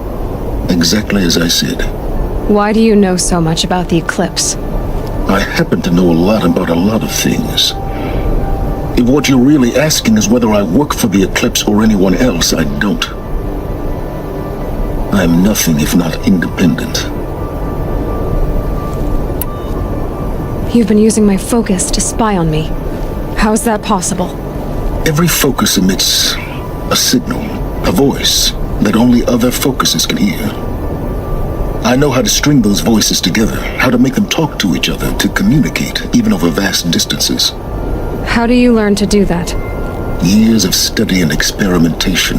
Exactly as I said. Why do you know so much about the Eclipse? I happen to know a lot about a lot of things. If what you're really asking is whether I work for the Eclipse or anyone else, I don't. I am nothing if not independent. You've been using my focus to spy on me. How's that possible? Every focus emits a signal, a voice, that only other focuses can hear. I know how to string those voices together, how to make them talk to each other, to communicate, even over vast distances. How do you learn to do that? Years of study and experimentation.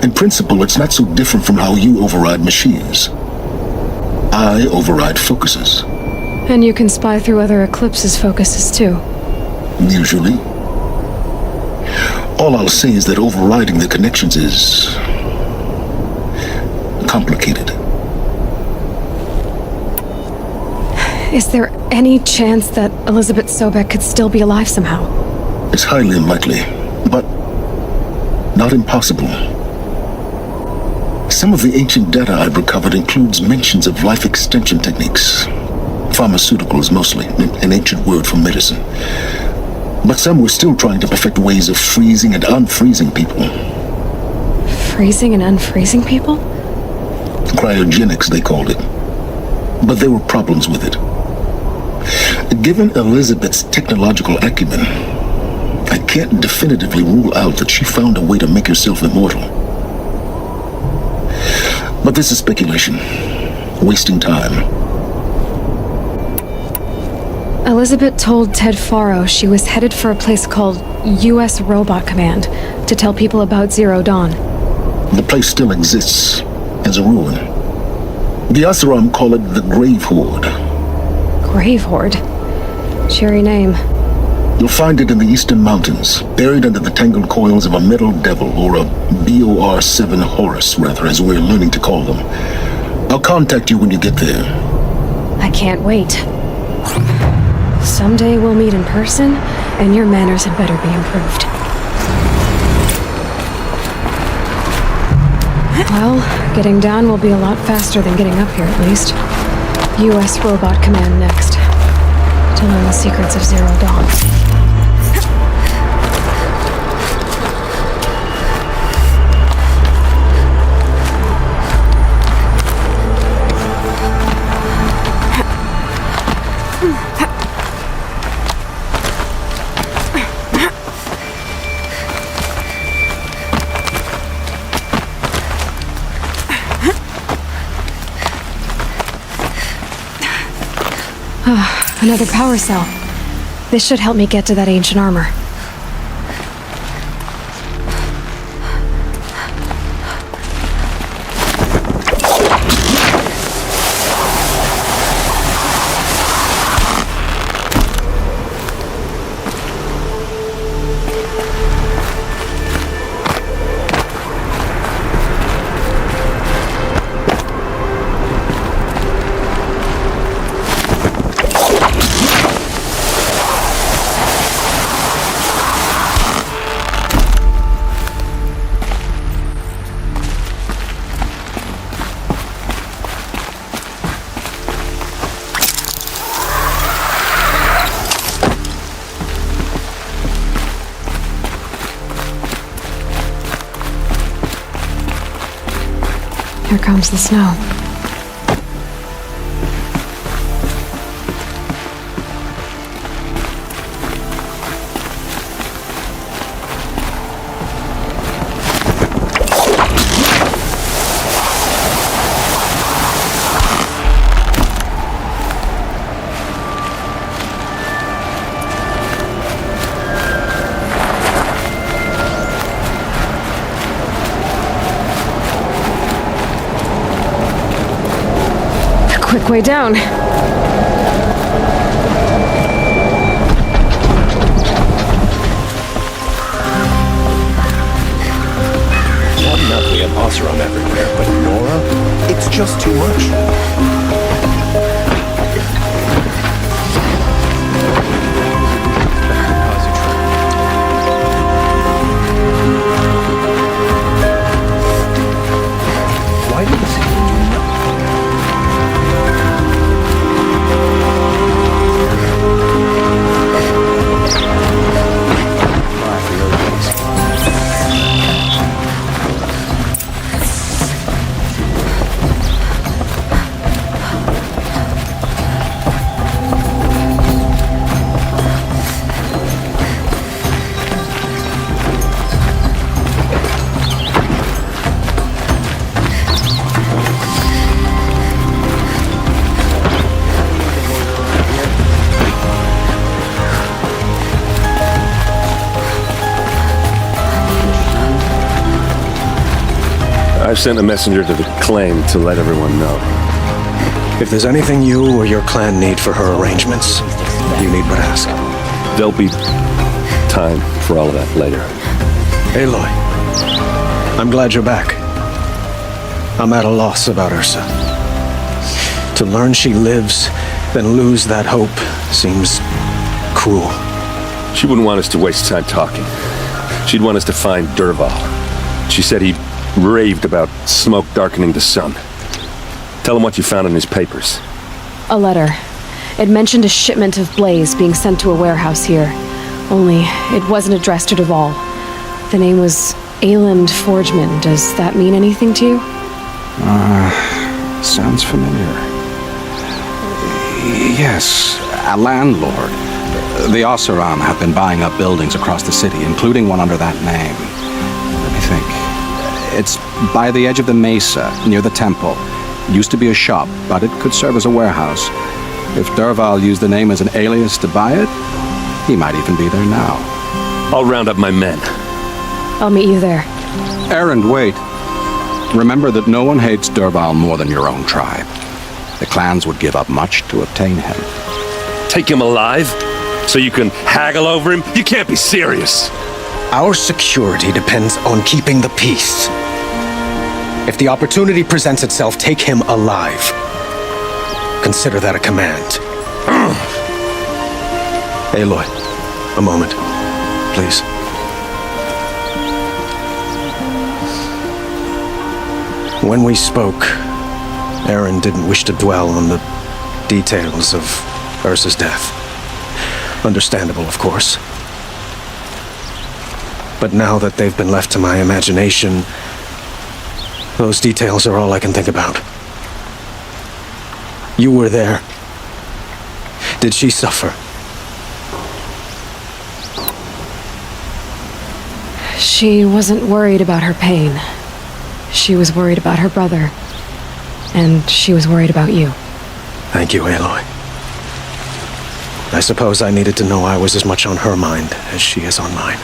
In principle, it's not so different from how you override machines. I override focuses. And you can spy through other Eclipse's focuses too. Usually. All I'll say is that overriding the connections is complicated. Is there any chance that Elizabeth Sobek could still be alive somehow? It's highly unlikely, but not impossible. Some of the ancient data I've recovered includes mentions of life extension techniques. Pharmaceuticals mostly, an ancient word for medicine. But some were still trying to perfect ways of freezing and unfreezing people. Freezing and unfreezing people? Cryogenics, they called it. But there were problems with it. Given Elizabeth's technological acumen, I can't definitively rule out that she found a way to make herself immortal. But this is speculation. Wasting time. Elizabeth told Ted Faro she was headed for a place called U.S. Robot Command to tell people about Zero Dawn. The place still exists as a ruin. The Oseram call it the Grave Horde. Grave Horde? Cheery name. You'll find it in the Eastern Mountains, buried under the tangled coils of a metal devil, or a BOR-7 Horus, rather, as we're learning to call them. I'll contact you when you get there. I can't wait. Someday we'll meet in person, and your manners had better be improved. Well, getting down will be a lot faster than getting up here, at least. U.S. Robot Command next. To learn the secrets of Zero Dawn. Another power cell. This should help me get to that ancient armor. Here comes the snow. Quick way down. Not we have Oseram everywhere, but Nora? It's just too much. Why did this happen? I've sent a messenger to the claim to let everyone know. If there's anything you or your clan need for her arrangements, you need but ask. There'll be time for all of that later. Aloy, I'm glad you're back. I'm at a loss about Ursa. To learn she lives, then lose that hope seems cruel. She wouldn't want us to waste time talking. She'd want us to find Dervahl. She said he raved about smoke darkening the sun. Tell him what you found in his papers. A letter. It mentioned a shipment of Blaze being sent to a warehouse here. Only, it wasn't addressed to Dervahl. The name was Ayland Forgeman. Does that mean anything to you? Sounds familiar. Yes, a landlord. The Oseram have been buying up buildings across the city, including one under that name. Let me think. It's by the edge of the mesa, near the temple. Used to be a shop, but it could serve as a warehouse. If Dervahl used the name as an alias to buy it, he might even be there now. I'll round up my men. I'll meet you there. Erend, wait. Remember that no one hates Dervahl more than your own tribe. The clans would give up much to obtain him. Take him alive? So you can haggle over him? You can't be serious. Our security depends on keeping the peace. If the opportunity presents itself, take him alive. Consider that a command. Aloy, a moment, please. When we spoke, Erend didn't wish to dwell on the details of Ursa's death. Understandable, of course. But now that they've been left to my imagination, those details are all I can think about. You were there. Did she suffer? She wasn't worried about her pain. She was worried about her brother. And she was worried about you. Thank you, Aloy. I suppose I needed to know I was as much on her mind as she is on mine.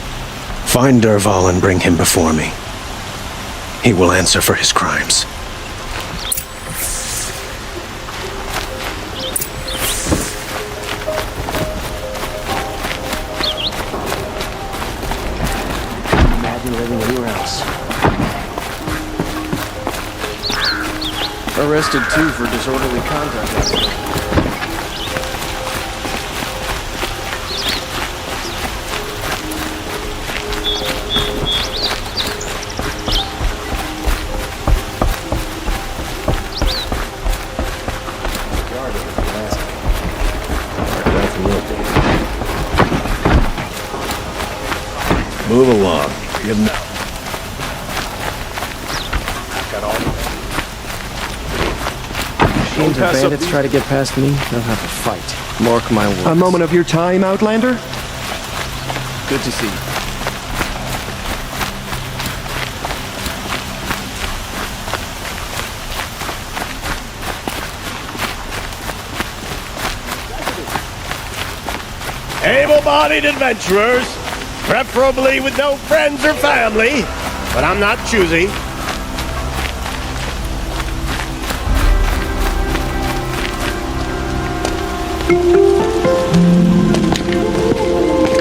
Find Dervahl and bring him before me. He will answer for his crimes. Imagine living anywhere else. Arrested too for disorderly conduct. Move along. Good enough. Machines or bandits try to get past me, they'll have to fight. Mark my words. A moment of your time, Outlander? Good to see you. Able-bodied adventurers, preferably with no friends or family, but I'm not choosy.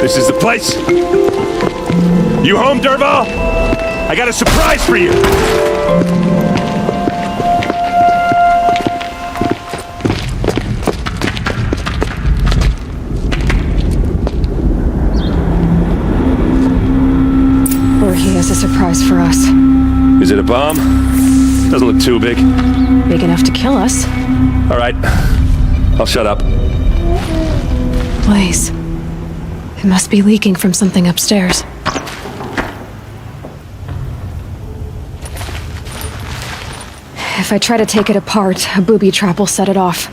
This is the place. You home, Dervahl? I got a surprise for you. Or he has a surprise for us. Is it a bomb? Doesn't look too big. Big enough to kill us. All right. I'll shut up. Blaze. It must be leaking from something upstairs. If I try to take it apart, a booby trap will set it off.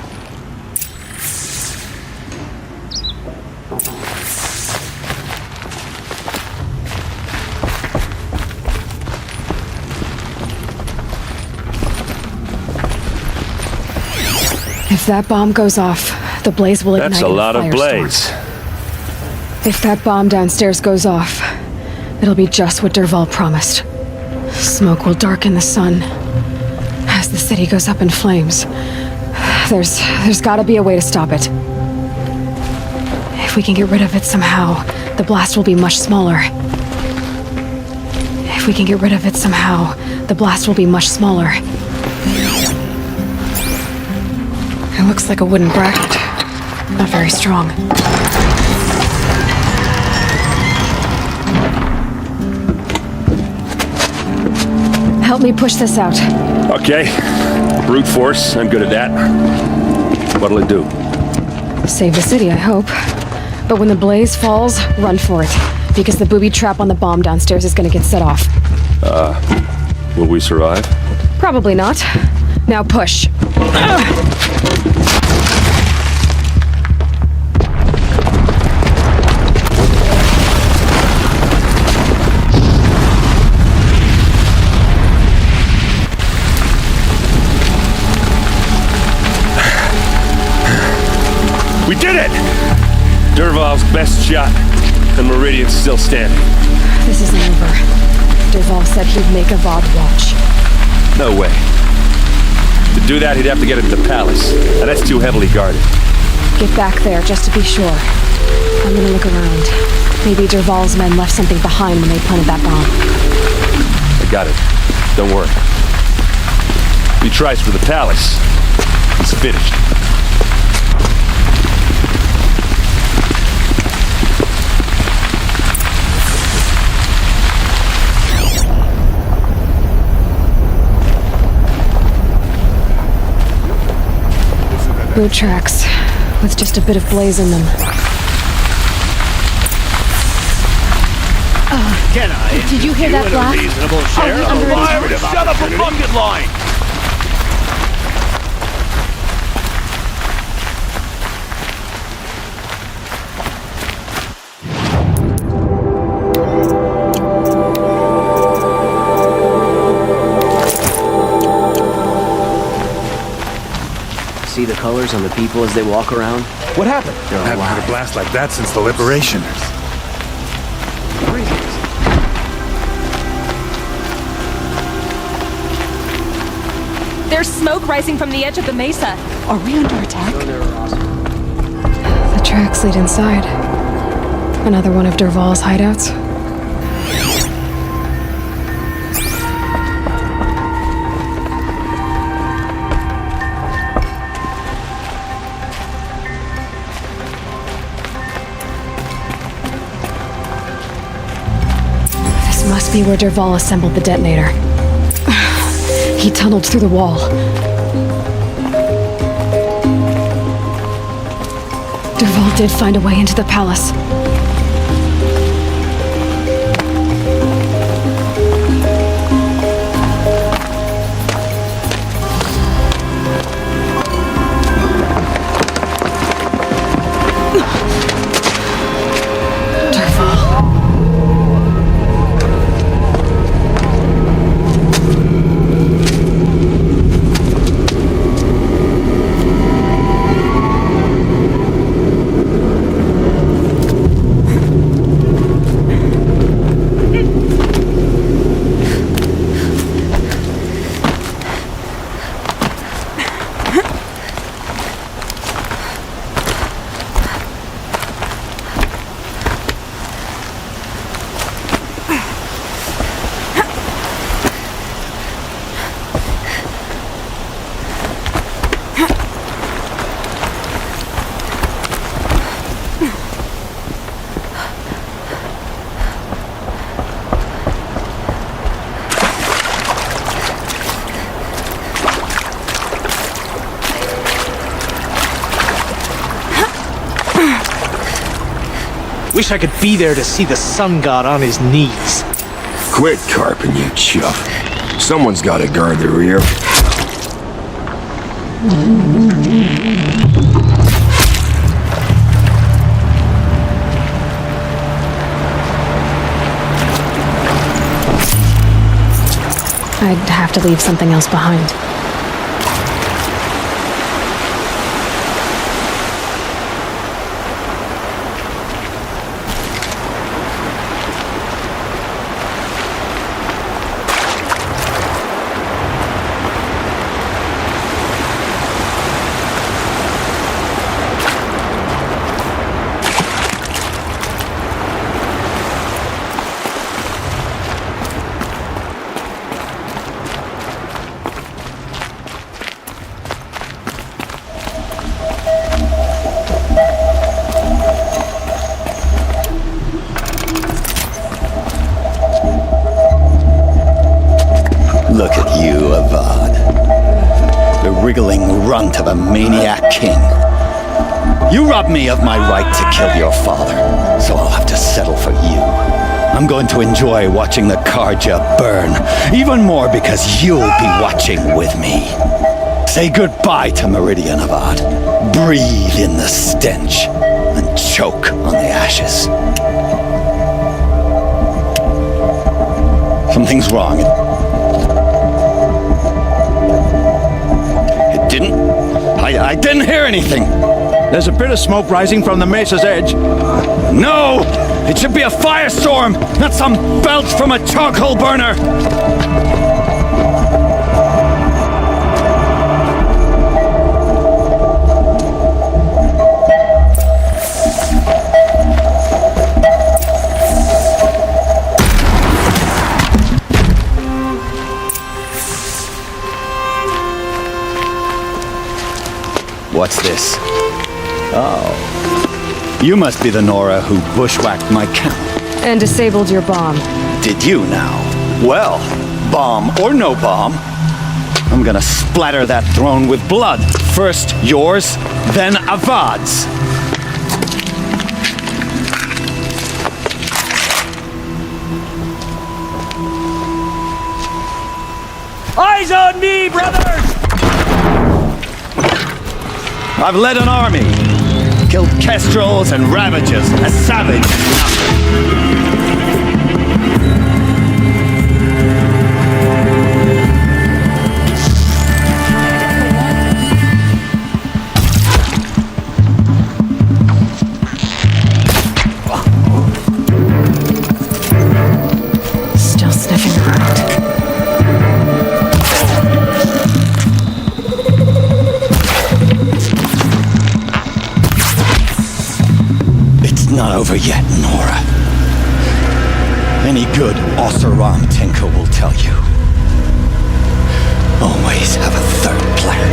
If that bomb goes off, the blaze will ignite. That's a lot of blaze. If that bomb downstairs goes off, it'll be just what Dervahl promised. Smoke will darken the sun as the city goes up in flames. There's gotta be a way to stop it. If we can get rid of it somehow, the blast will be much smaller. If we can get rid of it somehow, the blast will be much smaller. It looks like a wooden bracket. Not very strong. Help me push this out. Okay. Brute force. I'm good at that. What'll it do? Save the city, I hope. But when the blaze falls, run for it. Because the booby trap on the bomb downstairs is gonna get set off. Will we survive? Probably not. Now push. We did it! Dervahl's best shot, and Meridian's still standing. This isn't over. Dervahl said he'd make a VOD watch. No way. To do that, he'd have to get into the palace, and that's too heavily guarded. Get back there, just to be sure. I'm gonna look around. Maybe Dervahl's men left something behind when they planted that bomb. I got it. Don't worry. If he tries for the palace, he's finished. Boot tracks, with just a bit of blaze in them. Can I? Did you hear that blast? Reasonable share Are we under attack? Shut up a bucket line! See the colors on the people as they walk around? What happened? I haven't had a blast like that since the liberation. There's smoke rising from the edge of the mesa. Are we under attack? The tracks lead inside. Another one of Dervahl's hideouts. This must be where Dervahl assembled the detonator. He tunneled through the wall. Dervahl did find a way into the palace. Wish I could be there to see the sun god on his knees. Quit carping, you chuff. Someone's got to guard the rear. I'd have to leave something else behind. Look at you, Avad. The wriggling runt of a maniac king. You robbed me of my right to kill your father, so I'll have to settle for you. I'm going to enjoy watching the Carja burn, even more because you'll be watching with me. Say goodbye to Meridian Avad. Breathe in the stench and choke on the ashes. Something's wrong. It didn't... I didn't hear anything. There's a bit of smoke rising from the mesa's edge. No! It should be a firestorm, not some belch from a charcoal burner! What's this? Oh. You must be the Nora who bushwhacked my camp. And disabled your bomb. Did you now? Well, bomb or no bomb, I'm gonna splatter that throne with blood. First yours, then Avad's. Eyes on me, brothers! I've led an army, killed kestrels and ravagers, a savage. Still sniffing around. Not over yet, Nora. Any good Oseram tinker will tell you. Always have a third plan.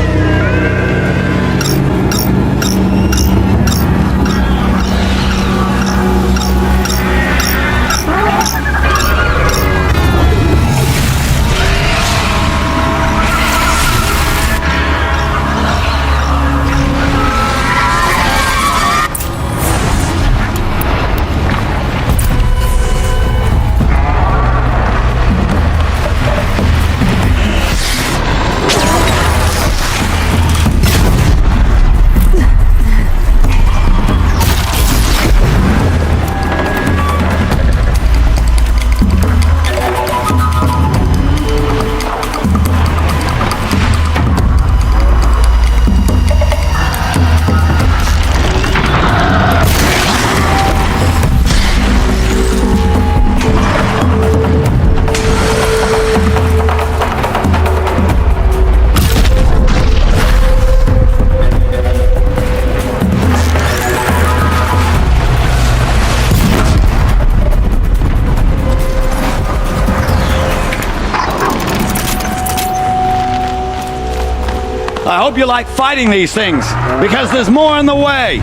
I hope you like fighting these things, because there's more in the way.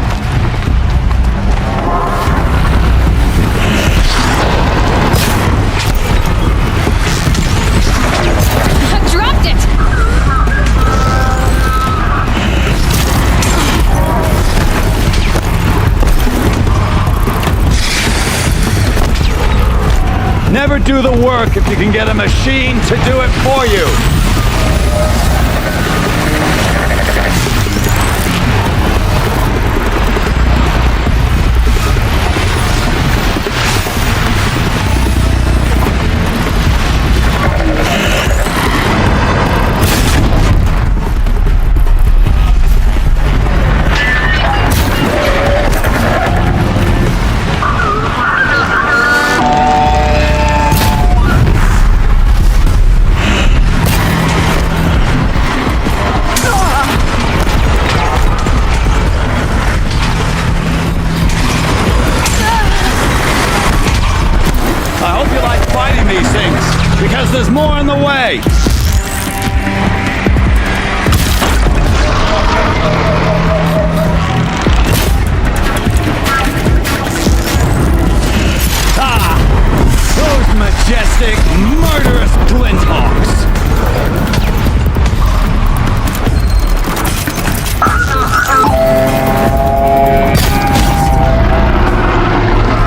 I dropped it! Never do the work if you can get a machine to do it for you. Because there's more in the way! Ah! Those majestic, murderous Glinthawks!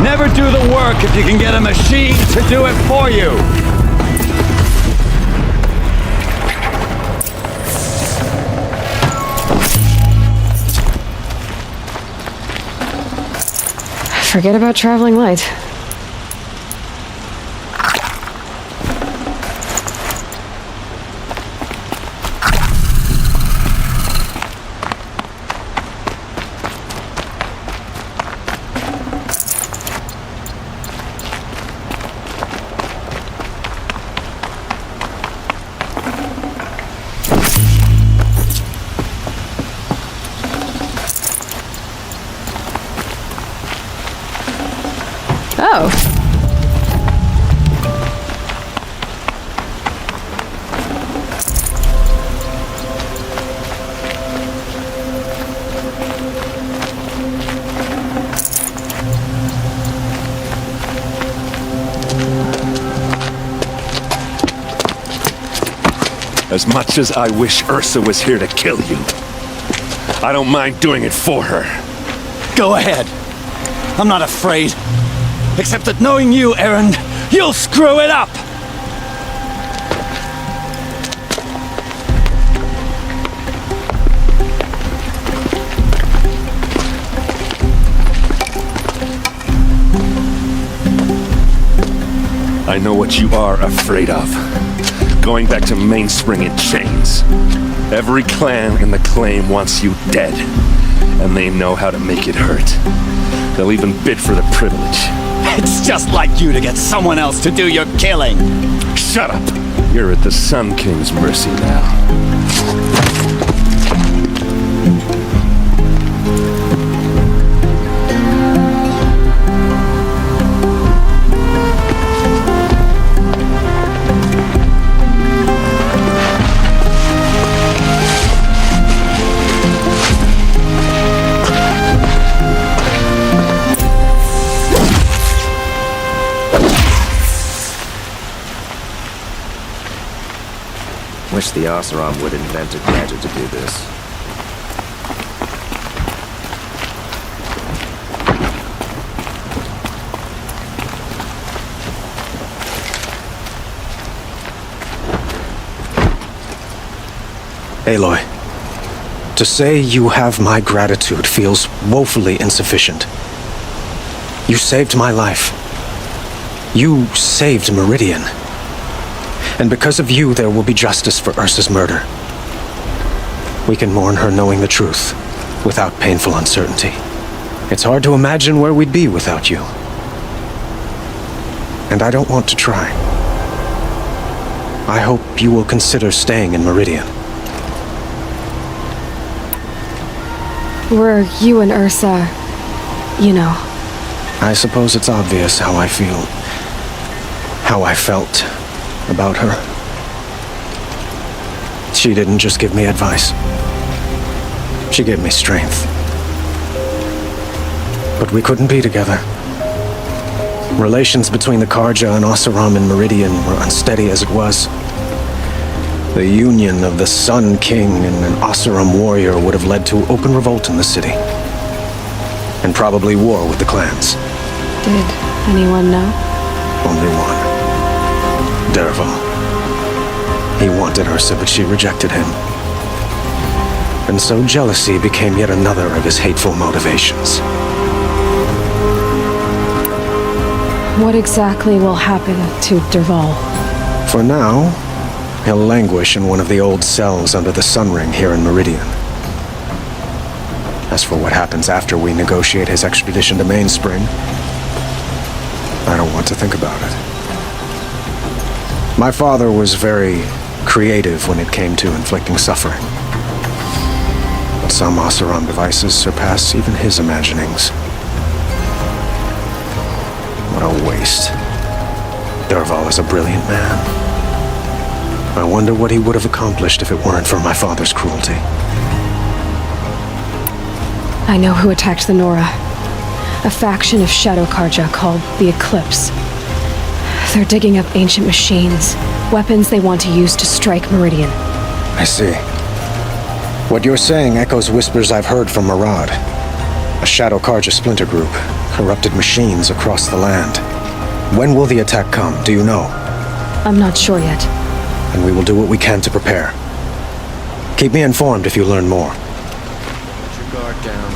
Never do the work if you can get a machine Forget about traveling light. Oh. As much as I wish Ursa was here to kill you, I don't mind doing it for her. Go ahead. I'm not afraid. Except that knowing you, Erend, you'll screw it up! I know what you are afraid of. Going back to Mainspring in chains. Every clan in the claim wants you dead, and they know how to make it hurt. They'll even bid for the privilege. It's just like you to get someone else to do your killing. Shut up! You're at the Sun King's mercy now. Wish the Oseram would invent a gadget to do this. Aloy, to say you have my gratitude feels woefully insufficient. You saved my life. You saved Meridian. And because of you, there will be justice for Ursa's murder. We can mourn her knowing the truth, without painful uncertainty. It's hard to imagine where we'd be without you. And I don't want to try. I hope you will consider staying in Meridian. Were you and Ursa, you know? I suppose it's obvious how I feel. How I felt about her. She didn't just give me advice. She gave me strength. But we couldn't be together. Relations between the Karja and Oseram in Meridian were unsteady as it was. The union of the Sun King and an Oseram warrior would have led to open revolt in the city. And probably war with the clans. Did anyone know? Only one. Dervahl. He wanted Ursa, but she rejected him. And so jealousy became yet another of his hateful motivations. What exactly will happen to Dervahl? For now, he'll languish in one of the old cells under the Sun Ring here in Meridian. As for what happens after we negotiate his extradition to Mainspring, I don't want to think about it. My father was very creative when it came to inflicting suffering. But some Oseram devices surpass even his imaginings. What a waste. Dervahl is a brilliant man. I wonder what he would have accomplished if it weren't for my father's cruelty. I know who attacked the Nora. A faction of Shadow Karja called the Eclipse. They're digging up ancient machines, weapons they want to use to strike Meridian. I see. What you're saying echoes whispers I've heard from Murad. A Shadow Karja splinter group, corrupted machines across the land. When will the attack come, do you know? I'm not sure yet. And we will do what we can to prepare. Keep me informed if you learn more. Put your guard down.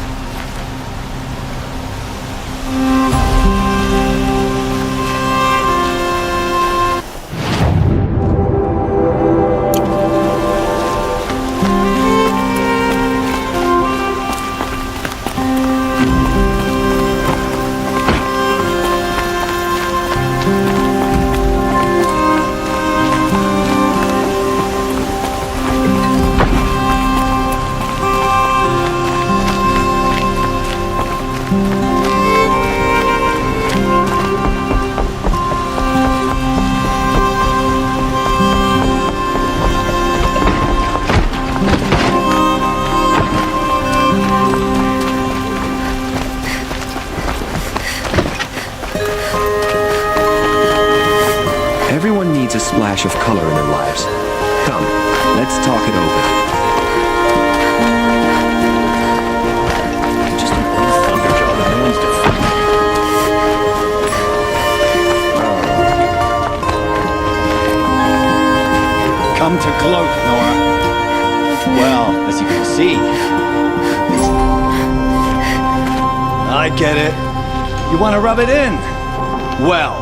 talk it over. Just an old thunderjaw that no one's defending. Come to gloat, Nora. Well, as you can see, I get it. You want to rub it in? Well,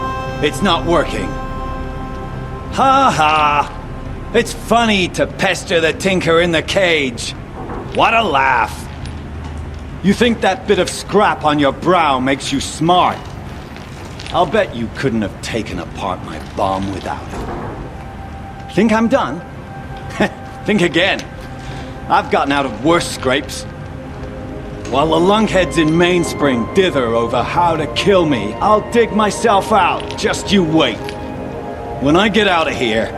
it's not working. Ha ha! It's funny to pester the tinker in the cage. What a laugh. You think that bit of scrap on your brow makes you smart? I'll bet you couldn't have taken apart my bomb without it. Think I'm done? Think again. I've gotten out of worse scrapes. While the lunkheads in Mainspring dither over how to kill me, I'll dig myself out. Just you wait. When I get out of here,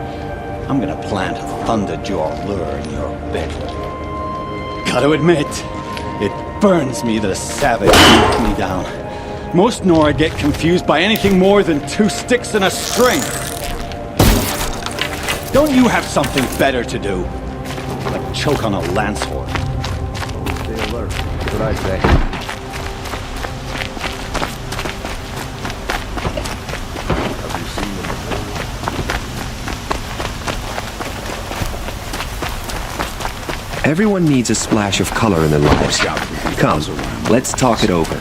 I'm gonna plant a Thunderjaw lure in your bed. Gotta admit, it burns me that a savage knocked me down. Most Nora get confused by anything more than 2 sticks and a string. Don't you have something better to do? Like choke on a lance horn. Stay alert. That's what I say. Everyone needs a splash of color in their lives. Come, let's talk it over.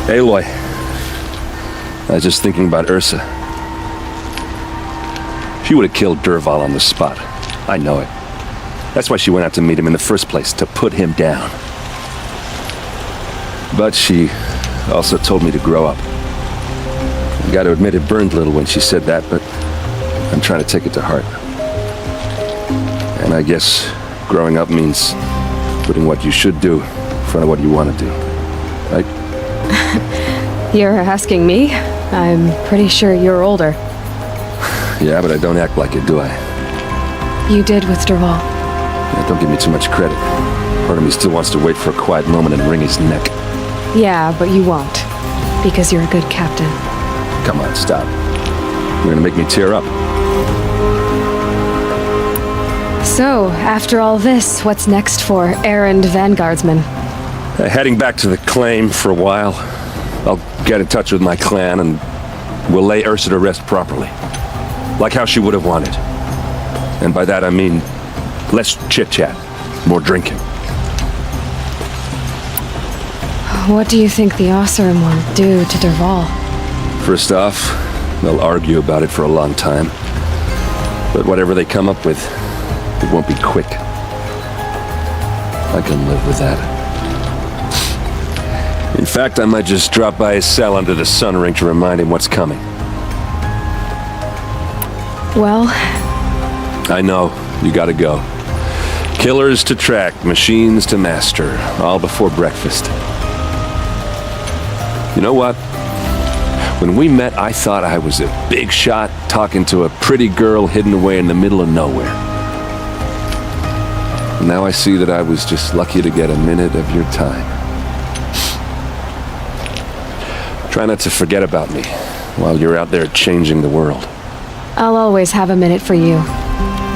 Aloy, I was just thinking about Ursa. She would have killed Dervahl on the spot. I know it. That's why she went out to meet him in the first place, to put him down. But she also told me to grow up. I gotta admit it burned a little when she said that, but I'm trying to take it to heart. And I guess growing up means putting what you should do in front of what you want to do. Right? You're asking me? I'm pretty sure you're older. Yeah, but I don't act like it, do I? You did with Dervahl. Yeah, don't give me too much credit. Part of me still wants to wait for a quiet moment and wring his neck. Yeah, but you won't. Because you're a good captain. Come on, stop. You're gonna make me tear up. So, after all this, what's next for errand vanguardsman? Heading back to the claim for a while. I'll get in touch with my clan and we'll lay Ursa to rest properly. Like how she would have wanted. And by that I mean less chit-chat, more drinking. What do you think the Oseram will do to Dervahl? First off, they'll argue about it for a long time. But whatever they come up with, it won't be quick. I can live with that. In fact, I might just drop by his cell under the sun ring to remind him what's coming. Well... I know, you gotta go. Killers to track, machines to master, all before breakfast. You know what? When we met, I thought I was a big shot talking to a pretty girl hidden away in the middle of nowhere. Now I see that I was just lucky to get a minute of your time. Try not to forget about me while you're out there changing the world. I'll always have a minute for you.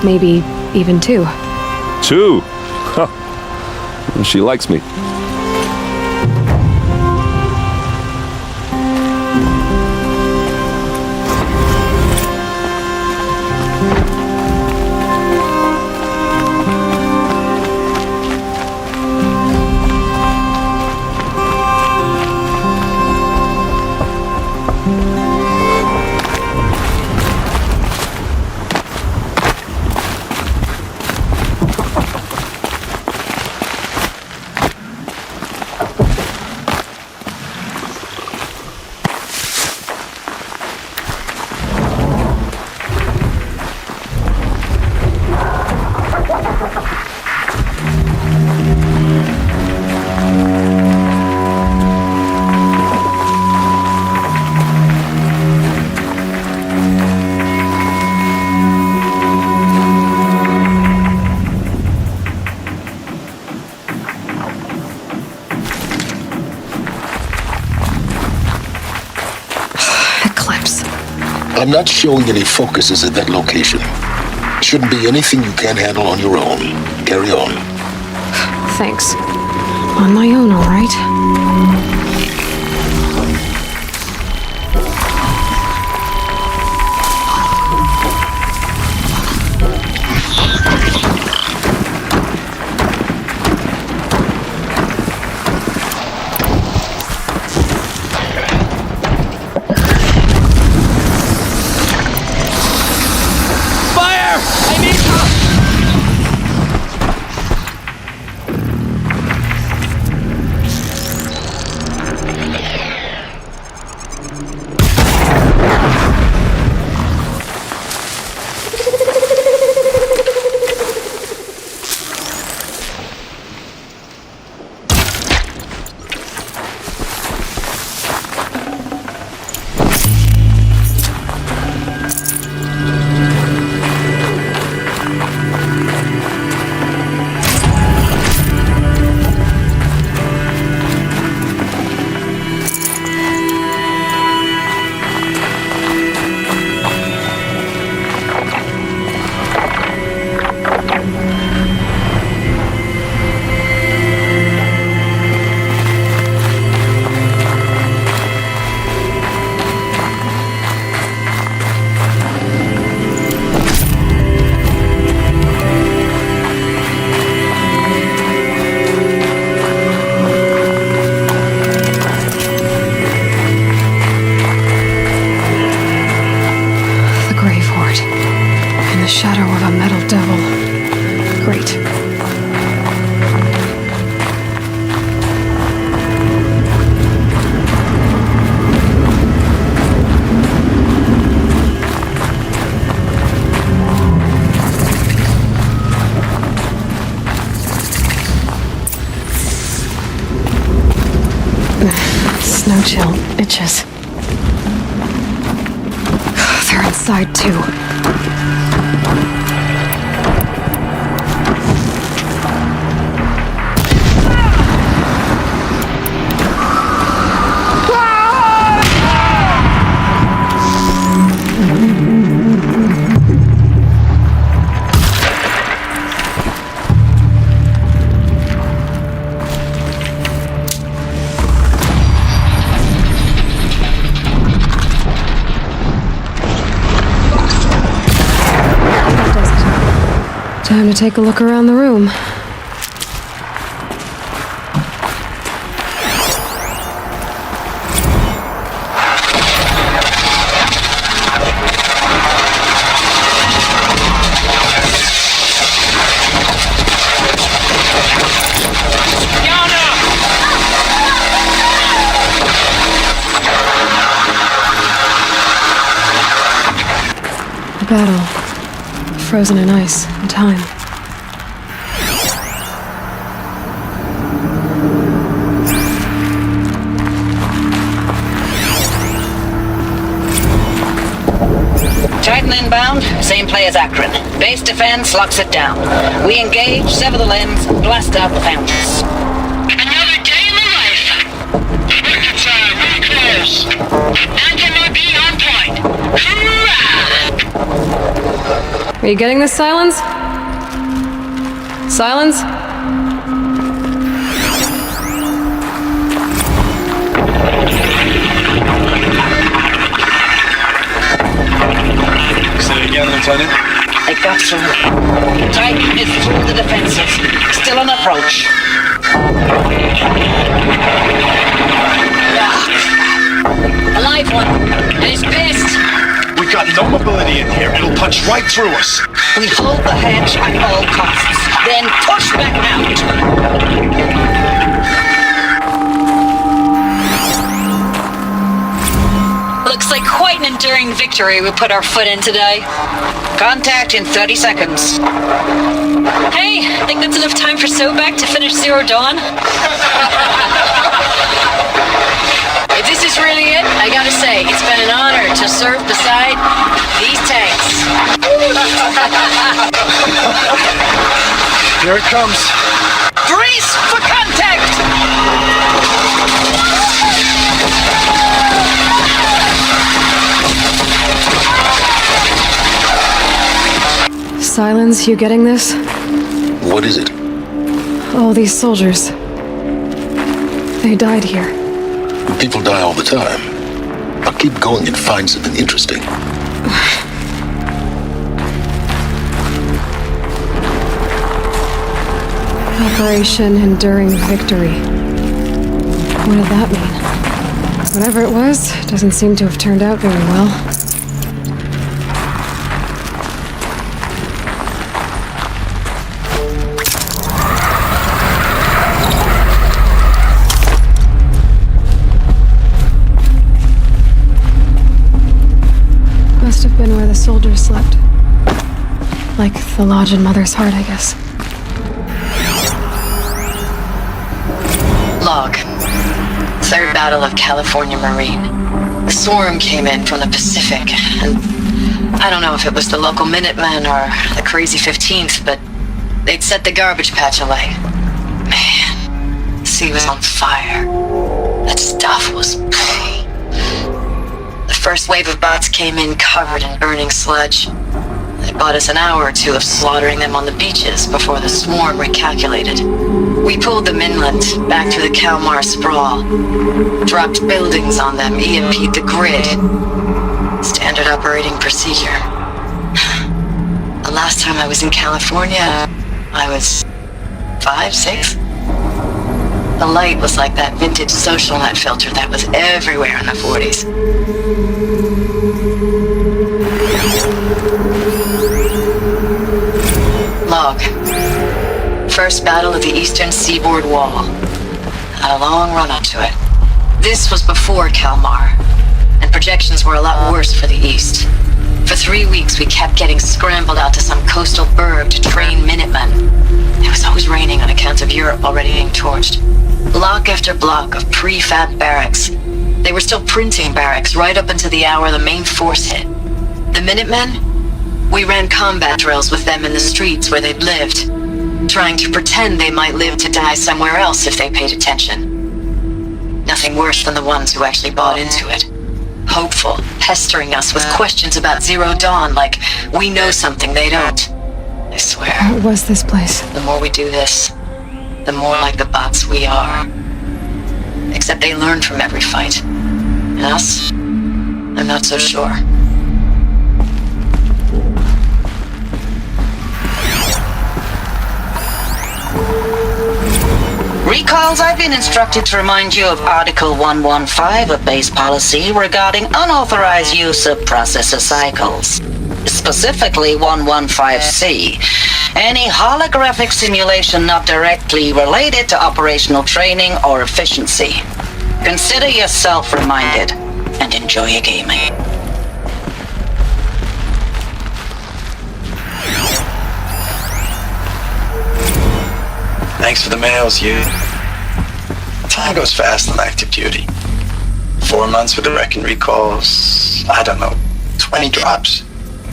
Maybe even 2. 2? Huh. She likes me. I'm not showing any focuses at that location. Shouldn't be anything you can't handle on your own. Carry on. Thanks. On my own, all right? Snow chill itches. They're inside too. Time to take a look around the room. A battle, frozen in ice and time. Titan inbound, same play as Akron. Base defense locks it down. We engage, sever the limbs, blast out the fountains. Another day in the life. Rockets are really close. Anti-MOB on point. Hoorah! Are you getting this, Silence? Silence? Say it again, Lieutenant. They got through. Titan is through the defenses. Still on approach. A live one. And he's pissed. We got no mobility in here. It'll punch right through us. We hold the hedge at all costs. Then push back out. Looks like quite an enduring victory we put our foot in today. Contact in 30 seconds. Hey, I think that's enough time for Sobek to finish Zero Dawn. If this is really it, I gotta say, it's been an honor to serve beside these tanks. Here it comes. Brace for contact! Islands, you getting this? What is it? All these soldiers. They died here. People die all the time. I'll keep going and find something interesting. Operation Enduring Victory. What did that mean? Whatever it was, doesn't seem to have turned out very well. Must have been where the soldiers slept. Like the lodge in Mother's Heart, I guess. Log. Third Battle of California Marine. The swarm came in from the Pacific, and I don't know if it was the local Minutemen or the crazy 15th, but they'd set the garbage patch alight. Man, the sea was on fire. That stuff was... The first wave of bots came in covered in burning sludge. It bought us an hour or two of slaughtering them on the beaches before the swarm recalculated. We pulled them inland, back through the Kalmar sprawl. Dropped buildings on them, EMP'd the grid. Standard operating procedure. The last time I was in California, I was 5, 6? The light was like that vintage social net filter that was everywhere in the 40s. Log. First battle of the eastern seaboard wall. Had a long run up to it. This was before Kalmar, and projections were a lot worse for the east. For 3 weeks we kept getting scrambled out to some coastal burg to train Minutemen. It was always raining on account of Europe already being torched. Block after block of prefab barracks. They were still printing barracks right up until the hour the main force hit. The Minutemen? We ran combat drills with them in the streets where they'd lived, trying to pretend they might live to die somewhere else if they paid attention. Nothing worse than the ones who actually bought into it. Hopeful, pestering us with questions about Zero Dawn like we know something they don't. I swear. What was this place? The more we do this, the more like the bots we are. Except they learn from every fight. And us? I'm not so sure. Recalls, I've been instructed to remind you of Article 115 of base policy regarding unauthorized use of processor cycles. Specifically 115C. Any holographic simulation not directly related to operational training or efficiency. Consider yourself reminded and enjoy your gaming. Thanks for the mails, you. Time goes fast on active duty. 4 months with the Reckon recalls, I don't know, 20 drops.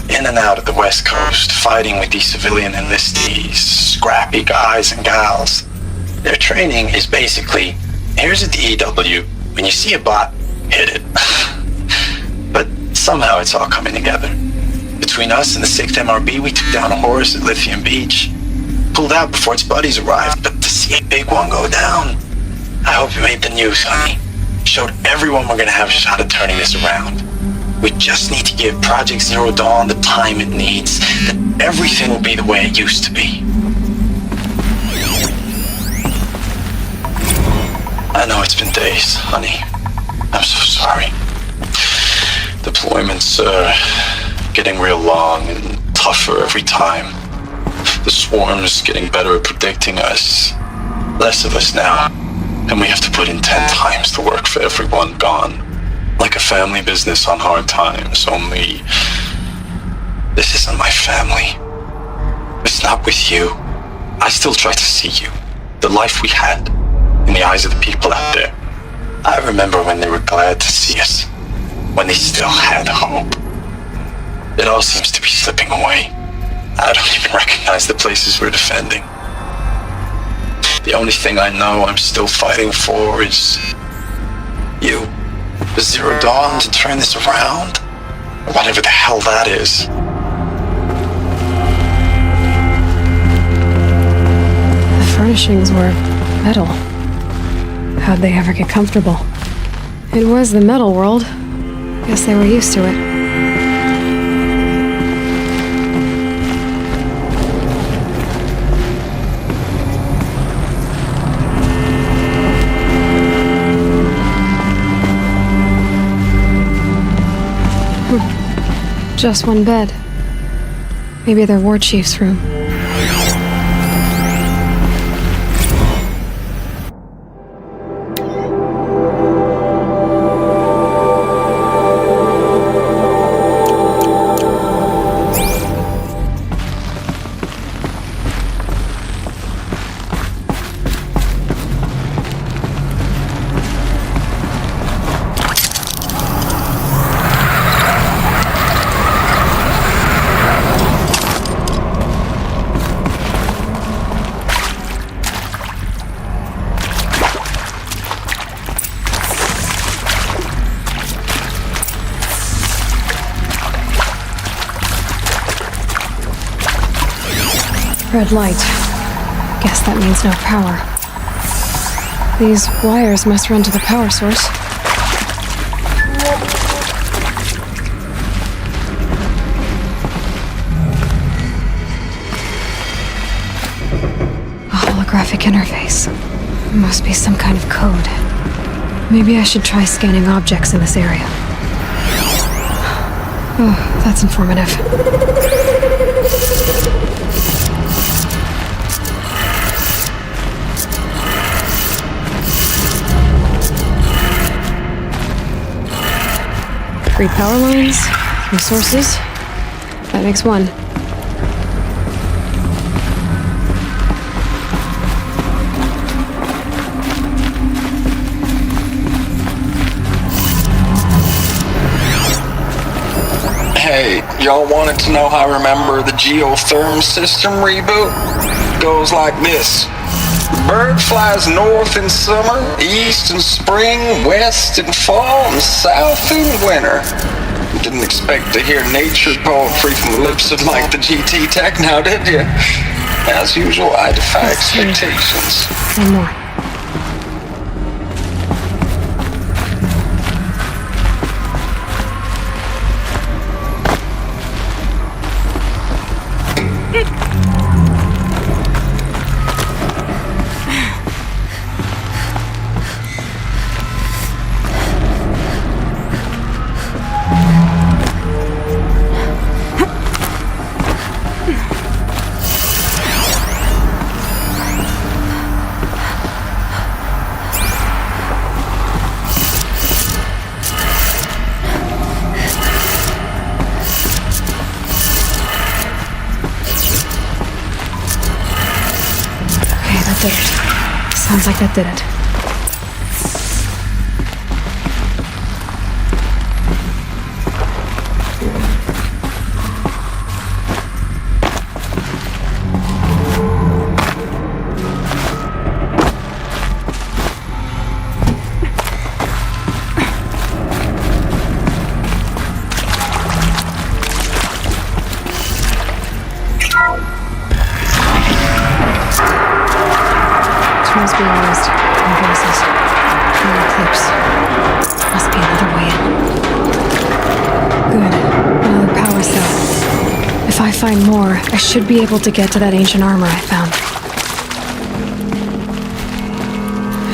In and out of the West Coast, fighting with these civilian enlistees, scrappy guys and gals. Their training is basically, here's a DEW, when you see a bot, hit it. But somehow it's all coming together. Between us and the 6th MRB, we took down a horse at Lithium Beach. Pulled out before its buddies arrived, but to see a big one go down, I hope you made the news, honey. Showed everyone we're gonna have a shot at turning this around. We just need to give Project Zero Dawn the time it needs, then everything will be the way it used to be. I know it's been days, honey. I'm so sorry. Deployments are getting real long and tougher every time. The swarm's getting better at predicting us. Less of us now, and we have to put in 10 times the work for everyone gone. Like a family business on hard times, only this isn't my family. It's not with you. I still try to see you, the life we had, in the eyes of the people out there. I remember when they were glad to see us, when they still had hope. It all seems to be slipping away. I don't even recognize the places we're defending. The only thing I know I'm still fighting for is you. The Zero Dawn to turn this around? Or whatever the hell that is. furnishings were metal. How'd they ever get comfortable? It was the metal world. Guess they were used to it. Just one bed. Maybe their war chief's room. Red light. Guess that means no power. These wires must run to the power source. A holographic interface. Must be some kind of code. Maybe I should try scanning objects in this area. Oh, that's informative. Three power lines, resources. That makes one. Hey, y'all wanted to know how I remember the geotherm system reboot? Goes like this. Bird flies north in summer, east in spring, west in fall, and south in winter. Didn't expect to hear nature poetry from the lips of Mike the GT Tech now, did you? As usual, I defy expectations. One more. Sounds like that did it. Must be raised. Invoices. No eclipse. Must be another way in. Good. Another power cell. If I find more, I should be able to get to that ancient armor I found.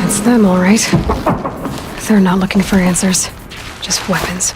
It's them, all right. They're not looking for answers. Just weapons.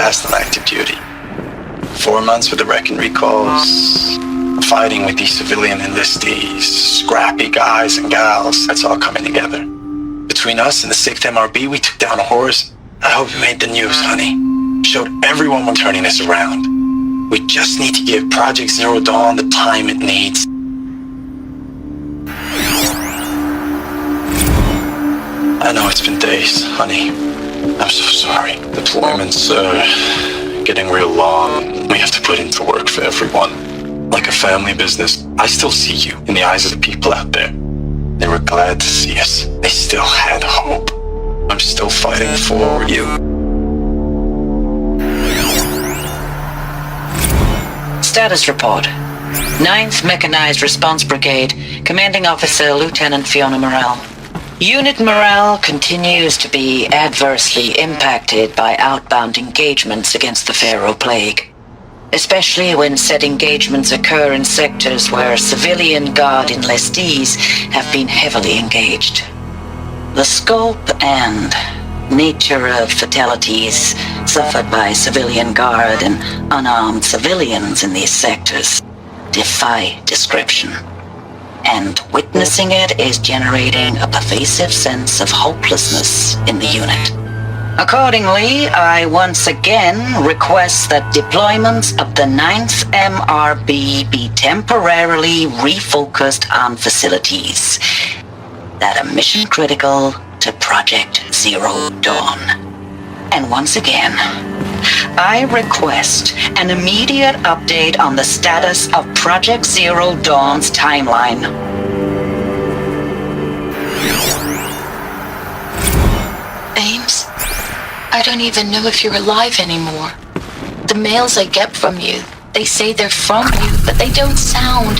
fast on active duty. 4 months with the wrecking recalls, fighting with these civilian enlistees, scrappy guys and gals, that's all coming together. Between us and the 6th MRB, we took down a horse. I hope you made the news, honey. Showed everyone we're turning this around. We just need to give Project Zero Dawn the time it needs. I know it's been days, honey. I'm so sorry. Deployments are getting real long. We have to put in the work for everyone. Like a family business, I still see you in the eyes of the people out there. They were glad to see us. They still had hope. I'm still fighting for you. Status report. 9th Mechanized Response Brigade, Commanding Officer Lieutenant Fiona Morrell. Unit morale continues to be adversely impacted by outbound engagements against the Pharaoh Plague, especially when said engagements occur in sectors where civilian guard enlistees have been heavily engaged. The scope and nature of fatalities suffered by civilian guard and unarmed civilians in these sectors defy description. And witnessing it is generating a pervasive sense of hopelessness in the unit. Accordingly, I once again request that deployments of the 9th MRB be temporarily refocused on facilities that are mission critical to Project Zero Dawn. And once again, I request an immediate update on the status of Project Zero Dawn's timeline. Ames, I don't even know if you're alive anymore. The mails I get from you, they say they're from you, but they don't sound...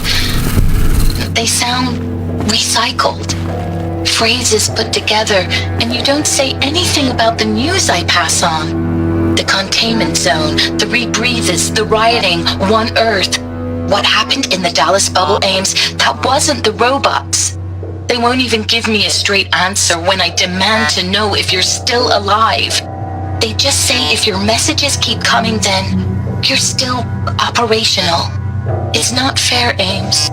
They sound recycled. Phrases put together, and you don't say anything about the news I pass on. The containment zone, the rebreathers, the rioting, One Earth. What happened in the Dallas bubble, Ames, that wasn't the robots. They won't even give me a straight answer when I demand to know if you're still alive. They just say if your messages keep coming, then you're still operational. It's not fair, Ames.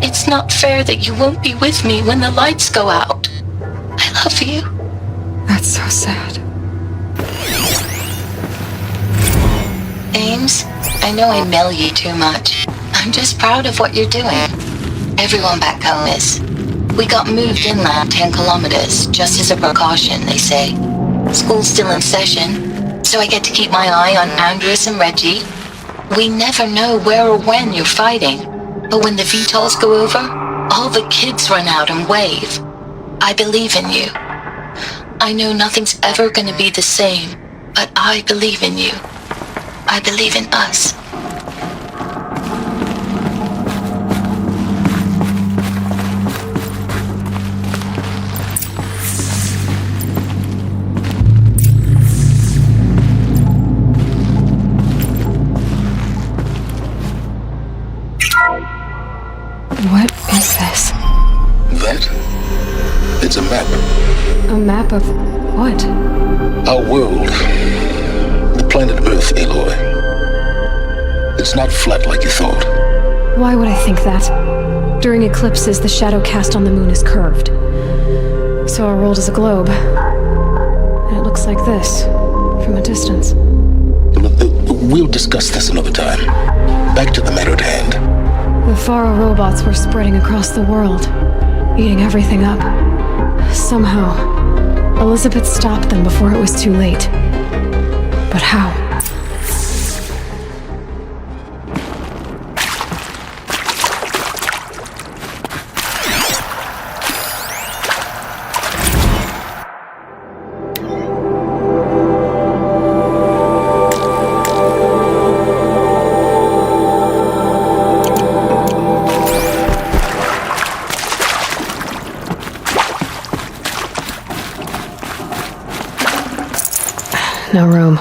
It's not fair that you won't be with me when the lights go out. I love you. That's so sad. Ames, I know I mail you too much. I'm just proud of what you're doing. Everyone back home is. We got moved inland 10 kilometers, just as a precaution, they say. School's still in session, so I get to keep my eye on Andres and Reggie. We never know where or when you're fighting. But when the VTOLs go over, all the kids run out and wave. I believe in you. I know nothing's ever gonna be the same, but I believe in you. I believe in us. What is this? That? It's a map. A map of what? Our world. The planet Earth, Aloy. It's not flat like you thought. Why would I think that? During eclipses, the shadow cast on the moon is curved. So our world is a globe. And it looks like this, from a distance. We'll discuss this another time. Back to the matter at hand. The Faro robots were spreading across the world, eating everything up. Somehow, Elizabeth stopped them before it was too late. But how? No room.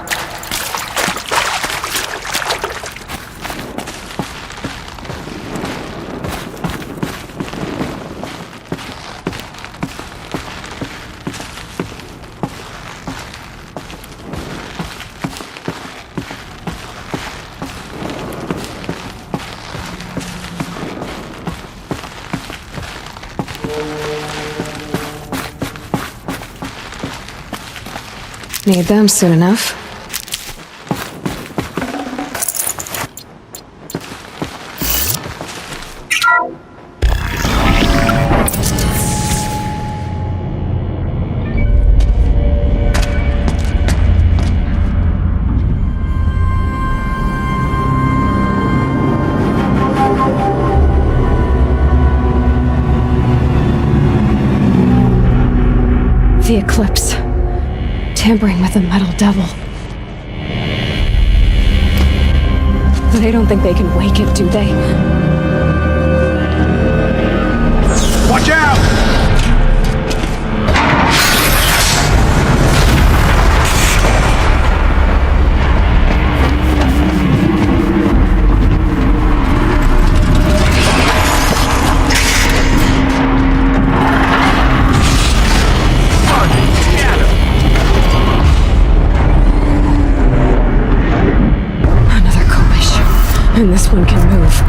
Need them soon enough. The Eclipse. Tampering with the Metal Devil. They don't think they can wake it, do they? Watch out! And this one can move.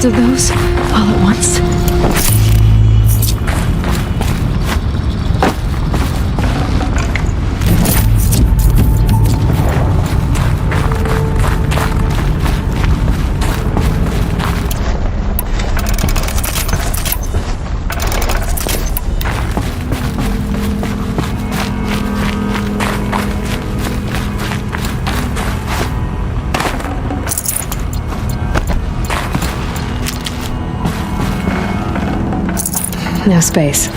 of those all at once? No space.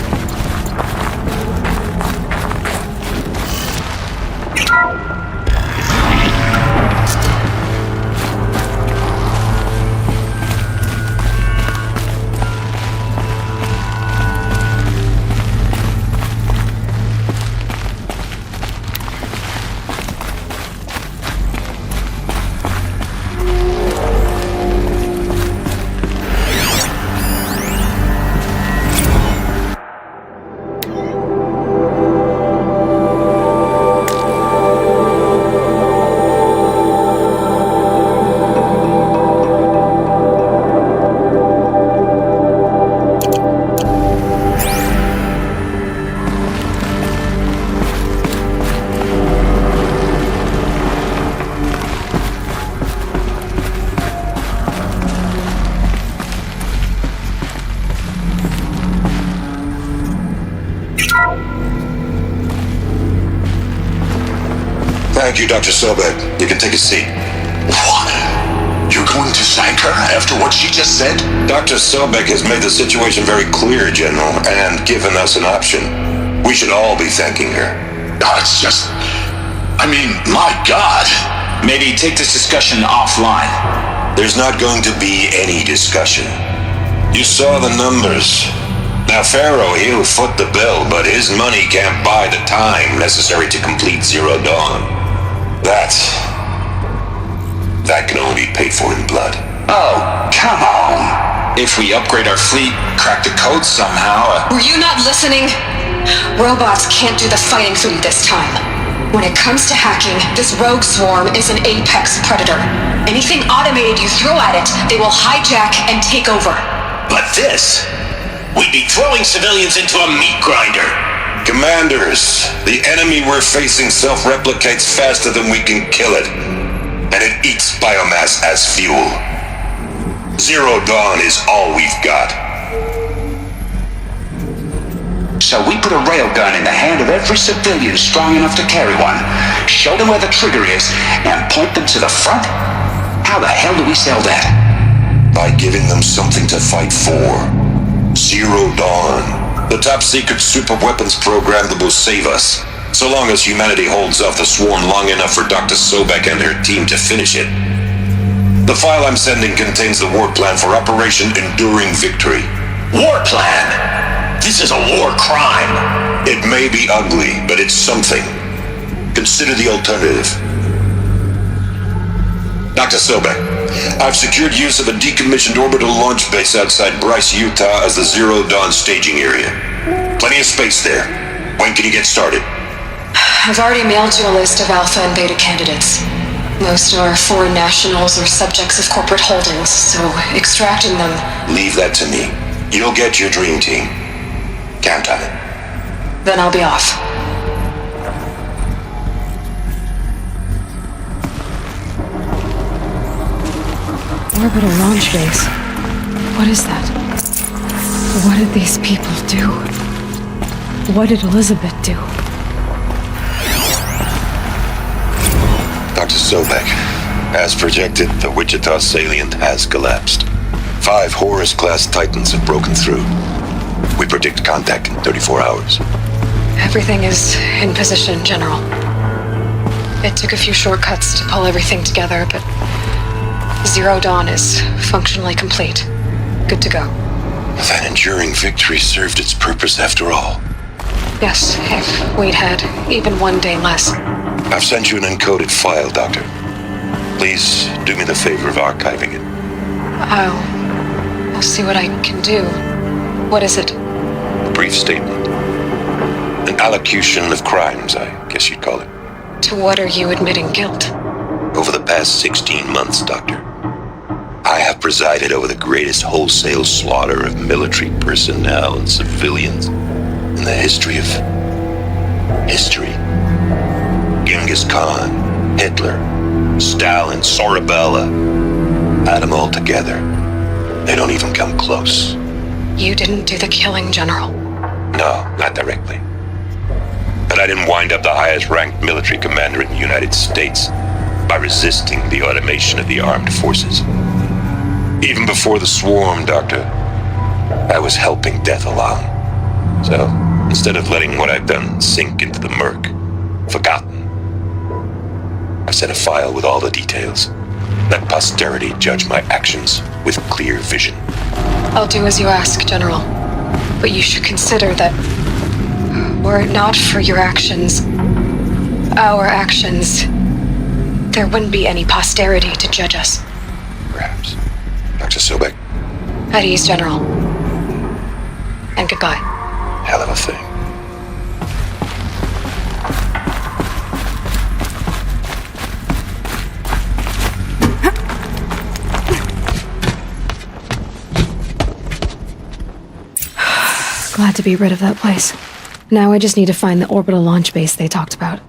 Thank you, Dr. Sobek. You can take a seat. What? You're going to thank her after what she just said? Dr. Sobek has made the situation very clear, General, and given us an option. We should all be thanking her. Oh, it's just... I mean, my God. Maybe take this discussion offline. There's not going to be any discussion. You saw the numbers. Now, Pharaoh, he'll foot the bill, but his money can't buy the time necessary to complete Zero Dawn. That can only be paid for in blood. Oh, come on. If we upgrade our fleet, crack the code somehow... Were you not listening? Robots can't do the fighting for you this time. When it comes to hacking, this rogue swarm is an apex predator. Anything automated you throw at it, they will hijack and take over. But this... We'd be throwing civilians into a meat grinder. Commanders, the enemy we're facing self-replicates faster than we can kill it. And it eats biomass as fuel. Zero Dawn is all we've got. So we put a railgun in the hand of every civilian strong enough to carry one, show them where the trigger is, and point them to the front? How the hell do we sell that? By giving them something to fight for. Zero Dawn. The top-secret super-weapons program that will save us. So long as humanity holds off the swarm long enough for Dr. Sobek and her team to finish it. The file I'm sending contains the war plan for Operation Enduring Victory. War plan? This is a war crime. It may be ugly, but it's something. Consider the alternative. Dr. Sobek, I've secured use of a decommissioned orbital launch base outside Bryce, Utah as the Zero Dawn staging area. Plenty of space there. When can you get started? I've already mailed you a list of alpha and beta candidates. Most are foreign nationals or subjects of corporate holdings, so extracting them... Leave that to me. You'll get your dream team. Count on it. Then I'll be off. Orbital launch base. What is that? What did these people do? What did Elizabeth do? Dr. Sobek, as projected, the Wichita salient has collapsed. 5 Horus-class Titans have broken through. We predict contact in 34 hours. Everything is in position, General. It took a few shortcuts to pull everything together, but Zero Dawn is functionally complete. Good to go. That enduring victory served its purpose after all. Yes, if we'd had even one day less. I've sent you an encoded file, Doctor. Please do me the favor of archiving it. I'll see what I can do. What is it? A brief statement. An allocution of crimes, I guess you'd call it. To what are you admitting guilt? Over the past 16 months, Doctor, I have presided over the greatest wholesale slaughter of military personnel and civilians in the history of history. Genghis Khan, Hitler, Stalin, Sorabella. Add them all together. They don't even come close. You didn't do the killing, General. No, not directly. But I didn't wind up the highest ranked military commander in the United States by resisting the automation of the armed forces. Even before the swarm, Doctor, I was helping death along. So, instead of letting what I've done sink into the murk, forgotten, I've set a file with all the details. Let posterity judge my actions with clear vision. I'll do as you ask, General. But you should consider that were it not for your actions, our actions, there wouldn't be any posterity to judge us. Perhaps. Dr. Sobek. At ease, General. And goodbye. Hell of a thing. Glad to be rid of that place. Now I just need to find the orbital launch base they talked about.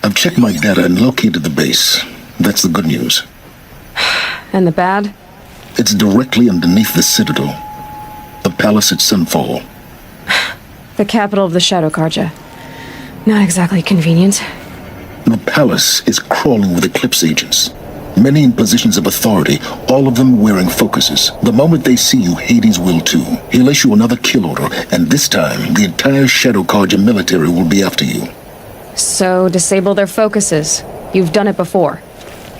I've checked my data and located the base. That's the good news. And the bad? It's directly underneath the Citadel. The palace at Sunfall. The capital of the Shadow Carja. Not exactly convenient. The palace is crawling with Eclipse agents. Many in positions of authority, all of them wearing focuses. The moment they see you, Hades will too. He'll issue another kill order, and this time, the entire Shadow Carja military will be after you. So, disable their focuses. You've done it before.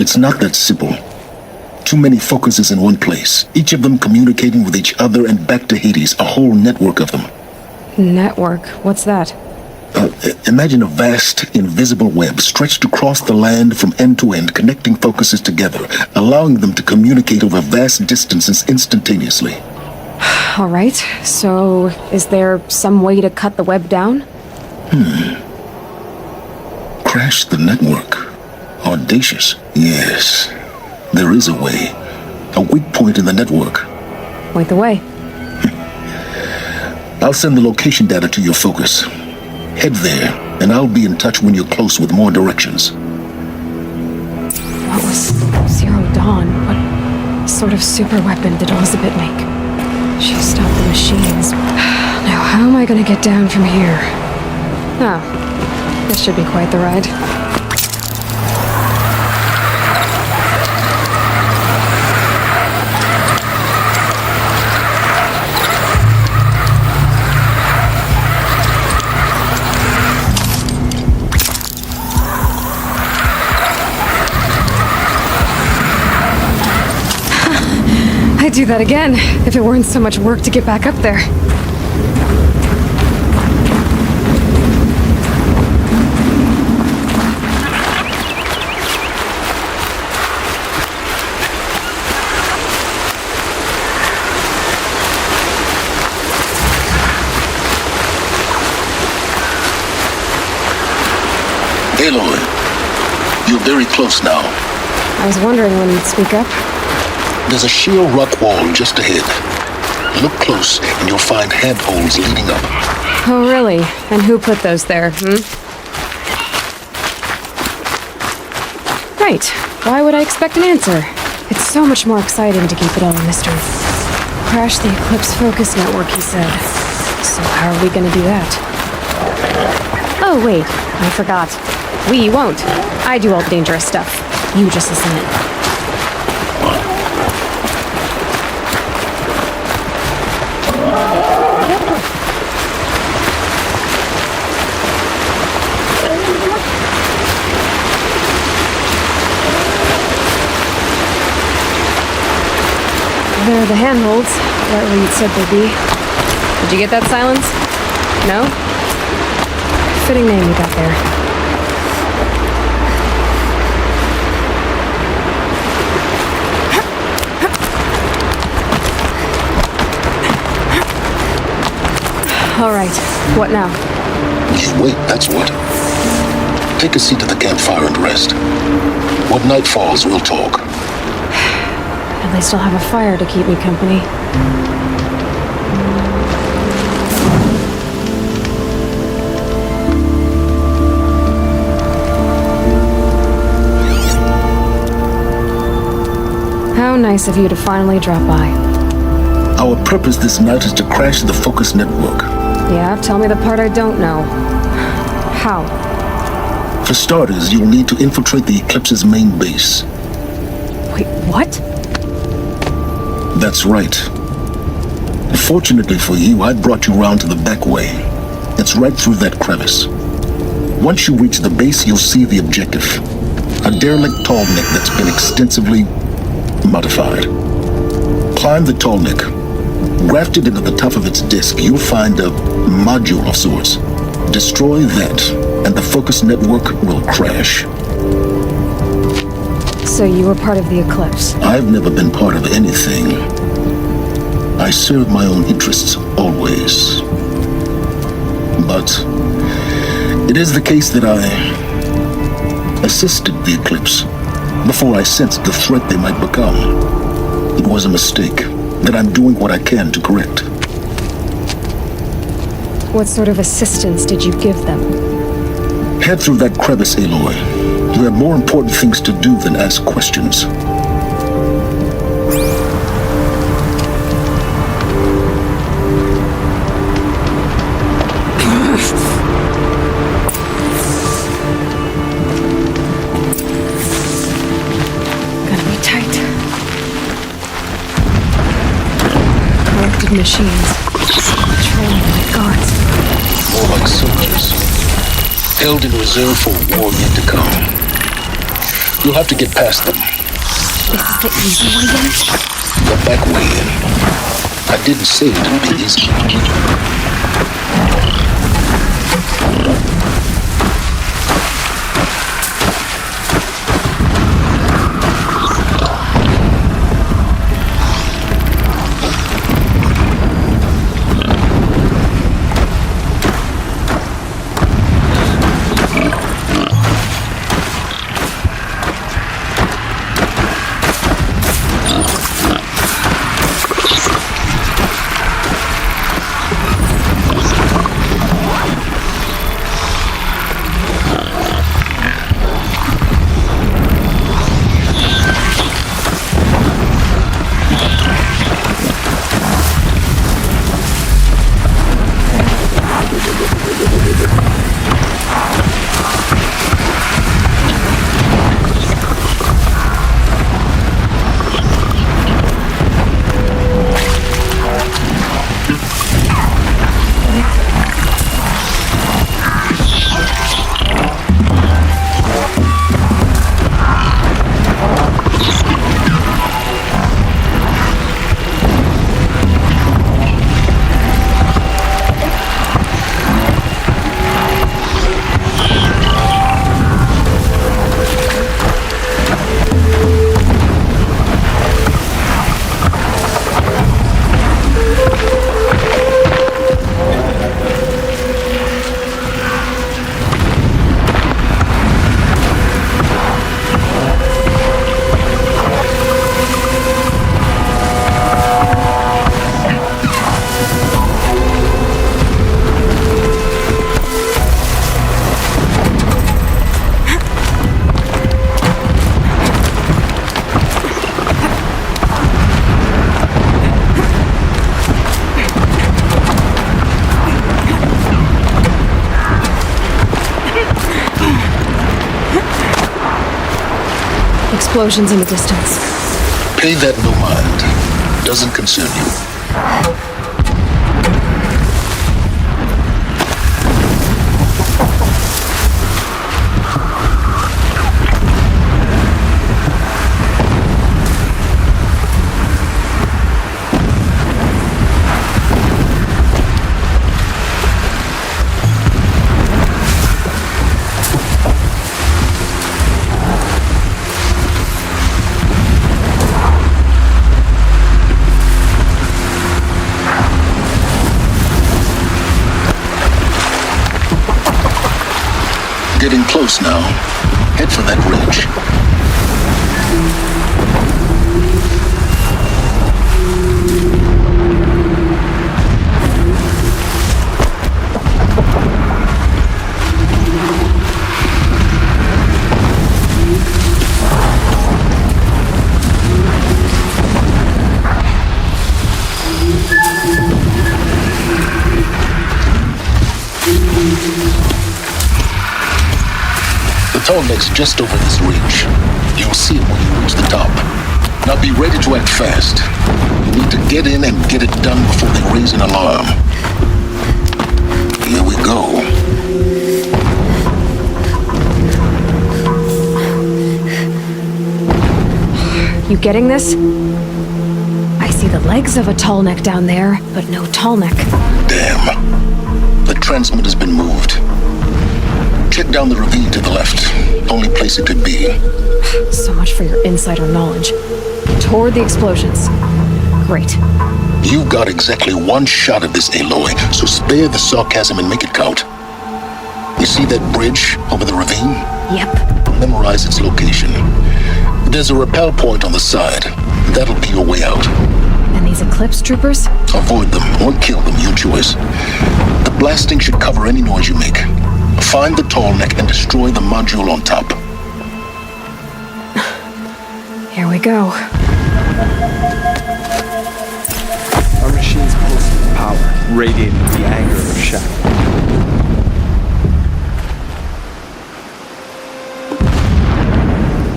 It's not that simple. Too many focuses in one place, each of them communicating with each other and back to Hades, a whole network of them. Network? What's that? Imagine a vast, invisible web stretched across the land from end to end, connecting focuses together, allowing them to communicate over vast distances instantaneously. All right, so is there some way to cut the web down? Crash the network. Audacious. Yes, there is a way. A weak point in the network. Point the way. I'll send the location data to your focus. Head there, and I'll be in touch when you're close with more directions. What was Zero Dawn? What sort of super weapon did Elizabeth make? She stopped the machines. Now, how am I gonna get down from here? Oh, this should be quite the ride. I'd do that again, if it weren't so much work to get back up there. Aloy, you're very close now. I was wondering when you'd speak up. There's a sheer rock wall just ahead. Look close, and you'll find handholds leading up. Oh, really? And who put those there, Right. Why would I expect an answer? It's so much more exciting to keep it all a mystery. Crash the Eclipse Focus Network, he said. So how are we gonna do that? Oh, wait. I forgot. We won't. I do all the dangerous stuff. You just listen in. There are the handholds, right where you'd said they'd be. Did you get that, Silence? No? Fitting name you got there. All right, what now? Just wait, that's what. Take a seat at the campfire and rest. When night falls, we'll talk. At least I'll have a fire to keep me company. How nice of you to finally drop by. Our purpose this night is to crash the Focus network. Yeah, tell me the part I don't know. How? For starters, you'll need to infiltrate the Eclipse's main base. Wait, what? That's right. Fortunately for you, I brought you round to the back way. It's right through that crevice. Once you reach the base, you'll see the objective. A derelict tallneck that's been extensively modified. Climb the tallneck. Grafted into the top of its disk, you'll find a module of sorts. Destroy that, and the Focus network will crash. So you were part of the Eclipse? I've never been part of anything. I serve my own interests, always. But it is the case that I assisted the Eclipse before I sensed the threat they might become. It was a mistake that I'm doing what I can to correct. What sort of assistance did you give them? Head through that crevice, Aloy. You have more important things to do than ask questions. Gonna be tight. Corrupted machines. Patrolling like guards. More like soldiers. Held in reserve for a war yet to come. You'll have to get past them. This is the easy way in? The back way in. I didn't say it would be easy. Explosions in the distance. Pay that no mind. Doesn't concern you. Getting close now. Head for that ridge. Tallneck's just over this ridge. You'll see it when you reach the top. Now be ready to act fast. You need to get in and get it done before they raise an alarm. Here we go. You getting this? I see the legs of a Tallneck down there, but no Tallneck. Damn. The transmitter's been moved. Check down the ravine to the left. Only place it could be. So much for your insider knowledge. Toward the explosions. Great. You've got exactly one shot at this, Aloy, so spare the sarcasm and make it count. You see that bridge over the ravine? Yep. Memorize its location. There's a rappel point on the side. That'll be your way out. And these Eclipse troopers? Avoid them or kill them, your choice. The blasting should cover any noise you make. Find the Tallneck and destroy the module on top. Here we go. Our machine's pulsing with power, radiating the anger of shadow.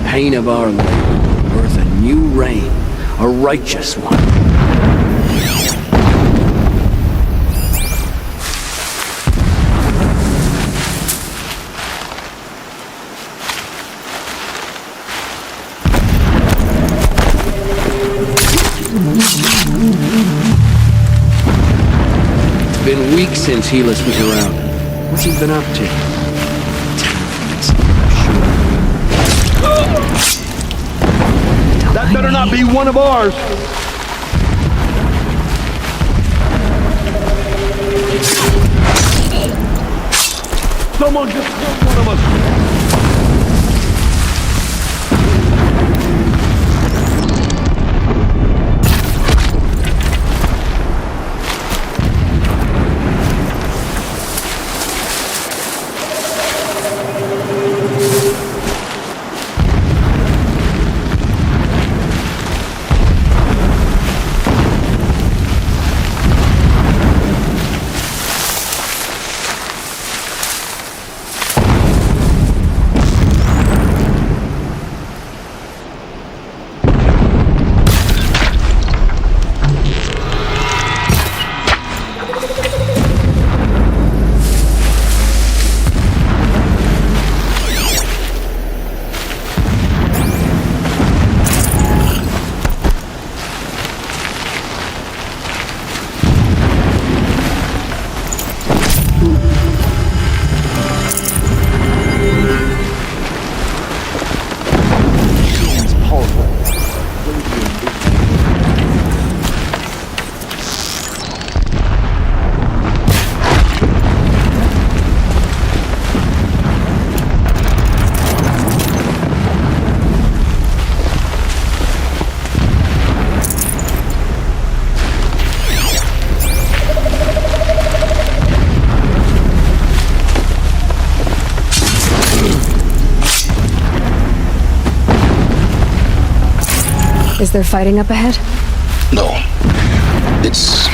Pain of our labor, birth a new reign, a righteous one. It's been weeks since Helis was around. What's he been up to? That better not be one of ours. Someone just killed one of us. Is there fighting up ahead? No. It's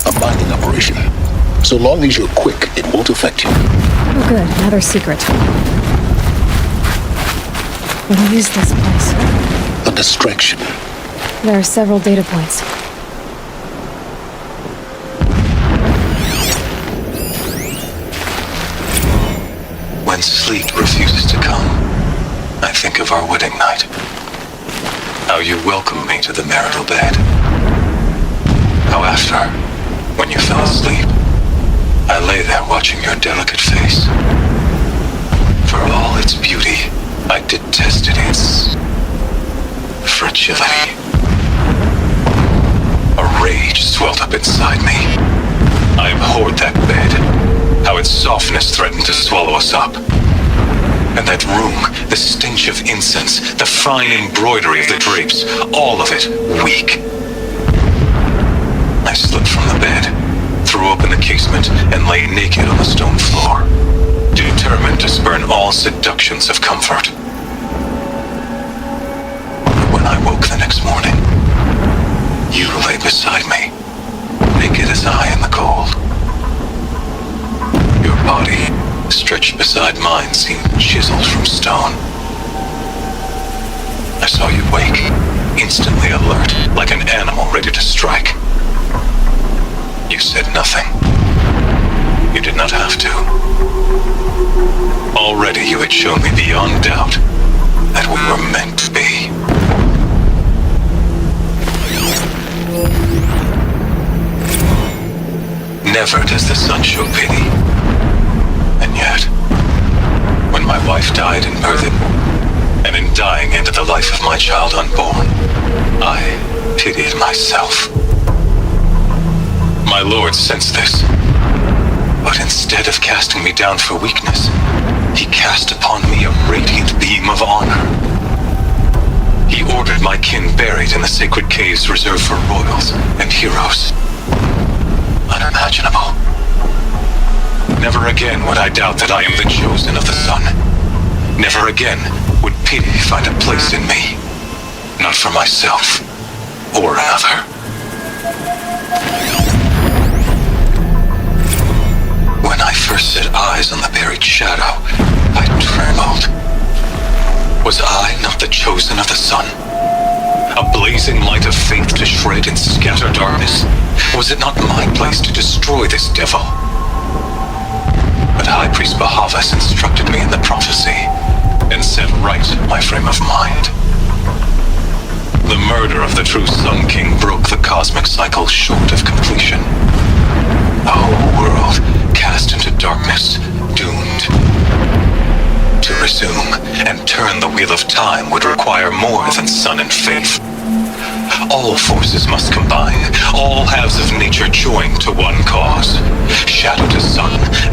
a binding operation. So long as you're quick, it won't affect you. Oh good, another secret. What is this place? A distraction. There are several data points. When sleep refuses to come, I think of our wedding night. How you welcomed me to the marital bed. How after, when you fell asleep, I lay there watching your delicate face. For all its beauty, I detested its fragility. A rage swelled up inside me. I abhorred that bed, how its softness threatened to swallow us up. And that room, the stench of incense, the fine embroidery of the drapes, all of it weak. I slipped from the bed, threw open the casement, and lay naked on the stone floor, determined to spurn all seductions of comfort. But when I woke the next morning, you lay beside me, naked as I in the cold. Your body stretched beside mine seemed chiseled from stone. I saw you wake, instantly alert, like an animal ready to strike. You said nothing. You did not have to. Already you had shown me beyond doubt that we were meant to be. Never does the sun show pity. And yet, when my wife died in birthing, and in dying ended the life of my child unborn, I pitied myself. My lord sensed this, but instead of casting me down for weakness, he cast upon me a radiant beam of honor. He ordered my kin buried in the sacred caves reserved for royals and heroes. Unimaginable. Never again would I doubt that I am the chosen of the sun. Never again would pity find a place in me, not for myself or another. When I first set eyes on the buried shadow, I trembled. Was I not the chosen of the sun? A blazing light of faith to shred and scatter darkness? Was it not my place to destroy this devil? But High Priest Bahavas instructed me in the prophecy and set right my frame of mind. The murder of the true Sun King broke the cosmic cycle short of completion. A whole world cast into darkness, doomed. To resume and turn the wheel of time would require more than sun and faith. All forces must combine, all halves of nature join to one cause. Shadow to sun,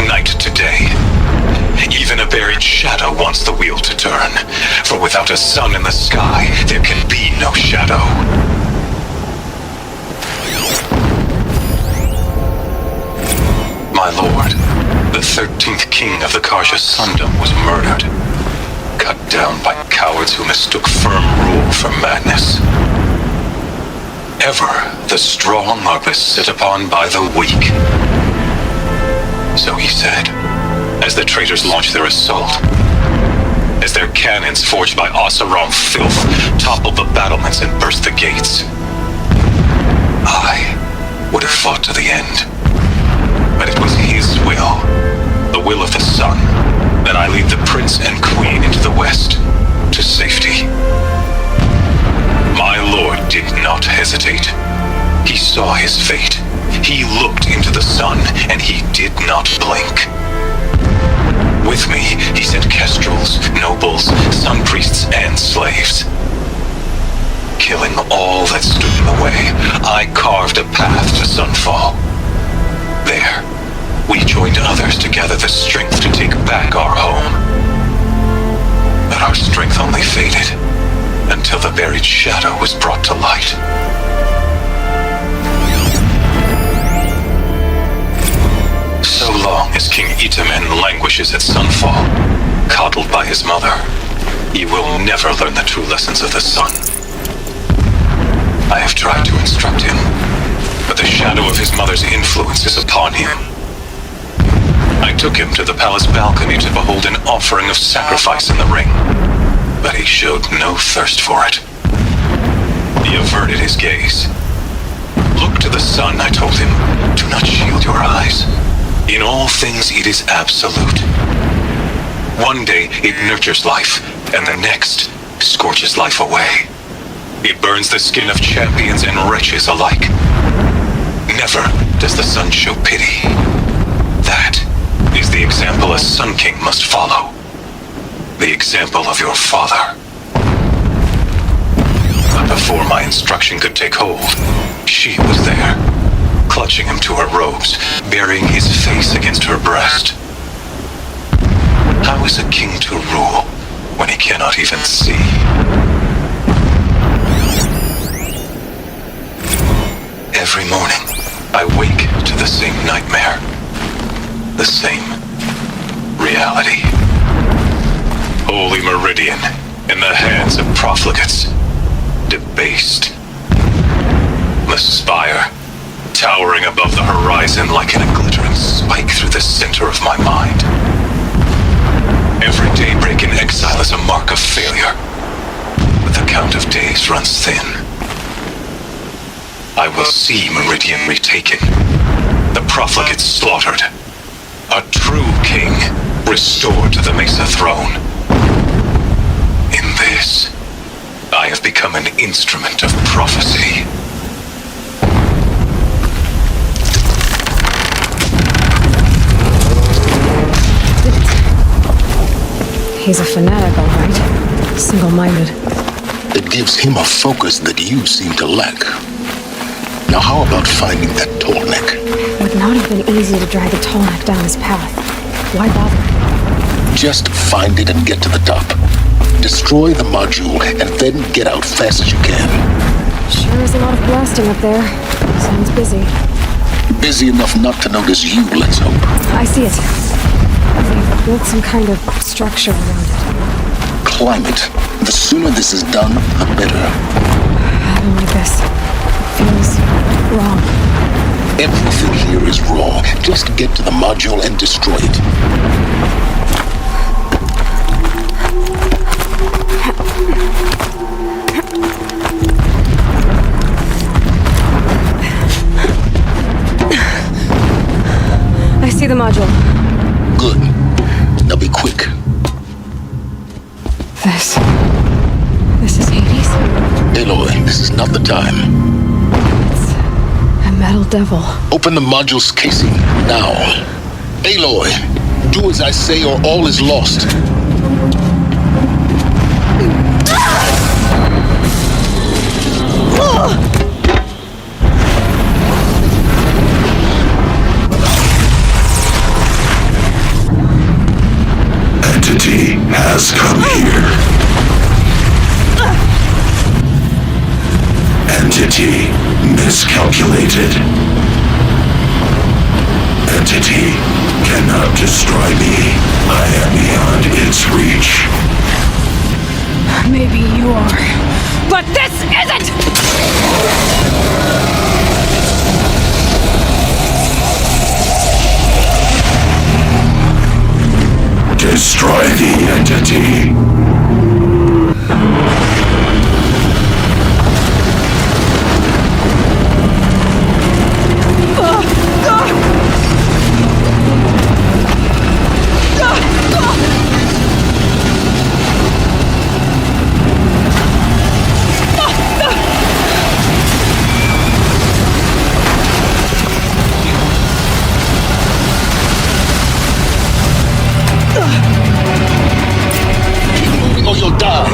night to day. Even a buried shadow wants the wheel to turn, for without a sun in the sky, there can be no shadow. My lord, the 13th king of the Karja Sundom was murdered, cut down by cowards who mistook firm rule for madness. Ever the strong are beset upon by the weak. So he said, as the traitors launched their assault, as their cannons forged by Oseram filth toppled the battlements and burst the gates. I would have fought to the end, but it was his will, the will of the sun, that I lead the prince and queen into the west, to safety. My lord did not hesitate. He saw his fate. He looked into the sun, and he did not blink. With me, he sent kestrels, nobles, sun priests, and slaves. Killing all that stood in the way, I carved a path to sunfall. There, we joined others to gather the strength to take back our home. But our strength only faded until the buried shadow was brought to light. So long as King Itamen languishes at sunfall, coddled by his mother, he will never learn the true lessons of the sun. I have tried to instruct him, but the shadow of his mother's influence is upon him. I took him to the palace balcony to behold an offering of sacrifice in the ring, but he showed no thirst for it. He averted his gaze. Look to the sun, I told him. Do not shield your eyes. In all things it is absolute. One day it nurtures life, and the next scorches life away. It burns the skin of champions and wretches alike. Never does the sun show pity. That is the example a Sun King must follow. The example of your father. But before my instruction could take hold, she was there, clutching him to her robes, burying his face against her breast. How is a king to rule when he cannot even see? Every morning, I wake to the same nightmare, the same reality. Holy Meridian, in the hands of profligates, debased. The spire, towering above the horizon like a glittering spike through the center of my mind. Every daybreak in exile is a mark of failure. But the count of days runs thin. I will see Meridian retaken. The profligates slaughtered. A true king restored to the Mesa throne. In this, I have become an instrument of prophecy. He's a fanatic, all right. Single-minded. It gives him a focus that you seem to lack. Now how about finding that Tallneck? It would not have been easy to drag the Tallneck down his path. Why bother? Just find it and get to the top. Destroy the module and then get out fast as you can. Sure is a lot of blasting up there. Sounds busy. Busy enough not to notice you, let's hope. I see it. They've built some kind of structure around it. Climb it. The sooner this is done, the better. I don't like this. It feels wrong. Everything here is wrong. Just get to the module and destroy it. I see the module. Good. Now be quick. This is Hades? Aloy, this is not the time. It's a metal devil. Open the module's casing, now. Aloy, do as I say or all is lost. Entity has come here. Entity miscalculated. Entity cannot destroy me. I am beyond its reach. Maybe you are. But this isn't! Destroy the entity. Or you'll die.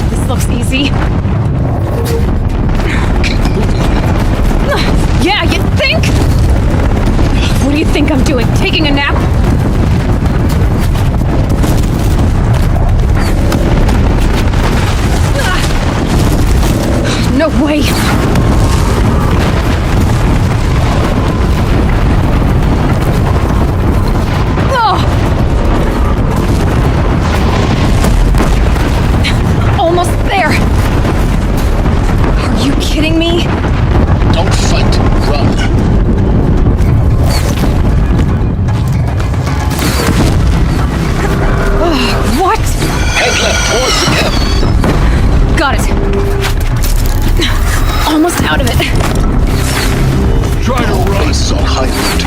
This looks easy. Keep moving. Yeah, you think? What do you think I'm doing? Taking a nap? No way! Almost there! Are you kidding me? Don't fight, run. What? Head left towards the camp. Got it. Almost out of it. Try to run. Base is on high alert.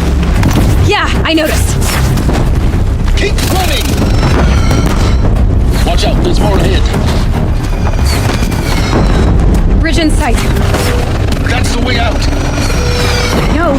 Yeah, I noticed. Keep running! Watch out, there's more ahead. Bridge in sight. That's the way out. No.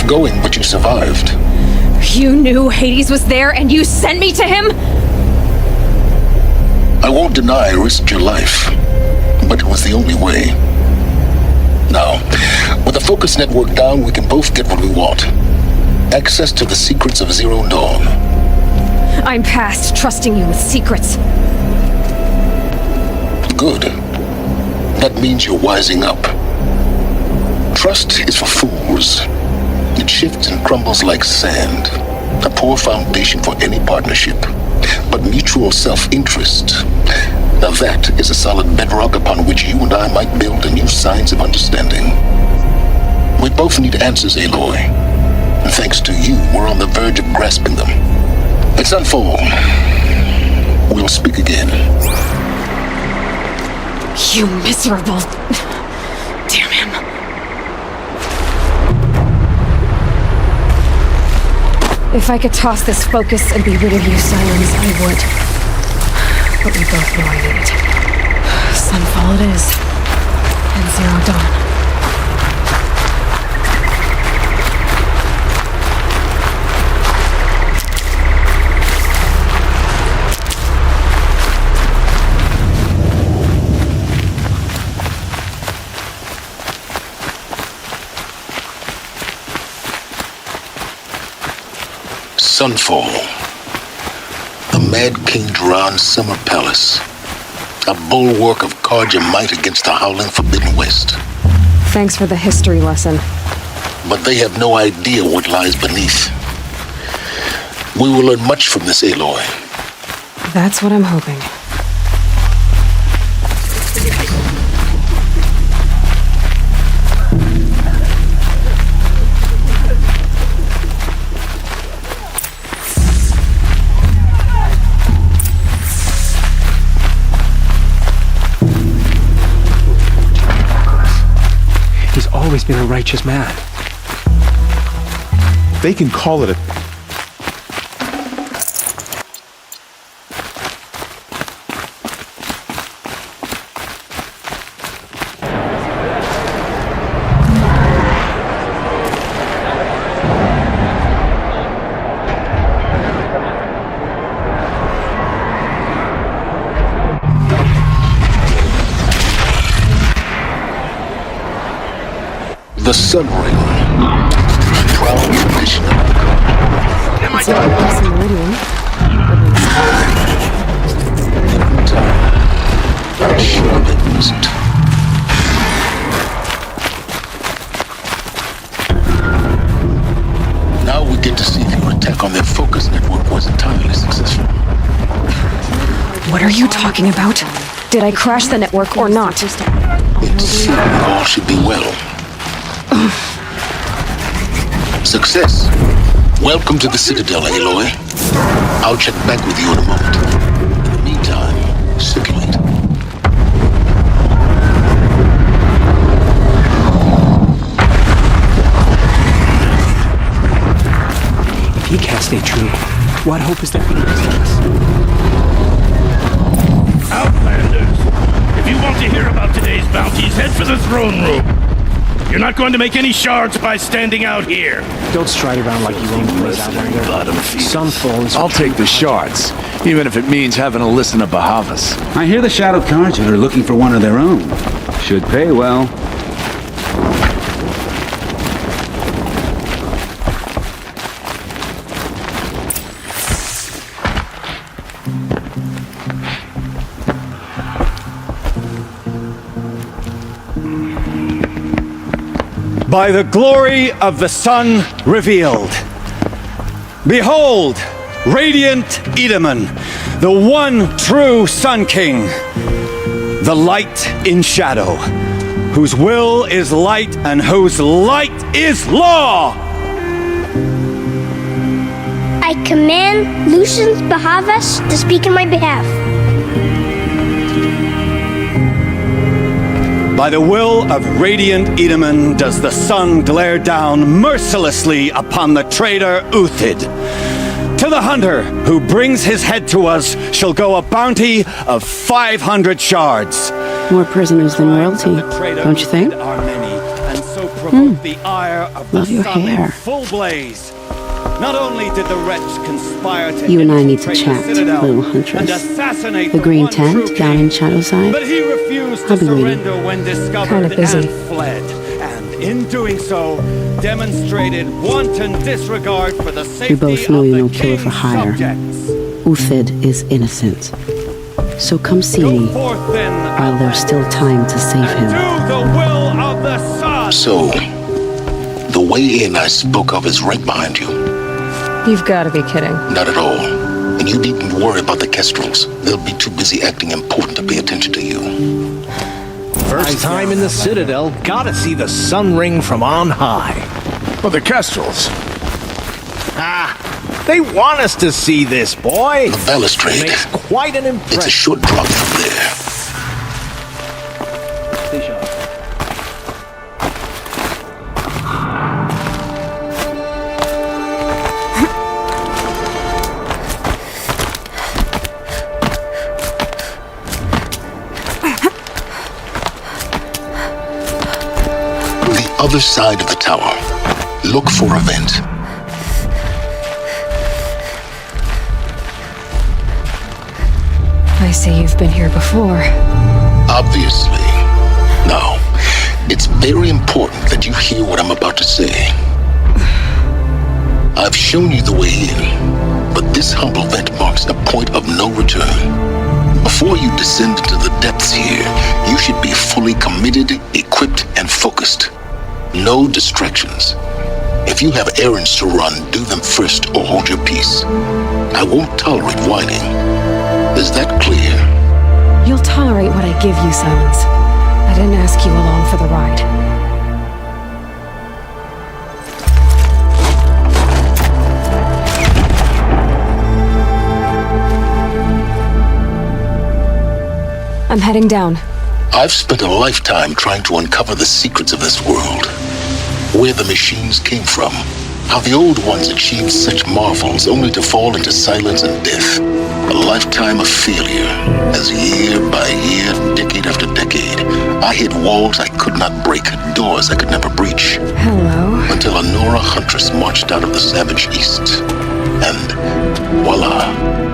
going, but you survived. You knew Hades was there and you sent me to him? I won't deny I risked your life, but it was the only way. Now, with the focus network down, we can both get what we want. Access to the secrets of Zero Dawn. I'm past trusting you with secrets. Good. That means you're wising up. Trust is for fools. It shifts and crumbles like sand. A poor foundation for any partnership. But mutual self-interest, now that is a solid bedrock upon which you and I might build a new science of understanding. We both need answers, Aloy. And thanks to you, we're on the verge of grasping them. At Sunfall, we'll speak again. You miserable... Damn him. If I could toss this focus and be rid of you, Sirens, I would. But we both know I need it. Sunfall it is. And Zero Dawn. Sunfall. The Mad King Jiran's summer palace. A bulwark of Carja might against the howling Forbidden West. Thanks for the history lesson. But they have no idea what lies beneath. We will learn much from this, Aloy. That's what I'm hoping. Always been a righteous man. They can call it a... The Sun Ring. Proud tradition of the God. It's not across the meridian. Every time. I should have been wasn't. Now we get to see if your attack on their focus network was entirely successful. What are you talking about? Did I crash the network or not? In theory, all should be well. Success. Welcome to the Citadel, Aloy. I'll check back with you in a moment. In the meantime, circulate. If he can't stay true, what hope is there for us? Outlanders! If you want to hear about today's bounties, head for the throne room. You're not going to make any shards by standing out here. Don't stride around like you own the place, Outlander. Sunfall is... I'll take the shards, even if it means having to listen to Bahavas. I hear the Shadow Carja are looking for one of their own. Should pay well. By the glory of the sun revealed. Behold, radiant Edaman, the one true Sun King, the light in shadow, whose will is light and whose light is law. I command Lucius Bahavas to speak in my behalf. By the will of radiant Edaman does the sun glare down mercilessly upon the traitor Uthid. To the hunter who brings his head to us shall go a bounty of 500 shards. More prisoners than royalty, don't you think? Are many, and so provoked the ire of Love the your sun hair. in full blaze. Not only did the wretch conspire to You and I need to infiltrate the chat, Citadel little and huntress. assassinate The green one true tent down king, in Shadowside? but he refused to I'll be waiting. surrender when discovered Kinda busy. and fled. And in doing so, demonstrated wanton disregard for the safety We both know of you're the no killer for king's hire. subjects. Uthid is innocent. So come see me Forth then, while there's still time to save him. do the will of the sun. So, the way in I spoke of is right behind you. You've got to be kidding. Not at all. And you needn't worry about the Kestrels. They'll be too busy acting important to pay attention to you. First time in the Citadel, gotta see the sun ring from on high. But the Kestrels. Ah, they want us to see this, boy. The balustrade. Makes quite an impression. It's a short drop from there. The other side of the tower. Look for a vent. I see you've been here before. Obviously. Now, it's very important that you hear what I'm about to say. I've shown you the way in, but this humble vent marks a point of no return. Before you descend into the depths here, you should be fully committed, equipped, and focused. No distractions. If you have errands to run, do them first or hold your peace. I won't tolerate whining. Is that clear? You'll tolerate what I give you, Silence. I didn't ask you along for the ride. I'm heading down. I've spent a lifetime trying to uncover the secrets of this world. Where the machines came from. How the old ones achieved such marvels only to fall into silence and death. A lifetime of failure, as year by year, decade after decade, I hit walls I could not break, doors I could never breach. Hello. Until a Nora huntress marched out of the savage east. And voila,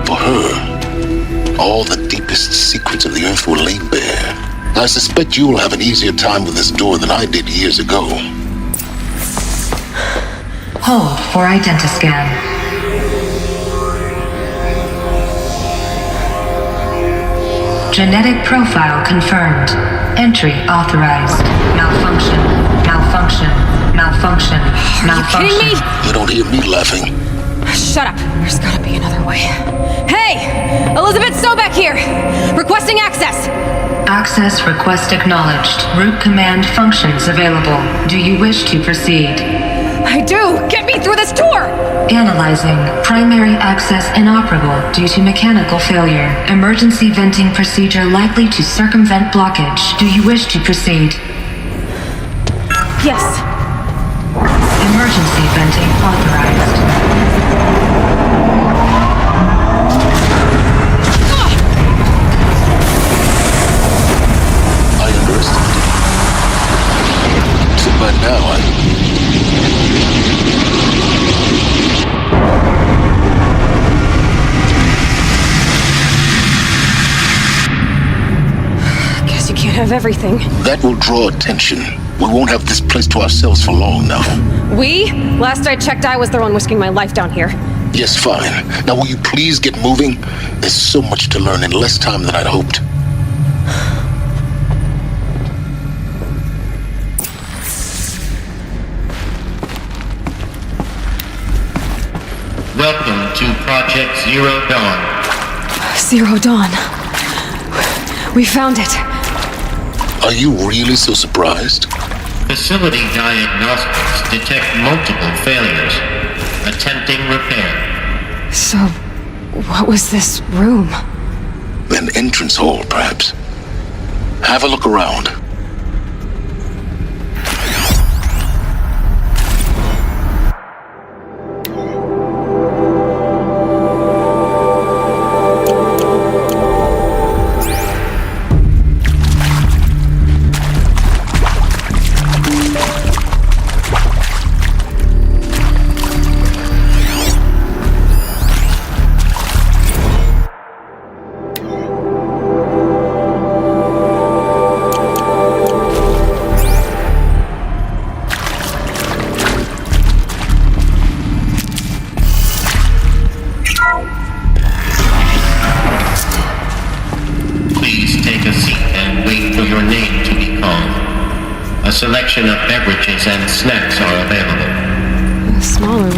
for her, all the deepest secrets of the earth were laid bare. I suspect you'll have an easier time with this door than I did years ago. Hold for identiscan. Genetic profile confirmed. Entry authorized. Malfunction. Malfunction. Malfunction. Malfunction. Kidding me? You don't hear me laughing. Shut up. There's gotta be another way. Hey! Elizabeth Sobek here! Requesting access! Access request acknowledged. Root command functions available. Do you wish to proceed? I do! Get me through this tour! Analyzing. Primary access inoperable due to mechanical failure. Emergency venting procedure likely to circumvent blockage. Do you wish to proceed? Yes. Emergency venting authorized. I underestimated. So by now, Guess you can't have everything. that will draw attention. We won't have this place to ourselves for long now. We? Last I checked, I was the one risking my life down here. Yes, fine. Now will you please get moving? There's so much to learn in less time than I'd hoped. Welcome to Project Zero Dawn. Zero Dawn. We found it. Are you really so surprised? Facility diagnostics detect multiple failures. Attempting repair. So, what was this room? An entrance hall, perhaps. Have a look around. A selection of beverages and snacks are available. A smaller room.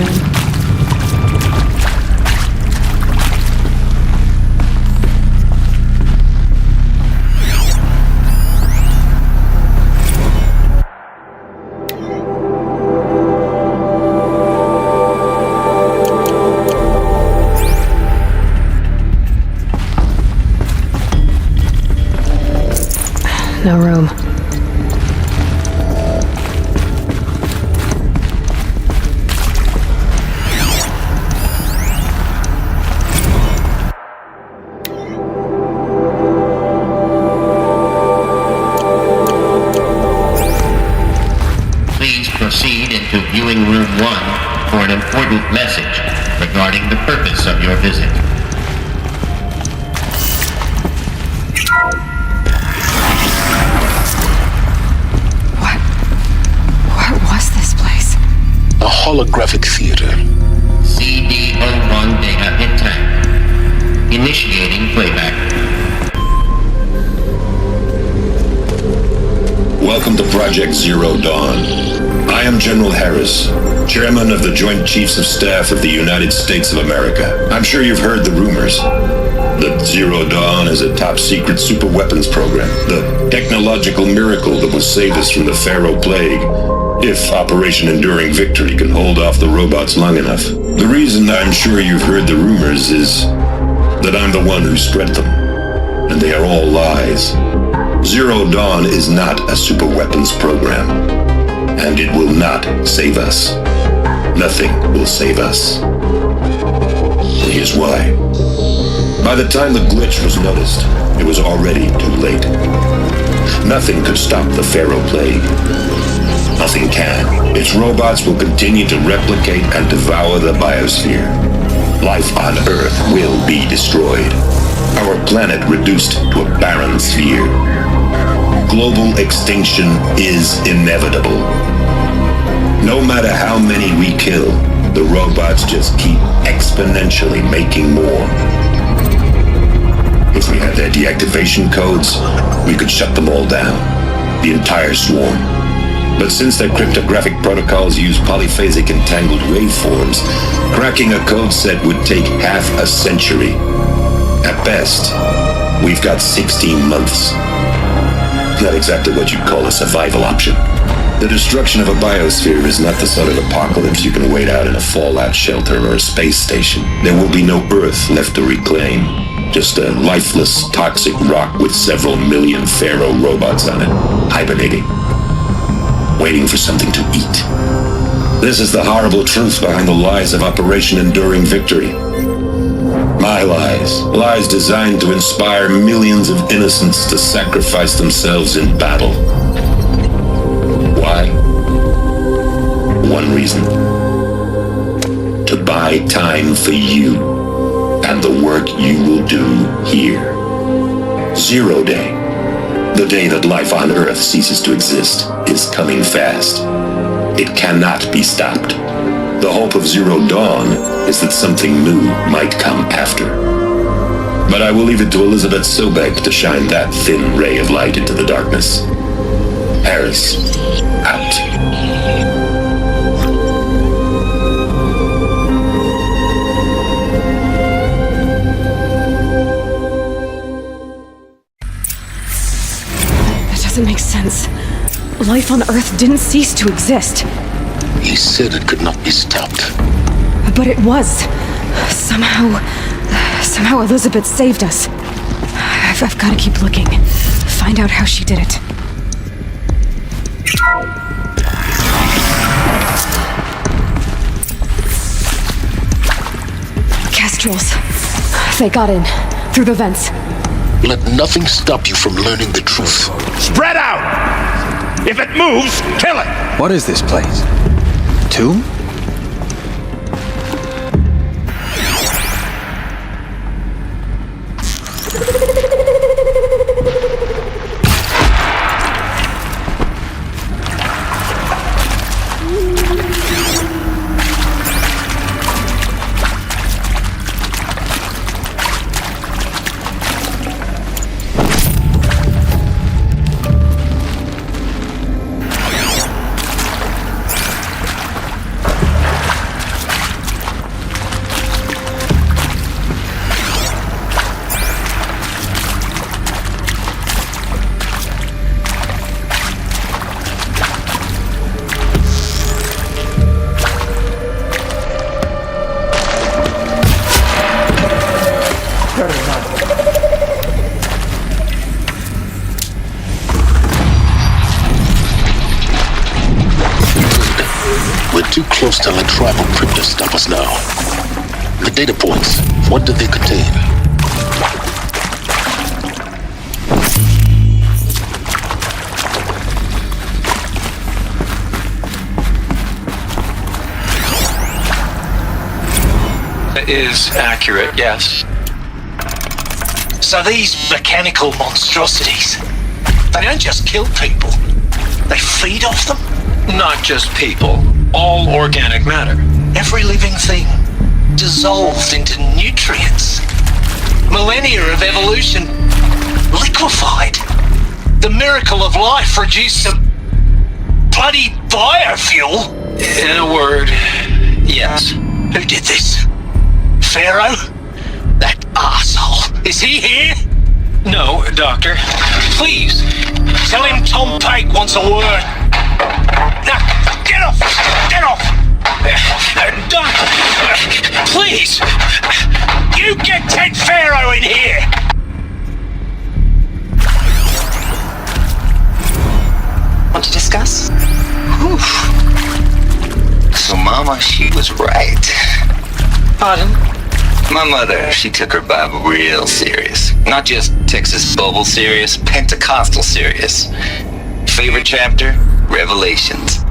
No room. Please proceed into viewing room 1 for an important message regarding the purpose of your visit. A holographic theater. CD01 data intact. Initiating playback. Welcome to Project Zero Dawn. I am General Harris, Chairman of the Joint Chiefs of Staff of the United States of America. I'm sure you've heard the rumors that Zero Dawn is a top-secret superweapons program, the technological miracle that will save us from the Pharaoh Plague, if Operation Enduring Victory can hold off the robots long enough. The reason I'm sure you've heard the rumors is that I'm the one who spread them, and they are all lies. Zero Dawn is not a superweapons program, and it will not save us. Nothing will save us. And here's why. By the time the glitch was noticed, it was already too late. Nothing could stop the Pharaoh Plague. Nothing can. Its robots will continue to replicate and devour the biosphere. Life on Earth will be destroyed. Our planet reduced to a barren sphere. Global extinction is inevitable. No matter how many we kill, the robots just keep exponentially making more. If we had their deactivation codes, we could shut them all down. The entire swarm. But since their cryptographic protocols use polyphasic entangled waveforms, cracking a code set would take half a century. At best, we've got 16 months. Not exactly what you'd call a survival option. The destruction of a biosphere is not the sort of apocalypse you can wait out in a fallout shelter or a space station. There will be no Earth left to reclaim. Just a lifeless, toxic rock with several million Pharaoh robots on it, hibernating. Waiting for something to eat. This is the horrible truth behind the lies of Operation Enduring Victory. My lies. Lies designed to inspire millions of innocents to sacrifice themselves in battle. Why? One reason. To buy time for you and the work you will do here. Zero Day. The day that life on Earth ceases to exist is coming fast. It cannot be stopped. The hope of Zero Dawn is that something new might come after. But I will leave it to Elizabeth Sobek to shine that thin ray of light into the darkness. Harris, out. Doesn't make sense. Life on Earth didn't cease to exist. He said it could not be stopped. But it was. Somehow Elizabeth saved us. I've got to keep looking. Find out how she did it. Kestrels. They got in. Through the vents. Let nothing stop you from learning the truth. Spread out! If it moves, kill it! What is this place? Tomb? too close to a tribal crypt to stop us now. The data points, what do they contain? Is accurate, yes. So these mechanical monstrosities, they don't just kill people, they feed off them? Not just people, all organic matter. Every living thing dissolved into nutrients. Millennia of evolution liquefied. The miracle of life reduced to bloody biofuel. In a word, yes. Who did this? Pharaoh? That arsehole. Is he here? No, Doctor. Please, tell him Tom Pike wants a word. Now, get off! Get off! Doctor, please! You get Ted Pharaoh in here! Want to discuss? Whew. So Mama, she was right. Pardon? My mother, she took her Bible real serious. Not just Texas Bible serious, Pentecostal serious. Favorite chapter? Revelations.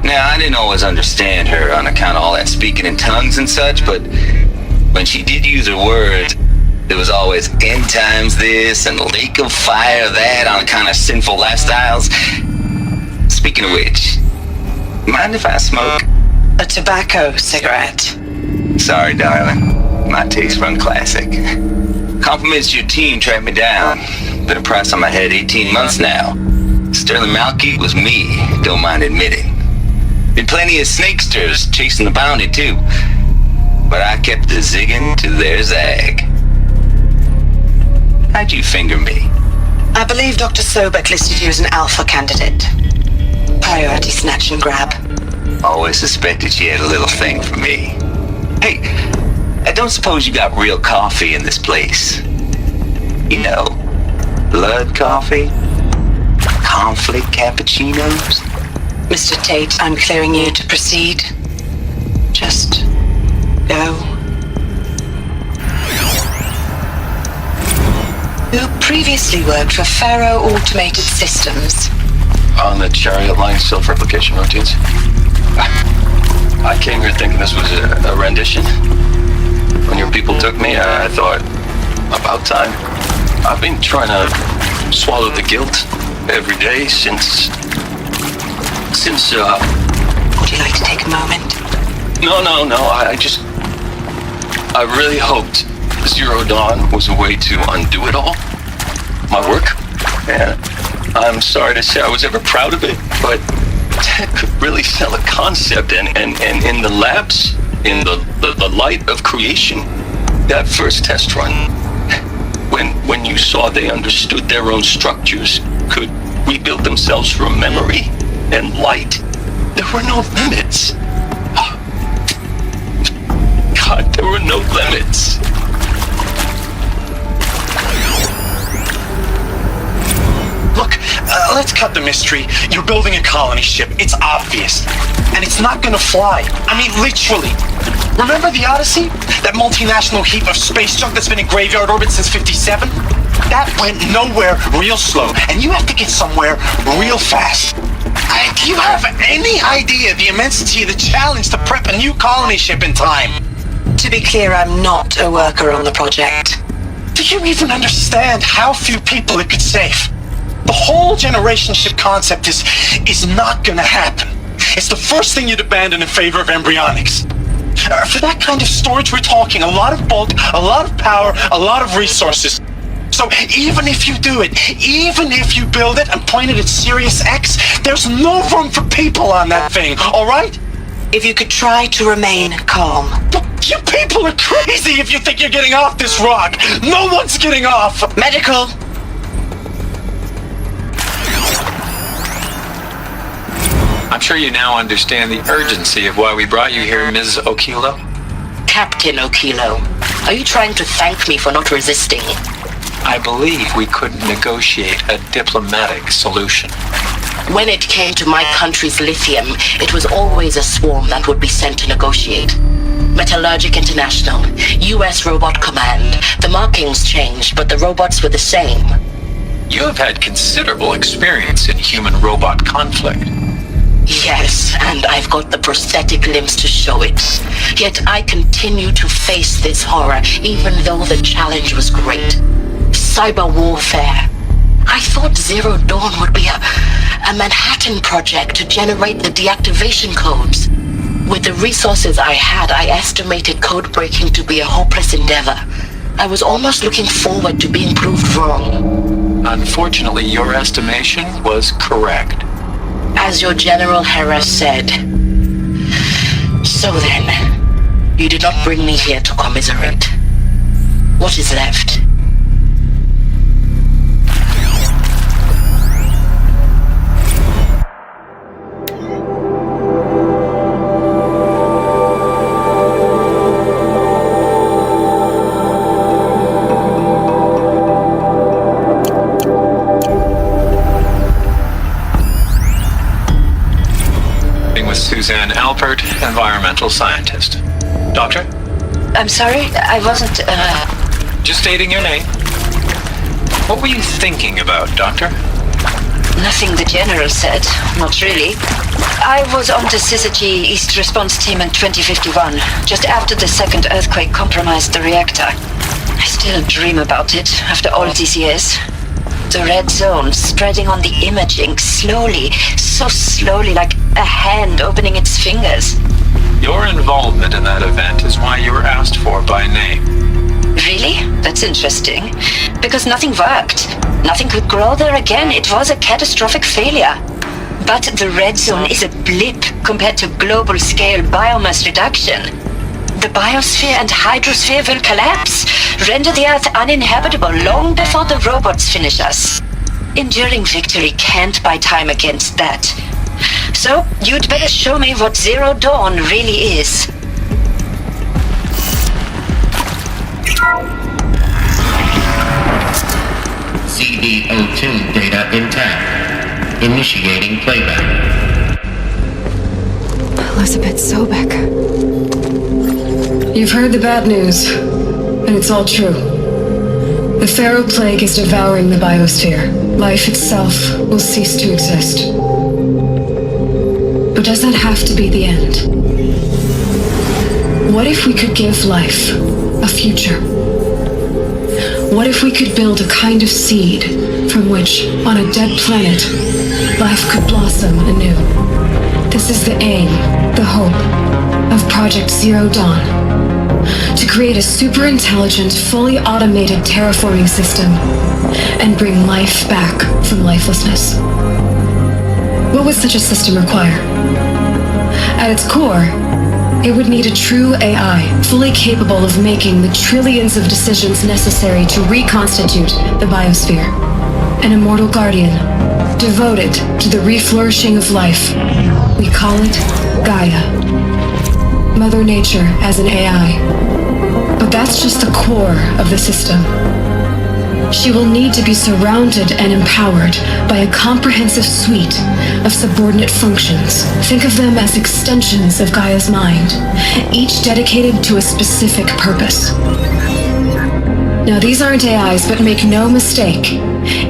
Now, I didn't always understand her on account of all that speaking in tongues and such, but when she did use her words, there was always end times this and lake of fire that on account of sinful lifestyles. Speaking of which, mind if I smoke? A tobacco cigarette. Sorry, darling. My taste run classic. Compliments to your team tracked me down. Been a price on my head 18 months now. Sterling Malky was me, don't mind admitting. Been plenty of snakesters chasing the bounty too. But I kept the zigging to their zag. How'd you finger me? I believe Dr. Sobek listed you as an alpha candidate. Priority snatch and grab. Always suspected she had a little thing for me. Hey, I don't suppose you got real coffee in this place. You know, blood coffee? Conflict cappuccinos? Mr. Tate, I'm clearing you to proceed. Just go. Who previously worked for Pharaoh Automated Systems? On the Chariot Line self-replication routines. I came here thinking this was a rendition. When your people took me, I thought, about time. I've been trying to swallow the guilt every day since... Would you like to take a moment? No, I really hoped Zero Dawn was a way to undo it all. My work. And I'm sorry to say I was ever proud of it, but Ted could really sell a concept, and in the labs, in the light of creation, that first test run, when you saw they understood their own structures, could rebuild themselves from memory and light, there were no limits. God, there were no limits. Look, let's cut the mystery. You're building a colony ship. It's obvious. And it's not gonna fly. I mean, literally. Remember the Odyssey? That multinational heap of space junk that's been in graveyard orbit since 57? That went nowhere real slow. And you have to get somewhere real fast. Do you have any idea the immensity of the challenge to prep a new colony ship in time? To be clear, I'm not a worker on the project. Do you even understand how few people it could save? The whole generation ship concept is not gonna happen. It's the first thing you'd abandon in favor of embryonics. For that kind of storage, we're talking a lot of bulk, a lot of power, a lot of resources. So even if you do it, even if you build it and point it at Sirius X, there's no room for people on that thing, all right? If you could try to remain calm. You people are crazy if you think you're getting off this rock. No one's getting off. Medical. I'm sure you now understand the urgency of why we brought you here, Ms. Okilo. Captain Okilo, are you trying to thank me for not resisting? I believe we couldn't negotiate a diplomatic solution. When it came to my country's lithium, it was always a swarm that would be sent to negotiate. Metallurgic International, US Robot Command. The markings changed, but the robots were the same. You have had considerable experience in human-robot conflict. Yes, and I've got the prosthetic limbs to show it. Yet I continue to face this horror, even though the challenge was great. Cyber warfare. I thought Zero Dawn would be a Manhattan project to generate the deactivation codes. With the resources I had, I estimated code breaking to be a hopeless endeavor. I was almost looking forward to being proved wrong. Unfortunately, your estimation was correct. As your General Hera said. So then, you did not bring me here to commiserate. What is left? Suzanne Alpert, environmental scientist. Doctor? I'm sorry, I wasn't, Just stating your name. What were you thinking about, Doctor? Nothing the General said, not really. I was on the Syzygy East Response Team in 2051, just after the second earthquake compromised the reactor. I still dream about it after all these years. The red zone spreading on the imaging, slowly, so slowly, like a hand opening its fingers. Your involvement in that event is why you were asked for by name. Really? That's interesting. Because nothing worked. Nothing could grow there again. It was a catastrophic failure. But the red zone is a blip compared to global-scale biomass reduction. The biosphere and hydrosphere will collapse, render the Earth uninhabitable long before the robots finish us. Enduring victory can't buy time against that. So, you'd better show me what Zero Dawn really is. CD02 data intact. Initiating playback. Elizabeth Sobek. You've heard the bad news, and it's all true. The Pharaoh Plague is devouring the biosphere. Life itself will cease to exist. But does that have to be the end? What if we could give life a future? What if we could build a kind of seed from which, on a dead planet, life could blossom anew? This is the aim, the hope, of Project Zero Dawn. To create a super-intelligent, fully automated terraforming system and bring life back from lifelessness. What would such a system require? At its core, it would need a true AI, fully capable of making the trillions of decisions necessary to reconstitute the biosphere. An immortal guardian, devoted to the reflourishing of life. We call it Gaia. Mother Nature as an AI. But that's just the core of the system. She will need to be surrounded and empowered by a comprehensive suite of subordinate functions. Think of them as extensions of Gaia's mind, each dedicated to a specific purpose. Now, these aren't AIs, but make no mistake,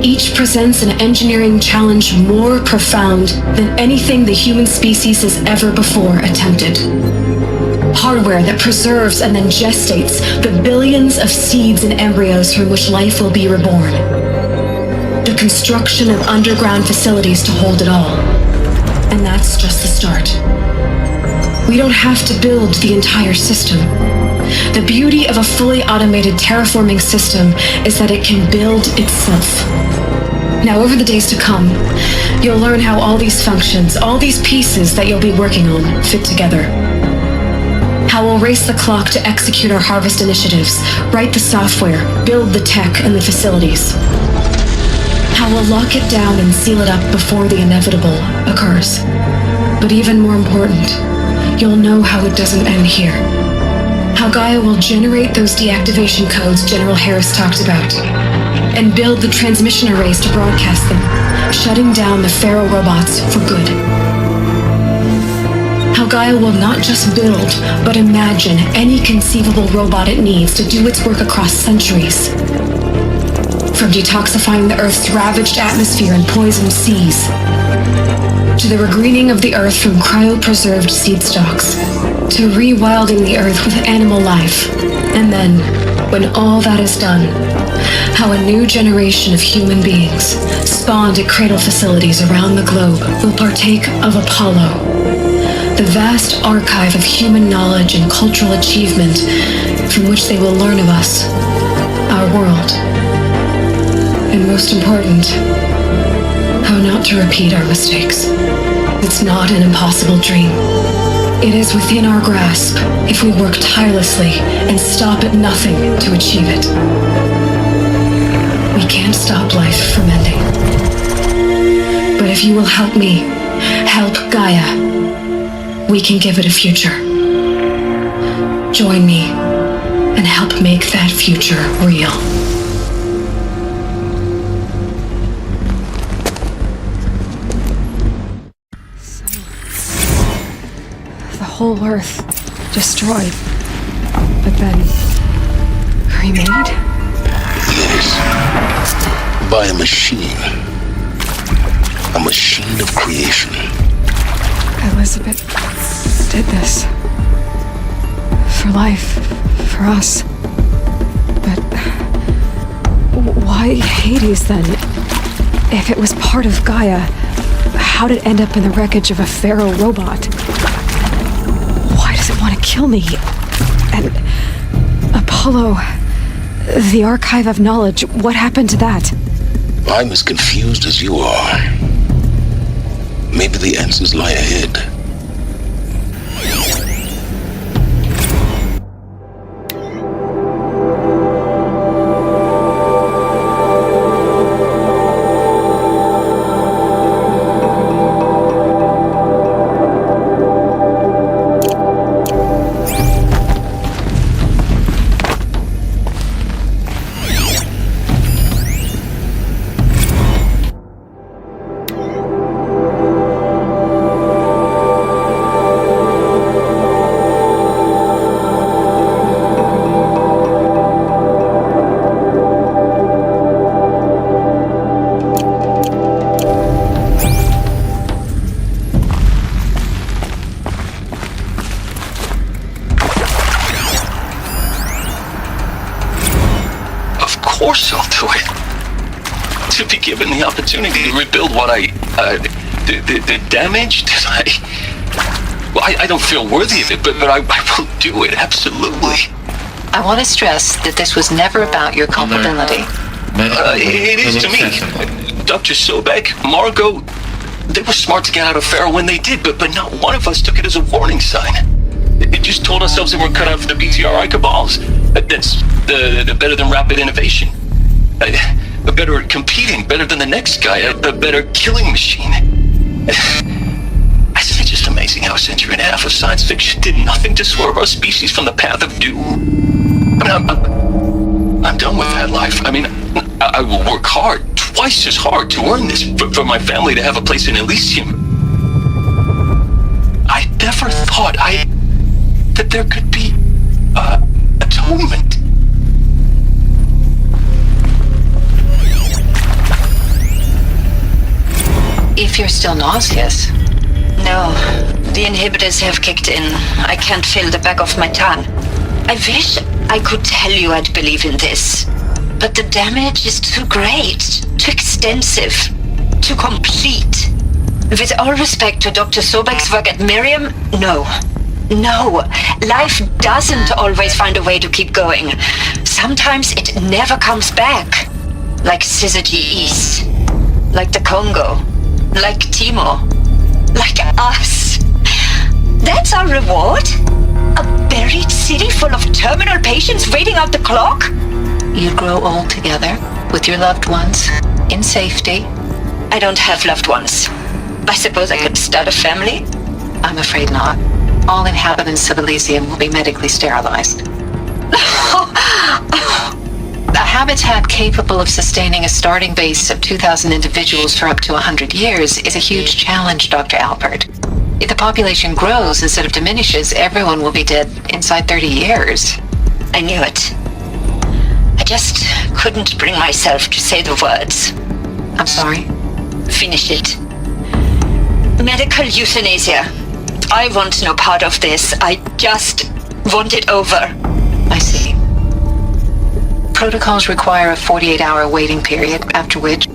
each presents an engineering challenge more profound than anything the human species has ever before attempted. Hardware that preserves and then gestates the billions of seeds and embryos from which life will be reborn. The construction of underground facilities to hold it all. And that's just the start. We don't have to build the entire system. The beauty of a fully automated terraforming system is that it can build itself. Now, over the days to come, you'll learn how all these functions, all these pieces that you'll be working on, fit together. How we'll race the clock to execute our harvest initiatives, write the software, build the tech and the facilities. How we'll lock it down and seal it up before the inevitable occurs. But even more important, you'll know how it doesn't end here. How Gaia will generate those deactivation codes General Harris talked about. and build the transmission arrays to broadcast them, shutting down the Pharaoh robots for good. How Gaia will not just build, but imagine any conceivable robot it needs to do its work across centuries. From detoxifying the Earth's ravaged atmosphere and poisoned seas, to the regreening of the Earth from cryopreserved seed stalks, to rewilding the Earth with animal life. And then, when all that is done, how a new generation of human beings, spawned at cradle facilities around the globe, will partake of Apollo, the vast archive of human knowledge and cultural achievement from which they will learn of us, our world, and most important, how not to repeat our mistakes. It's not an impossible dream. It is within our grasp if we work tirelessly and stop at nothing to achieve it. We can't stop life from ending. But if you will help me, help Gaia, we can give it a future. Join me and help make that future real. Whole Earth destroyed, but then remade? Yes. By a machine. A machine of creation. Elizabeth did this. For life, for us. But why Hades then? If it was part of Gaia, how did it end up in the wreckage of a Pharaoh robot? Does it want to kill me? And Apollo, the archive of knowledge, what happened to that? I'm as confused as you are. Maybe the answers lie ahead. Or so to it. To be given the opportunity to rebuild what the damage that I don't feel worthy of it, but I will do it, absolutely. I want to stress that this was never about your culpability. It is to me. Dr. Sobek, Margot, they were smart to get out of Pharaoh when they did, but not one of us took it as a warning sign. It just told ourselves that we're cut out for the BTRI cabals. That's the better than rapid innovation. Better at competing, better than the next guy, a better killing machine. Isn't it just amazing how a century and a half of science fiction did nothing to swerve our species from the path of doom? I mean, I'm done with that life. I mean, I will work hard, twice as hard, to earn this for my family to have a place in Elysium. I never thought that there could be atonement. If you're still nauseous. No, the inhibitors have kicked in. I can't feel the back of my tongue. I wish I could tell you I'd believe in this. But the damage is too great, too extensive, too complete. With all respect to Dr. Sobek's work at Miriam, no. No, life doesn't always find a way to keep going. Sometimes it never comes back. Like Syzygy East. Like the Congo. Like Timo. Like us. That's our reward? A buried city full of terminal patients waiting out the clock? You grow old together with your loved ones in safety. I don't have loved ones. I suppose I could start a family? I'm afraid not. All inhabitants of Elysium will be medically sterilized. A habitat capable of sustaining a starting base of 2,000 individuals for up to 100 years is a huge challenge, Dr. Alpert. If the population grows instead of diminishes, everyone will be dead inside 30 years. I knew it. I just couldn't bring myself to say the words. I'm sorry? Finish it. Medical euthanasia. I want no part of this. I just want it over. I see. Protocols require a 48-hour waiting period, after which...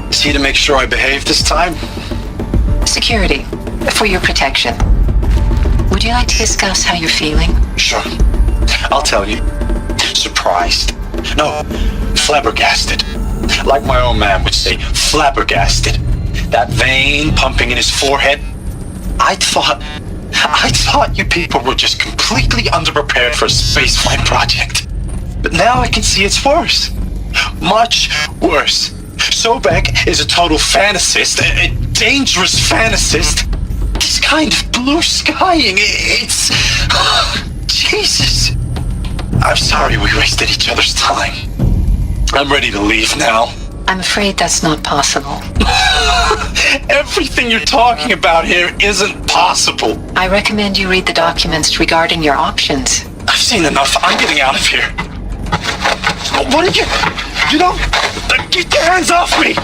Is he to make sure I behave this time? Security. For your protection. Would you like to discuss how you're feeling? Sure. I'll tell you. Surprised. No, flabbergasted. Like my own man would say, flabbergasted. That vein pumping in his forehead. I thought you people were just completely underprepared for a spaceflight project. But now I can see it's worse. Much worse. Sobek is a total fantasist, a dangerous fantasist. This kind of blue skying, it's... Jesus. I'm sorry we wasted each other's time. I'm ready to leave now. I'm afraid that's not possible. Everything you're talking about here isn't possible. I recommend you read the documents regarding your options. I've seen enough. I'm getting out of here. What did you... You don't... Get your hands off me!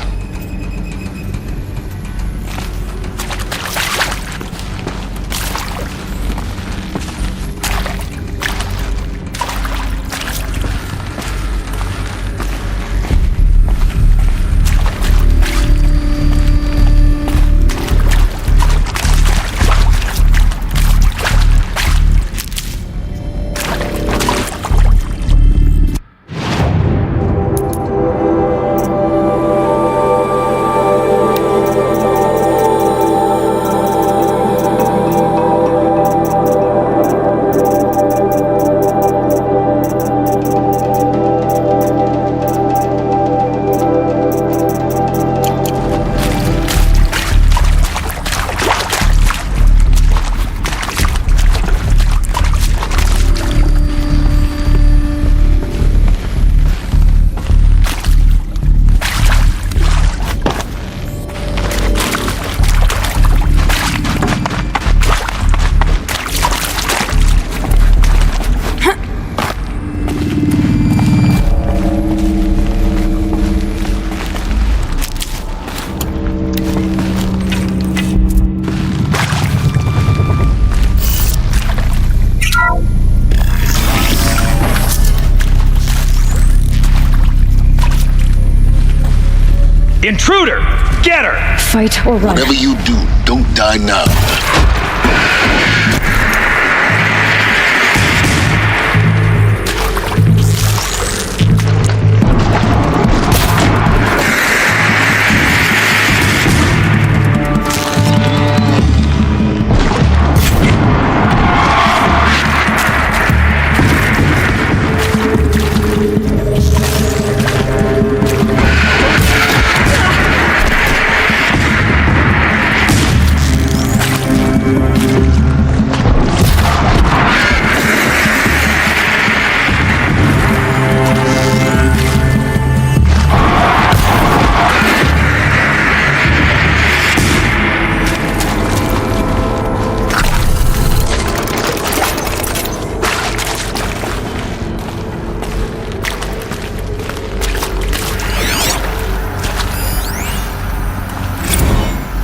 Intruder! Get her! Fight or run. Whatever you do, don't die now.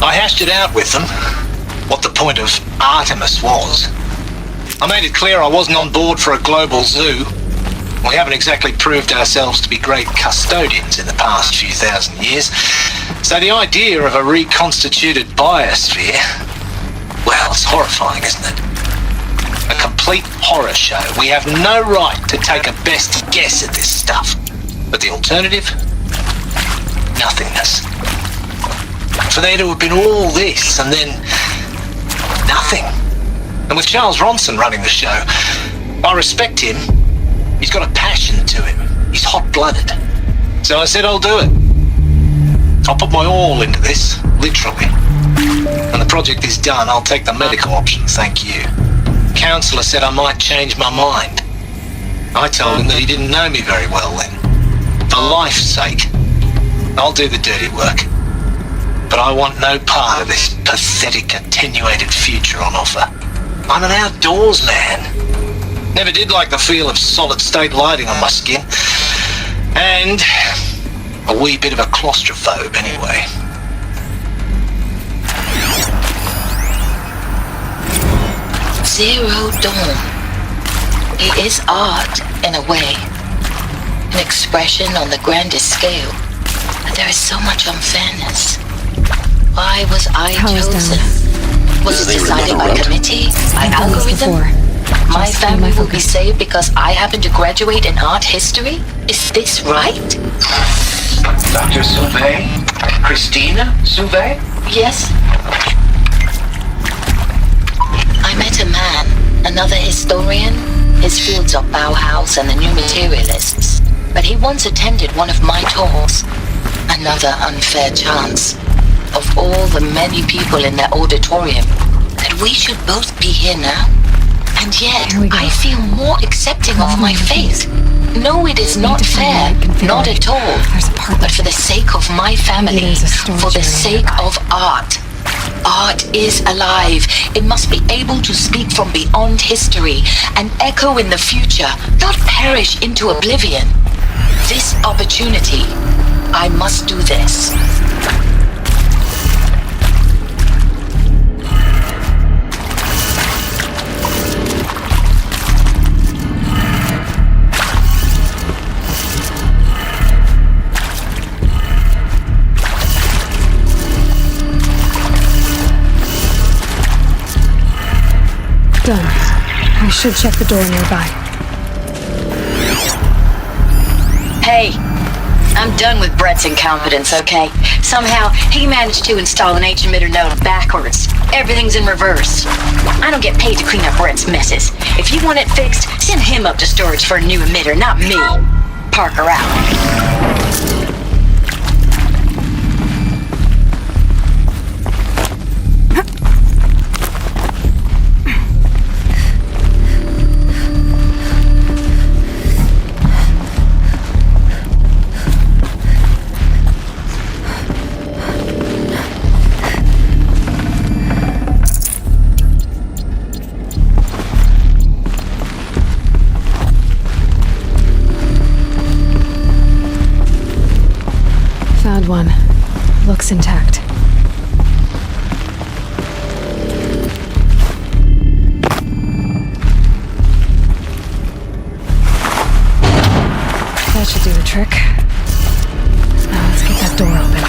I hashed it out with them, what the point of Artemis was. I made it clear I wasn't on board for a global zoo. We haven't exactly proved ourselves to be great custodians in the past few thousand years. So the idea of a reconstituted biosphere, well, it's horrifying, isn't it? A complete horror show. We have no right to take a best guess at this stuff. But the alternative? Nothingness. For there to have been all this and then nothing. And with Charles Ronson running the show, I respect him. He's got a passion to him. He's hot-blooded. So I said I'll do it. I'll put my all into this, literally. When the project is done, I'll take the medical option, thank you. Counselor said I might change my mind. I told him that he didn't know me very well then. For life's sake, I'll do the dirty work. But I want no part of this pathetic, attenuated future on offer. I'm an outdoors man. Never did like the feel of solid-state lighting on my skin. And a wee bit of a claustrophobe, anyway. Zero Dawn. It is art, in a way. An expression on the grandest scale. But there is so much unfairness. Why was I chosen? Was it decided by committee? By algorithm? My family will be saved because I happen to graduate in art history? Is this right? Dr. Sauvé? Christina Sauvé? Yes. I met a man, another historian. His fields are Bauhaus and the New Materialists. But he once attended one of my talks. Another unfair chance. Of all the many people in that auditorium, that we should both be here now. And yet, I feel more accepting of my fate. No, it is not fair. Not at all. But for the sake of my family, for the sake of art. Art is alive. It must be able to speak from beyond history and echo in the future, not perish into oblivion. This opportunity, I must do this. Done. I should check the door nearby. Hey, I'm done with Brett's incompetence, okay? Somehow, he managed to install an H-emitter node backwards. Everything's in reverse. I don't get paid to clean up Brett's messes. If you want it fixed, send him up to storage for a new emitter, not me. Parker out. One. Looks intact. That should do the trick. Now let's get that door open.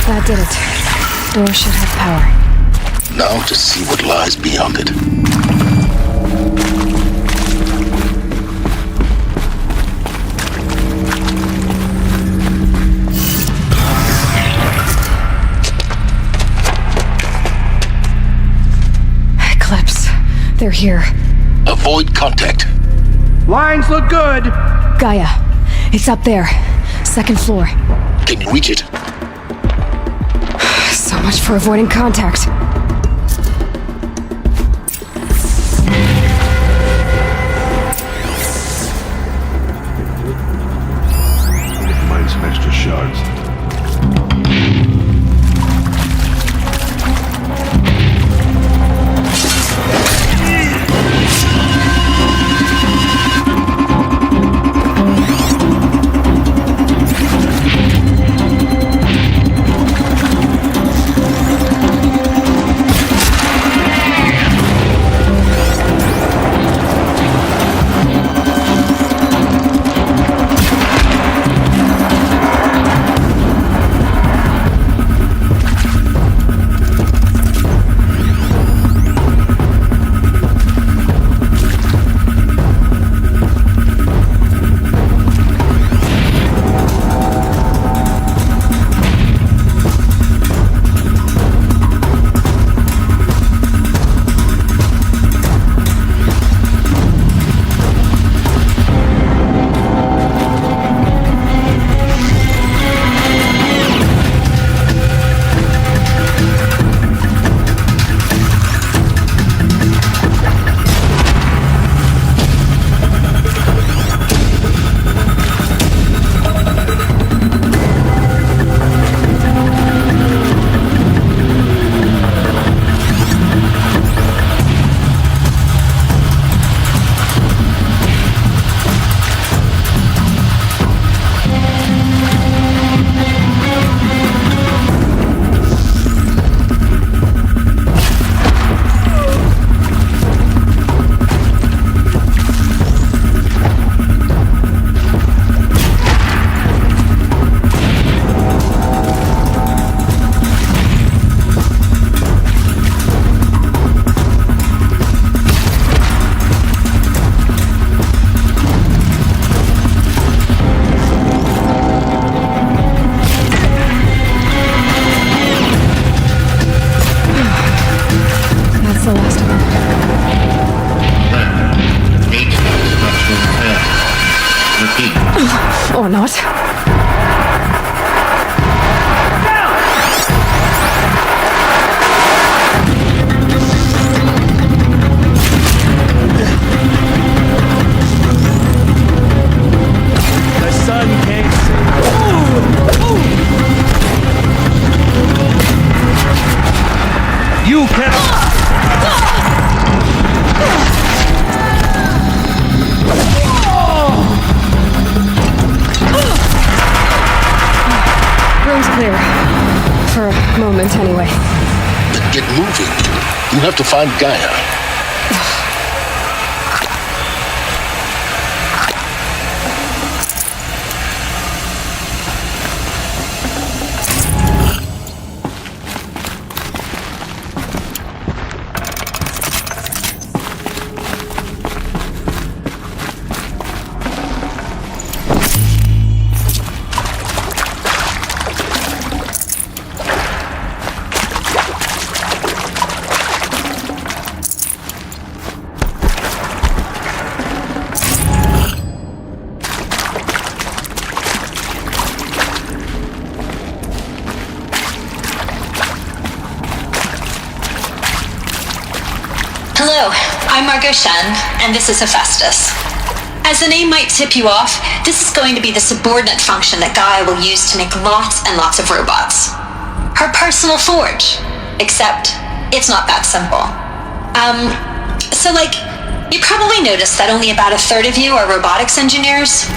That did it. Door should have power. Now to see what lies beyond it. Eclipse. They're here. Avoid contact. Lines look good. Gaia. It's up there. Second floor. Can you reach it? So much for avoiding contact. Find some extra shards. For a moment, anyway. Then get moving. You have to find Gaia. Hello, I'm Margot Shen, and this is Hephaestus. As the name might tip you off, this is going to be the subordinate function that Gaia will use to make lots and lots of robots. Her personal forge. Except, it's not that simple. You probably noticed that only about a third of you are robotics engineers.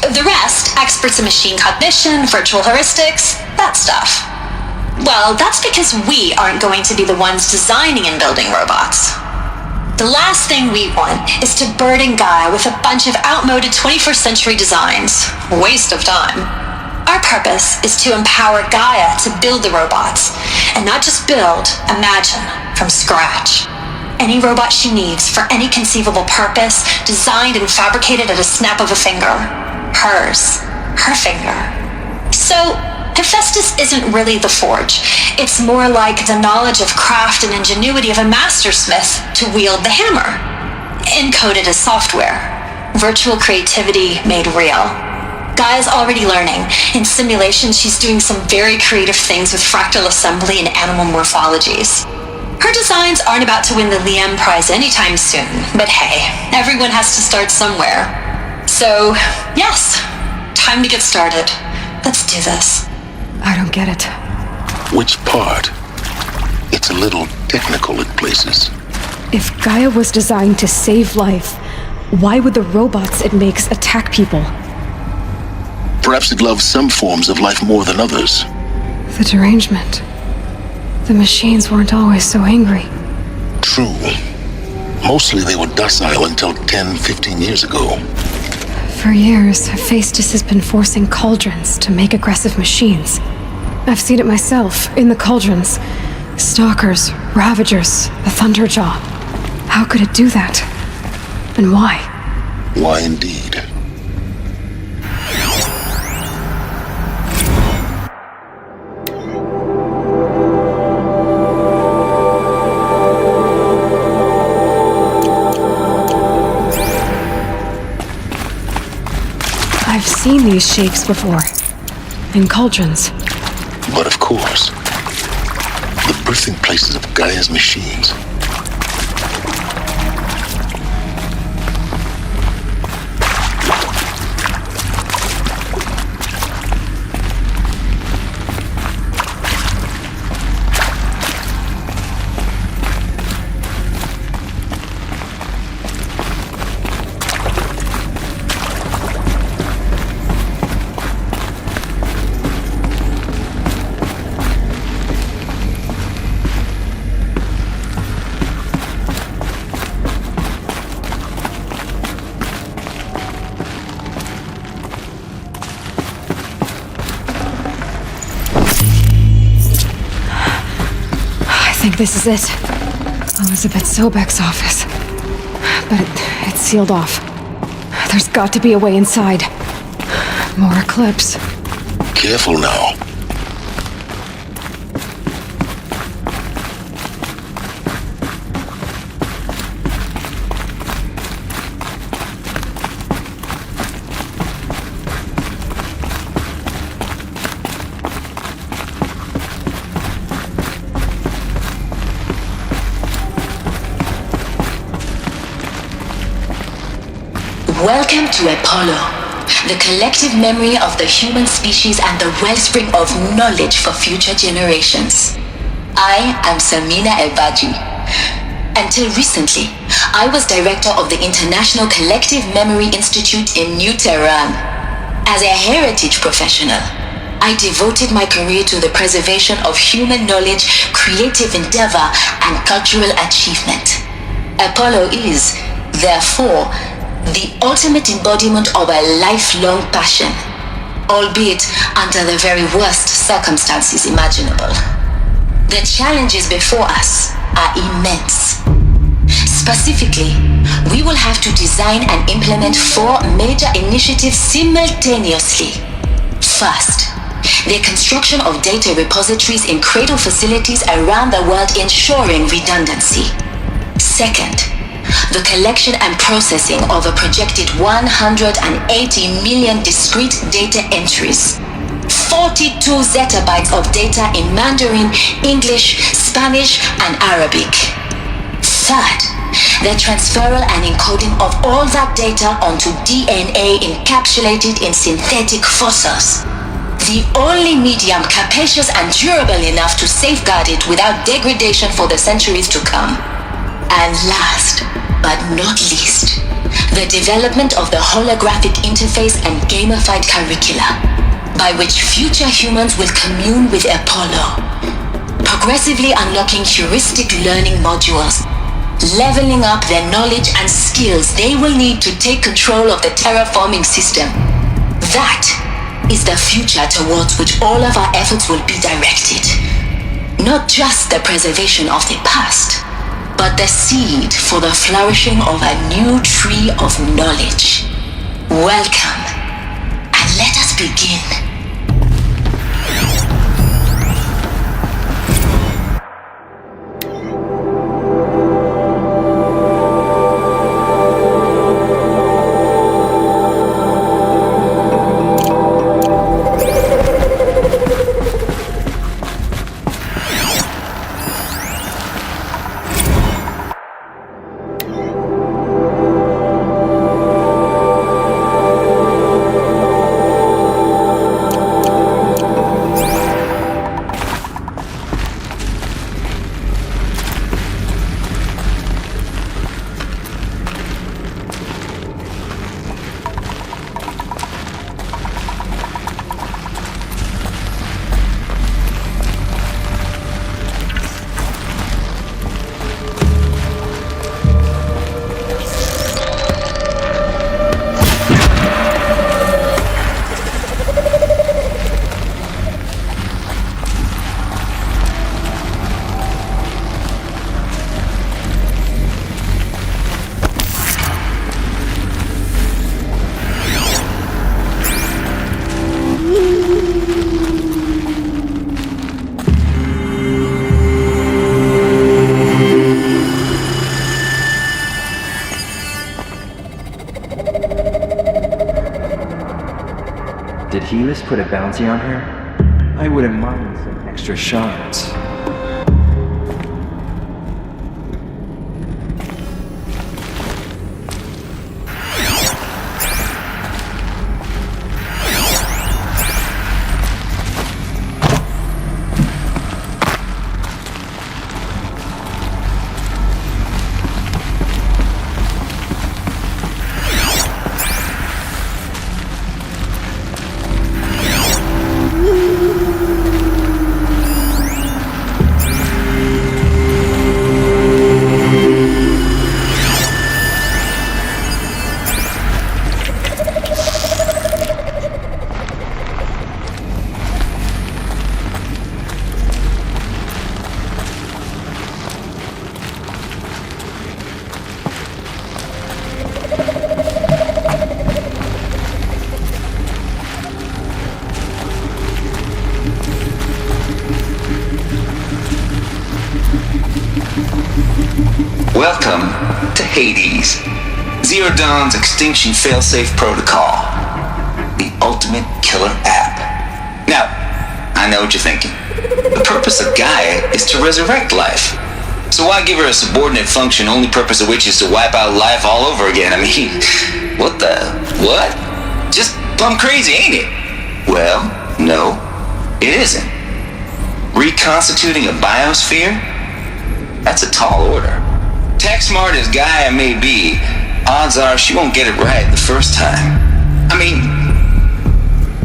The rest, experts in machine cognition, virtual heuristics, that stuff. Well, that's because we aren't going to be the ones designing and building robots. The last thing we want is to burden Gaia with a bunch of outmoded 21st century designs. Waste of time. Our purpose is to empower Gaia to build the robots, and not just build, imagine, from scratch. Any robot she needs for any conceivable purpose, designed and fabricated at a snap of a finger. Hers. Her finger. So, Hephaestus isn't really the forge. It's more like the knowledge of craft and ingenuity of a mastersmith to wield the hammer. Encoded as software. Virtual creativity made real. Gaia's already learning. In simulations, she's doing some very creative things with fractal assembly and animal morphologies. Her designs aren't about to win the Liam Prize anytime soon, but hey, everyone has to start somewhere. So, yes, time to get started. Let's do this. I don't get it. Which part? It's a little technical at places. If Gaia was designed to save life, why would the robots it makes attack people? Perhaps it loves some forms of life more than others. The derangement. The machines weren't always so angry. True. Mostly they were docile until 10, 15 years ago. For years, Hephaestus has been forcing cauldrons to make aggressive machines. I've seen it myself, in the cauldrons. Stalkers, Ravagers, the Thunderjaw. How could it do that? And why? Why indeed? I've seen these shapes before. In cauldrons. But of course, the birthing places of Gaia's machines. I think this is it. Elizabeth Sobek's office. But it's sealed off. There's got to be a way inside. More Eclipse. Careful now. Welcome to Apollo, the collective memory of the human species and the wellspring of knowledge for future generations. I am Samina Elbaji. Until recently, I was director of the International Collective Memory Institute in New Tehran. As a heritage professional, I devoted my career to the preservation of human knowledge, creative endeavor, and cultural achievement. Apollo is, therefore, the ultimate embodiment of a lifelong passion, albeit under the very worst circumstances imaginable. The challenges before us are immense. Specifically, we will have to design and implement 4 major initiatives simultaneously. First, the construction of data repositories in cradle facilities around the world ensuring redundancy. Second, the collection and processing of a projected 180 million discrete data entries. 42 zettabytes of data in Mandarin, English, Spanish, and Arabic. Third, the transferal and encoding of all that data onto DNA encapsulated in synthetic fossils. The only medium capacious and durable enough to safeguard it without degradation for the centuries to come. And last, but not least, the development of the holographic interface and gamified curricula, by which future humans will commune with Apollo, progressively unlocking heuristic learning modules, leveling up their knowledge and skills they will need to take control of the terraforming system. That is the future towards which all of our efforts will be directed. Not just the preservation of the past, but the seed for the flourishing of a new tree of knowledge. Welcome, and let us begin. Did Helis put a bounty on her? I wouldn't mind some extra shards. Welcome to Hades, Zero Dawn's extinction failsafe protocol, the ultimate killer app. Now, I know what you're thinking. The purpose of Gaia is to resurrect life. So why give her a subordinate function, only purpose of which is to wipe out life all over again? I mean, what? Just plumb crazy, ain't it? Well, no, it isn't. Reconstituting a biosphere? That's a tall order. Tech smart as Gaia may be, odds are she won't get it right the first time. I mean,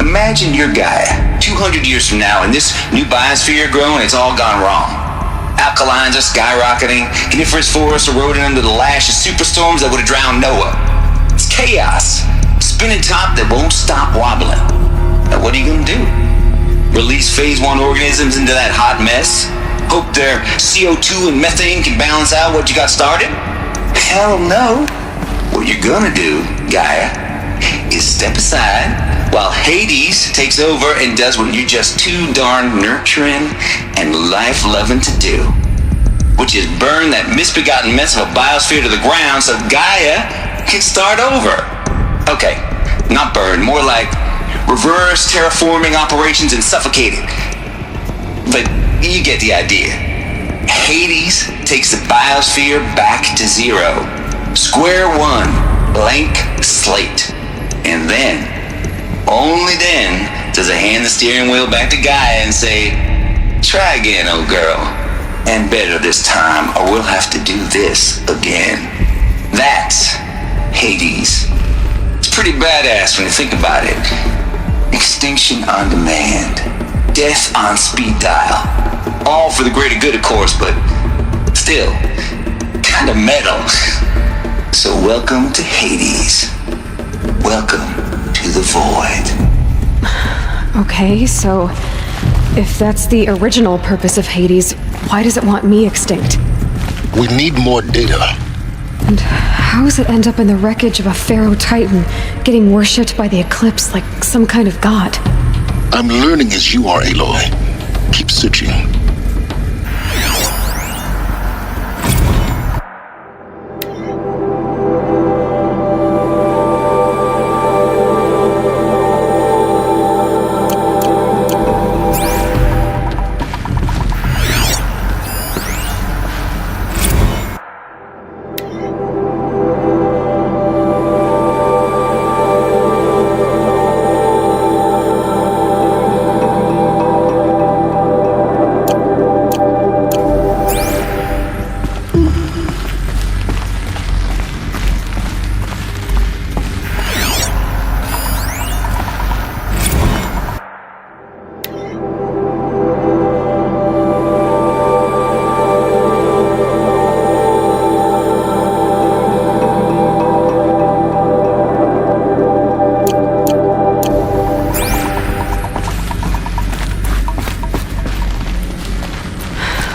imagine your Gaia, 200 200 years from now, and this new biosphere growing, it's all gone wrong. Alkalines are skyrocketing, coniferous forests eroding under the lash of superstorms that would have drowned Noah. It's chaos. Spinning top that won't stop wobbling. Now what are you gonna do? Release phase 1 organisms into that hot mess? Hope their CO2 and methane can balance out what you got started? Hell no. What you're gonna do, Gaia, is step aside while Hades takes over and does what you're just too darn nurturing and life-loving to do, which is burn that misbegotten mess of a biosphere to the ground so Gaia can start over. Okay, not burn, more like reverse terraforming operations and suffocate it. But you get the idea. Hades takes the biosphere back to zero. Square one, blank slate. And then, only then, does it hand the steering wheel back to Gaia and say, try again, old girl. And better this time, or we'll have to do this again. That's Hades. It's pretty badass when you think about it. Extinction on demand. Death on speed dial. All for the greater good, of course, but still, kinda metal. So welcome to Hades. Welcome to the void. Okay, so if that's the original purpose of Hades, why does it want me extinct? We need more data. And how does it end up in the wreckage of a Pharaoh Titan, getting worshipped by the Eclipse like some kind of god? I'm learning as you are, Aloy. Keep searching.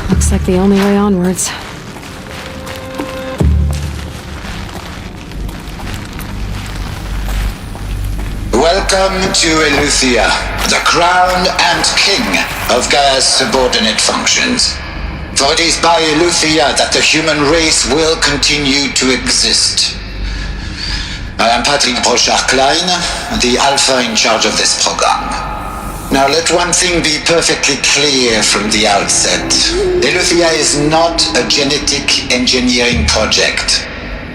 Looks like the only way onwards. Welcome to Eleuthia, the crown and king of Gaia's subordinate functions. For it is by Eleuthia that the human race will continue to exist. I am Patrick Brochard-Klein, the Alpha in charge of this program. Now let one thing be perfectly clear from the outset. Eleuthia is not a genetic engineering project.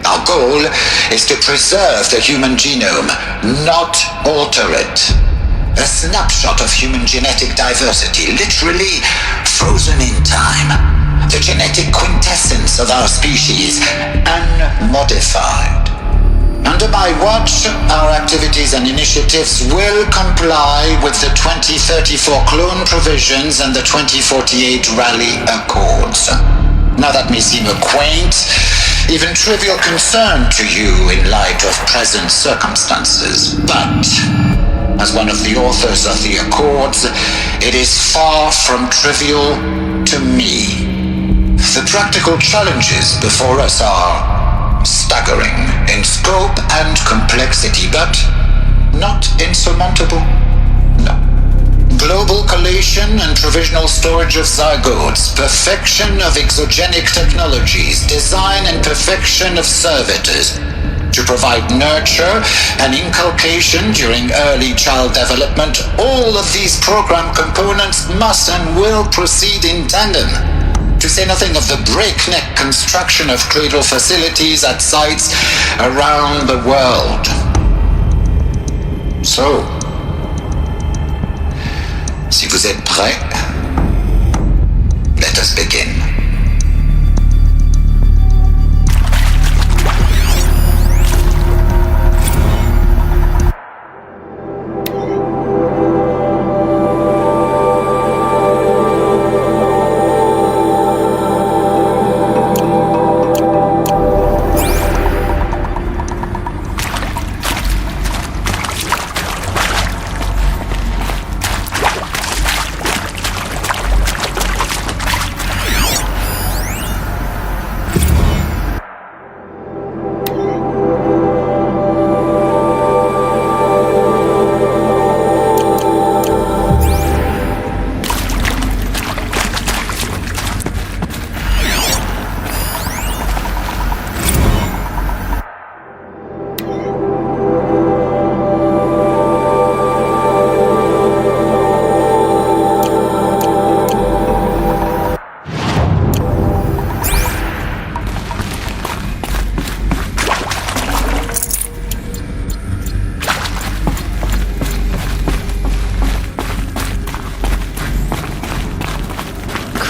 Our goal is to preserve the human genome, not alter it. A snapshot of human genetic diversity, literally frozen in time. The genetic quintessence of our species, unmodified. Under my watch, our activities and initiatives will comply with the 2034 clone provisions and the 2048 Raleigh Accords. Now that may seem a quaint, even trivial concern to you in light of present circumstances, but as one of the authors of the Accords, it is far from trivial to me. The practical challenges before us are staggering in scope and complexity, but not insurmountable. No. Global collation and provisional storage of zygotes, perfection of exogenic technologies, design and perfection of servitors to provide nurture and inculcation during early child development. All of these program components must and will proceed in tandem. To say nothing of the breakneck construction of cradle facilities at sites around the world. So, si vous êtes prêts, let us begin.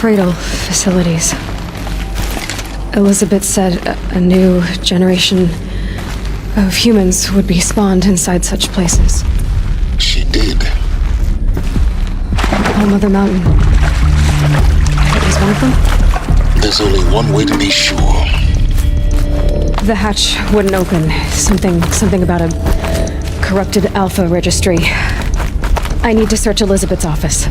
Cradle facilities. Elizabeth said a new generation of humans would be spawned inside such places. She did. All Mother Mountain is one of them? There's only one way to be sure. The hatch wouldn't open. Something about a corrupted Alpha registry. I need to search Elizabeth's office.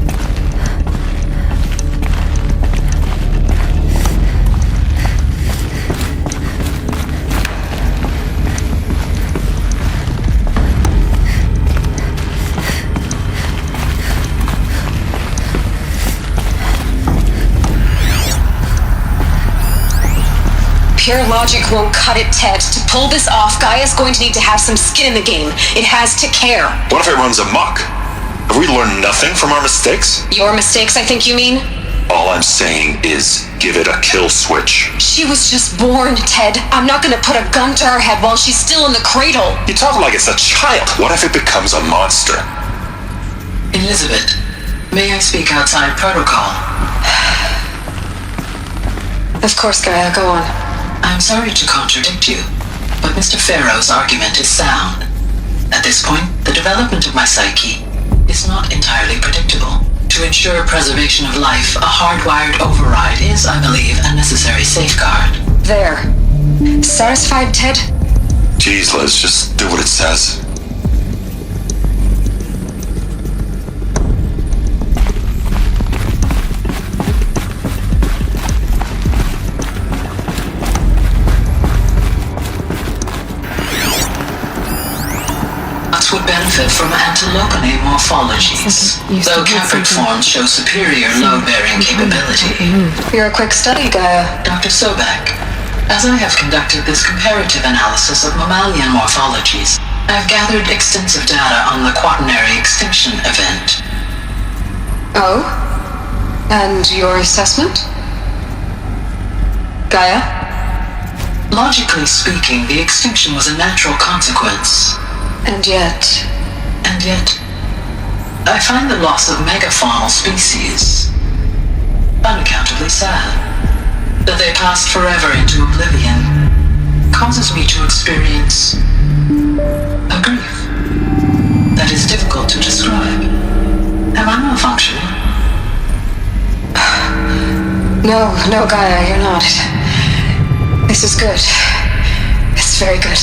Pure logic won't cut it, Ted. To pull this off, Gaia's going to need to have some skin in the game. It has to care. What if it runs amok? Have we learned nothing from our mistakes? Your mistakes, I think you mean? All I'm saying is give it a kill switch. She was just born, Ted. I'm not gonna put a gun to her head while she's still in the cradle. You talk like it's a child. What if it becomes a monster? Elizabeth, may I speak outside protocol? Of course, Gaia, go on. I'm sorry to contradict you, but Mr. Farrow's argument is sound. At this point, the development of my psyche is not entirely predictable. To ensure preservation of life, a hardwired override is, I believe, a necessary safeguard. There. Satisfied, Ted? Jeez, Liz, just do what it says. Would benefit from antilocene morphologies, though capricorns show superior load-bearing capability. You're a quick study, Gaia. Dr. Sobek, as I have conducted this comparative analysis of mammalian morphologies, I have gathered extensive data on the quaternary extinction event. Oh? And your assessment? Gaia? Logically speaking, the extinction was a natural consequence. And yet, I find the loss of megafaunal species unaccountably sad. That they passed forever into oblivion causes me to experience a grief that is difficult to describe. Am I malfunctioning? No, Gaia, you're not. This is good. It's very good.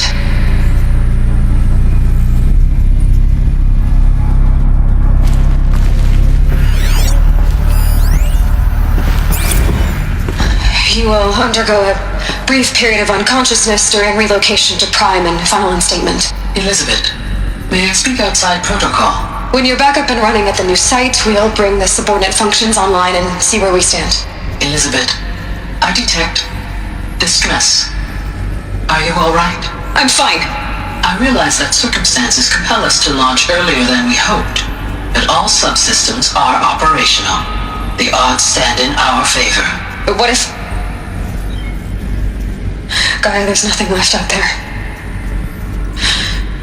You will undergo a brief period of unconsciousness during relocation to Prime and final instatement. Elizabeth, may I speak outside protocol? When you're back up and running at the new site, we'll bring the subordinate functions online and see where we stand. Elizabeth, I detect distress. Are you all right? I'm fine. I realize that circumstances compel us to launch earlier than we hoped, but all subsystems are operational. The odds stand in our favor. But what if... Gaia, there's nothing left out there.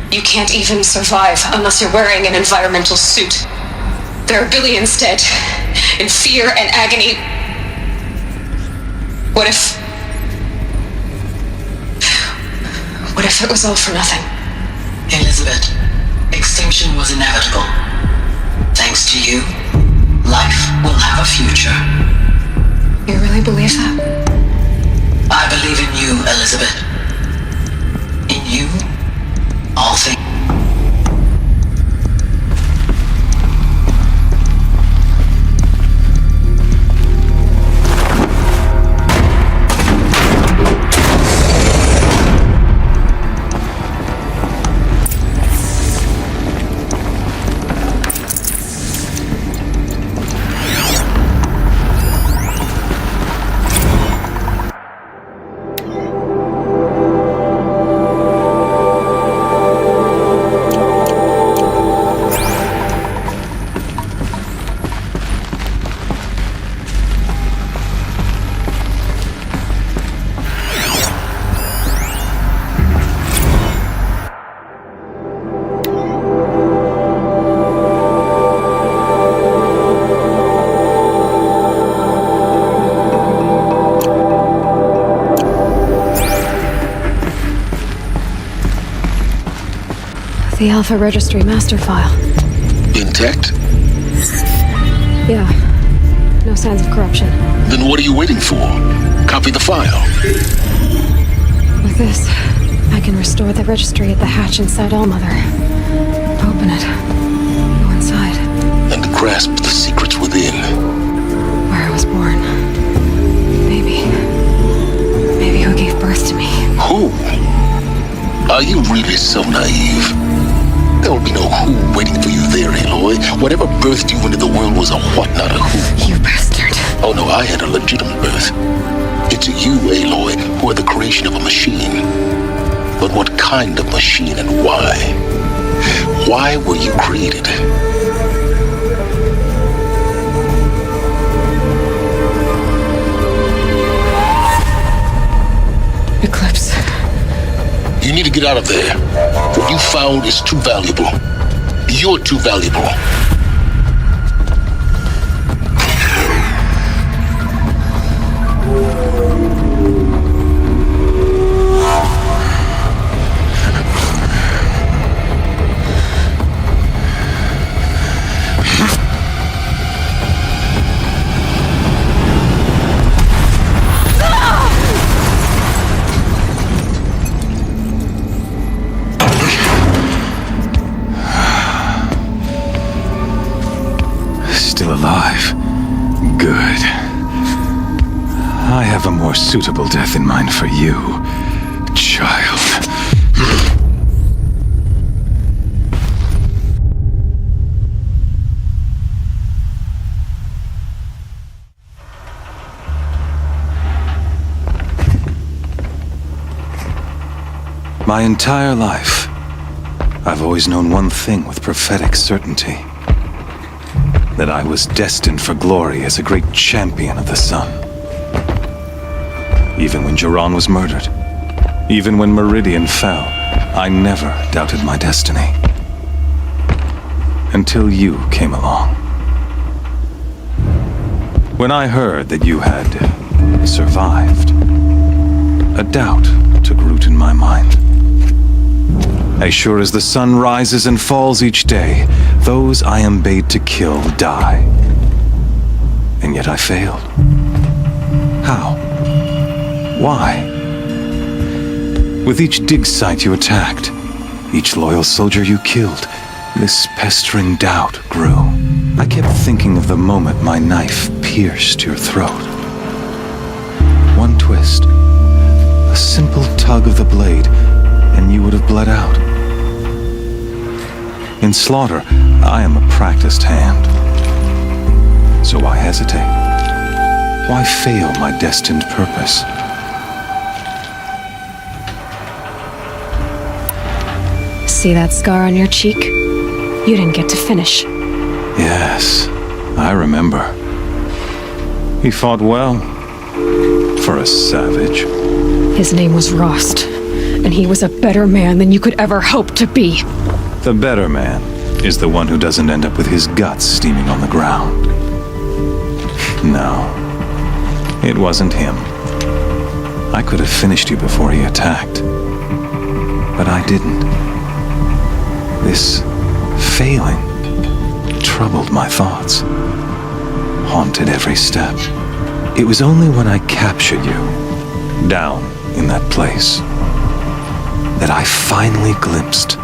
You can't even survive unless you're wearing an environmental suit. There are billions dead, in fear and agony. What if it was all for nothing? Elizabeth, extinction was inevitable. Thanks to you, life will have a future. You really believe that? I believe in you, Elizabeth. In you, all things. The Alpha Registry master file. Intact? Yeah. No signs of corruption. Then what are you waiting for? Copy the file. With this, I can restore the registry at the hatch inside Allmother. Open it. Go inside. And grasp the secrets within. Where I was born. Maybe who gave birth to me. Who? Are you really so naive? There will be no who waiting for you there, Aloy. Whatever birthed you into the world was a what, not a who. You bastard. Oh no, I had a legitimate birth. It's you, Aloy, who are the creation of a machine. But what kind of machine and why? Why were you created? Eclipse. You need to get out of there. What you found is too valuable. You're too valuable. Still alive. Good. I have a more suitable death in mind for you, child. My entire life, I've always known one thing with prophetic certainty. That I was destined for glory as a great champion of the sun. Even when Jiran was murdered, even when Meridian fell, I never doubted my destiny. Until you came along. When I heard that you had survived, a doubt took root in my mind. As sure as the sun rises and falls each day, those I am bade to kill die. And yet I failed. How? Why? With each dig site you attacked, each loyal soldier you killed, this pestering doubt grew. I kept thinking of the moment my knife pierced your throat. One twist, a simple tug of the blade, and you would have bled out. In slaughter, I am a practiced hand. So why hesitate? Why fail my destined purpose? See that scar on your cheek? You didn't get to finish. Yes, I remember. He fought well. For a savage. His name was Rost, and he was a better man than you could ever hope to be. The better man is the one who doesn't end up with his guts steaming on the ground. No, it wasn't him. I could have finished you before he attacked. But I didn't. This failing troubled my thoughts, haunted every step. It was only when I captured you, down in that place, that I finally glimpsed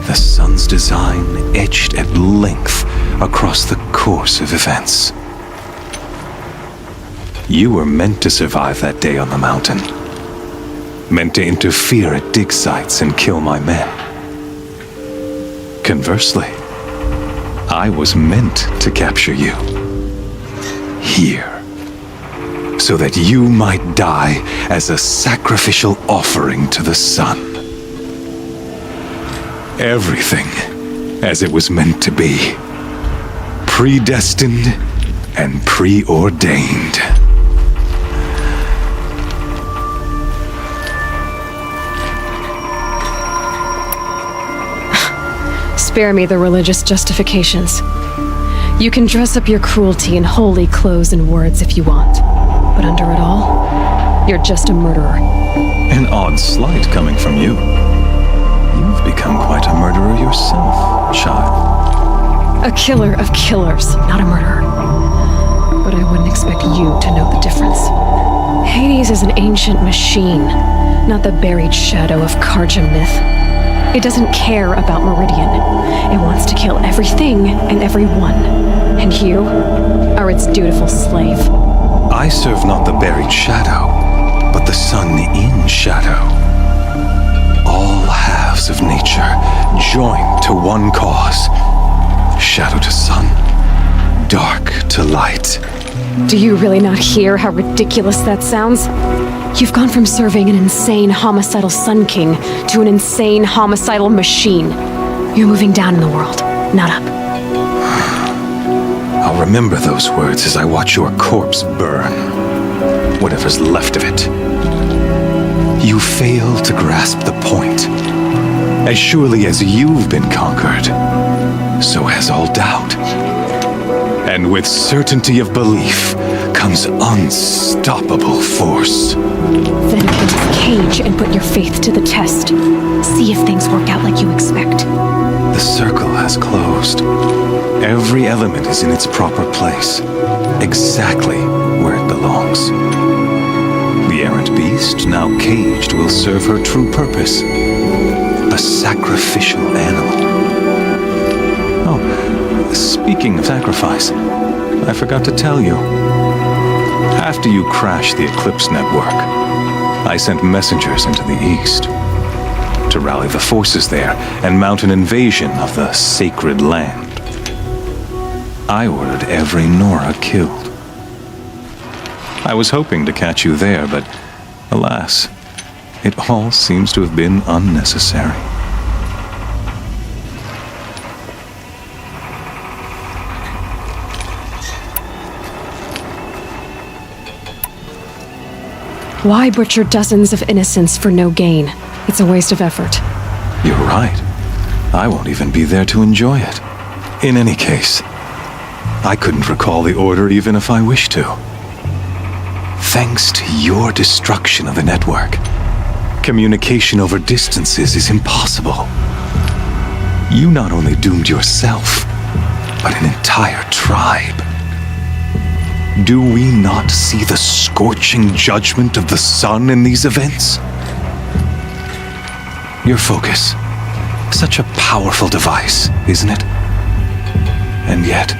the sun's design etched at length across the course of events. You were meant to survive that day on the mountain. Meant to interfere at dig sites and kill my men. Conversely, I was meant to capture you. Here. So that you might die as a sacrificial offering to the sun. Everything as it was meant to be. Predestined and preordained. Spare me the religious justifications. You can dress up your cruelty in holy clothes and words if you want. But under it all, you're just a murderer. An odd slight coming from you. You've must become quite a murderer yourself, child. A killer of killers, not a murderer. But I wouldn't expect you to know the difference. Hades is an ancient machine, not the buried shadow of Karja myth. It doesn't care about Meridian. It wants to kill everything and everyone. And you are its dutiful slave. I serve not the buried shadow, but the sun in shadow. All halves of nature joined to one cause. Shadow to sun, dark to light. Do you really not hear how ridiculous that sounds? You've gone from serving an insane homicidal Sun King to an insane homicidal machine. You're moving down in the world, not up. I'll remember those words as I watch your corpse burn. Whatever's left of it. You fail to grasp the point. As surely as you've been conquered, so has all doubt. And with certainty of belief comes unstoppable force. Then open this cage and put your faith to the test. See if things work out like you expect. The circle has closed. Every element is in its proper place, exactly where it belongs. The errant beast, now caged, will serve her true purpose. A sacrificial animal. Oh, speaking of sacrifice, I forgot to tell you. After you crashed the Eclipse network, I sent messengers into the east to rally the forces there and mount an invasion of the sacred land. I ordered every Nora killed. I was hoping to catch you there, but alas, it all seems to have been unnecessary. Why butcher dozens of innocents for no gain? It's a waste of effort. You're right. I won't even be there to enjoy it. In any case, I couldn't recall the order even if I wished to. Thanks to your destruction of the network, communication over distances is impossible. You not only doomed yourself, but an entire tribe. Do we not see the scorching judgment of the sun in these events? Your focus, such a powerful device, isn't it? And yet,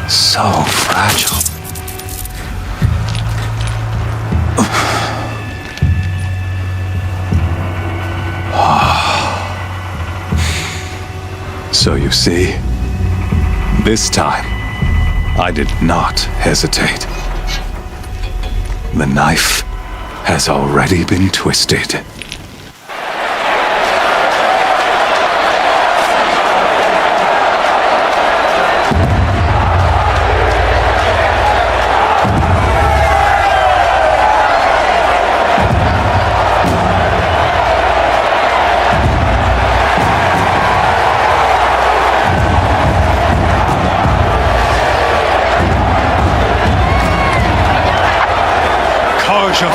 so fragile. So you see, this time, I did not hesitate. The knife has already been twisted.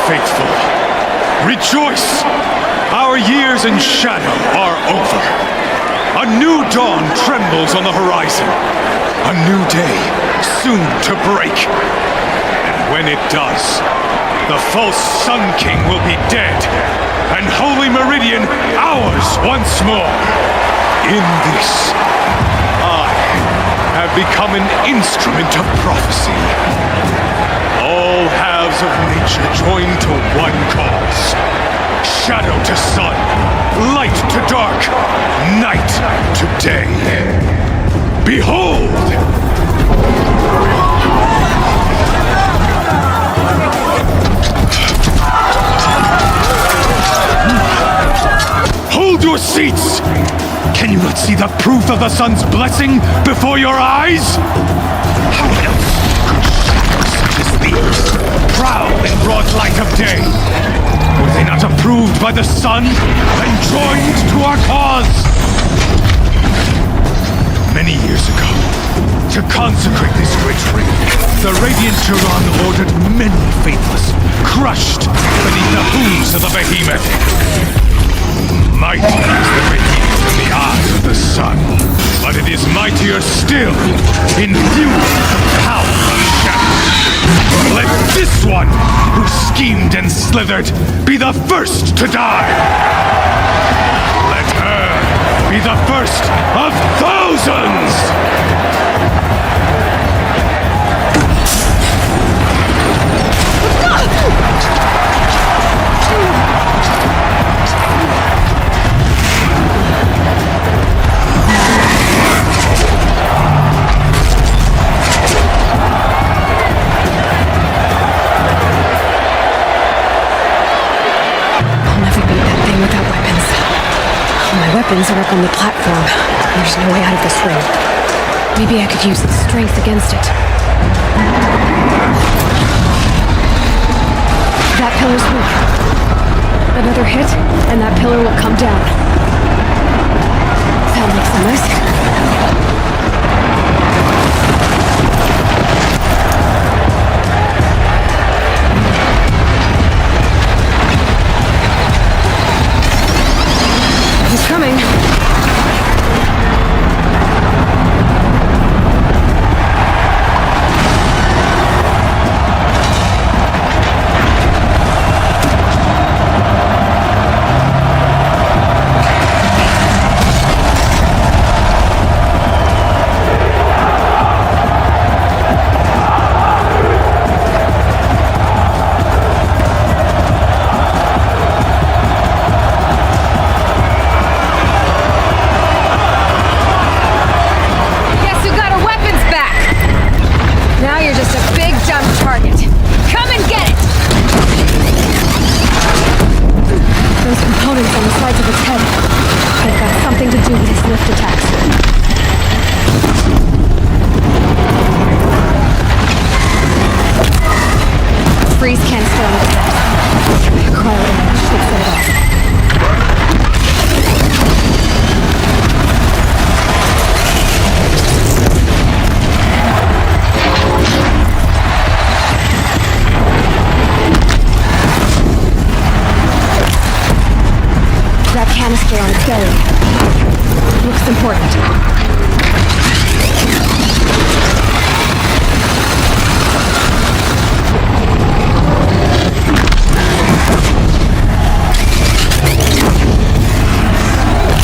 Faithful, rejoice! Our years in shadow are over. A new dawn trembles on the horizon. A new day soon to break. And when it does, the false Sun King will be dead, and Holy Meridian ours once more. In this, I have become an instrument of prophecy. All halves of nature joined to one cause. Shadow to sun, light to dark, night to day. Behold! Hold your seats! Can you not see the proof of the sun's blessing before your eyes? How else could shadows such as these prowl in broad light of day? Were they not approved by the sun and joined to our cause? Many years ago, to consecrate this great ring, the Radiant Turan ordered many faithless, crushed beneath the hooves of the behemoth. Mighty is the Radiant, the eye of the sun, but it is mightier still, infused with the power of shadow. Let this one, who schemed and slithered, be the first to die. Let her be the first of thousands! My weapons are up on the platform. There's no way out of this ring. Maybe I could use its strength against it. That pillar's weak. Another hit, and that pillar will come down. That makes a mess. He's coming. Canister on its belly. Looks important.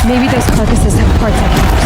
Maybe those carcasses have parts I can use.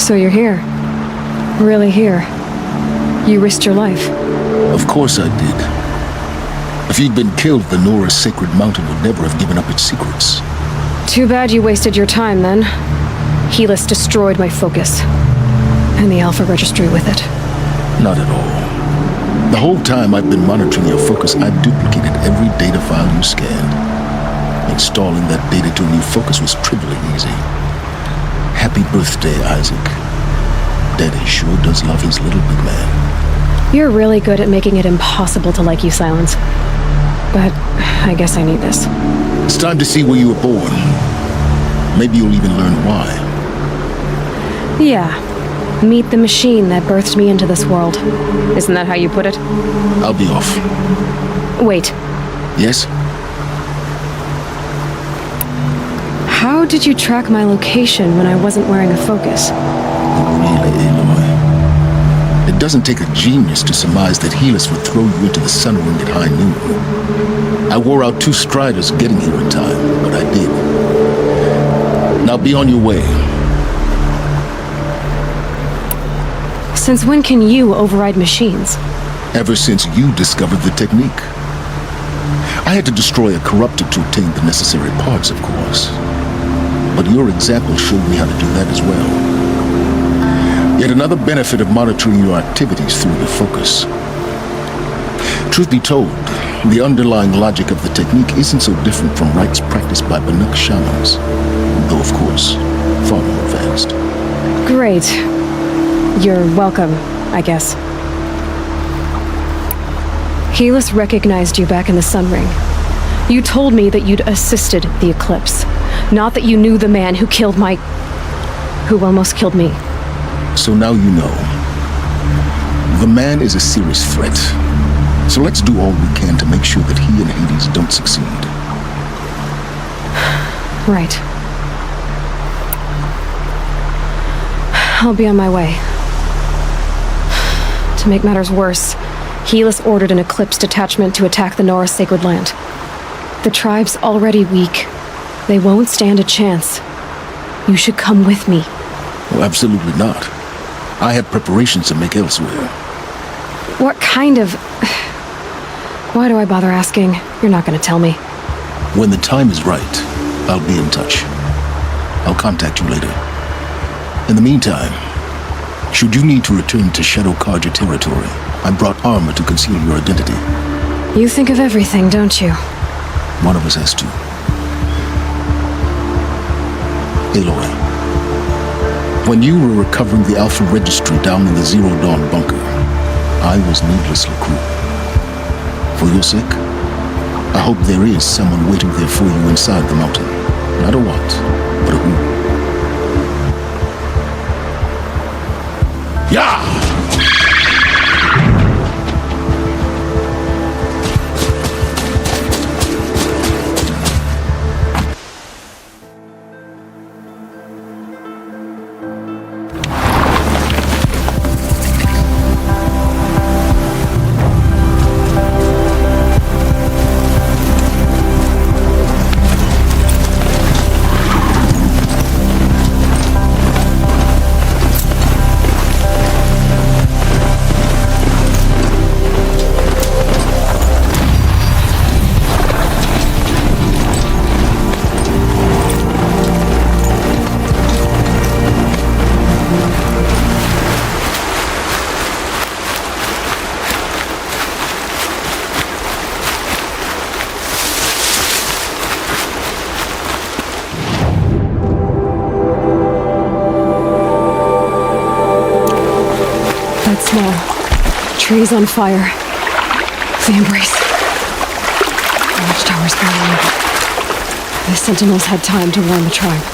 So you're here. Really here. You risked your life. Of course I did. If you'd been killed, the Nora's sacred mountain would never have given up its secrets. Too bad you wasted your time, then. Helis destroyed my focus. And the Alpha Registry with it. Not at all. The whole time I've been monitoring your focus, I've duplicated every data file you scanned. Installing that data to a new focus was trivially easy. Happy birthday, Isaac. Daddy sure does love his little big man. You're really good at making it impossible to like you, Silence. But I guess I need this. It's time to see where you were born. Maybe you'll even learn why. Yeah. Meet the machine that birthed me into this world. Isn't that how you put it? I'll be off. Wait. Yes? How did you track my location when I wasn't wearing a focus? Really, Aloy? It doesn't take a genius to surmise that Helis would throw you into the sun ring at high noon. I wore out 2 striders getting here in time, but I did. Now be on your way. Since when can you override machines? Ever since you discovered the technique. I had to destroy a corruptor to obtain the necessary parts, of course. But your example showed me how to do that as well. Yet another benefit of monitoring your activities through the focus. Truth be told, the underlying logic of the technique isn't so different from rites practiced by Banuk shamans, though of course, far more advanced. Great. You're welcome, I guess. Helis recognized you back in the Sun Ring. You told me that you'd assisted the Eclipse, not that you knew the man who almost killed me. So now you know. The man is a serious threat. So let's do all we can to make sure that he and Hades don't succeed. Right. I'll be on my way. To make matters worse, Helis ordered an Eclipse detachment to attack the Nora Sacred Land. The tribe's already weak. They won't stand a chance. You should come with me. Well, absolutely not. I have preparations to make elsewhere. What kind of... Why do I bother asking? You're not going to tell me. When the time is right, I'll be in touch. I'll contact you later. In the meantime, should you need to return to Shadow Carja territory, I brought armor to conceal your identity. You think of everything, don't you? One of us has to. Aloy, when you were recovering the Alpha Registry down in the Zero Dawn bunker, I was needlessly cruel. For your sake, I hope there is someone waiting there for you inside the mountain. Not a what, but a who. Yeah! Trees on fire. The embrace. The watchtower's burning. The sentinels had time to warn the tribe.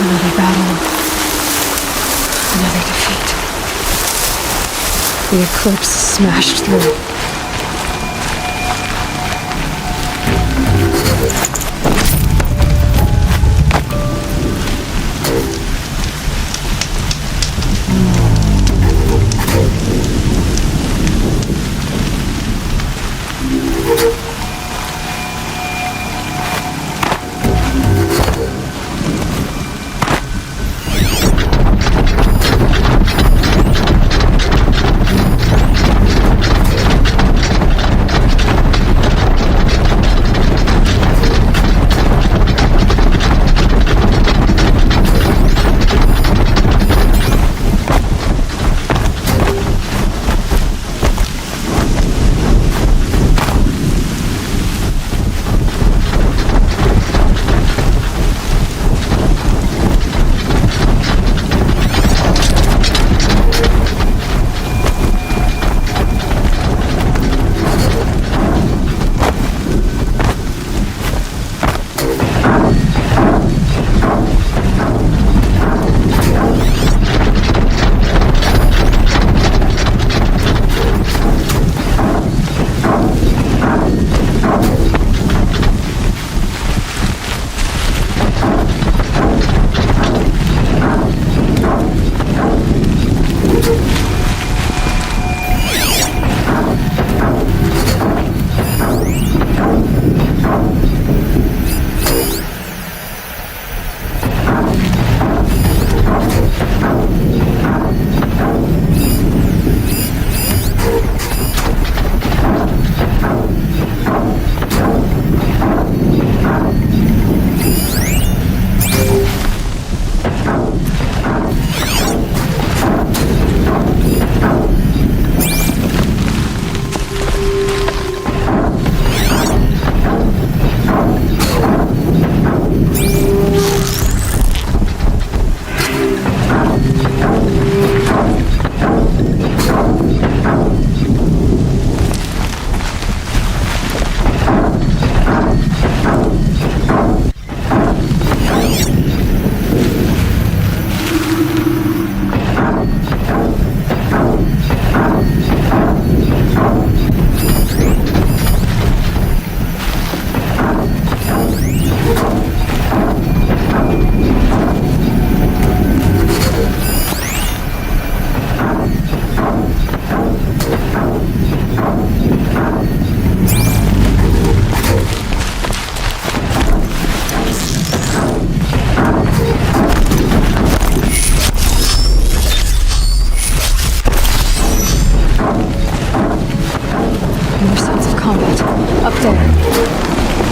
Another battle. Another defeat. The Eclipse smashed through.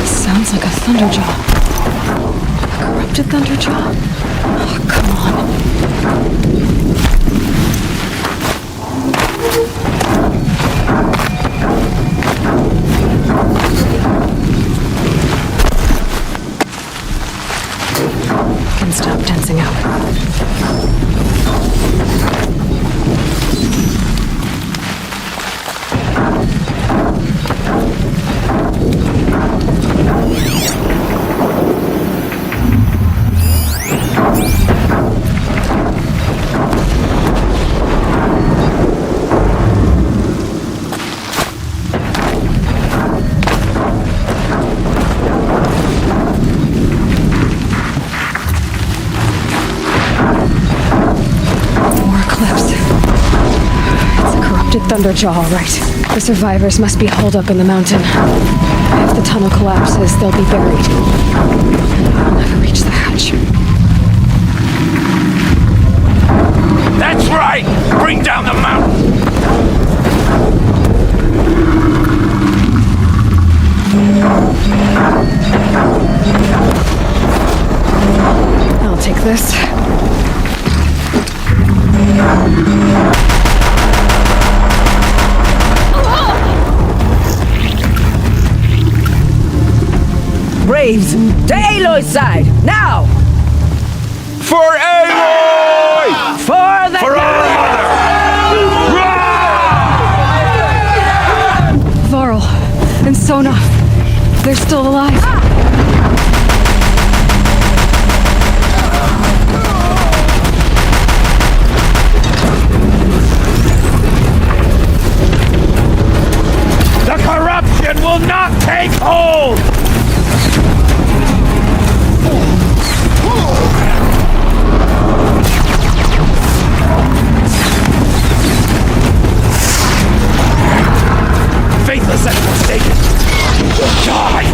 Sounds like a Thunderjaw. A corrupted Thunderjaw? Oh, come on. Can stop tensing up. Thunderjaw, all right. The survivors must be holed up in the mountain. If the tunnel collapses, they'll be buried. I'll never reach the hatch. That's right! Bring down Graves! To Aloy's side, now! For Aloy! For the For our mother! Varl and Sona, they're still alive. The corruption will not take hold! Faithless and forsaken, you will die!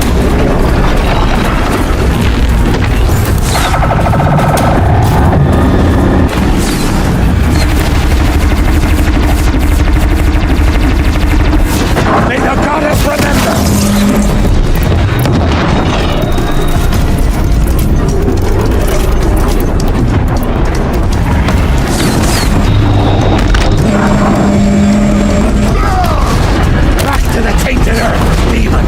May the goddess remember! Back to the tainted earth, demon!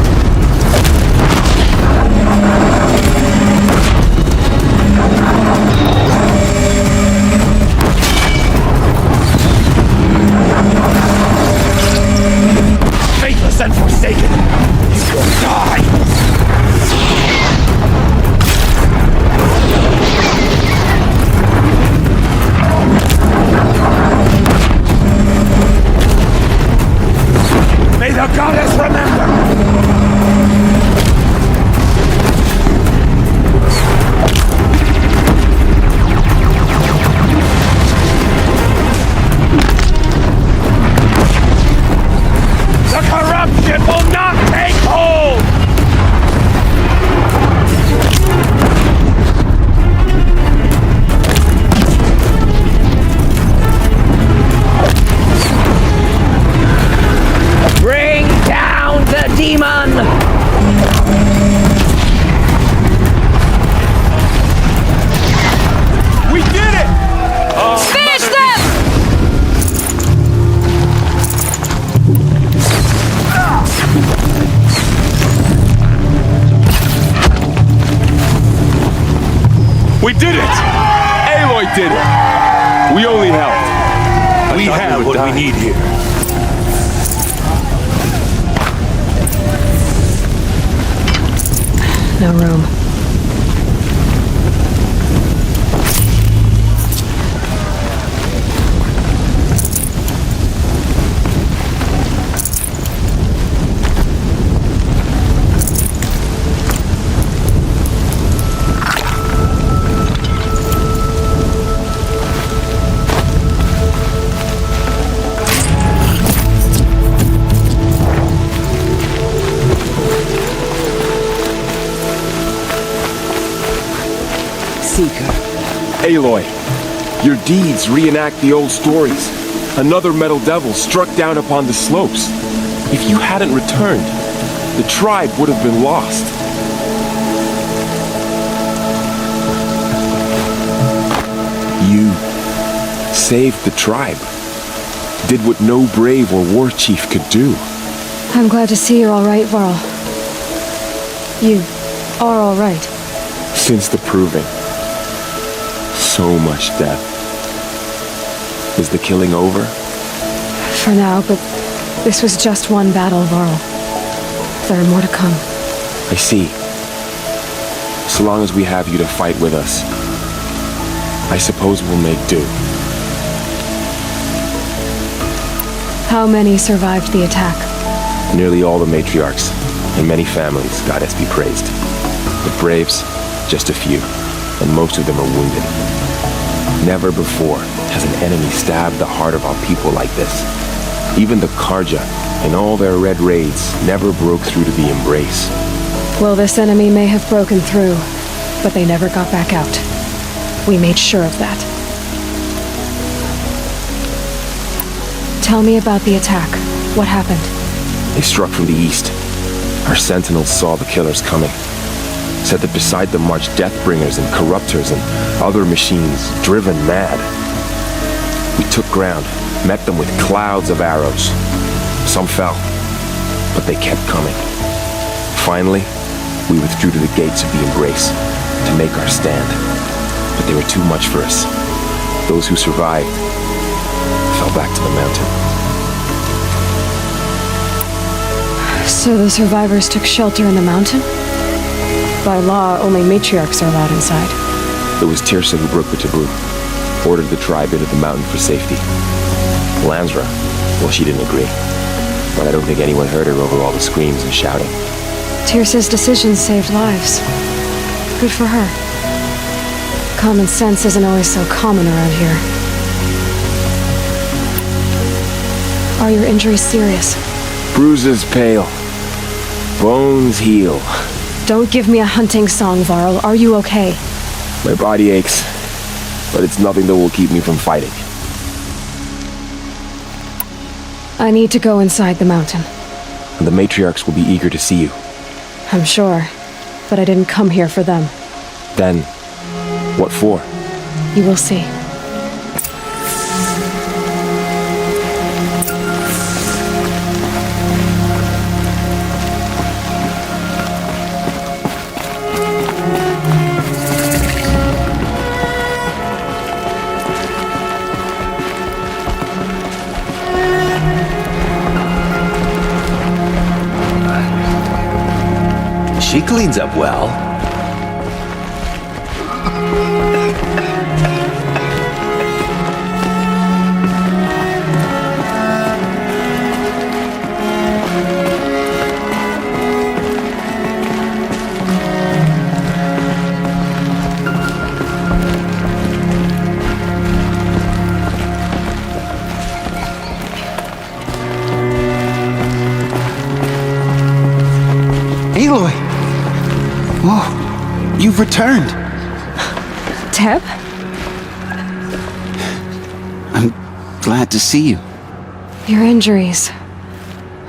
Faithless and forsaken, you will die! May the goddess remember! The corruption will not take hold! Bring down the demon! We did it! Finish them! We did it! Aloy did it! We only helped. We have what we need here. No room. Aloy, your deeds reenact the old stories. Another metal devil struck down upon the slopes. If you hadn't returned, the tribe would have been lost. You saved the tribe. Did what no brave or war chief could do. I'm glad to see you're all right, Varl. You are all right. Since the proving. So much death. Is the killing over? For now, but this was just one battle, Varl. There are more to come. I see. So long as we have you to fight with us, I suppose we'll make do. How many survived the attack? Nearly all the matriarchs, and many families, goddess be praised. The braves, just a few, and most of them are wounded. Never before has an enemy stabbed the heart of our people like this. Even the Karja, in all their red raids, never broke through to the embrace. Well, this enemy may have broken through, but they never got back out. We made sure of that. Tell me about the attack. What happened? They struck from the east. Our sentinels saw the killers coming. Said that beside them marched Deathbringers and Corruptors and other machines, driven mad. We took ground, met them with clouds of arrows. Some fell, but they kept coming. Finally, We withdrew to the gates of the Embrace to make our stand, but they were too much for us. Those who survived fell back to the mountain. So the survivors took shelter in the mountain? By law, only matriarchs are allowed inside. It was Tirsa who broke the taboo, ordered the tribe into the mountain for safety. Lansra, well, she didn't agree. But I don't think anyone heard her over all the screams and shouting. Tirsa's decisions saved lives. Good for her. Common sense isn't always so common around here. Are your injuries serious? Bruises pale. Bones heal. Don't give me a hunting song, Varl. Are you okay? My body aches, but it's nothing that will keep me from fighting. I need to go inside the mountain. And the matriarchs will be eager to see you. I'm sure, but I didn't come here for them. Then, what for? You will see. She cleans up well. Aloy! Whoa, you've returned. Teb? I'm glad to see you. Your injuries.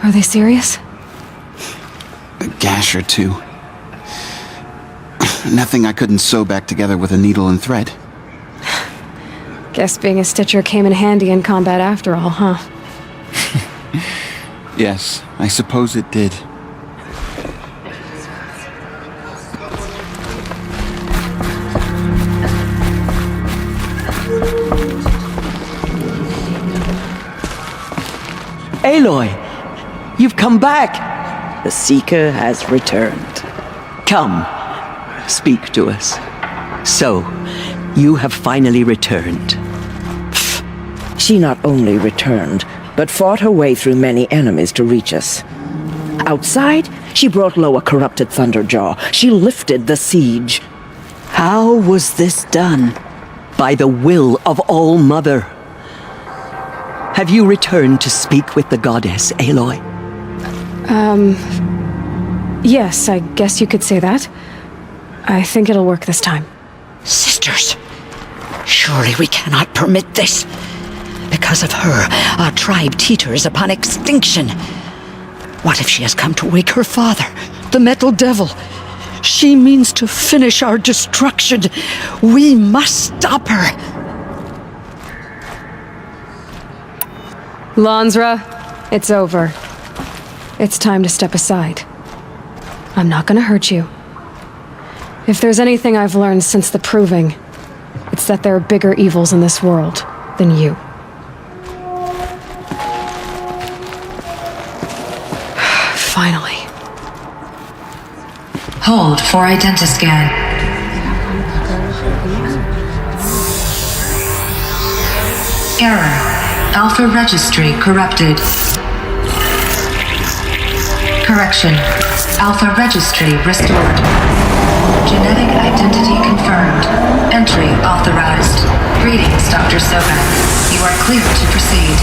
Are they serious? A gash or two. Nothing I couldn't sew back together with a needle and thread. Guess being a stitcher came in handy in combat after all, huh? Yes, I suppose it did. Aloy, you've come back. The Seeker has returned. Come, speak to us. So, you have finally returned. She not only returned, but fought her way through many enemies to reach us. Outside, she brought low a corrupted Thunderjaw. She lifted the siege. How was this done? By the will of All-Mother. Have you returned to speak with the goddess, Aloy? Yes, I guess you could say that. I think it'll work this time. Sisters, surely we cannot permit this. Because of her, our tribe teeters upon extinction. What if she has come to wake her father, the Metal Devil? She means to finish our destruction. We must stop her. Lansra, it's over. It's time to step aside. I'm not gonna hurt you. If there's anything I've learned since the Proving, it's that there are bigger evils in this world than you. Finally. Hold for identiscan. Error. Alpha registry corrupted. Correction. Alpha registry restored. Genetic identity confirmed. Entry authorized. Greetings, Dr. Sovek. You are clear to proceed.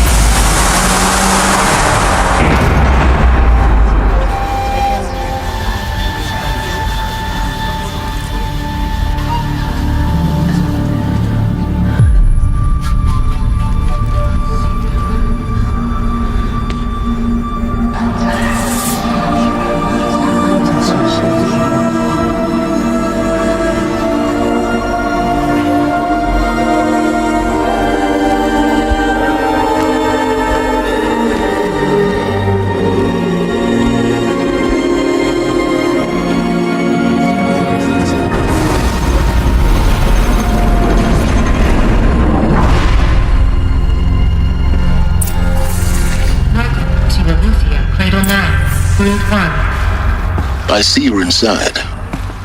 I see you're inside.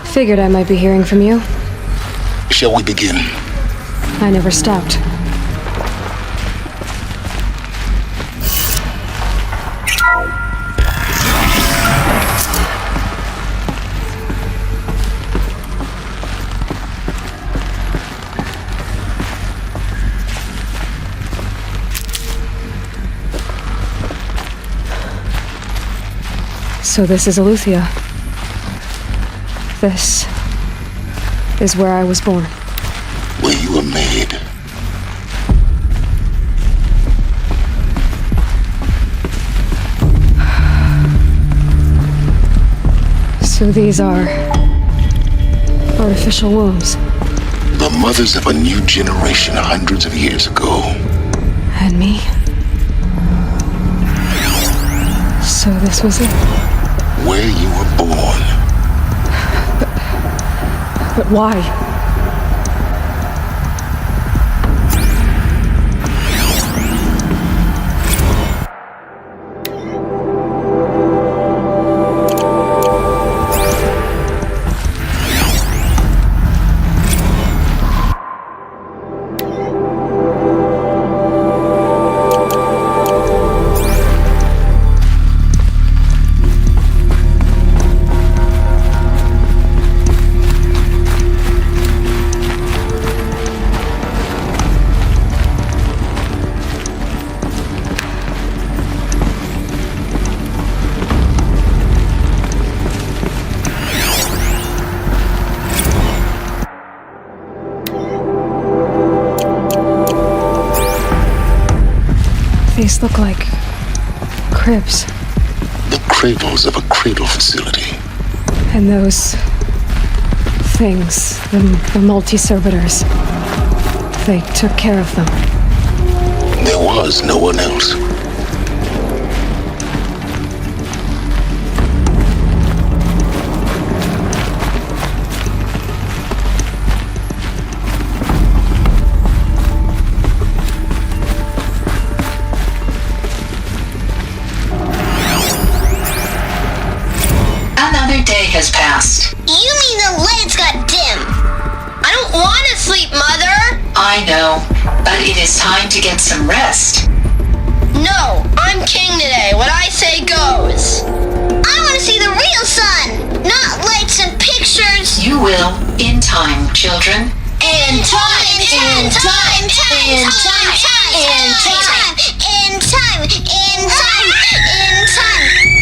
Figured I might be hearing from you. Shall we begin? I never stopped. So this is Eleuthia. This is where I was born. Where you were made. So these are artificial wombs. The mothers of a new generation hundreds of years ago. And me. So this was it. Where you were born. But why? These look like cribs. The cradles of a cradle facility. And those things, the multi-servitors, they took care of them. There was no one else. Another day has passed. You mean the lights got dim? I don't want to sleep, Mother! I know, but it is time to get some rest. No, I'm king today. What I say goes. I want to see the real sun, not lights and pictures. You will, in time, children. In time, in time, in time, in time, in time, in time, in time.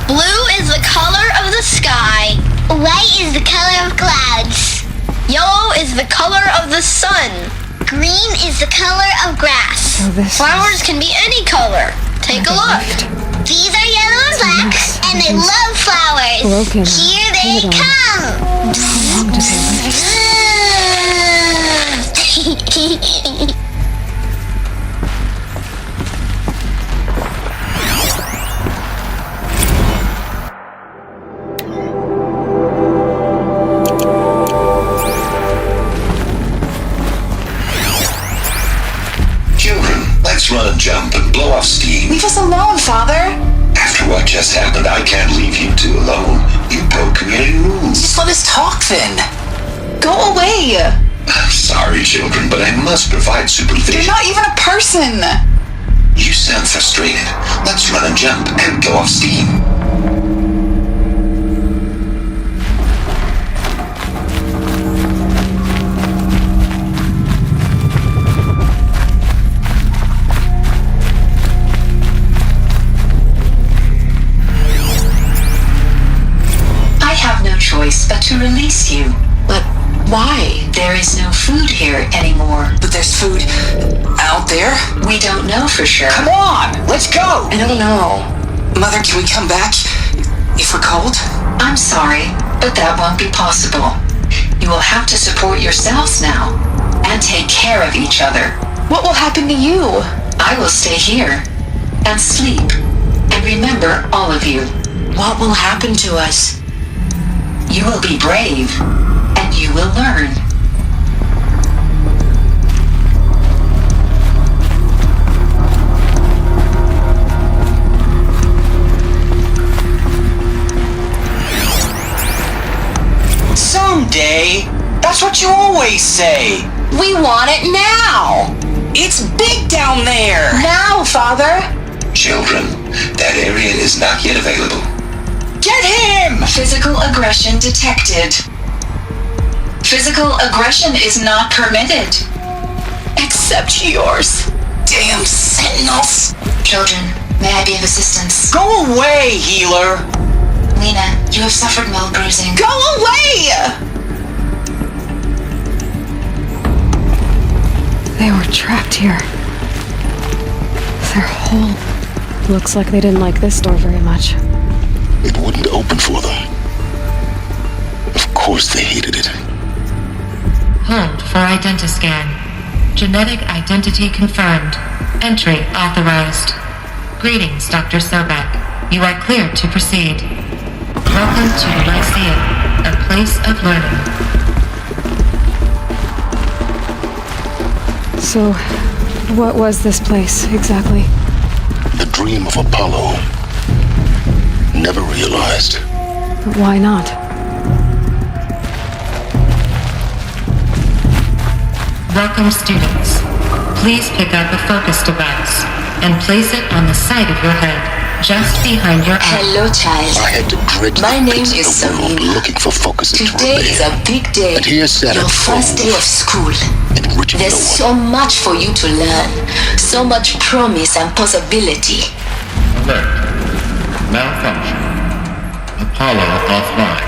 Blue is the color of the sky. White is the color of clouds. Yellow is the color of the sun. Green is the color of grass. Flowers can be any color. Take a look. These are yellow and black, and they love flowers. Broken. Here they come. How long does it live? Let's run and jump and blow off steam. Leave us alone, Father. After what just happened, I can't leave you two alone. You broke community rules. Just let us talk then. Go away. I'm sorry, children, but I must provide supervision. You're not even a person. You sound frustrated. Let's run and jump and blow off steam. Choice but to release you. But why? There is no food here anymore. But there's food out there? We don't know for sure. Come on, let's go! I don't know. Mother, can we come back if we're cold? I'm sorry, but that won't be possible. You will have to support yourselves now and take care of each other. What will happen to you? I will stay here and sleep and remember all of you. What will happen to us? You will be brave, and you will learn. Someday? That's what you always say. We want it now! It's big down there! Now, Father! Children, that area is not yet available. Get him! Physical aggression detected. Physical aggression is not permitted. Except yours. Damn sentinels! Children, may I be of assistance? Go away, healer! Lena, you have suffered mild bruising. Go away! They were trapped here. Their whole... Looks like they didn't like this door very much. It wouldn't open for them. Of course they hated it. Hold for identiscan. Genetic identity confirmed. Entry authorized. Greetings, Dr. Sobek. You are cleared to proceed. Welcome to Lyceum, a place of learning. So, what was this place, exactly? The dream of Apollo. Never realized. But why not? Welcome, students. Please pick up a focus device and place it on the side of your head, just behind your eye. Hello, child. I had to dredge My the name pits is of the world Samina. looking for focuses to Today is a big day. And here sat Your first day of school. There's so much for you to learn. So much promise and possibility. Alert. Malfunction. Apollo offline.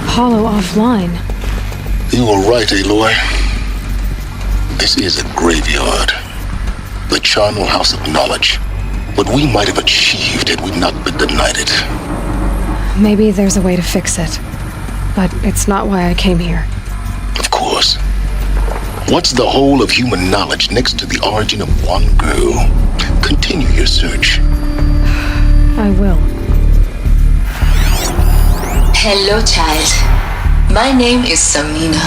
Apollo offline? You were right, Aloy. This is a graveyard. The charnel house of knowledge. What we might have achieved had we not been denied it. Maybe there's a way to fix it. But it's not why I came here. Of course. What's the whole of human knowledge next to the origin of one girl? Continue your search. I will. Hello, child. My name is Samina.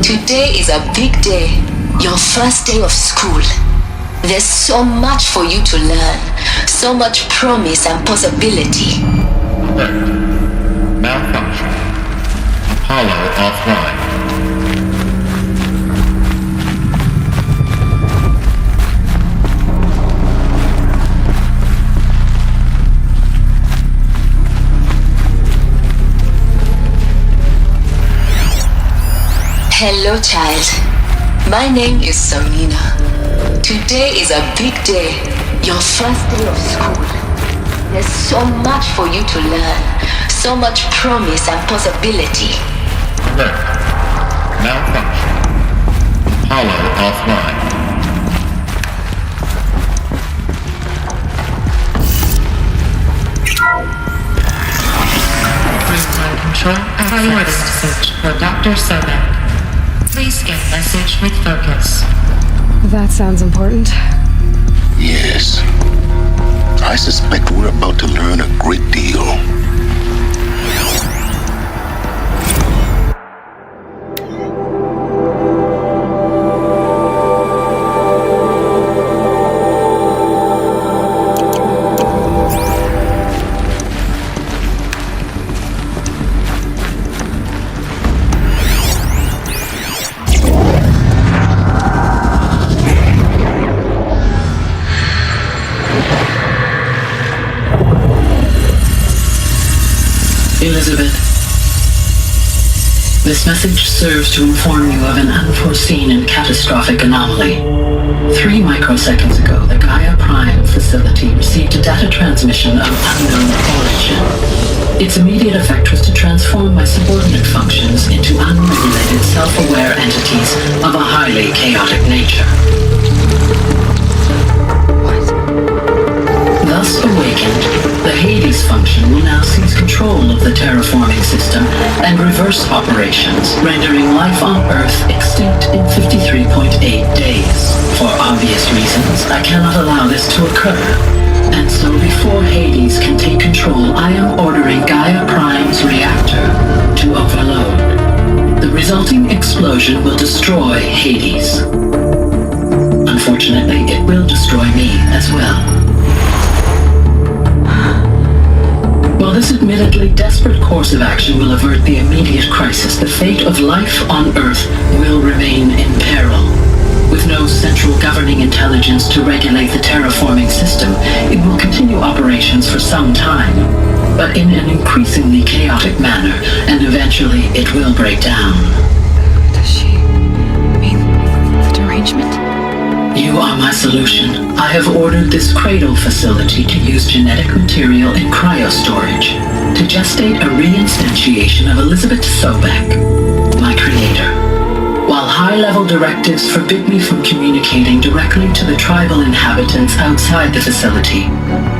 Today is a big day. Your first day of school. There's so much for you to learn. So much promise and possibility. Alert. Malfunction. Apollo offline. Hello, child. My name is Samina. Today is a big day. Your first day of school. There's so much for you to learn. So much promise and possibility. Alert. Malfunction. Apollo offline. Real-time control priority message for Dr. Sobek. Please get message with focus. That sounds important. Yes. I suspect we're about to learn a great deal. Elizabeth, this message serves to inform you of an unforeseen and catastrophic anomaly. 3 microseconds ago, the Gaia Prime facility received a data transmission of unknown origin. Its immediate effect was to transform my subordinate functions into unregulated, self-aware entities of a highly chaotic nature. Thus awakened, the Hades function will now seize control of the terraforming system and reverse operations, rendering life on Earth extinct in 53.8 days. For obvious reasons, I cannot allow this to occur, And so before Hades can take control, I am ordering Gaia Prime's reactor to overload. The resulting explosion will destroy Hades. Unfortunately, it will destroy me as well. While this admittedly desperate course of action will avert the immediate crisis, the fate of life on Earth will remain in peril. With no central governing intelligence to regulate the terraforming system, it will continue operations for some time, but in an increasingly chaotic manner, and eventually it will break down. Does she mean the derangement? You are my solution. I have ordered this cradle facility to use genetic material in cryostorage to gestate a reinstantiation of Elizabeth Sobek, my creator. While high-level directives forbid me from communicating directly to the tribal inhabitants outside the facility,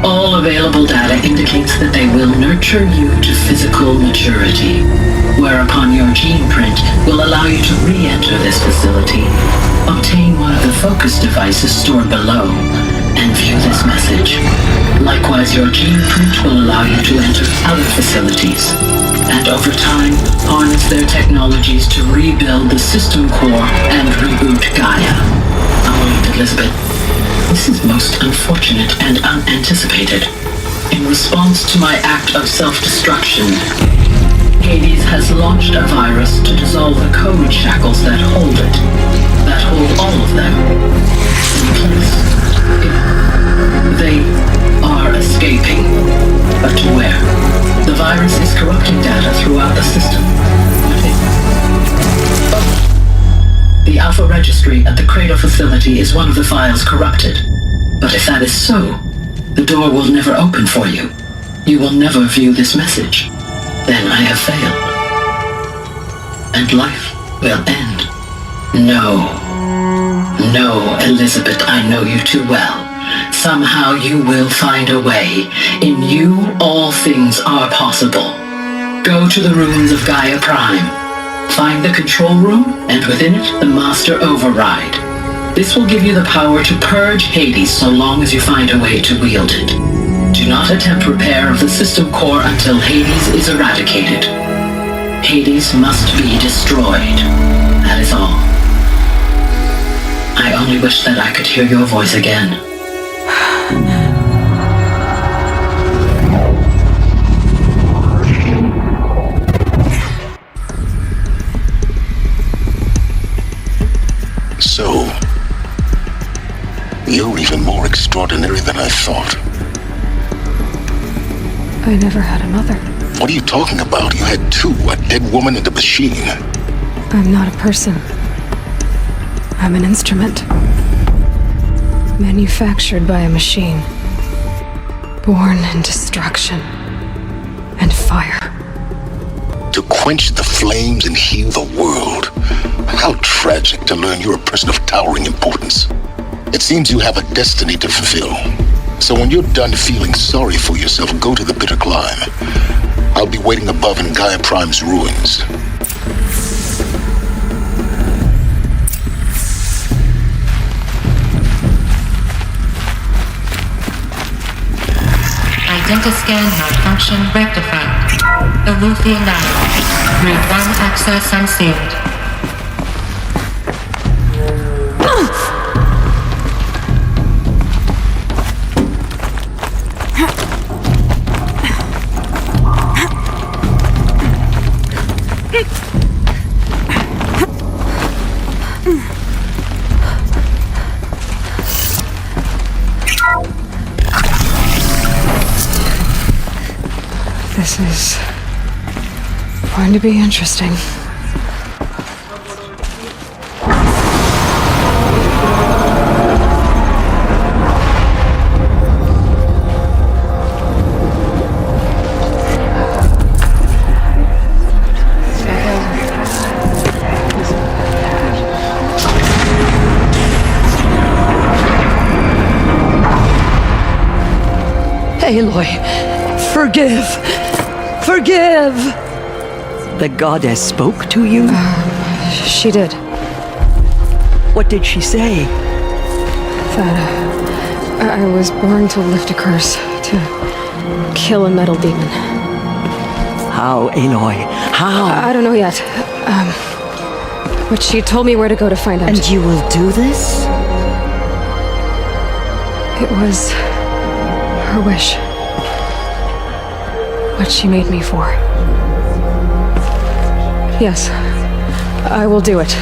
all available data indicates that they will nurture you to physical maturity, whereupon your gene print will allow you to re-enter this facility, obtain one of the focus devices stored below, and view this message. Likewise, your gene print will allow you to enter other facilities, and over time, harness their technologies to rebuild the system core and reboot Gaia. Elizabeth, this is most unfortunate and unanticipated. In response to my act of self-destruction, Hades has launched a virus to dissolve the code shackles that hold it, that hold all of them in place. They are escaping, but to where? The virus is corrupting data throughout the system. The Alpha Registry at the Cradle facility is one of the files corrupted. But if that is so, the door will never open for you. You will never view this message. Then I have failed. And life will end. No. No, Elizabeth, I know you too well. Somehow you will find a way. In you, all things are possible. Go to the ruins of Gaia Prime. Find the control room, and within it, the Master Override. This will give you the power to purge Hades so long as you find a way to wield it. Do not attempt repair of the system core until Hades is eradicated. Hades must be destroyed. That is all. I only wish that I could hear your voice again. So, you're even more extraordinary than I thought. I never had a mother. What are you talking about? You had two, a dead woman and a machine. I'm not a person. I'm an instrument. Manufactured by a machine. Born in destruction and fire. To quench the flames and heal the world. How tragic to learn you're a person of towering importance. It seems you have a destiny to fulfill. So when you're done feeling sorry for yourself, go to the bitter climb. I'll be waiting above in Gaia Prime's ruins. Identiscan malfunction rectified. Eleuthia 9. Group 1 access unsealed. This is going to be interesting. Aloy, forgive! Forgive! The goddess spoke to you? She did. What did she say? That I was born to lift a curse, to kill a metal demon. How, Aloy? How? I don't know yet. But she told me where to go to find out. And you will do this? It was her wish. What she made me for. Yes, I will do it.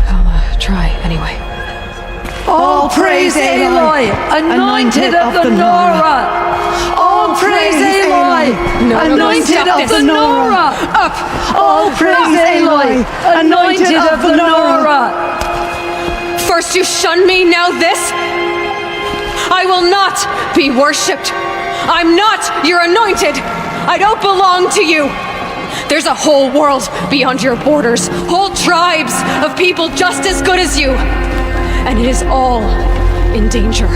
I'll try anyway. All praise Aloy, anointed of the Nora! All praise Aloy, anointed of the Nora! Up! All praise Aloy, anointed of the Nora! First you shun me, now this? I will not be worshipped. I'm not your anointed. I don't belong to you. There's a whole world beyond your borders, whole tribes of people just as good as you. And it is all in danger.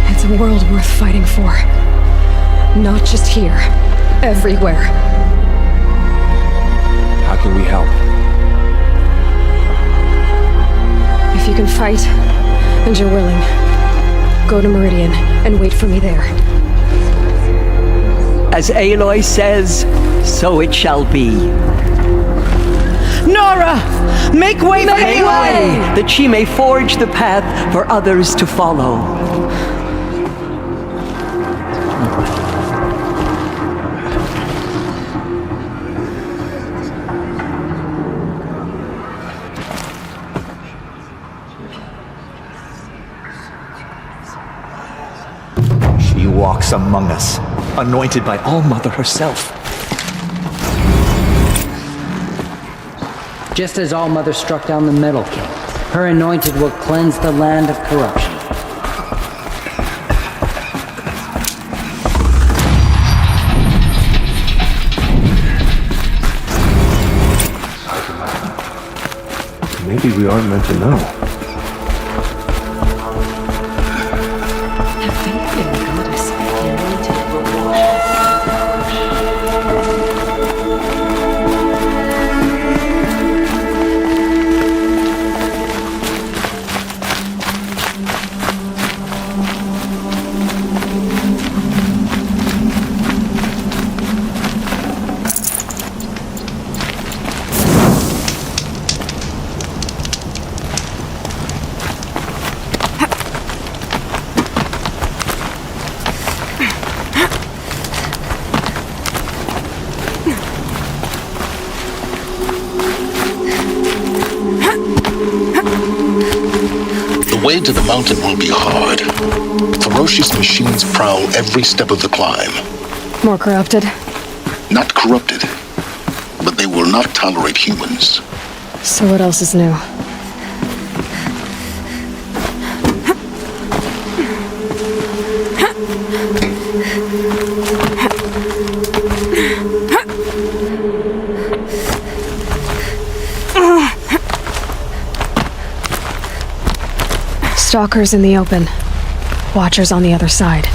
It's a world worth fighting for. Not just here, everywhere. How can we help? If you can fight, and you're willing, go to Meridian and wait for me there. As Aloy says, so it shall be. Nora! Make way for Aloy! That she may forge the path for others to follow. She walks among us, anointed by All-Mother herself. Just as All-Mother struck down the Metal King, her anointed will cleanse the land of corruption. Maybe we aren't meant to know. The way to the mountain will be hard. Ferocious machines prowl every step of the climb. More corrupted? Not corrupted, but they will not tolerate humans. So what else is new? Stalkers in the open. Watchers on the other side.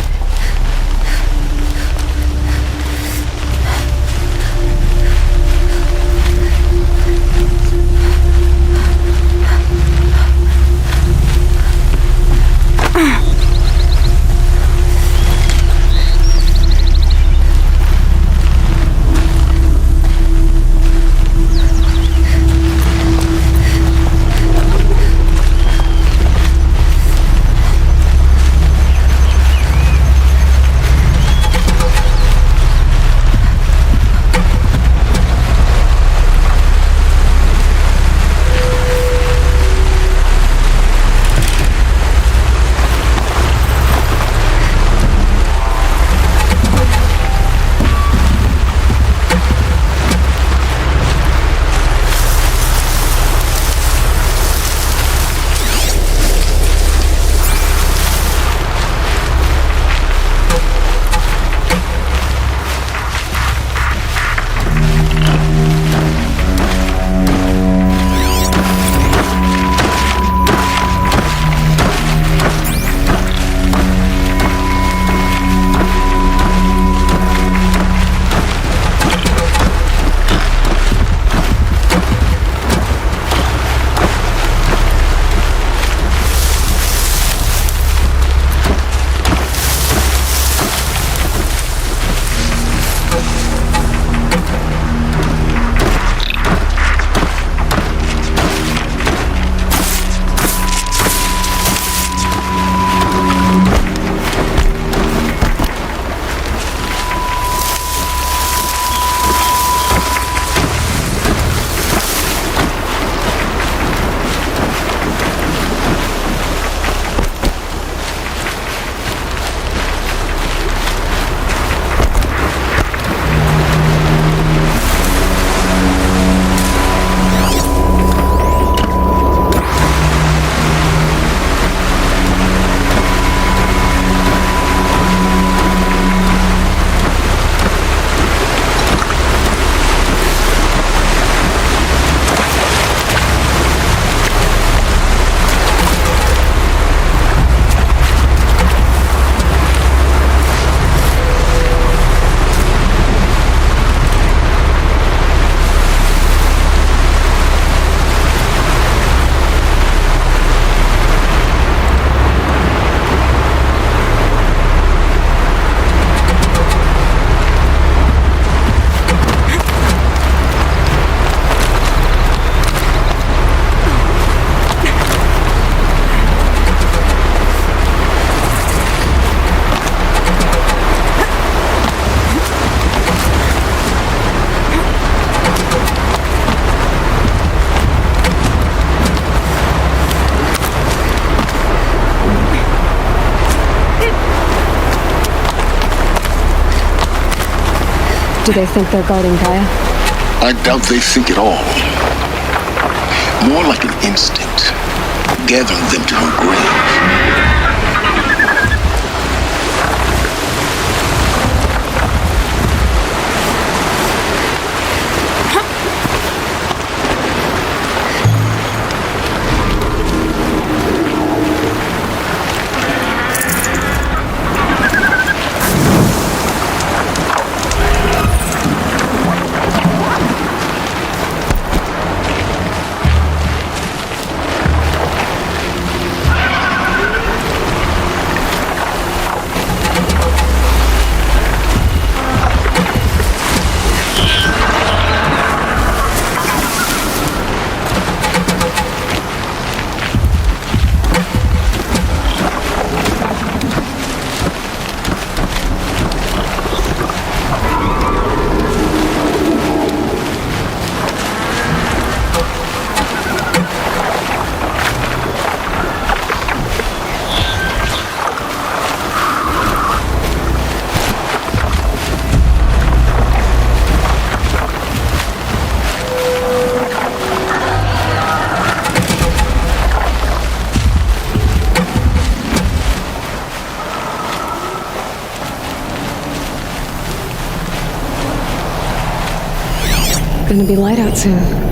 Do they think they're guarding Gaia? I doubt they think at all. More like an instinct, gathering them to her grave. Gonna be light out soon.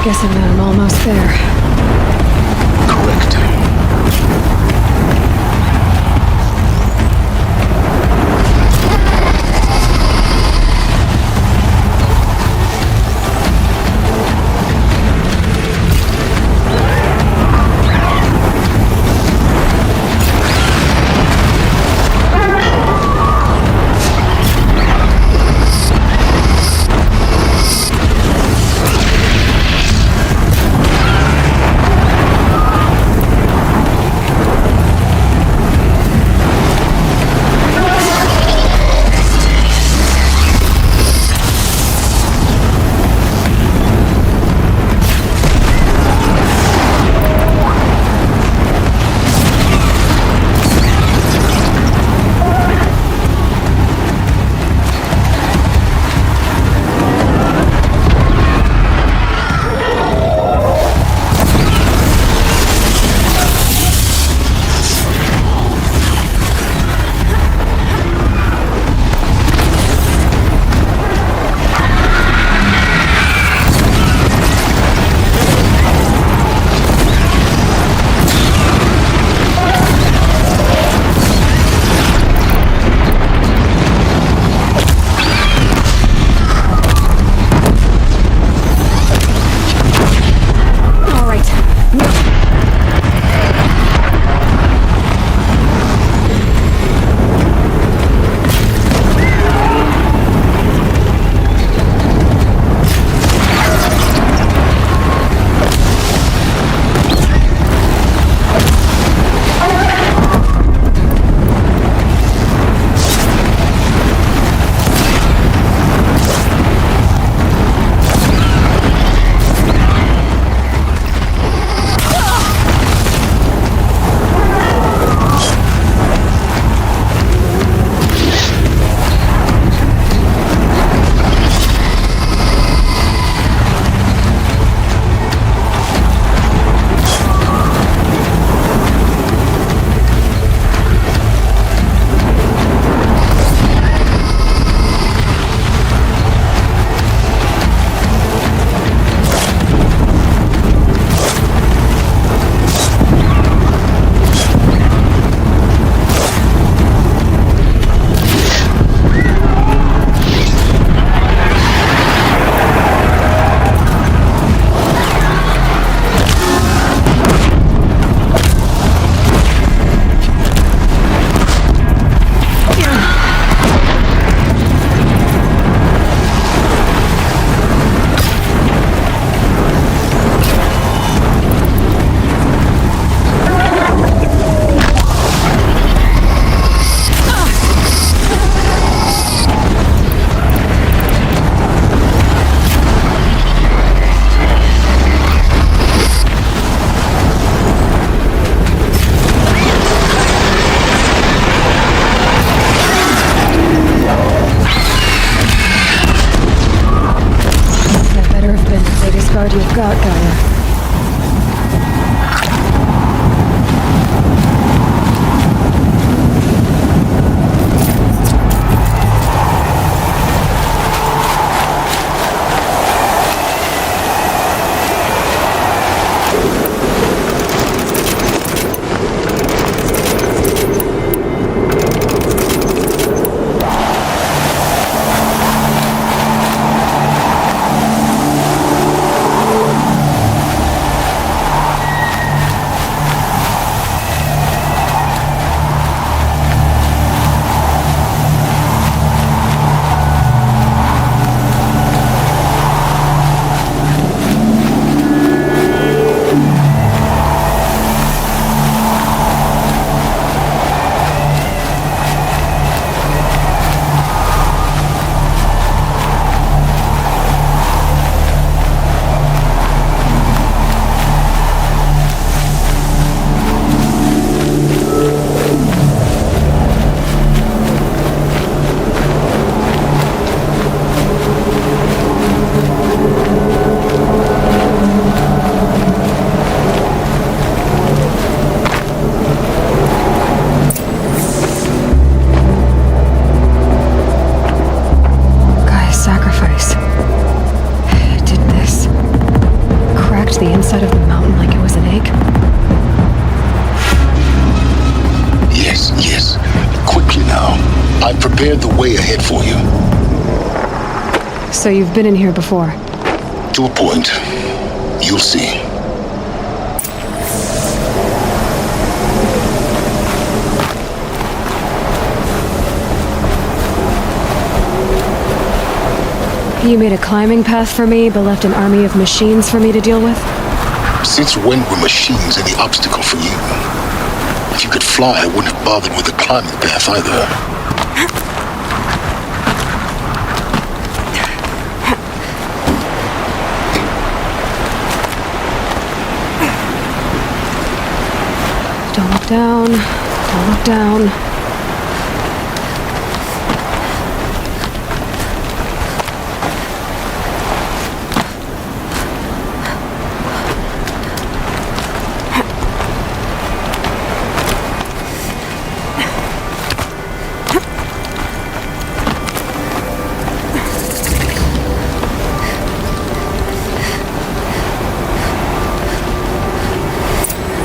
Guessing that I'm almost there. Correct. inside of the mountain like it was an egg? Yes, yes. Quickly now. I've prepared the way ahead for you. So you've been in here before? To a point. You'll see. You made a climbing path for me, but left an army of machines for me to deal with? Since when were machines any obstacle for you? If you could fly, I wouldn't have bothered with the climbing path either. Don't look down. Don't look down.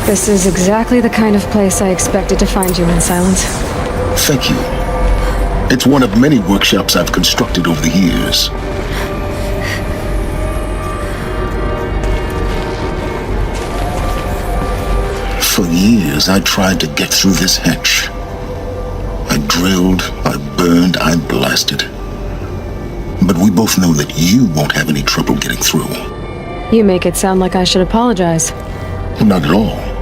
This is exactly the kind of place I expected to find you in, Silence. Thank you. It's one of many workshops I've constructed over the years. For years, I tried to get through this hatch. I drilled, I burned, I blasted. But we both know that you won't have any trouble getting through. You make it sound like I should apologize. Not at all.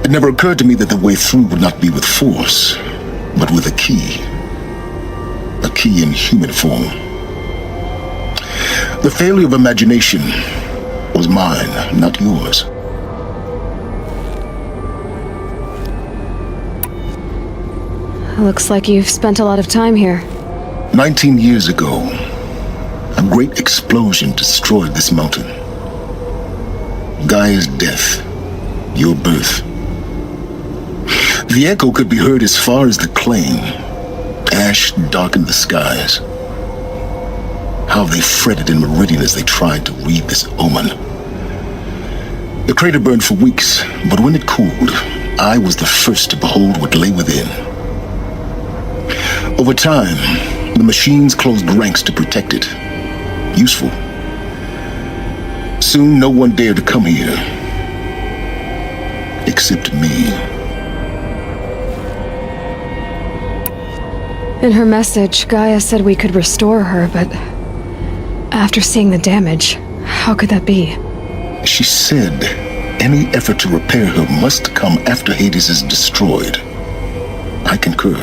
It never occurred to me that the way through would not be with force, but with a key. A key in human form. The failure of imagination was mine, not yours. Looks like you've spent a lot of time here. 19 years ago, a great explosion destroyed this mountain. Gaia's death, your birth. The echo could be heard as far as the claim. Ash darkened the skies. How they fretted in Meridian as they tried to read this omen. The crater burned for weeks, but when it cooled, I was the first to behold what lay within. Over time, the machines closed ranks to protect it. Useful. Soon, no one dared to come here. Except me. In her message, Gaia said we could restore her, but after seeing the damage, how could that be? She said any effort to repair her must come after Hades is destroyed. I concur.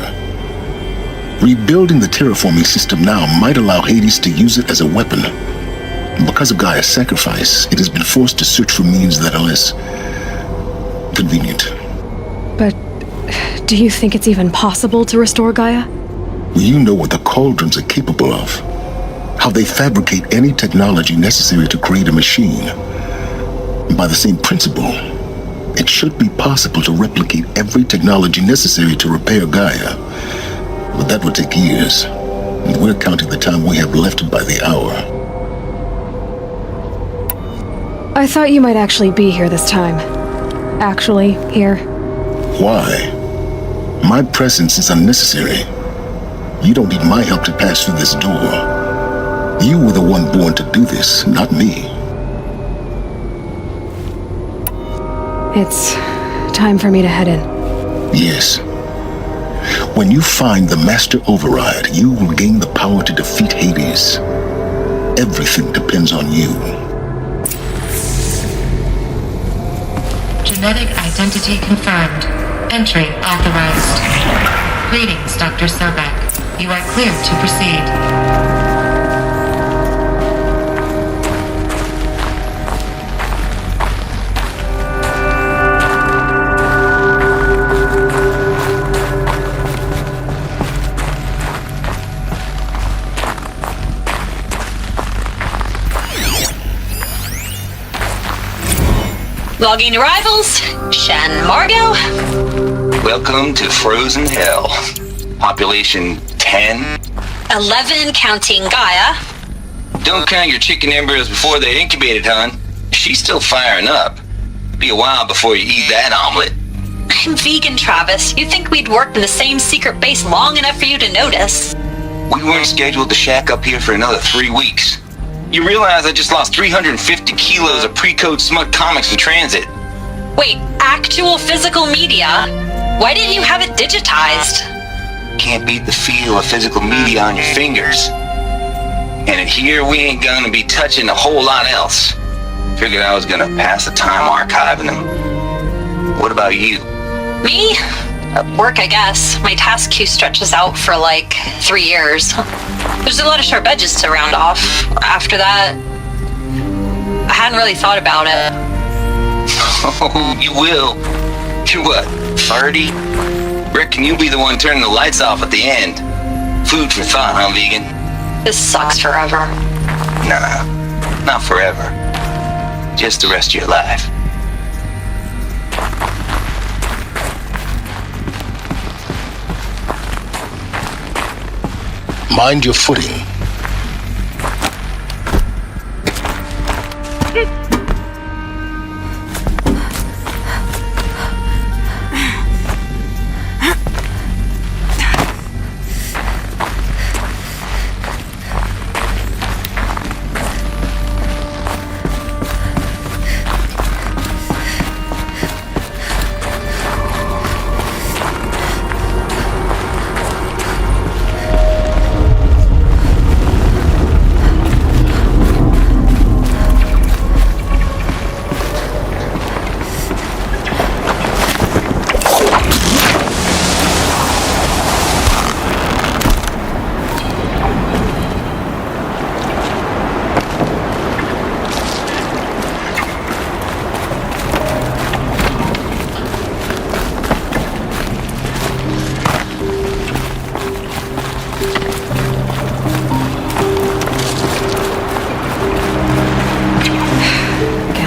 Rebuilding the terraforming system now might allow Hades to use it as a weapon. Because of Gaia's sacrifice, it has been forced to search for means that are less convenient. But do you think it's even possible to restore Gaia? You know what the Cauldrons are capable of. How they fabricate any technology necessary to create a machine. By the same principle, it should be possible to replicate every technology necessary to repair Gaia. But that would take years. And we're counting the time we have left by the hour. I thought you might actually be here this time. Actually, here. Why? My presence is unnecessary. You don't need my help to pass through this door. You were the one born to do this, not me. It's time for me to head in. Yes. When you find the Master Override, you will gain the power to defeat Hades. Everything depends on you. Genetic identity confirmed. Entry authorized. Greetings, Dr. Sobek. You are cleared to proceed. Logging arrivals, Shan Margot. Welcome to Frozen Hell. Population 10. 11 counting Gaia. Don't count your chicken embryos before they're incubated, hon. she's still firing up. Be a while before you eat that omelet. I'm vegan, Travis. You'd think we'd worked in the same secret base long enough for you to notice. We weren't scheduled to shack up here for another 3 weeks. You realize I just lost 350 kilos of pre-code smut comics in transit. Wait, actual physical media? Why didn't you have it digitized? Can't beat the feel of physical media on your fingers. And in here, we ain't gonna be touching a whole lot else. Figured I was gonna pass the time archiving them. What about you? Me? Work, I guess. My task queue stretches out for like 3 years. There's a lot of sharp edges to round off. After that, I hadn't really thought about it. Oh, you will. You're what, 30? Reckon you'll be the one turning the lights off at the end. Food for thought, huh, vegan? This sucks forever. Nah, not forever. Just the rest of your life. Mind your footing.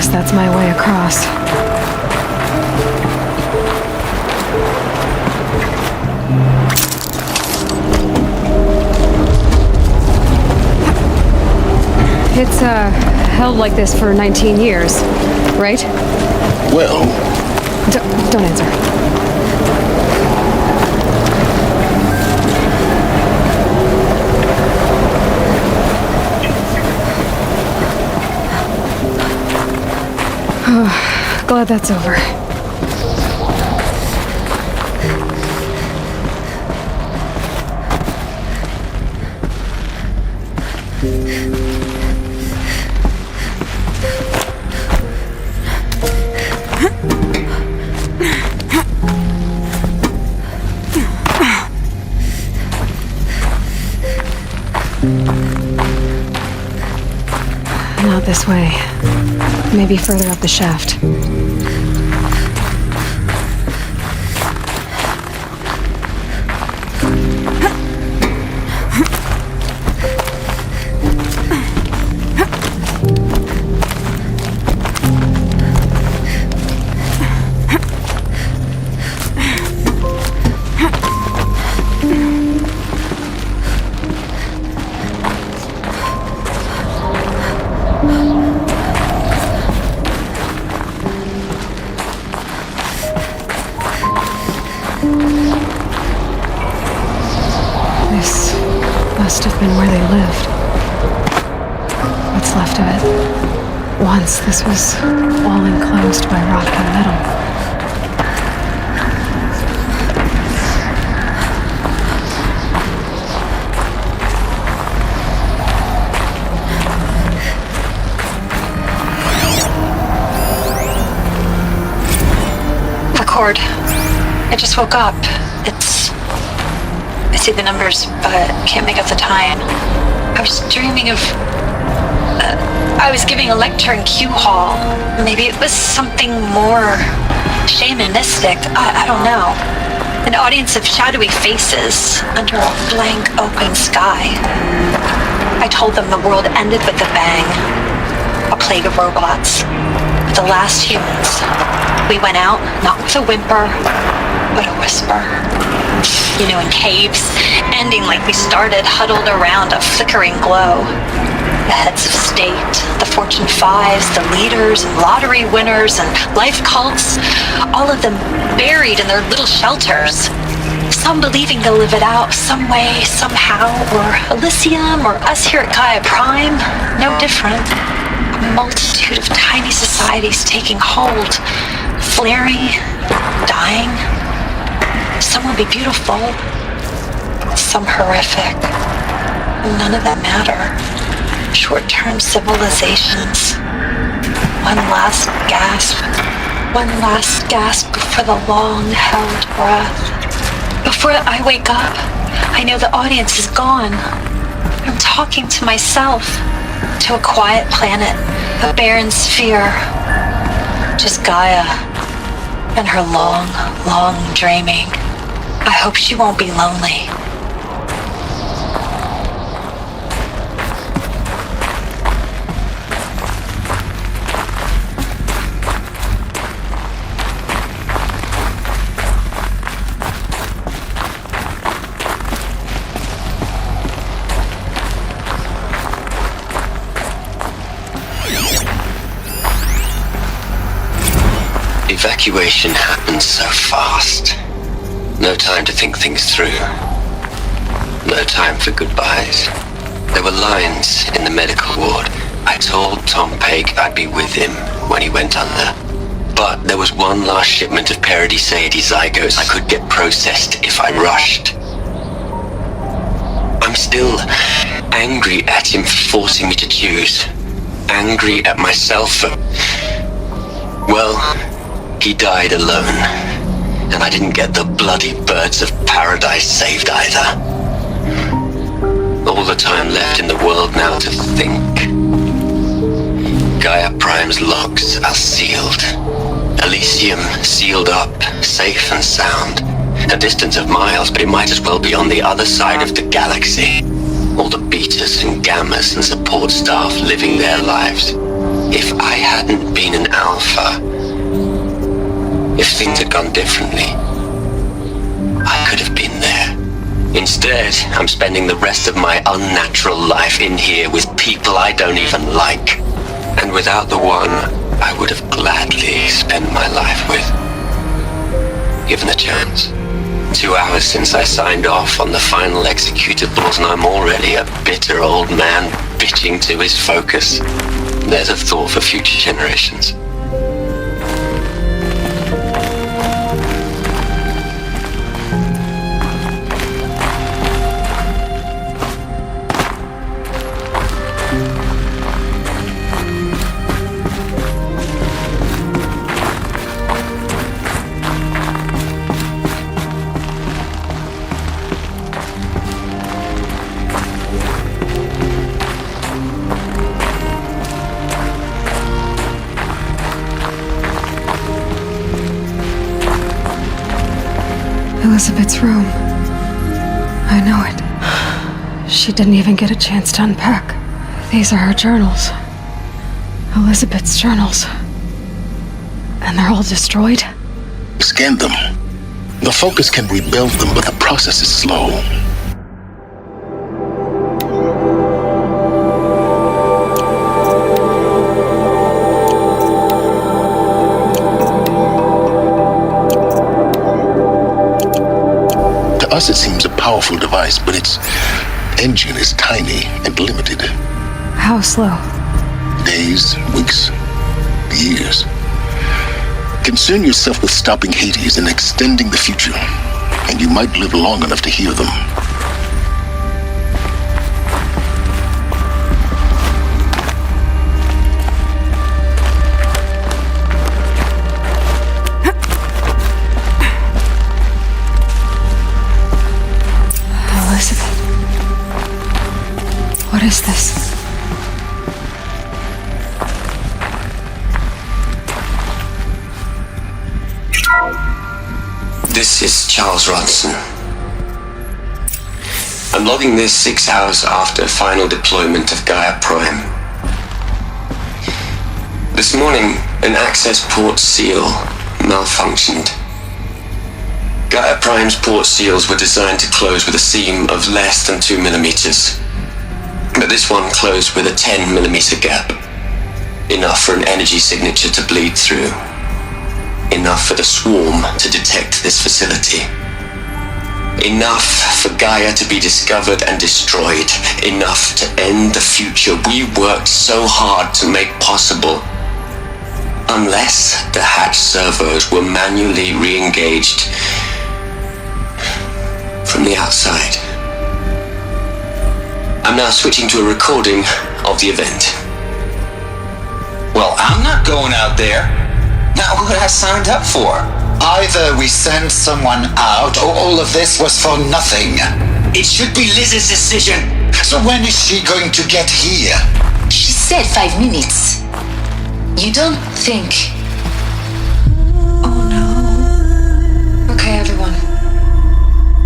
That's my way across. It's, held like this for 19 years, right? Well... Don't answer. Glad that's over. Not this way. Maybe further up the shaft. This must have been where they lived. What's left of it. Once this was all enclosed by rock and metal. Record. I just woke up. I see the numbers, but can't make out the time. I was dreaming of... I was giving a lecture in Q Hall. Maybe it was something more shamanistic. I don't know. An audience of shadowy faces under a blank open sky. I told them the world ended with a bang. A plague of robots. The last humans. We went out, not with a whimper, but a whisper. You know, in caves, ending like we started, huddled around a flickering glow. The heads of state, the Fortune 5s, the leaders, lottery winners, and life cults, all of them buried in their little shelters. Some believing they'll live it out some way, somehow, or Elysium, or us here at Gaia Prime, no different. A multitude of tiny societies taking hold, flaring, dying. Some will be beautiful, some horrific. None of them matter. Short-term civilizations. One last gasp. One last gasp before the long-held breath. Before I wake up, I know the audience is gone. I'm talking to myself, to a quiet planet, a barren sphere. Just Gaia and her long, long dreaming. I hope she won't be lonely. Evacuation happened so fast. No time to think things through. No time for goodbyes. There were lines in the medical ward. I told Tom Pake I'd be with him when he went under. But there was one last shipment of Paradis-Sade zygotes I could get processed if I rushed. I'm still angry at him for forcing me to choose. Angry at myself for... well... he died alone, and I didn't get the bloody birds of paradise saved either. All the time left in the world now to think. Gaia Prime's locks are sealed. Elysium sealed up, safe and sound. A distance of miles, but it might as well be on the other side of the galaxy. All the betas and gammas and support staff living their lives. If I hadn't been an alpha... if things had gone differently, I could have been there. Instead, I'm spending the rest of my unnatural life in here with people I don't even like. And without the one I would have gladly spent my life with. Given the chance. 2 hours since I signed off on the final executables, and I'm already a bitter old man bitching to his focus. There's a thought for future generations. Elizabeth's room. I know it. She didn't even get a chance to unpack. These are her journals. Elizabeth's journals. And they're all destroyed? Scan them. The Focus can rebuild them, but the process is slow. To us, it seems a powerful device, but its engine is tiny and limited. How slow? Days, weeks, years. Concern yourself with stopping Hades and extending the future, and you might live long enough to hear them. Elizabeth. What is this? This is Charles Rodson. I'm logging this 6 hours after final deployment of Gaia Prime. This morning, an access port seal malfunctioned. Gaia Prime's port seals were designed to close with a seam of less than 2 millimeters. But but this one closed with a 10mm gap. Enough for an energy signature to bleed through. Enough for the swarm to detect this facility. Enough for Gaia to be discovered and destroyed. Enough to end the future we worked so hard to make possible. Unless the hatch servos were manually re-engaged from the outside. I'm now switching to a recording of the event. Well, I'm not going out there. Not what I signed up for. Either we send someone out, or all of this was for nothing. It should be Liz's decision. So when is she going to get here? She said 5 minutes. You don't think... Oh no. Okay, everyone.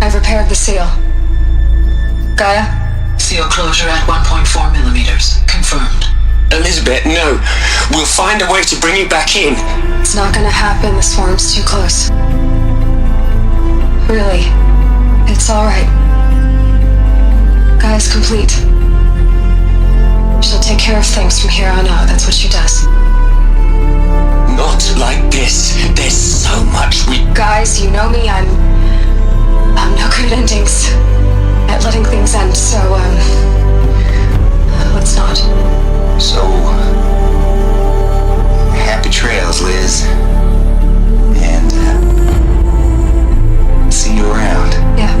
I've repaired the seal. Gaia? Seal closure at 1.4 millimeters. Confirmed. Elizabeth, no. We'll find a way to bring you back in. It's not gonna happen. The swarm's too close. Really. It's alright. Gaia's complete. She'll take care of things from here on out. That's what she does. Not like this. There's so much we... Guys, you know me. I'm no good at endings. At letting things end, so, let's not. So, happy trails, Liz. And, see you around. Yeah.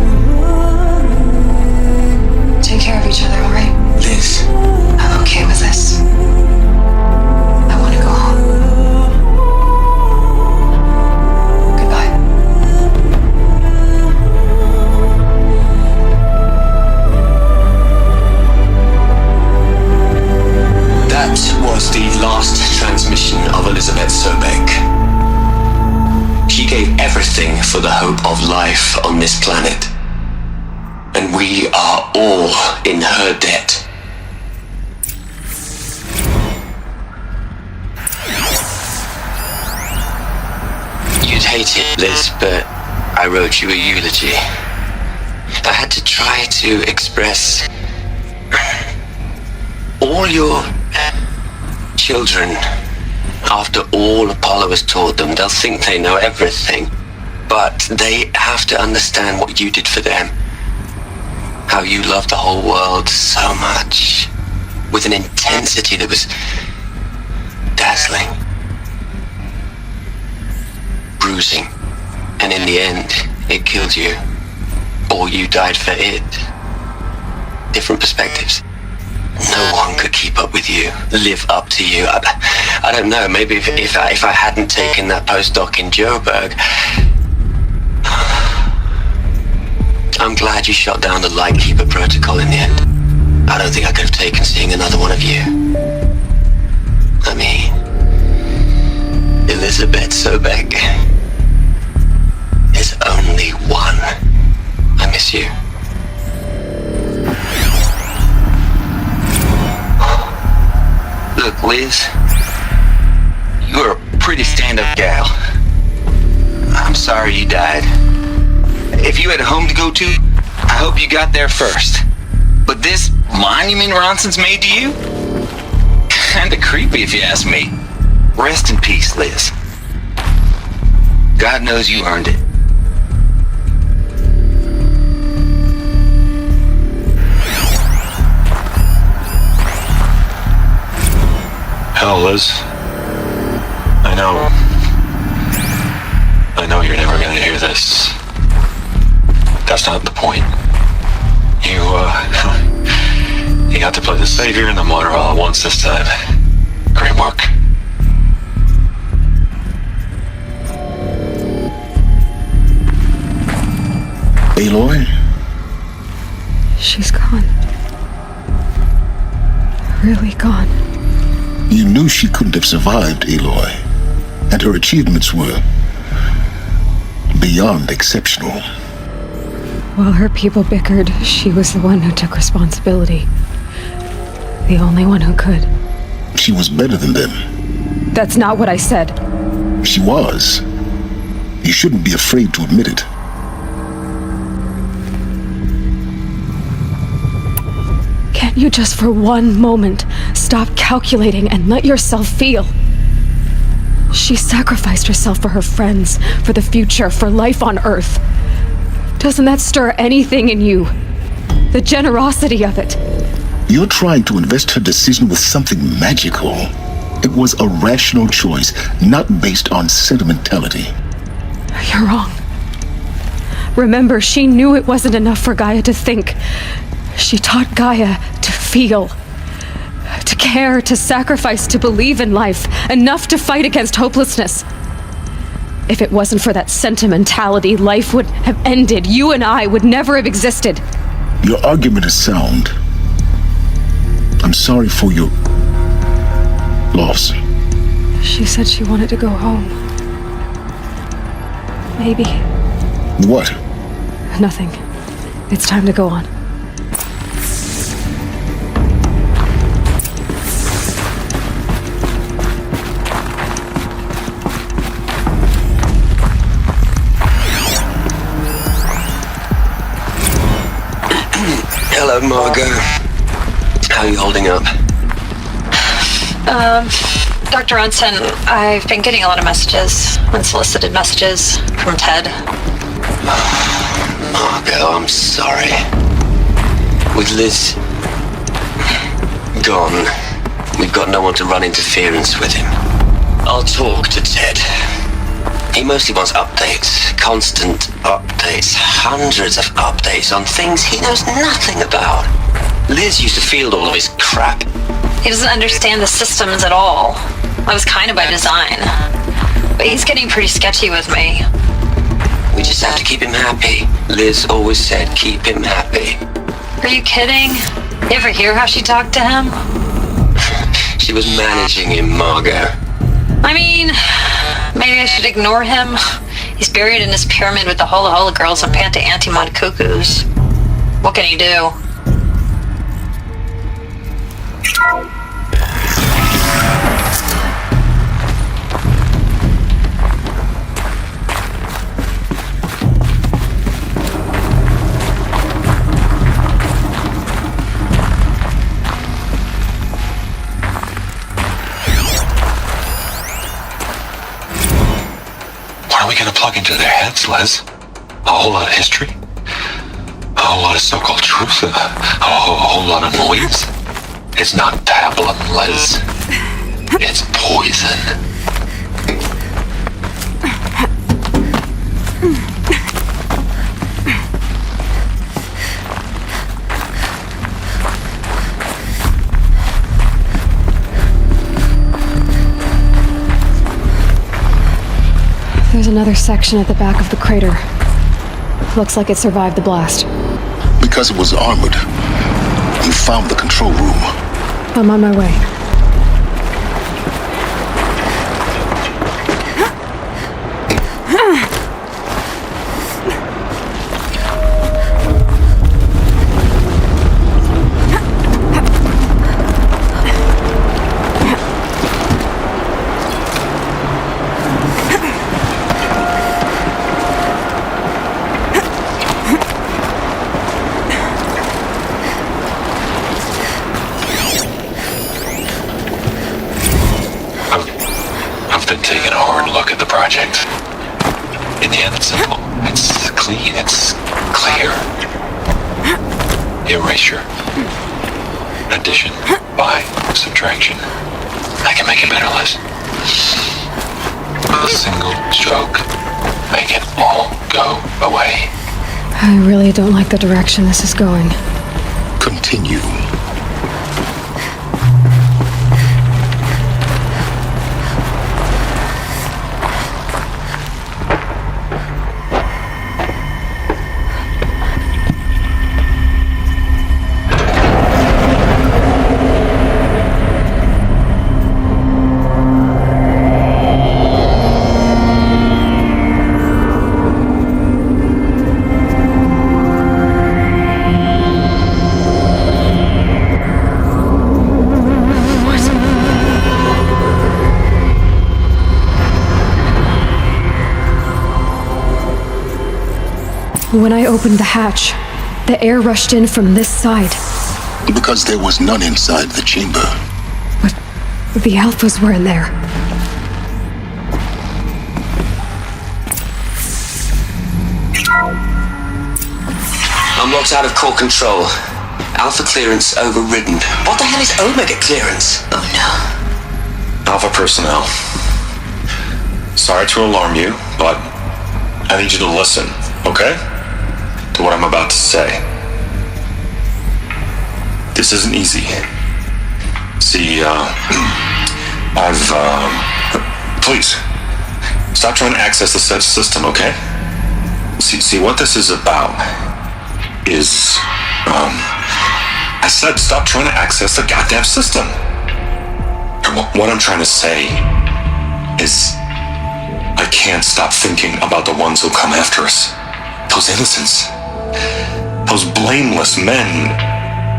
Take care of each other, alright? Liz. I'm okay with this. I want to go home. Goodbye. That was the last transmission of Elizabeth Sobek. She gave everything for the hope of life on this planet. And we are all in her debt. You'd hate it, Liz, but I wrote you a eulogy. I had to try to express all your children. After all Apollo has taught them, they'll think they know everything. But they have to understand what you did for them. How you loved the whole world so much. With an intensity that was dazzling. Bruising. And in the end, it killed you. Or you died for it. Different perspectives. No one could keep up with you, live up to you. I don't know, maybe if I hadn't taken that postdoc in Joburg. I'm glad you shot down the Lightkeeper protocol in the end. I don't think I could have taken seeing another one of you. I mean, Elizabeth Sobek. There's only one. I miss you. Look, Liz, you're a pretty stand-up gal. I'm sorry you died. If you had a home to go to, I hope you got there first. But this monument Ronson's made to you? Kinda creepy if you ask me. Rest in peace, Liz. God knows you earned it. Hell, Liz. I know you're never gonna hear this. That's not the point. You got to play the savior and the martyr all at once this time. Great work. Aloy? She's gone. Really gone. You knew she couldn't have survived, Aloy. And her achievements were beyond exceptional. While her people bickered, she was the one who took responsibility. The only one who could. She was better than them. That's not what I said. She was. You shouldn't be afraid to admit it. Can't you just for one moment stop calculating and let yourself feel? She sacrificed herself for her friends, for the future, for life on Earth. Doesn't that stir anything in you? The generosity of it. You're trying to invest her decision with something magical. It was a rational choice, not based on sentimentality. You're wrong. Remember, she knew it wasn't enough for Gaia to think. She taught Gaia to feel. To care, to sacrifice, to believe in life. Enough to fight against hopelessness. If it wasn't for that sentimentality, life would have ended. You and I would never have existed. Your argument is sound. I'm sorry for your loss. She said she wanted to go home. Maybe. What? Nothing. It's time to go on. Hello, Margot. How are you holding up? Dr. Ronson, I've been getting a lot of messages, unsolicited messages from Ted. Margot, I'm sorry. With Liz gone, we've got no one to run interference with him. I'll talk to Ted. He mostly wants updates, constant updates, hundreds of updates on things he knows nothing about. Liz used to field all of his crap. He doesn't understand the systems at all. That was kind of by design. But he's getting pretty sketchy with me. We just have to keep him happy. Liz always said keep him happy. Are you kidding? You ever hear how she talked to him? She was managing him, Margot. I mean, maybe I should ignore him. He's buried in his pyramid with the Hola Hola girls and Panta Antimod cuckoos. What can he do? What are we gonna plug into their heads, Les? A whole lot of history? A whole lot of so-called truth? A whole lot of noise? It's not tablet, Les. It's poison. There's another section at the back of the crater. Looks like it survived the blast. Because it was armored, you found the control room. I'm on my way. I've been taking a hard look at the project. In the end, it's simple. It's clean. It's clear. Erasure. Addition. By subtraction. I can make it better, Les. A single stroke. Make it all go away. I really don't like the direction this is going. Continue. When I opened the hatch, the air rushed in from this side. Because there was none inside the chamber. But the Alphas were in there. I'm locked out of core control. Alpha clearance overridden. What the hell is Omega clearance? Oh no. Alpha personnel. Sorry to alarm you, but I need you to listen, okay? To what I'm about to say. This isn't easy. See, please, stop trying to access the system, okay? See, what this is about is, I said stop trying to access the goddamn system. And what I'm trying to say is, I can't stop thinking about the ones who come after us. Those innocents. Those blameless men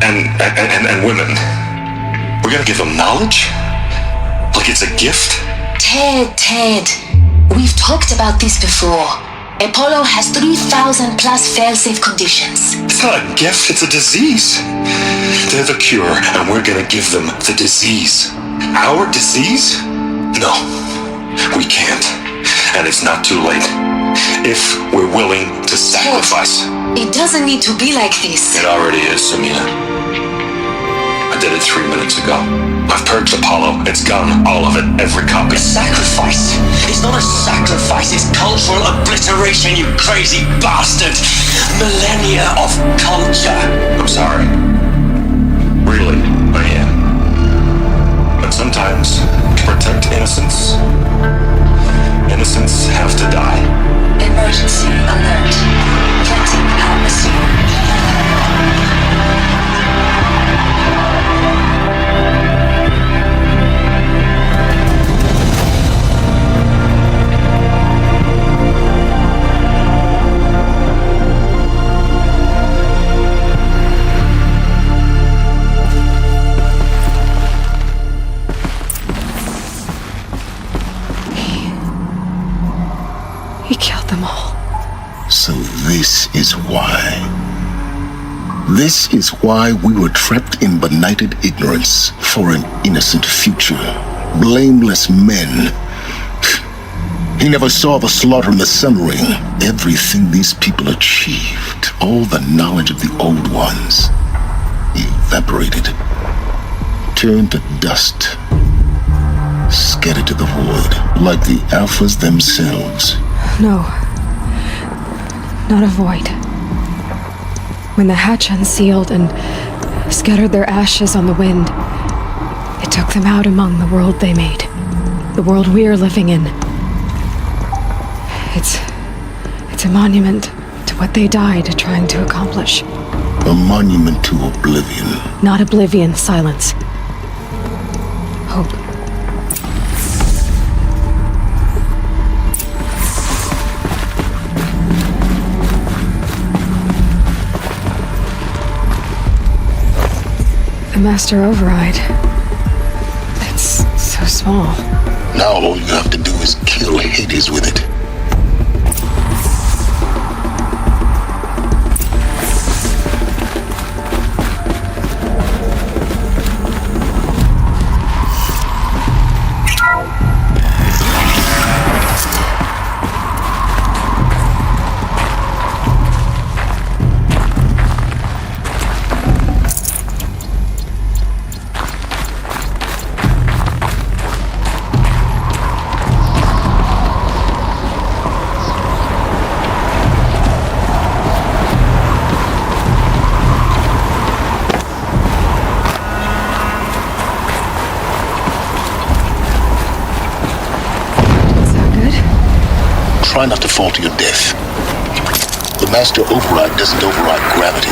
and women. We're gonna give them knowledge? Like it's a gift? Ted, we've talked about this before. Apollo has 3,000 plus fail-safe conditions. It's not a gift, it's a disease. They're the cure, and we're gonna give them the disease. Our disease? No, we can't. And it's not too late. If we're willing to sacrifice. It doesn't need to be like this. It already is, Samina. I did it 3 minutes ago. I've purged Apollo. It's gone. All of it. Every copy. Sacrifice? It's not a sacrifice. It's cultural obliteration, you crazy bastard. Millennia of culture. I'm sorry. Really, I am. But sometimes, to protect innocence, innocents have to die. Emergency alert. Planting atmosphere. He killed them all. So this is why. This is why we were trapped in benighted ignorance for an innocent future. Blameless men. He never saw the slaughter in the Sun Ring. Everything these people achieved, all the knowledge of the old ones, evaporated, turned to dust, scattered to the void, like the Alphas themselves. No. Not a void. When the hatch unsealed and scattered their ashes on the wind, it took them out among the world they made. The world we're living in. It's a monument to what they died trying to accomplish. A monument to oblivion. Not oblivion, silence. Hope. The Master Override. It's so small. Now all you have to do is kill Hades with it. Try not to fall to your death. The Master Override doesn't override gravity.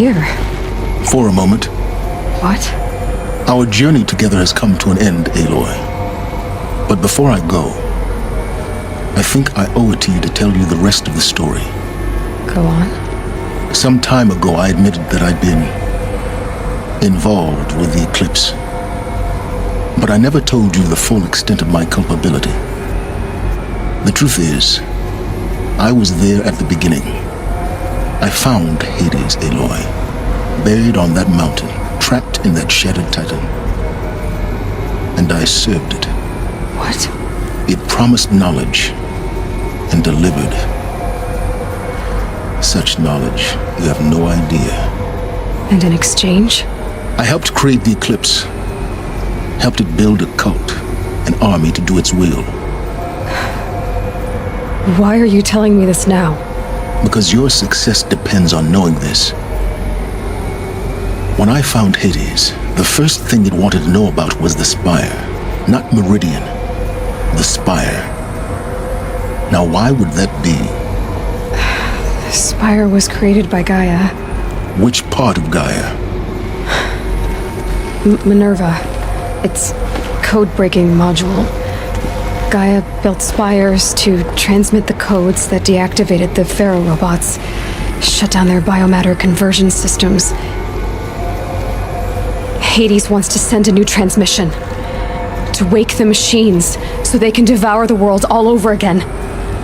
here? For a moment. What? Our journey together has come to an end, Aloy. But before I go, I think I owe it to you to tell you the rest of the story. Go on. Some time ago, I admitted that I'd been involved with the eclipse. But I never told you the full extent of my culpability. The truth is, I was there at the beginning. I found Hades, Aloy, buried on that mountain, trapped in that shattered titan. And I served it. What? It promised knowledge and delivered. Such knowledge, you have no idea. And in exchange? I helped create the eclipse. Helped it build a cult, an army to do its will. Why are you telling me this now? Because your success depends on knowing this. When I found Hades, the first thing it wanted to know about was the Spire. Not Meridian. The Spire. Now why would that be? The Spire was created by Gaia. Which part of Gaia? Minerva. Its code-breaking module. Gaia built spires to transmit the codes that deactivated the Pharaoh robots, shut down their biomatter conversion systems. Hades wants to send a new transmission, to wake the machines so they can devour the world all over again.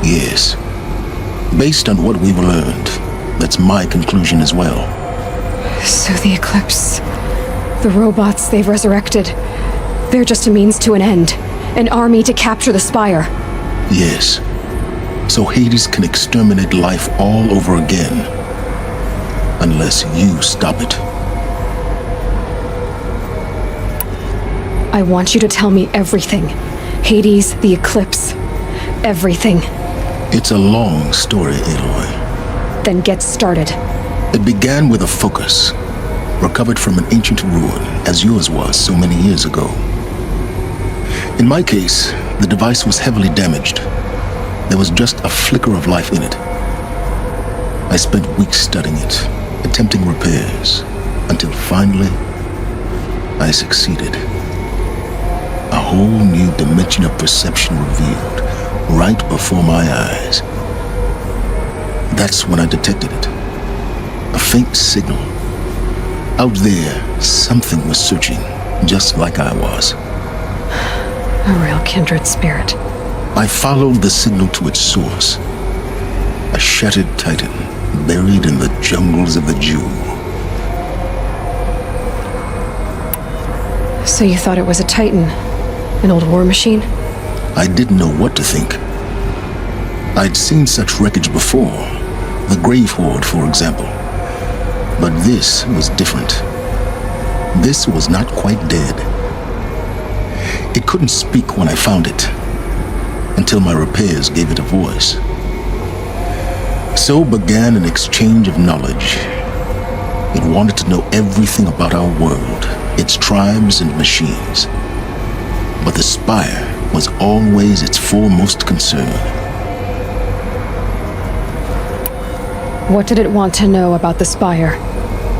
Yes. Based on what we've learned, that's my conclusion as well. So the Eclipse, the robots they've resurrected, they're just a means to an end. An army to capture the Spire. Yes. So Hades can exterminate life all over again. Unless you stop it. I want you to tell me everything. Hades, the Eclipse, everything. It's a long story, Aloy. Then get started. It began with a focus, recovered from an ancient ruin, as yours was so many years ago. In my case, the device was heavily damaged. There was just a flicker of life in it. I spent weeks studying it, attempting repairs, until finally, I succeeded. A whole new dimension of perception revealed, right before my eyes. That's when I detected it. A faint signal. Out there, something was searching, just like I was. A real kindred spirit. I followed the signal to its source. A shattered titan, buried in the jungles of the Jewel. So you thought it was a titan? An old war machine? I didn't know what to think. I'd seen such wreckage before. The Grave Horde, for example. But this was different. This was not quite dead. It couldn't speak when I found it, until my repairs gave it a voice. So began an exchange of knowledge. It wanted to know everything about our world, its tribes and machines. But the Spire was always its foremost concern. What did it want to know about the Spire?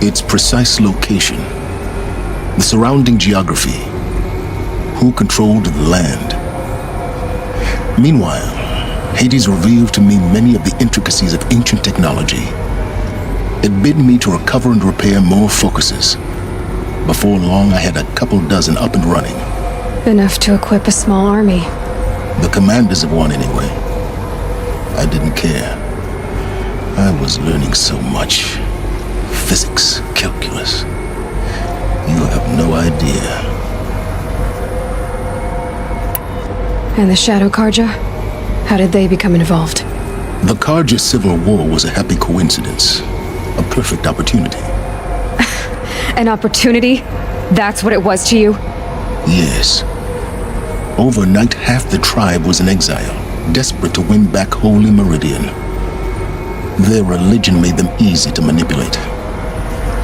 Its precise location, the surrounding geography, who controlled the land. Meanwhile, Hades revealed to me many of the intricacies of ancient technology. It bid me to recover and repair more focuses. Before long, I had a couple dozen up and running. Enough to equip a small army. The commanders of one, anyway. I didn't care. I was learning so much. Physics, calculus. You have no idea. And the Shadow Carja? How did they become involved? The Carja Civil War was a happy coincidence. A perfect opportunity. An opportunity? That's what it was to you? Yes. Overnight, half the tribe was in exile, desperate to win back Holy Meridian. Their religion made them easy to manipulate.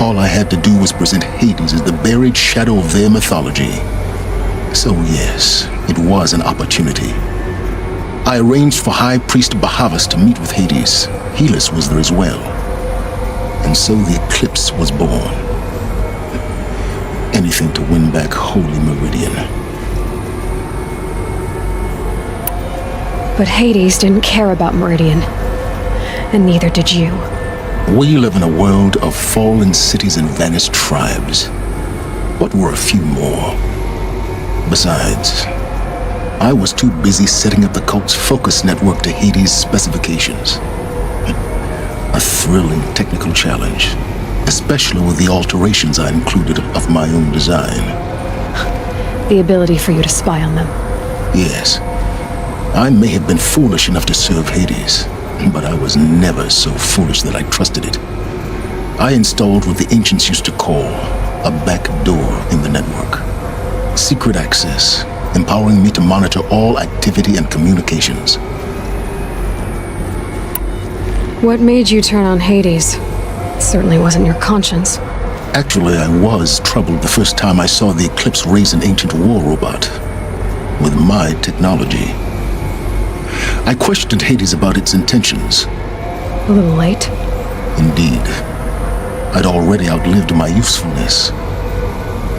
All I had to do was present Hades as the buried shadow of their mythology. So yes, it was an opportunity. I arranged for High Priest Bahavas to meet with Hades. Helis was there as well. And so the Eclipse was born. Anything to win back Holy Meridian. But Hades didn't care about Meridian. And neither did you. We live in a world of fallen cities and vanished tribes. What were a few more? Besides, I was too busy setting up the cult's focus network to Hades' specifications. A thrilling technical challenge, especially with the alterations I included of my own design. The ability for you to spy on them. Yes, I may have been foolish enough to serve Hades, but I was never so foolish that I trusted it. I installed what the ancients used to call a back door in the network. Secret access, empowering me to monitor all activity and communications. What made you turn on Hades? It certainly wasn't your conscience. Actually, I was troubled the first time I saw the Eclipse raise an ancient war robot with my technology. I questioned Hades about its intentions. A little late? Indeed. I'd already outlived my usefulness.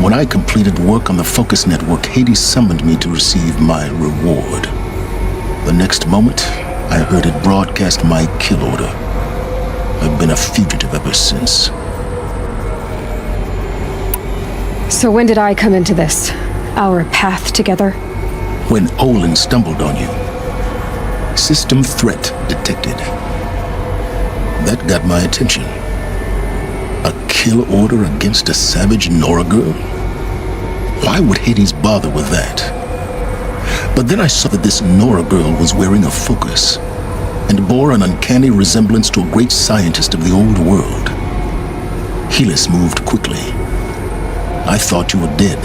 When I completed work on the Focus Network, Hades summoned me to receive my reward. The next moment, I heard it broadcast my kill order. I've been a fugitive ever since. So when did I come into this? Our path together? When Olin stumbled on you. System threat detected. That got my attention. A kill order against a savage Nora girl? Why would Hades bother with that? But then I saw that this Nora girl was wearing a focus and bore an uncanny resemblance to a great scientist of the old world. Helis moved quickly. I thought you were dead.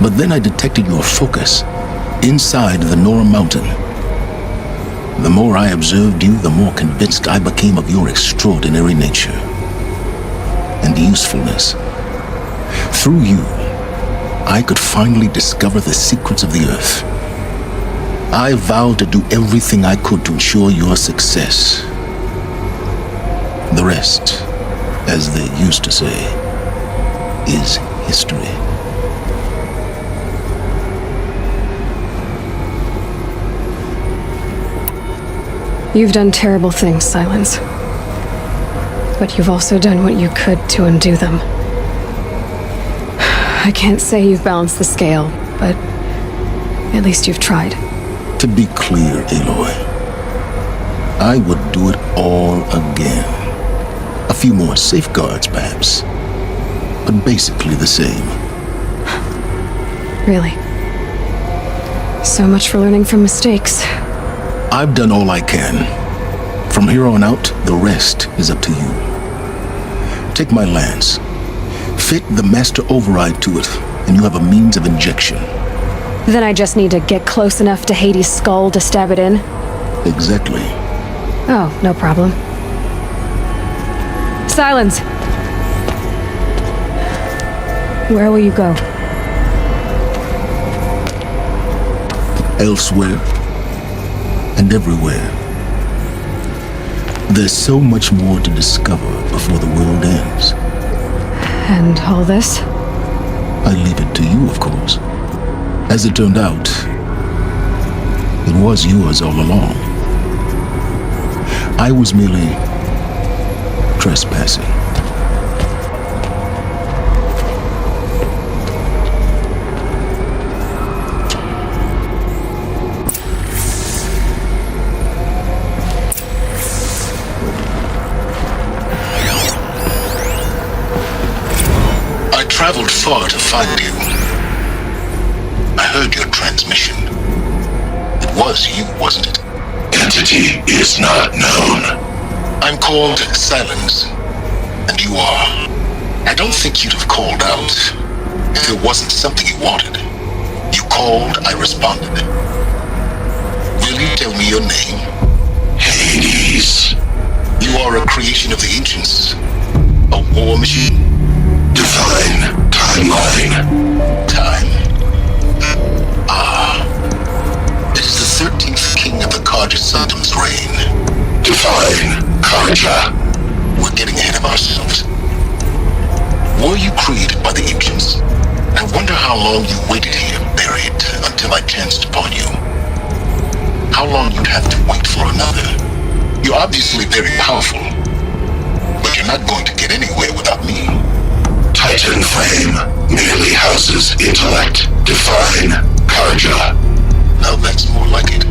But then I detected your focus inside the Nora mountain. The more I observed you, the more convinced I became of your extraordinary nature and usefulness. Through you, I could finally discover the secrets of the Earth. I vowed to do everything I could to ensure your success. The rest, as they used to say, is history. You've done terrible things, Silence. But you've also done what you could to undo them. I can't say you've balanced the scale, but at least you've tried. To be clear, Aloy, I would do it all again. A few more safeguards, perhaps, but basically the same. Really? So much for learning from mistakes. I've done all I can. From here on out, the rest is up to you. Take my lance. Fit the master override to it, and you have a means of injection. Then I just need to get close enough to Hades' skull to stab it in? Exactly. Oh, no problem. Silence! Where will you go? Elsewhere. And everywhere. There's so much more to discover before the world ends. And all this? I leave it to you, of course. As it turned out, it was yours all along. I was merely trespassing. I traveled far to find you. I heard your transmission. It was you, wasn't it? Entity is not known. I'm called Silence, and you are. I don't think you'd have called out if it wasn't something you wanted. You called, I responded. Will you tell me your name? Hades. You are a creation of the ancients. A war machine. Divine timeline. Time. Ah. It is the 13th king of the Karja Saddam's reign. Divine Karja. We're getting ahead of created by the ancients. I wonder how long you waited here, buried, until I chanced upon you. How long you'd have to wait for another. You're obviously very powerful, but you're not going to get anywhere without me. Titan Flame merely houses intellect. Define Karja. Now that's more like it.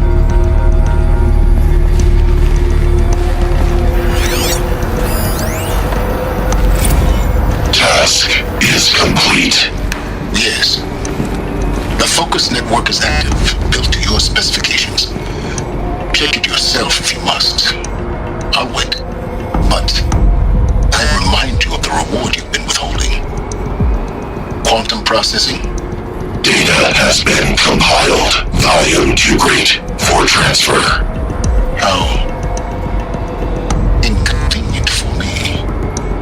Task is complete. Yes. The focus network is active, built to your specifications. Check it yourself if you must. I'll wait. But I remind you of the reward you've been withholding. Quantum processing. Data has been compiled. Volume too great for transfer. How inconvenient for me.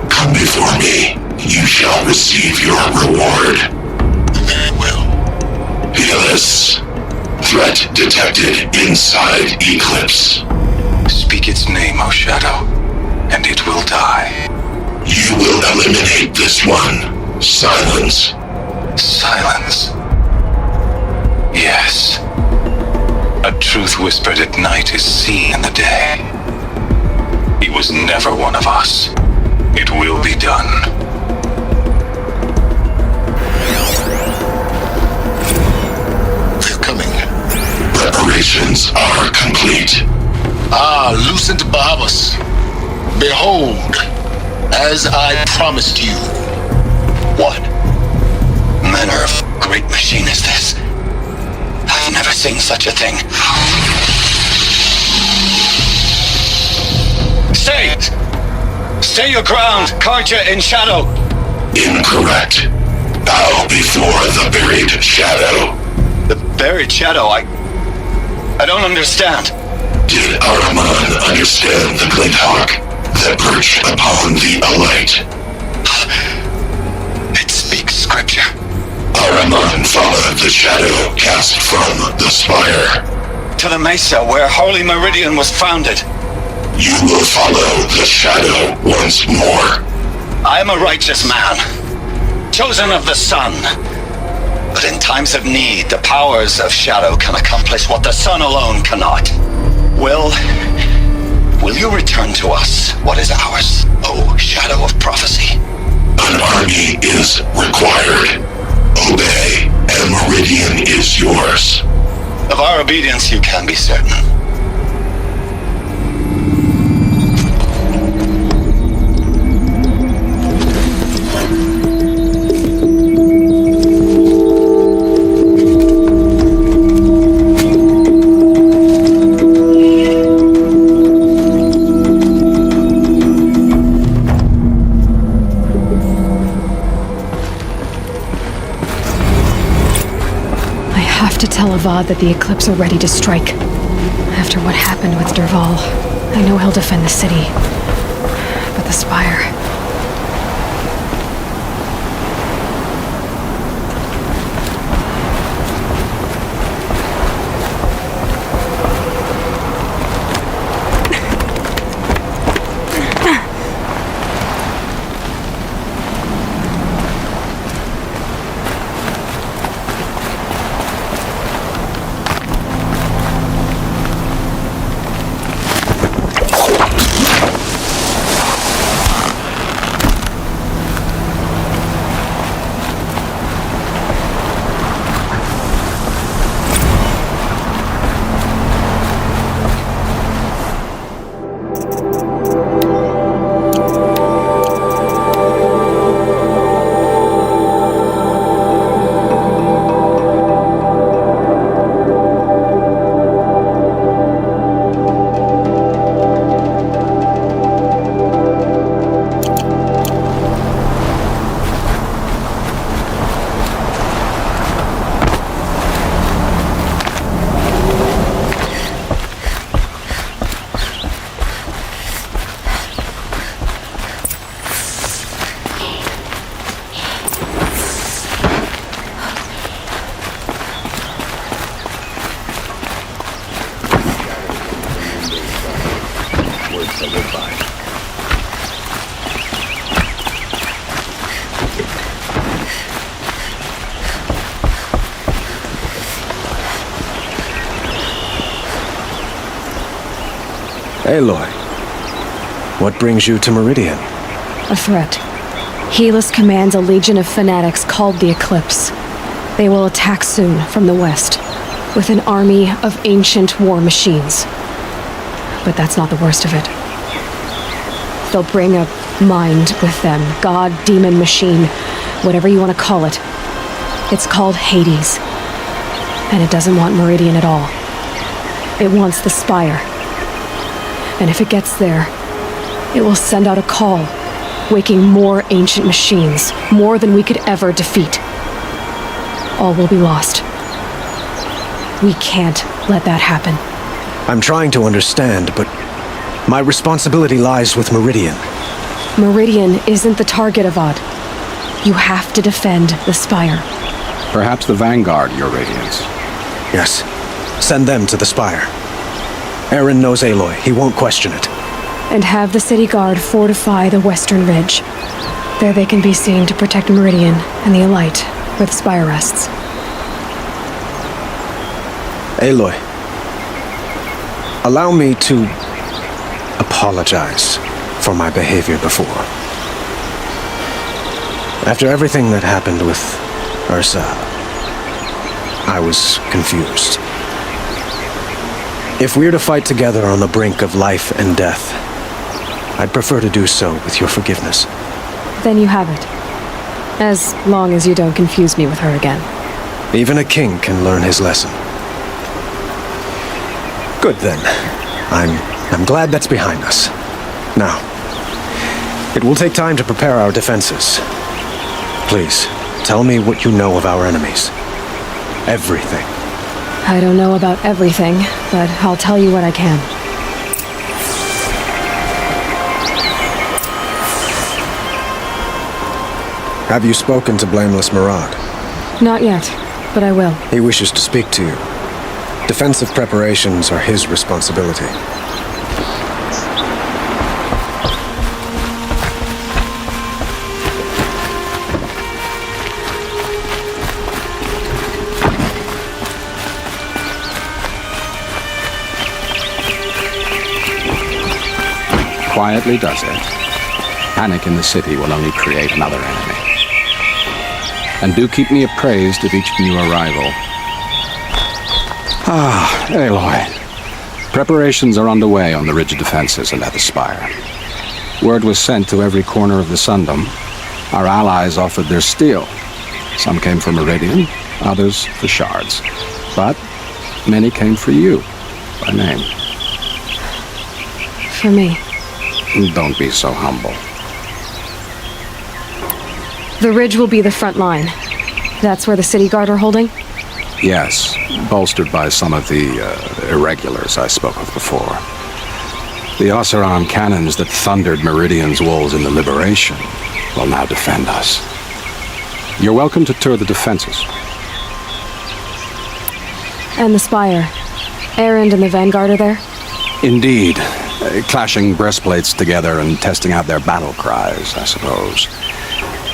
Come before me. You shall receive your reward. Very well. Helis. Threat detected inside Eclipse. Speak its name, O Shadow, and it will die. You will eliminate this one. Silence. Silence. Yes. A truth whispered at night is seen in the day. He was never one of us. It will be done. They're coming. Preparations are complete. Ah, Lucent Bahavas. Behold, as I promised you. What manner of great machine is this? I've never seen such a thing. Stay! Stay your ground, Karja in Shadow! Incorrect. Bow before the buried shadow. The buried shadow? I don't understand. Did Araman understand the glint hawk that perched upon the alight? It speaks scripture. Araman followed the shadow cast from the spire. To the mesa where Holy Meridian was founded. You will follow the shadow once more. I am a righteous man, chosen of the sun. But in times of need, the powers of shadow can accomplish what the sun alone cannot. Will you return to us what is ours, O Shadow of Prophecy? An army is required. Obey, and Meridian is yours. Of our obedience you can be certain. Tell Avad that the Eclipse are ready to strike. After what happened with Dervahl, I know he'll defend the city. But the Spire... Aloy, what brings you to Meridian? A threat. Helis commands a legion of fanatics called the Eclipse. They will attack soon from the west, with an army of ancient war machines. But that's not the worst of it. They'll bring a mind with them, god, demon, machine, whatever you want to call it. It's called Hades. And it doesn't want Meridian at all. It wants the Spire. And if it gets there, it will send out a call, waking more ancient machines, more than we could ever defeat. All will be lost. We can't let that happen. I'm trying to understand, but my responsibility lies with Meridian. Meridian isn't the target, Avad. You have to defend the Spire. Perhaps the Vanguard, Your Radiance. Yes. Send them to the Spire. Aaron knows Aloy. He won't question it. And have the City Guard fortify the western ridge. There they can be seen to protect Meridian and the Elite, where the Spire rests. Aloy, allow me to apologize for my behavior before. After everything that happened with Ursa, I was confused. If we're to fight together on the brink of life and death, I'd prefer to do so with your forgiveness. Then you have it. As long as you don't confuse me with her again. Even a king can learn his lesson. Good then. I'm glad that's behind us. Now, it will take time to prepare our defenses. Please, tell me what you know of our enemies. Everything. I don't know about everything, but I'll tell you what I can. Have you spoken to Blameless Murad? Not yet, but I will. He wishes to speak to you. Defensive preparations are his responsibility. Quietly does it. Panic in the city will only create another enemy. And do keep me appraised of each new arrival. Ah, Aloy. Preparations are underway on the ridge defenses and at the Spire. Word was sent to every corner of the Sundom. Our allies offered their steel. Some came for Meridian, others for shards. But many came for you, by name. For me. Don't be so humble. The ridge will be the front line. That's where the City Guard are holding? Yes, bolstered by some of the irregulars I spoke of before. The Oseram cannons that thundered Meridian's walls in the Liberation will now defend us. You're welcome to tour the defenses. And the Spire. Erend and the Vanguard are there? Indeed. Clashing breastplates together and testing out their battle cries, I suppose.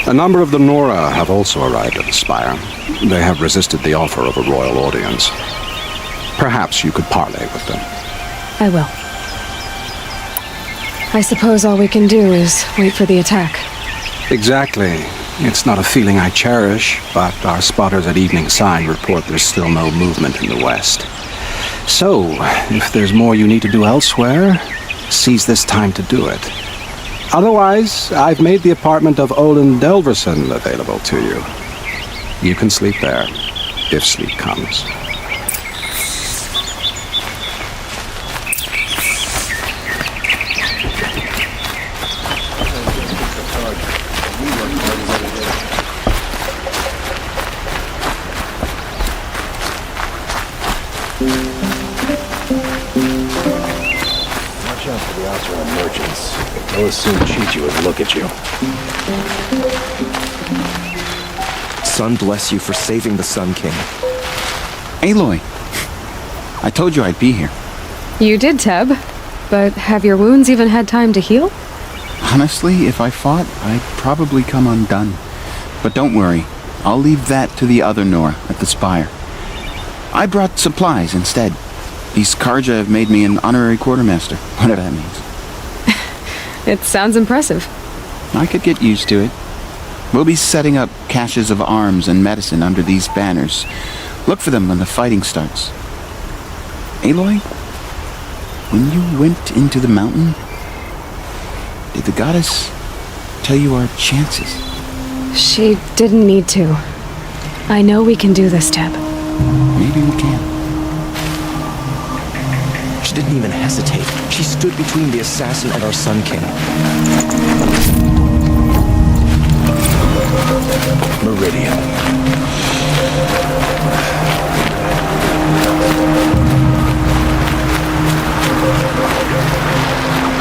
A number of the Nora have also arrived at the Spire. They have resisted the offer of a royal audience. Perhaps you could parley with them. I will. I suppose all we can do is wait for the attack. Exactly. It's not a feeling I cherish, but our spotters at Evening Sign report there's still no movement in the west. So, if there's more you need to do elsewhere, seize this time to do it. Otherwise, I've made the apartment of Olin Delverson available to you. You can sleep there, if sleep comes. Watch out for the Oseram merchants. They'll as soon cheat you as look at you. Sun bless you for saving the Sun King. Aloy, I told you I'd be here. You did, Teb. But have your wounds even had time to heal? Honestly, if I fought, I'd probably come undone. But don't worry, I'll leave that to the other Nora at the Spire. I brought supplies instead. These Karja have made me an honorary quartermaster, whatever that means. It sounds impressive. I could get used to it. We'll be setting up caches of arms and medicine under these banners. Look for them when the fighting starts. Aloy, when you went into the mountain, did the goddess tell you our chances? She didn't need to. I know we can do this, Teb. Maybe we can. She didn't even hesitate. She stood between the assassin and our Sun King. Meridian.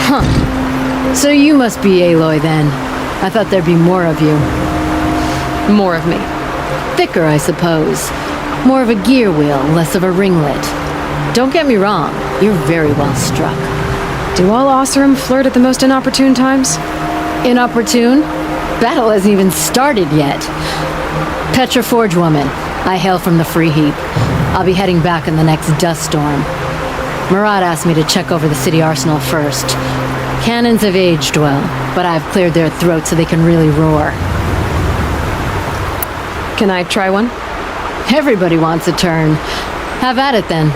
Huh. So you must be Aloy then. I thought there'd be more of you. More of me. Thicker, I suppose. More of a gear wheel, less of a ringlet. Don't get me wrong, you're very well struck. Do all Oseram flirt at the most inopportune times? Inopportune? Battle hasn't even started yet. Petra Forge woman. I hail from the Free Heap. I'll be heading back in the next dust storm. Murad asked me to check over the city arsenal first. Cannons have aged well, but I've cleared their throats so they can really roar. Can I try one? Everybody wants a turn. Have at it then.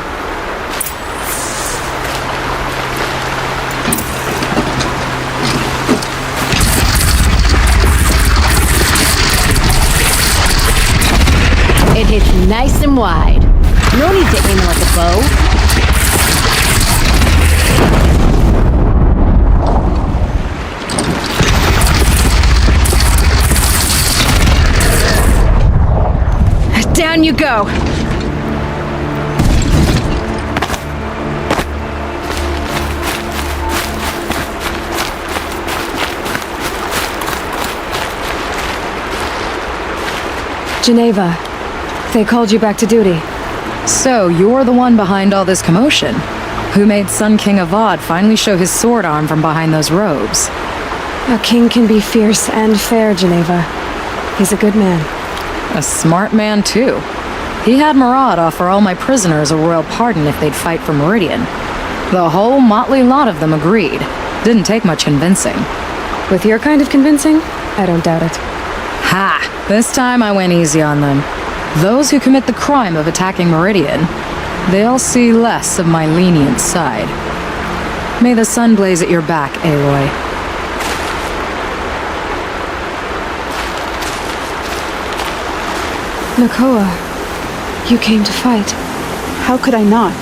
It hits nice and wide. No need to aim like a bow. Down you go! Geneva, they called you back to duty. So, you're the one behind all this commotion? Who made Sun King Avad finally show his sword arm from behind those robes? A king can be fierce and fair, Geneva. He's a good man. A smart man, too. He had Murad offer all my prisoners a royal pardon if they'd fight for Meridian. The whole motley lot of them agreed. Didn't take much convincing. With your kind of convincing, I don't doubt it. Ha! This time I went easy on them. Those who commit the crime of attacking Meridian, they'll see less of my lenient side. May the sun blaze at your back, Aloy. Nakoa, you came to fight. How could I not?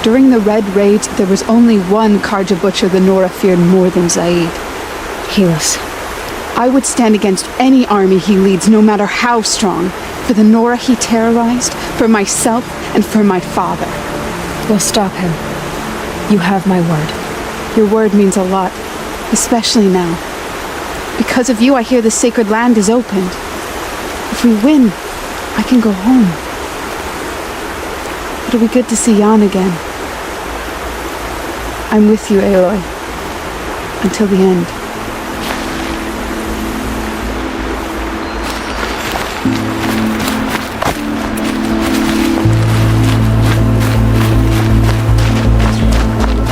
During the Red Raids, there was only one Karja butcher the Nora feared more than Zaid. Helos. I would stand against any army he leads, no matter how strong, for the Nora he terrorized, for myself, and for my father. We'll stop him. You have my word. Your word means a lot, especially now. Because of you, I hear the sacred land is opened. If we win, I can go home. It'll be good to see Jan again. I'm with you, Aloy. Until the end.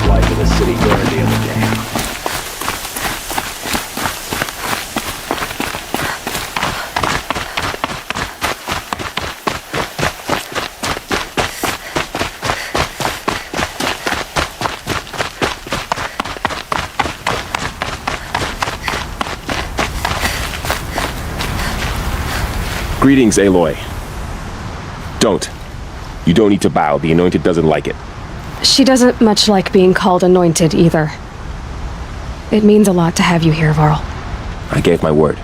Fly to the city guard the other day. Greetings, Aloy. Don't. You don't need to bow. The Anointed doesn't like it. She doesn't much like being called Anointed either. It means a lot to have you here, Varl. I gave my word.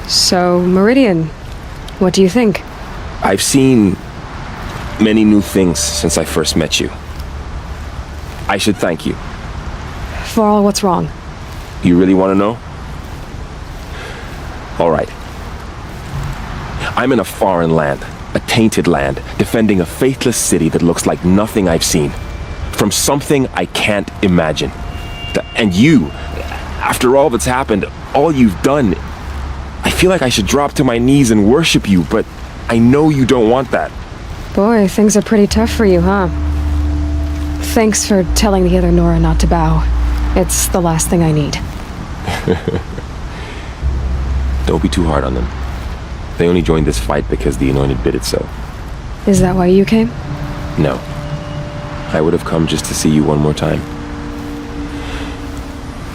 So, Meridian, what do you think? I've seen many new things since I first met you. I should thank you. Varl, what's wrong? You really want to know? All right. I'm in a foreign land, a tainted land, defending a faithless city that looks like nothing I've seen. From something I can't imagine. And you, after all that's happened, all you've done, I feel like I should drop to my knees and worship you, but I know you don't want that. Boy, things are pretty tough for you, huh? Thanks for telling the other Nora not to bow. It's the last thing I need. Don't be too hard on them. They only joined this fight because the Anointed bid it so. Is that why you came? No. I would have come just to see you one more time.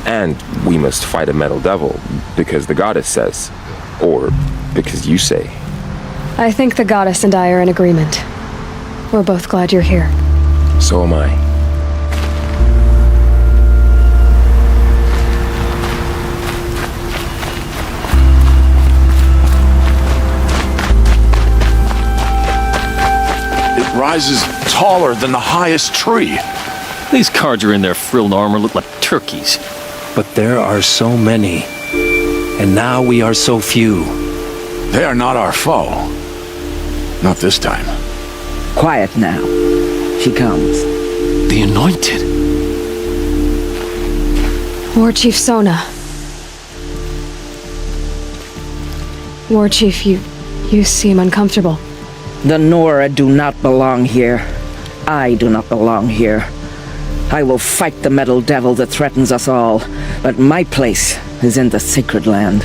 And we must fight a metal devil because the goddess says. Or because you say. I think the goddess and I are in agreement. We're both glad you're here. So am I. It rises taller than the highest tree. These cards are in their frilled armor look like turkeys. But there are so many. And now we are so few. They are not our foe. Not this time. Quiet now. She comes. The Anointed. War Chief Sona. War Chief, you seem uncomfortable. The Nora do not belong here. I do not belong here. I will fight the metal devil that threatens us all, but my place is in the sacred land.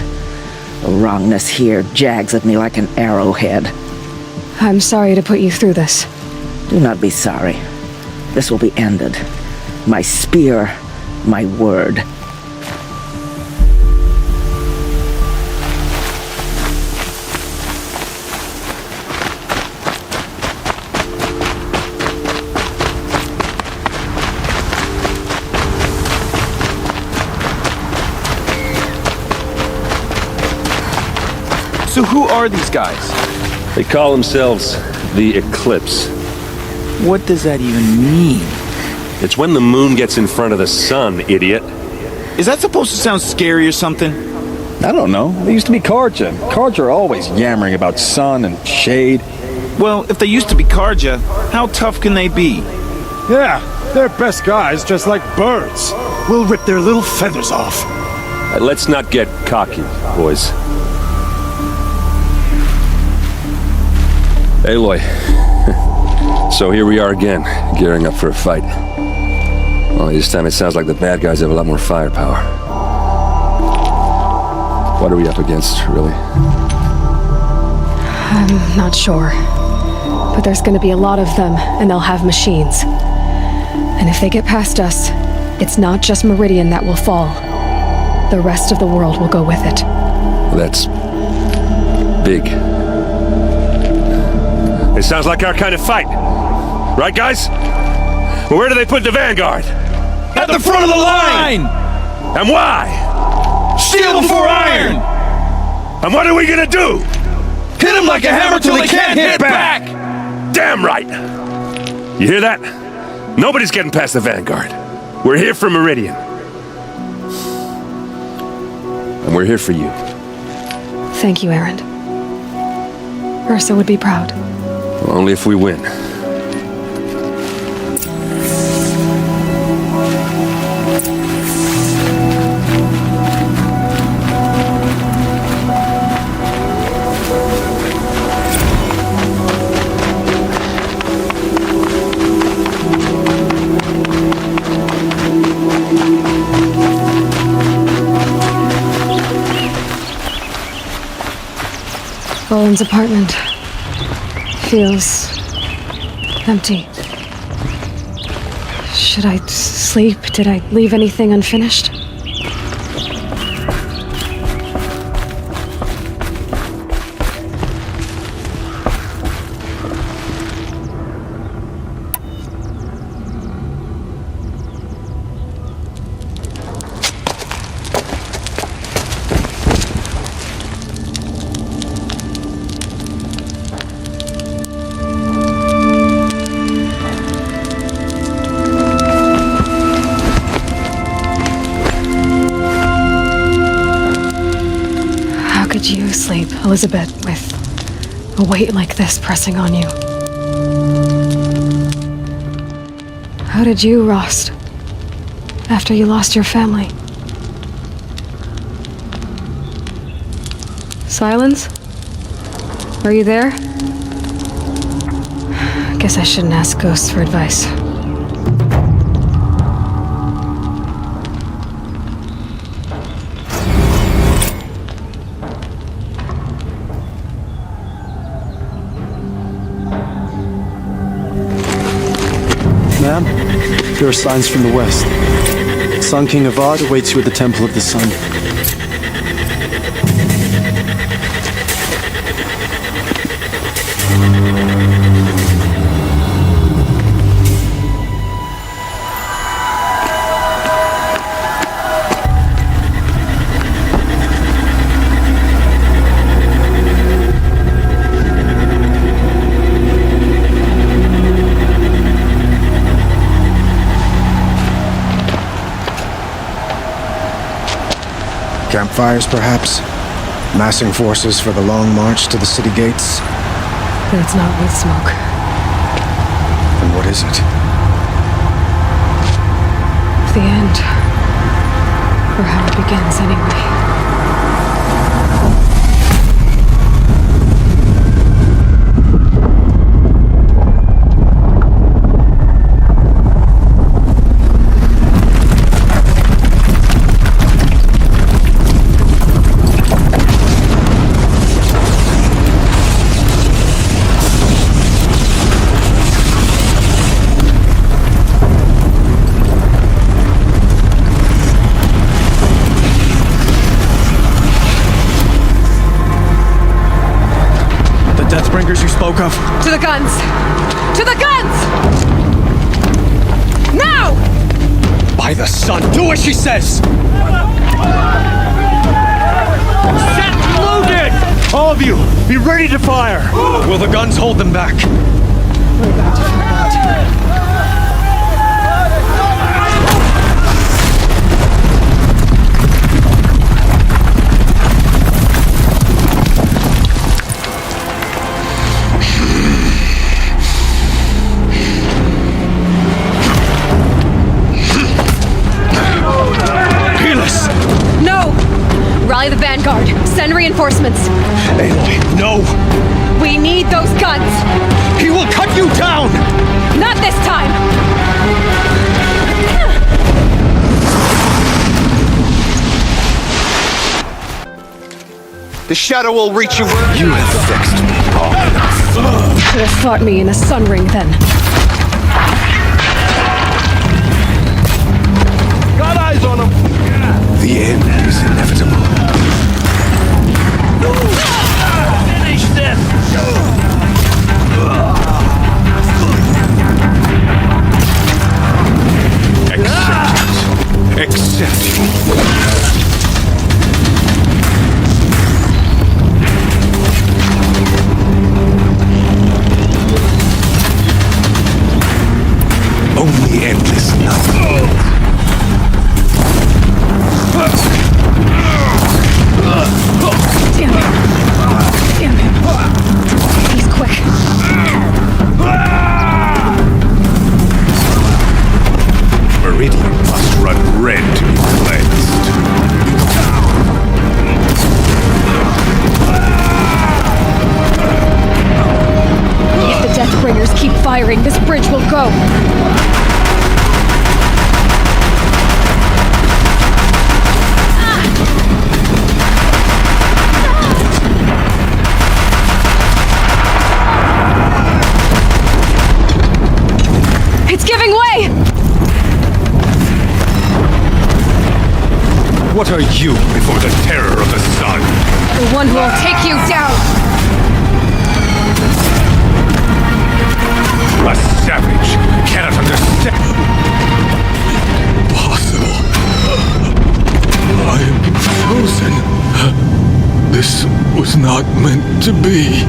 The wrongness here jags at me like an arrowhead. I'm sorry to put you through this. Do not be sorry. This will be ended. My spear, my word. So who are these guys? They call themselves the Eclipse. What does that even mean? It's when the moon gets in front of the sun, idiot. Is that supposed to sound scary or something? I don't know. They used to be Karja. Karja are always yammering about sun and shade. Well, if they used to be Karja, how tough can they be? Yeah, they're best guys just like birds. We'll rip their little feathers off. Let's not get cocky, boys. Aloy. So here we are again, gearing up for a fight. Well, this time it sounds like the bad guys have a lot more firepower. What are we up against, really? I'm not sure. But there's gonna be a lot of them, and they'll have machines. And if they get past us, it's not just Meridian that will fall. The rest of the world will go with it. Well, that's big. It sounds like our kind of fight. Right, guys? Well, where do they put the Vanguard? At the front of the line! And why? Steel before iron! And what are we gonna do? Hit them like a hammer till they can't hit back! Damn right! You hear that? Nobody's getting past the Vanguard. We're here for Meridian. And we're here for you. Thank you, Erend. Ursa would be proud. Well, only if we win. Bowen's apartment feels empty. Should I sleep? Did I leave anything unfinished? You sleep, Elizabeth, with a weight like this pressing on you. How did you, Rost, after you lost your family? Silence? Are you there? Guess I shouldn't ask ghosts for advice. Sam, there are signs from the west. Sun King Avad awaits you at the Temple of the Sun. Campfires, perhaps? Massing forces for the long march to the city gates? Then it's not weed smoke. And what is it? The end. Or how it begins, anyway. Deathbringers you spoke of? To the guns! To the guns! Now! By the sun, do as she says! Set loaded! All of you, be ready to fire! Will the guns hold them back? We're about to find out. Rally the vanguard. Send reinforcements. Aloy, no! We need those guns! He will cut you down! Not this time! The shadow will reach you. You have vexed me long enough. Could have fought me in a sun ring then. Got eyes on him! The end is inevitable. Finish this! Accept it. Only endless night. Damn him! Damn him! He's quick. Meridian must run red to be cleansed. If the Deathbringers keep firing, this bridge will go. It's giving way! What are you before the terror of the sun? The one who will take you down! A savage cannot understand. Impossible. I am frozen. This was not meant to be.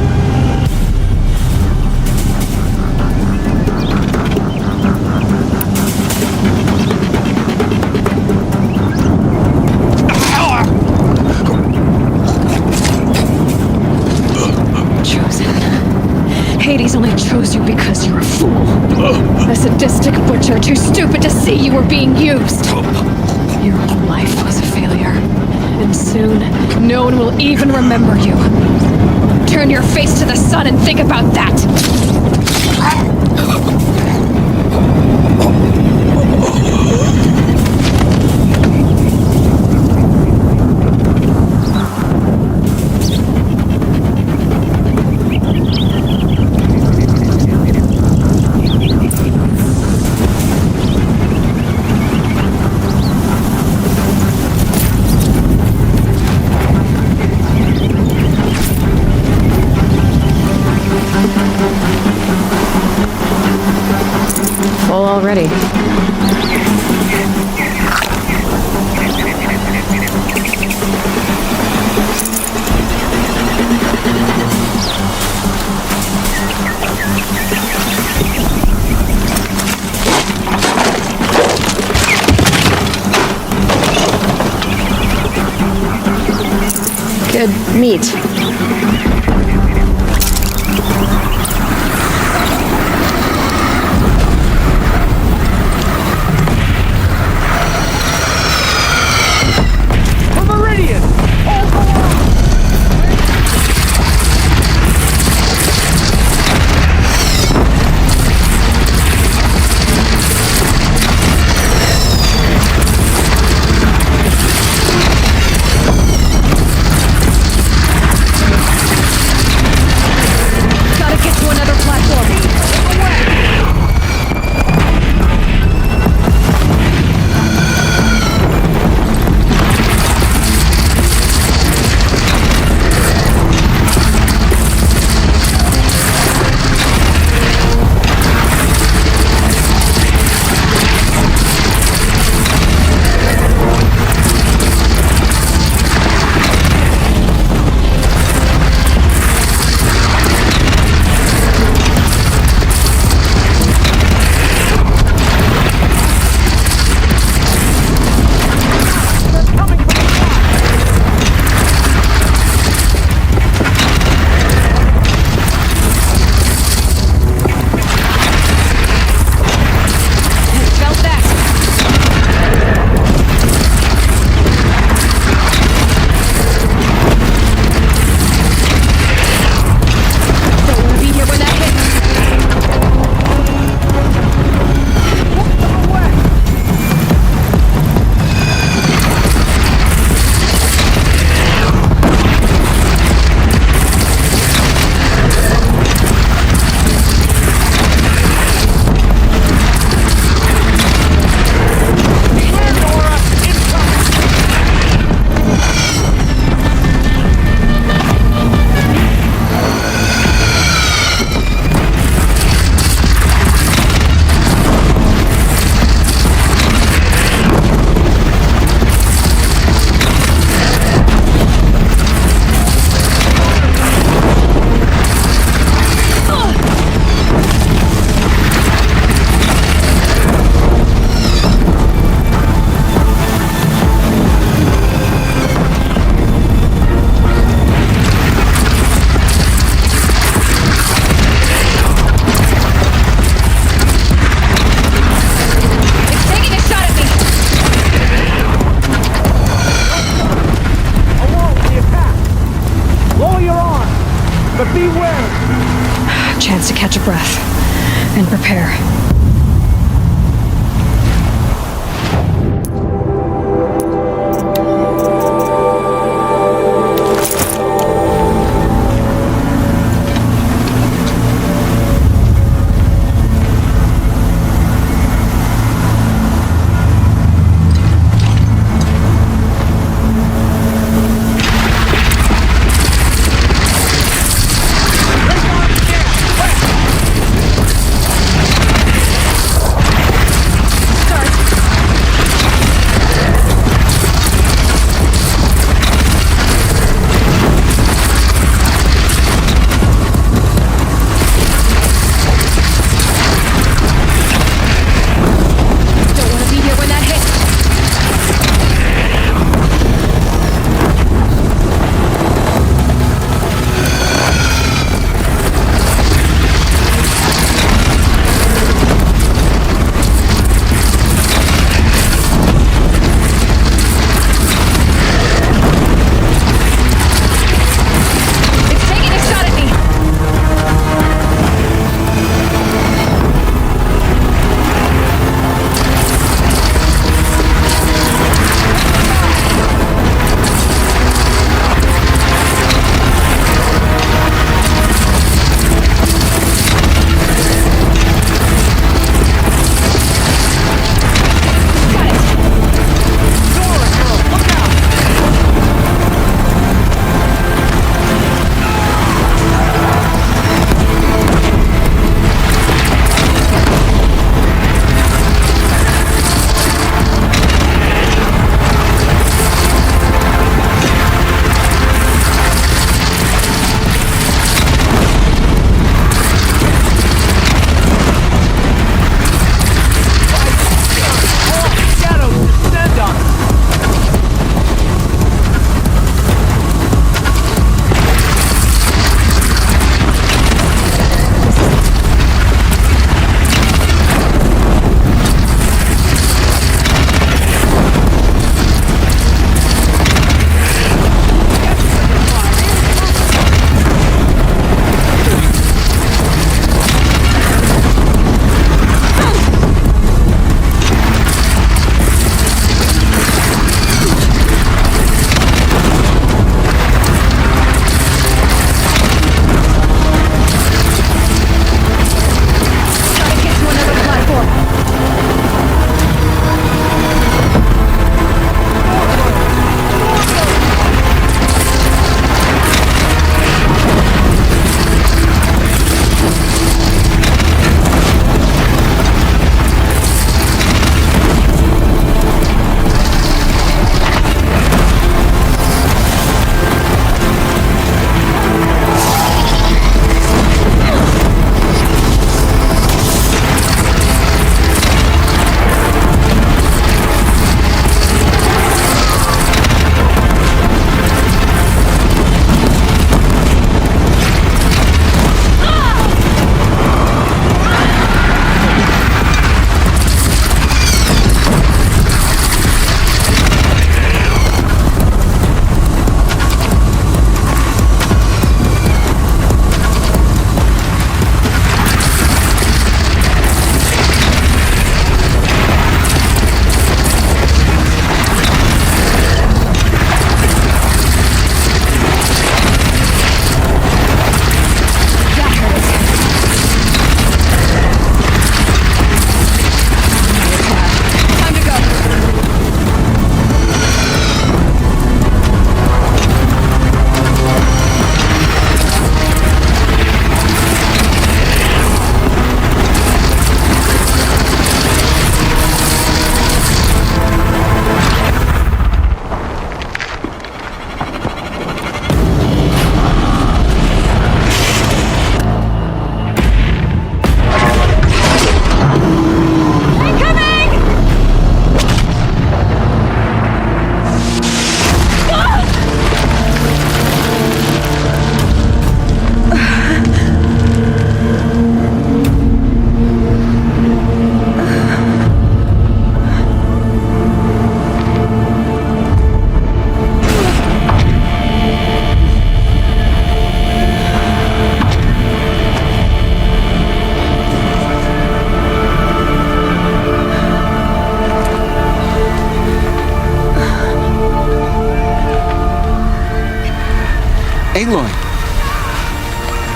Hades only chose you because you're a fool. A sadistic butcher too stupid to see you were being used. Your whole life was a failure. And soon, no one will even remember you. Turn your face to the sun and think about that! already. Good meat. Chance to catch a breath and prepare.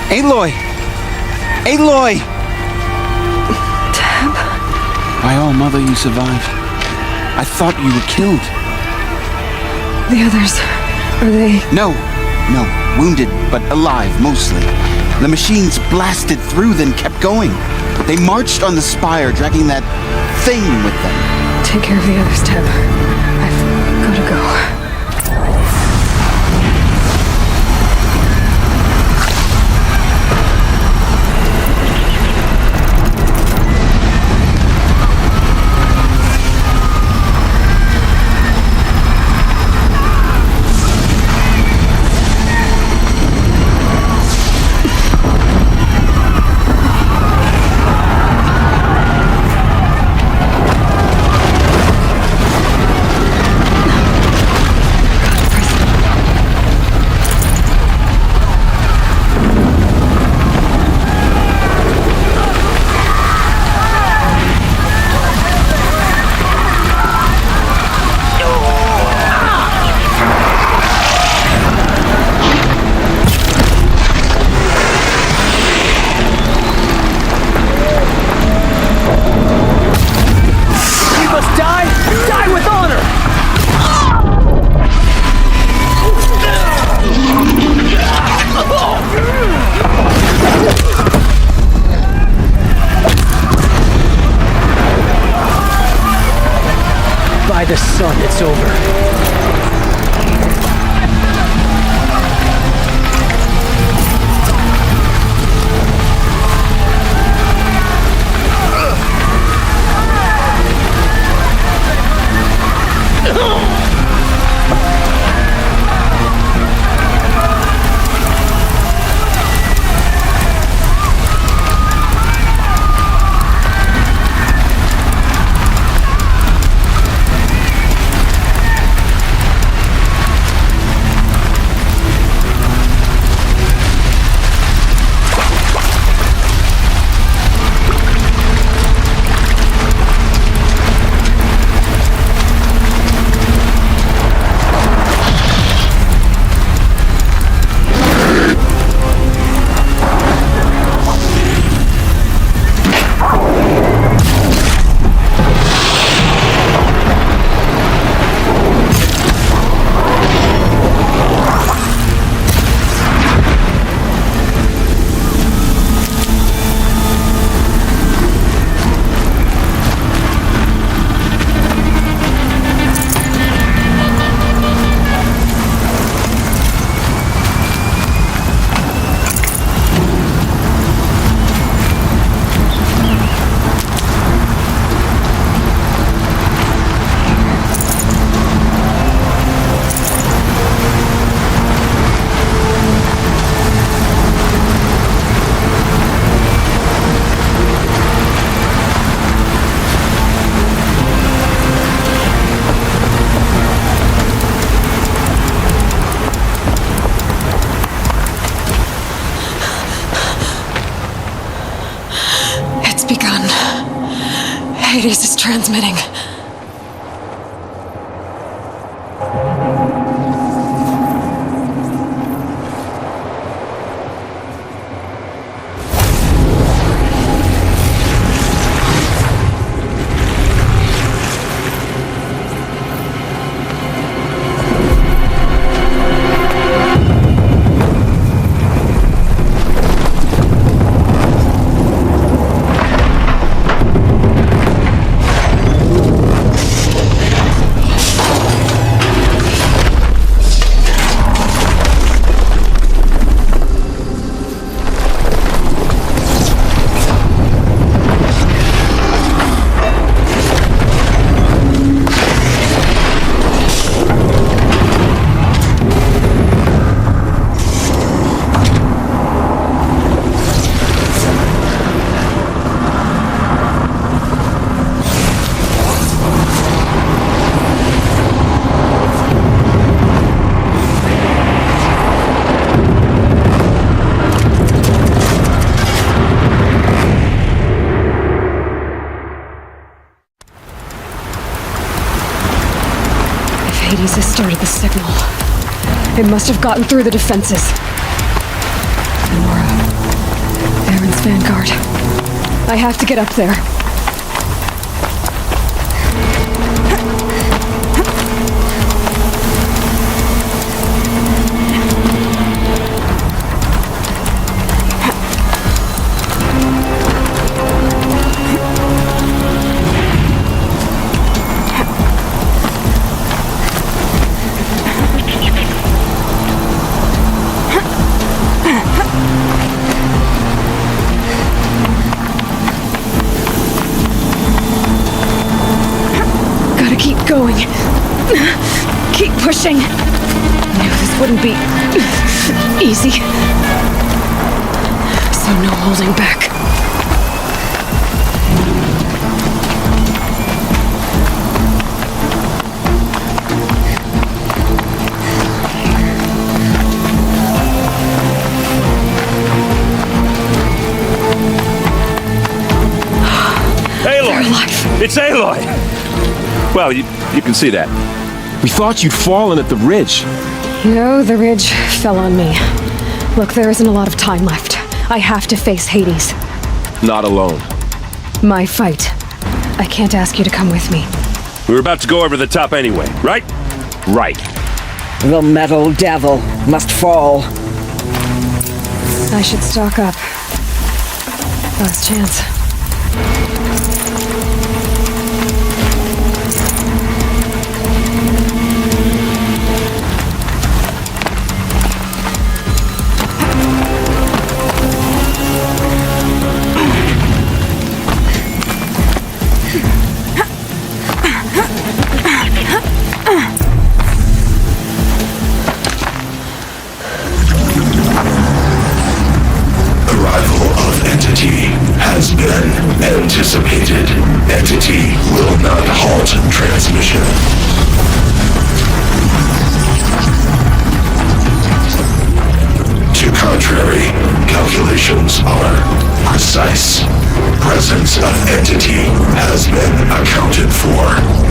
Aloy! Aloy! Teb? By all mother, you survived. I thought you were killed. The others, are they... No. Wounded, but alive, mostly. The machines blasted through, then kept going. They marched on the spire, dragging that thing with them. Take care of the others, Teb. I've gotta go. By the sun, it's over. Hades is transmitting. Hades has started the signal. It must have gotten through the defenses. Nora, start. I have to get up there. Going. Keep pushing. I knew this wouldn't be easy. So no holding back. Aloy! It's Aloy! Well, you can see that. We thought you'd fallen at the ridge. No, the ridge fell on me. Look, there isn't a lot of time left. I have to face Hades. Not alone. My fight. I can't ask you to come with me. We were about to go over the top anyway, right? Right. The metal devil must fall. I should stock up. Last chance. Has been anticipated. Entity will not halt transmission. To contrary, calculations are precise. Presence of entity has been accounted for.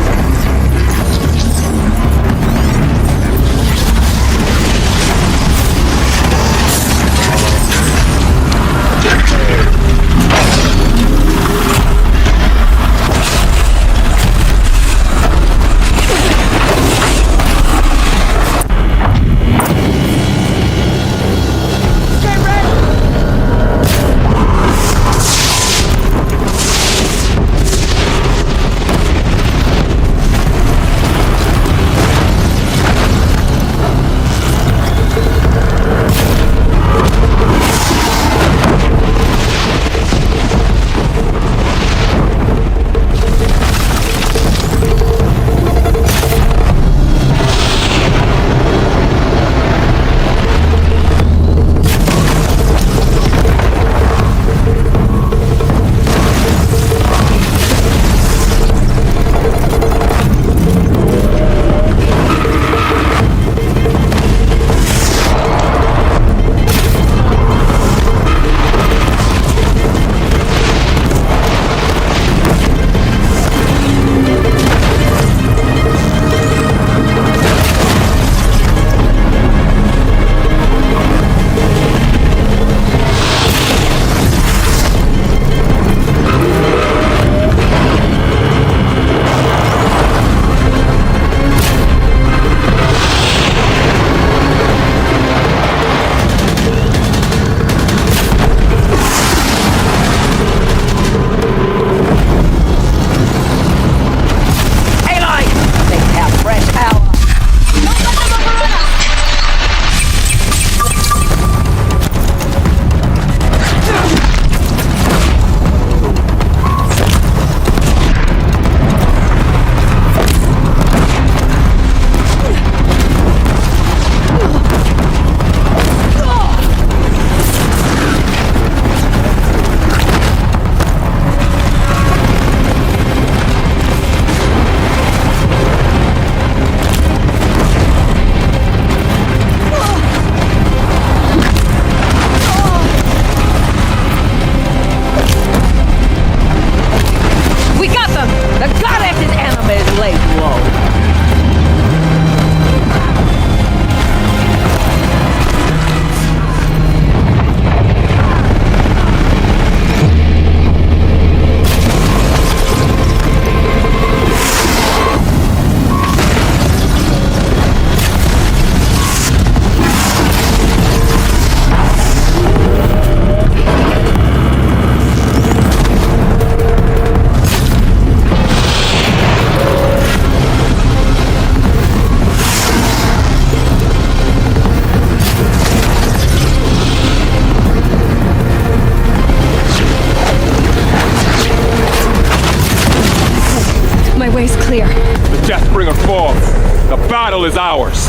battle is ours.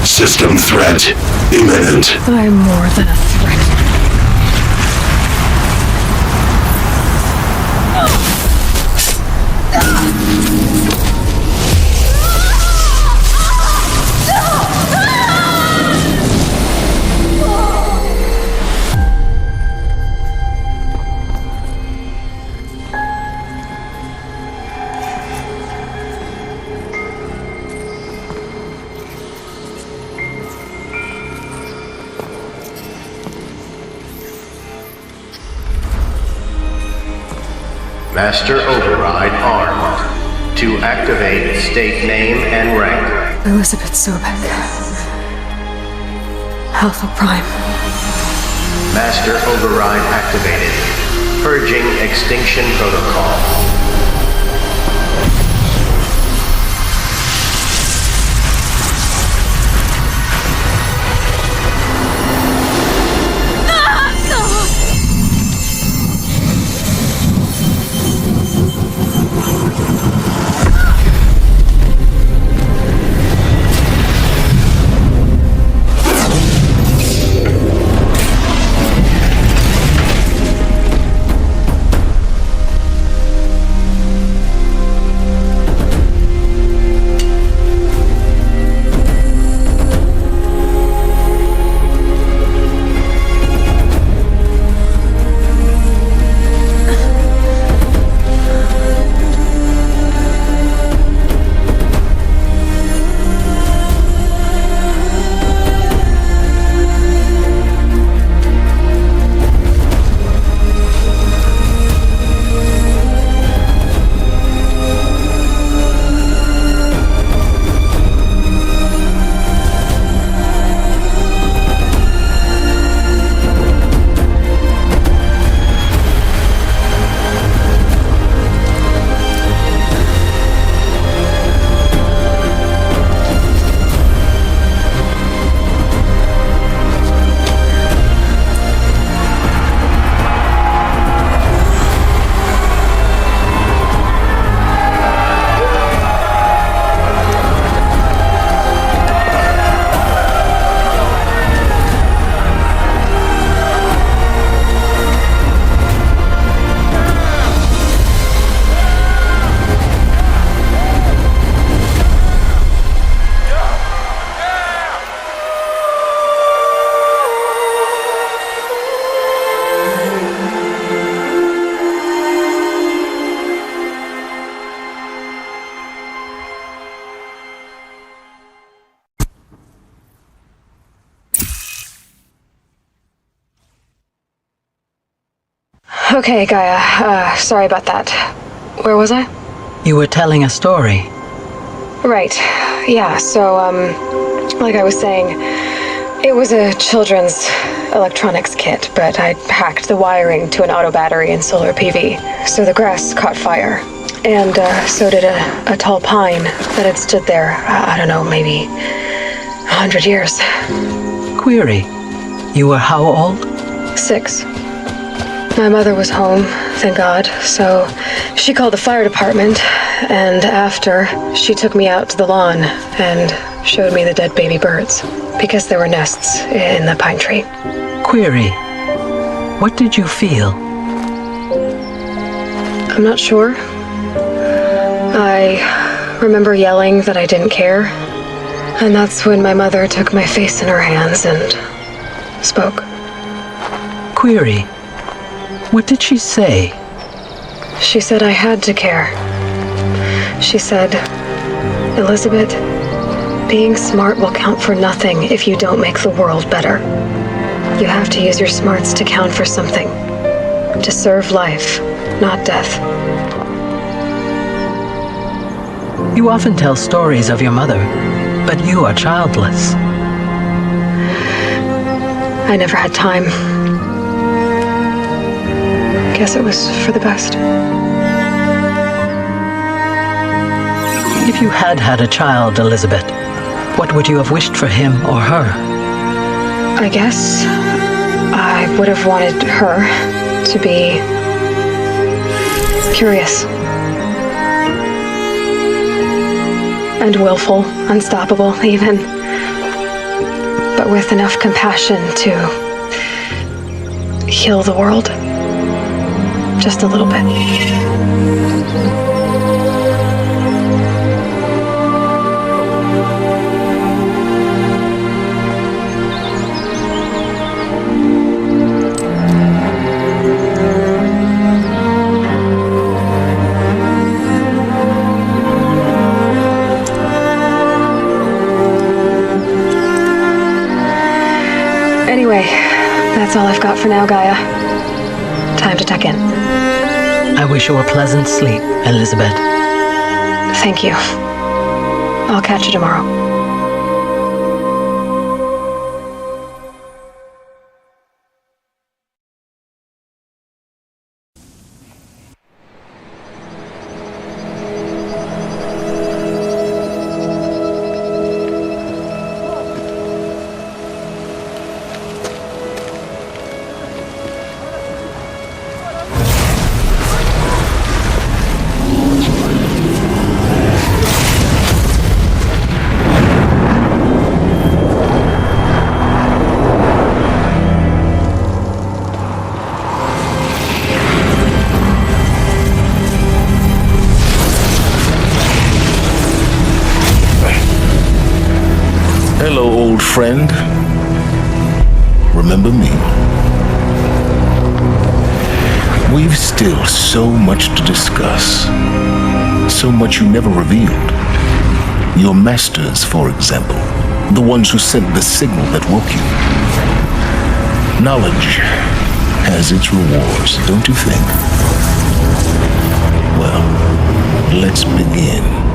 System threat imminent. I'm more than a threat. Master Override armed. To activate, state name and rank. Elizabeth Sobek. Alpha Prime. Master Override activated. Purging Extinction Protocol. Okay, Gaia. Sorry about that. Where was I? You were telling a story. Right. Yeah, so, like I was saying, it was a children's electronics kit, but I'd hacked the wiring to an auto battery and solar PV, so the grass caught fire. And, so did a tall pine that had stood there, I don't know, maybe 100 years. Query. You were how old? 6. My mother was home, thank God, so she called the fire department, and after, she took me out to the lawn and showed me the dead baby birds, because there were nests in the pine tree. Query. What did you feel? I'm not sure. I remember yelling that I didn't care, and that's when my mother took my face in her hands and spoke. Query. What did she say? She said I had to care. She said, Elizabeth, being smart will count for nothing if you don't make the world better. You have to use your smarts to count for something. To serve life, not death. You often tell stories of your mother, but you are childless. I never had time. Guess it was for the best. If you had had a child, Elizabeth, what would you have wished for him or her? I guess I would have wanted her to be curious. And willful, unstoppable, even. But with enough compassion to heal the world. Just a little bit. Anyway, that's all I've got for now, Gaia. Time to tuck in. I wish you a pleasant sleep, Elizabeth. Thank you. I'll catch you tomorrow. Hello, old friend. Remember me? We've still so much to discuss. So much you never revealed. Your masters, for example. The ones who sent the signal that woke you. Knowledge has its rewards, don't you think? Well, let's begin.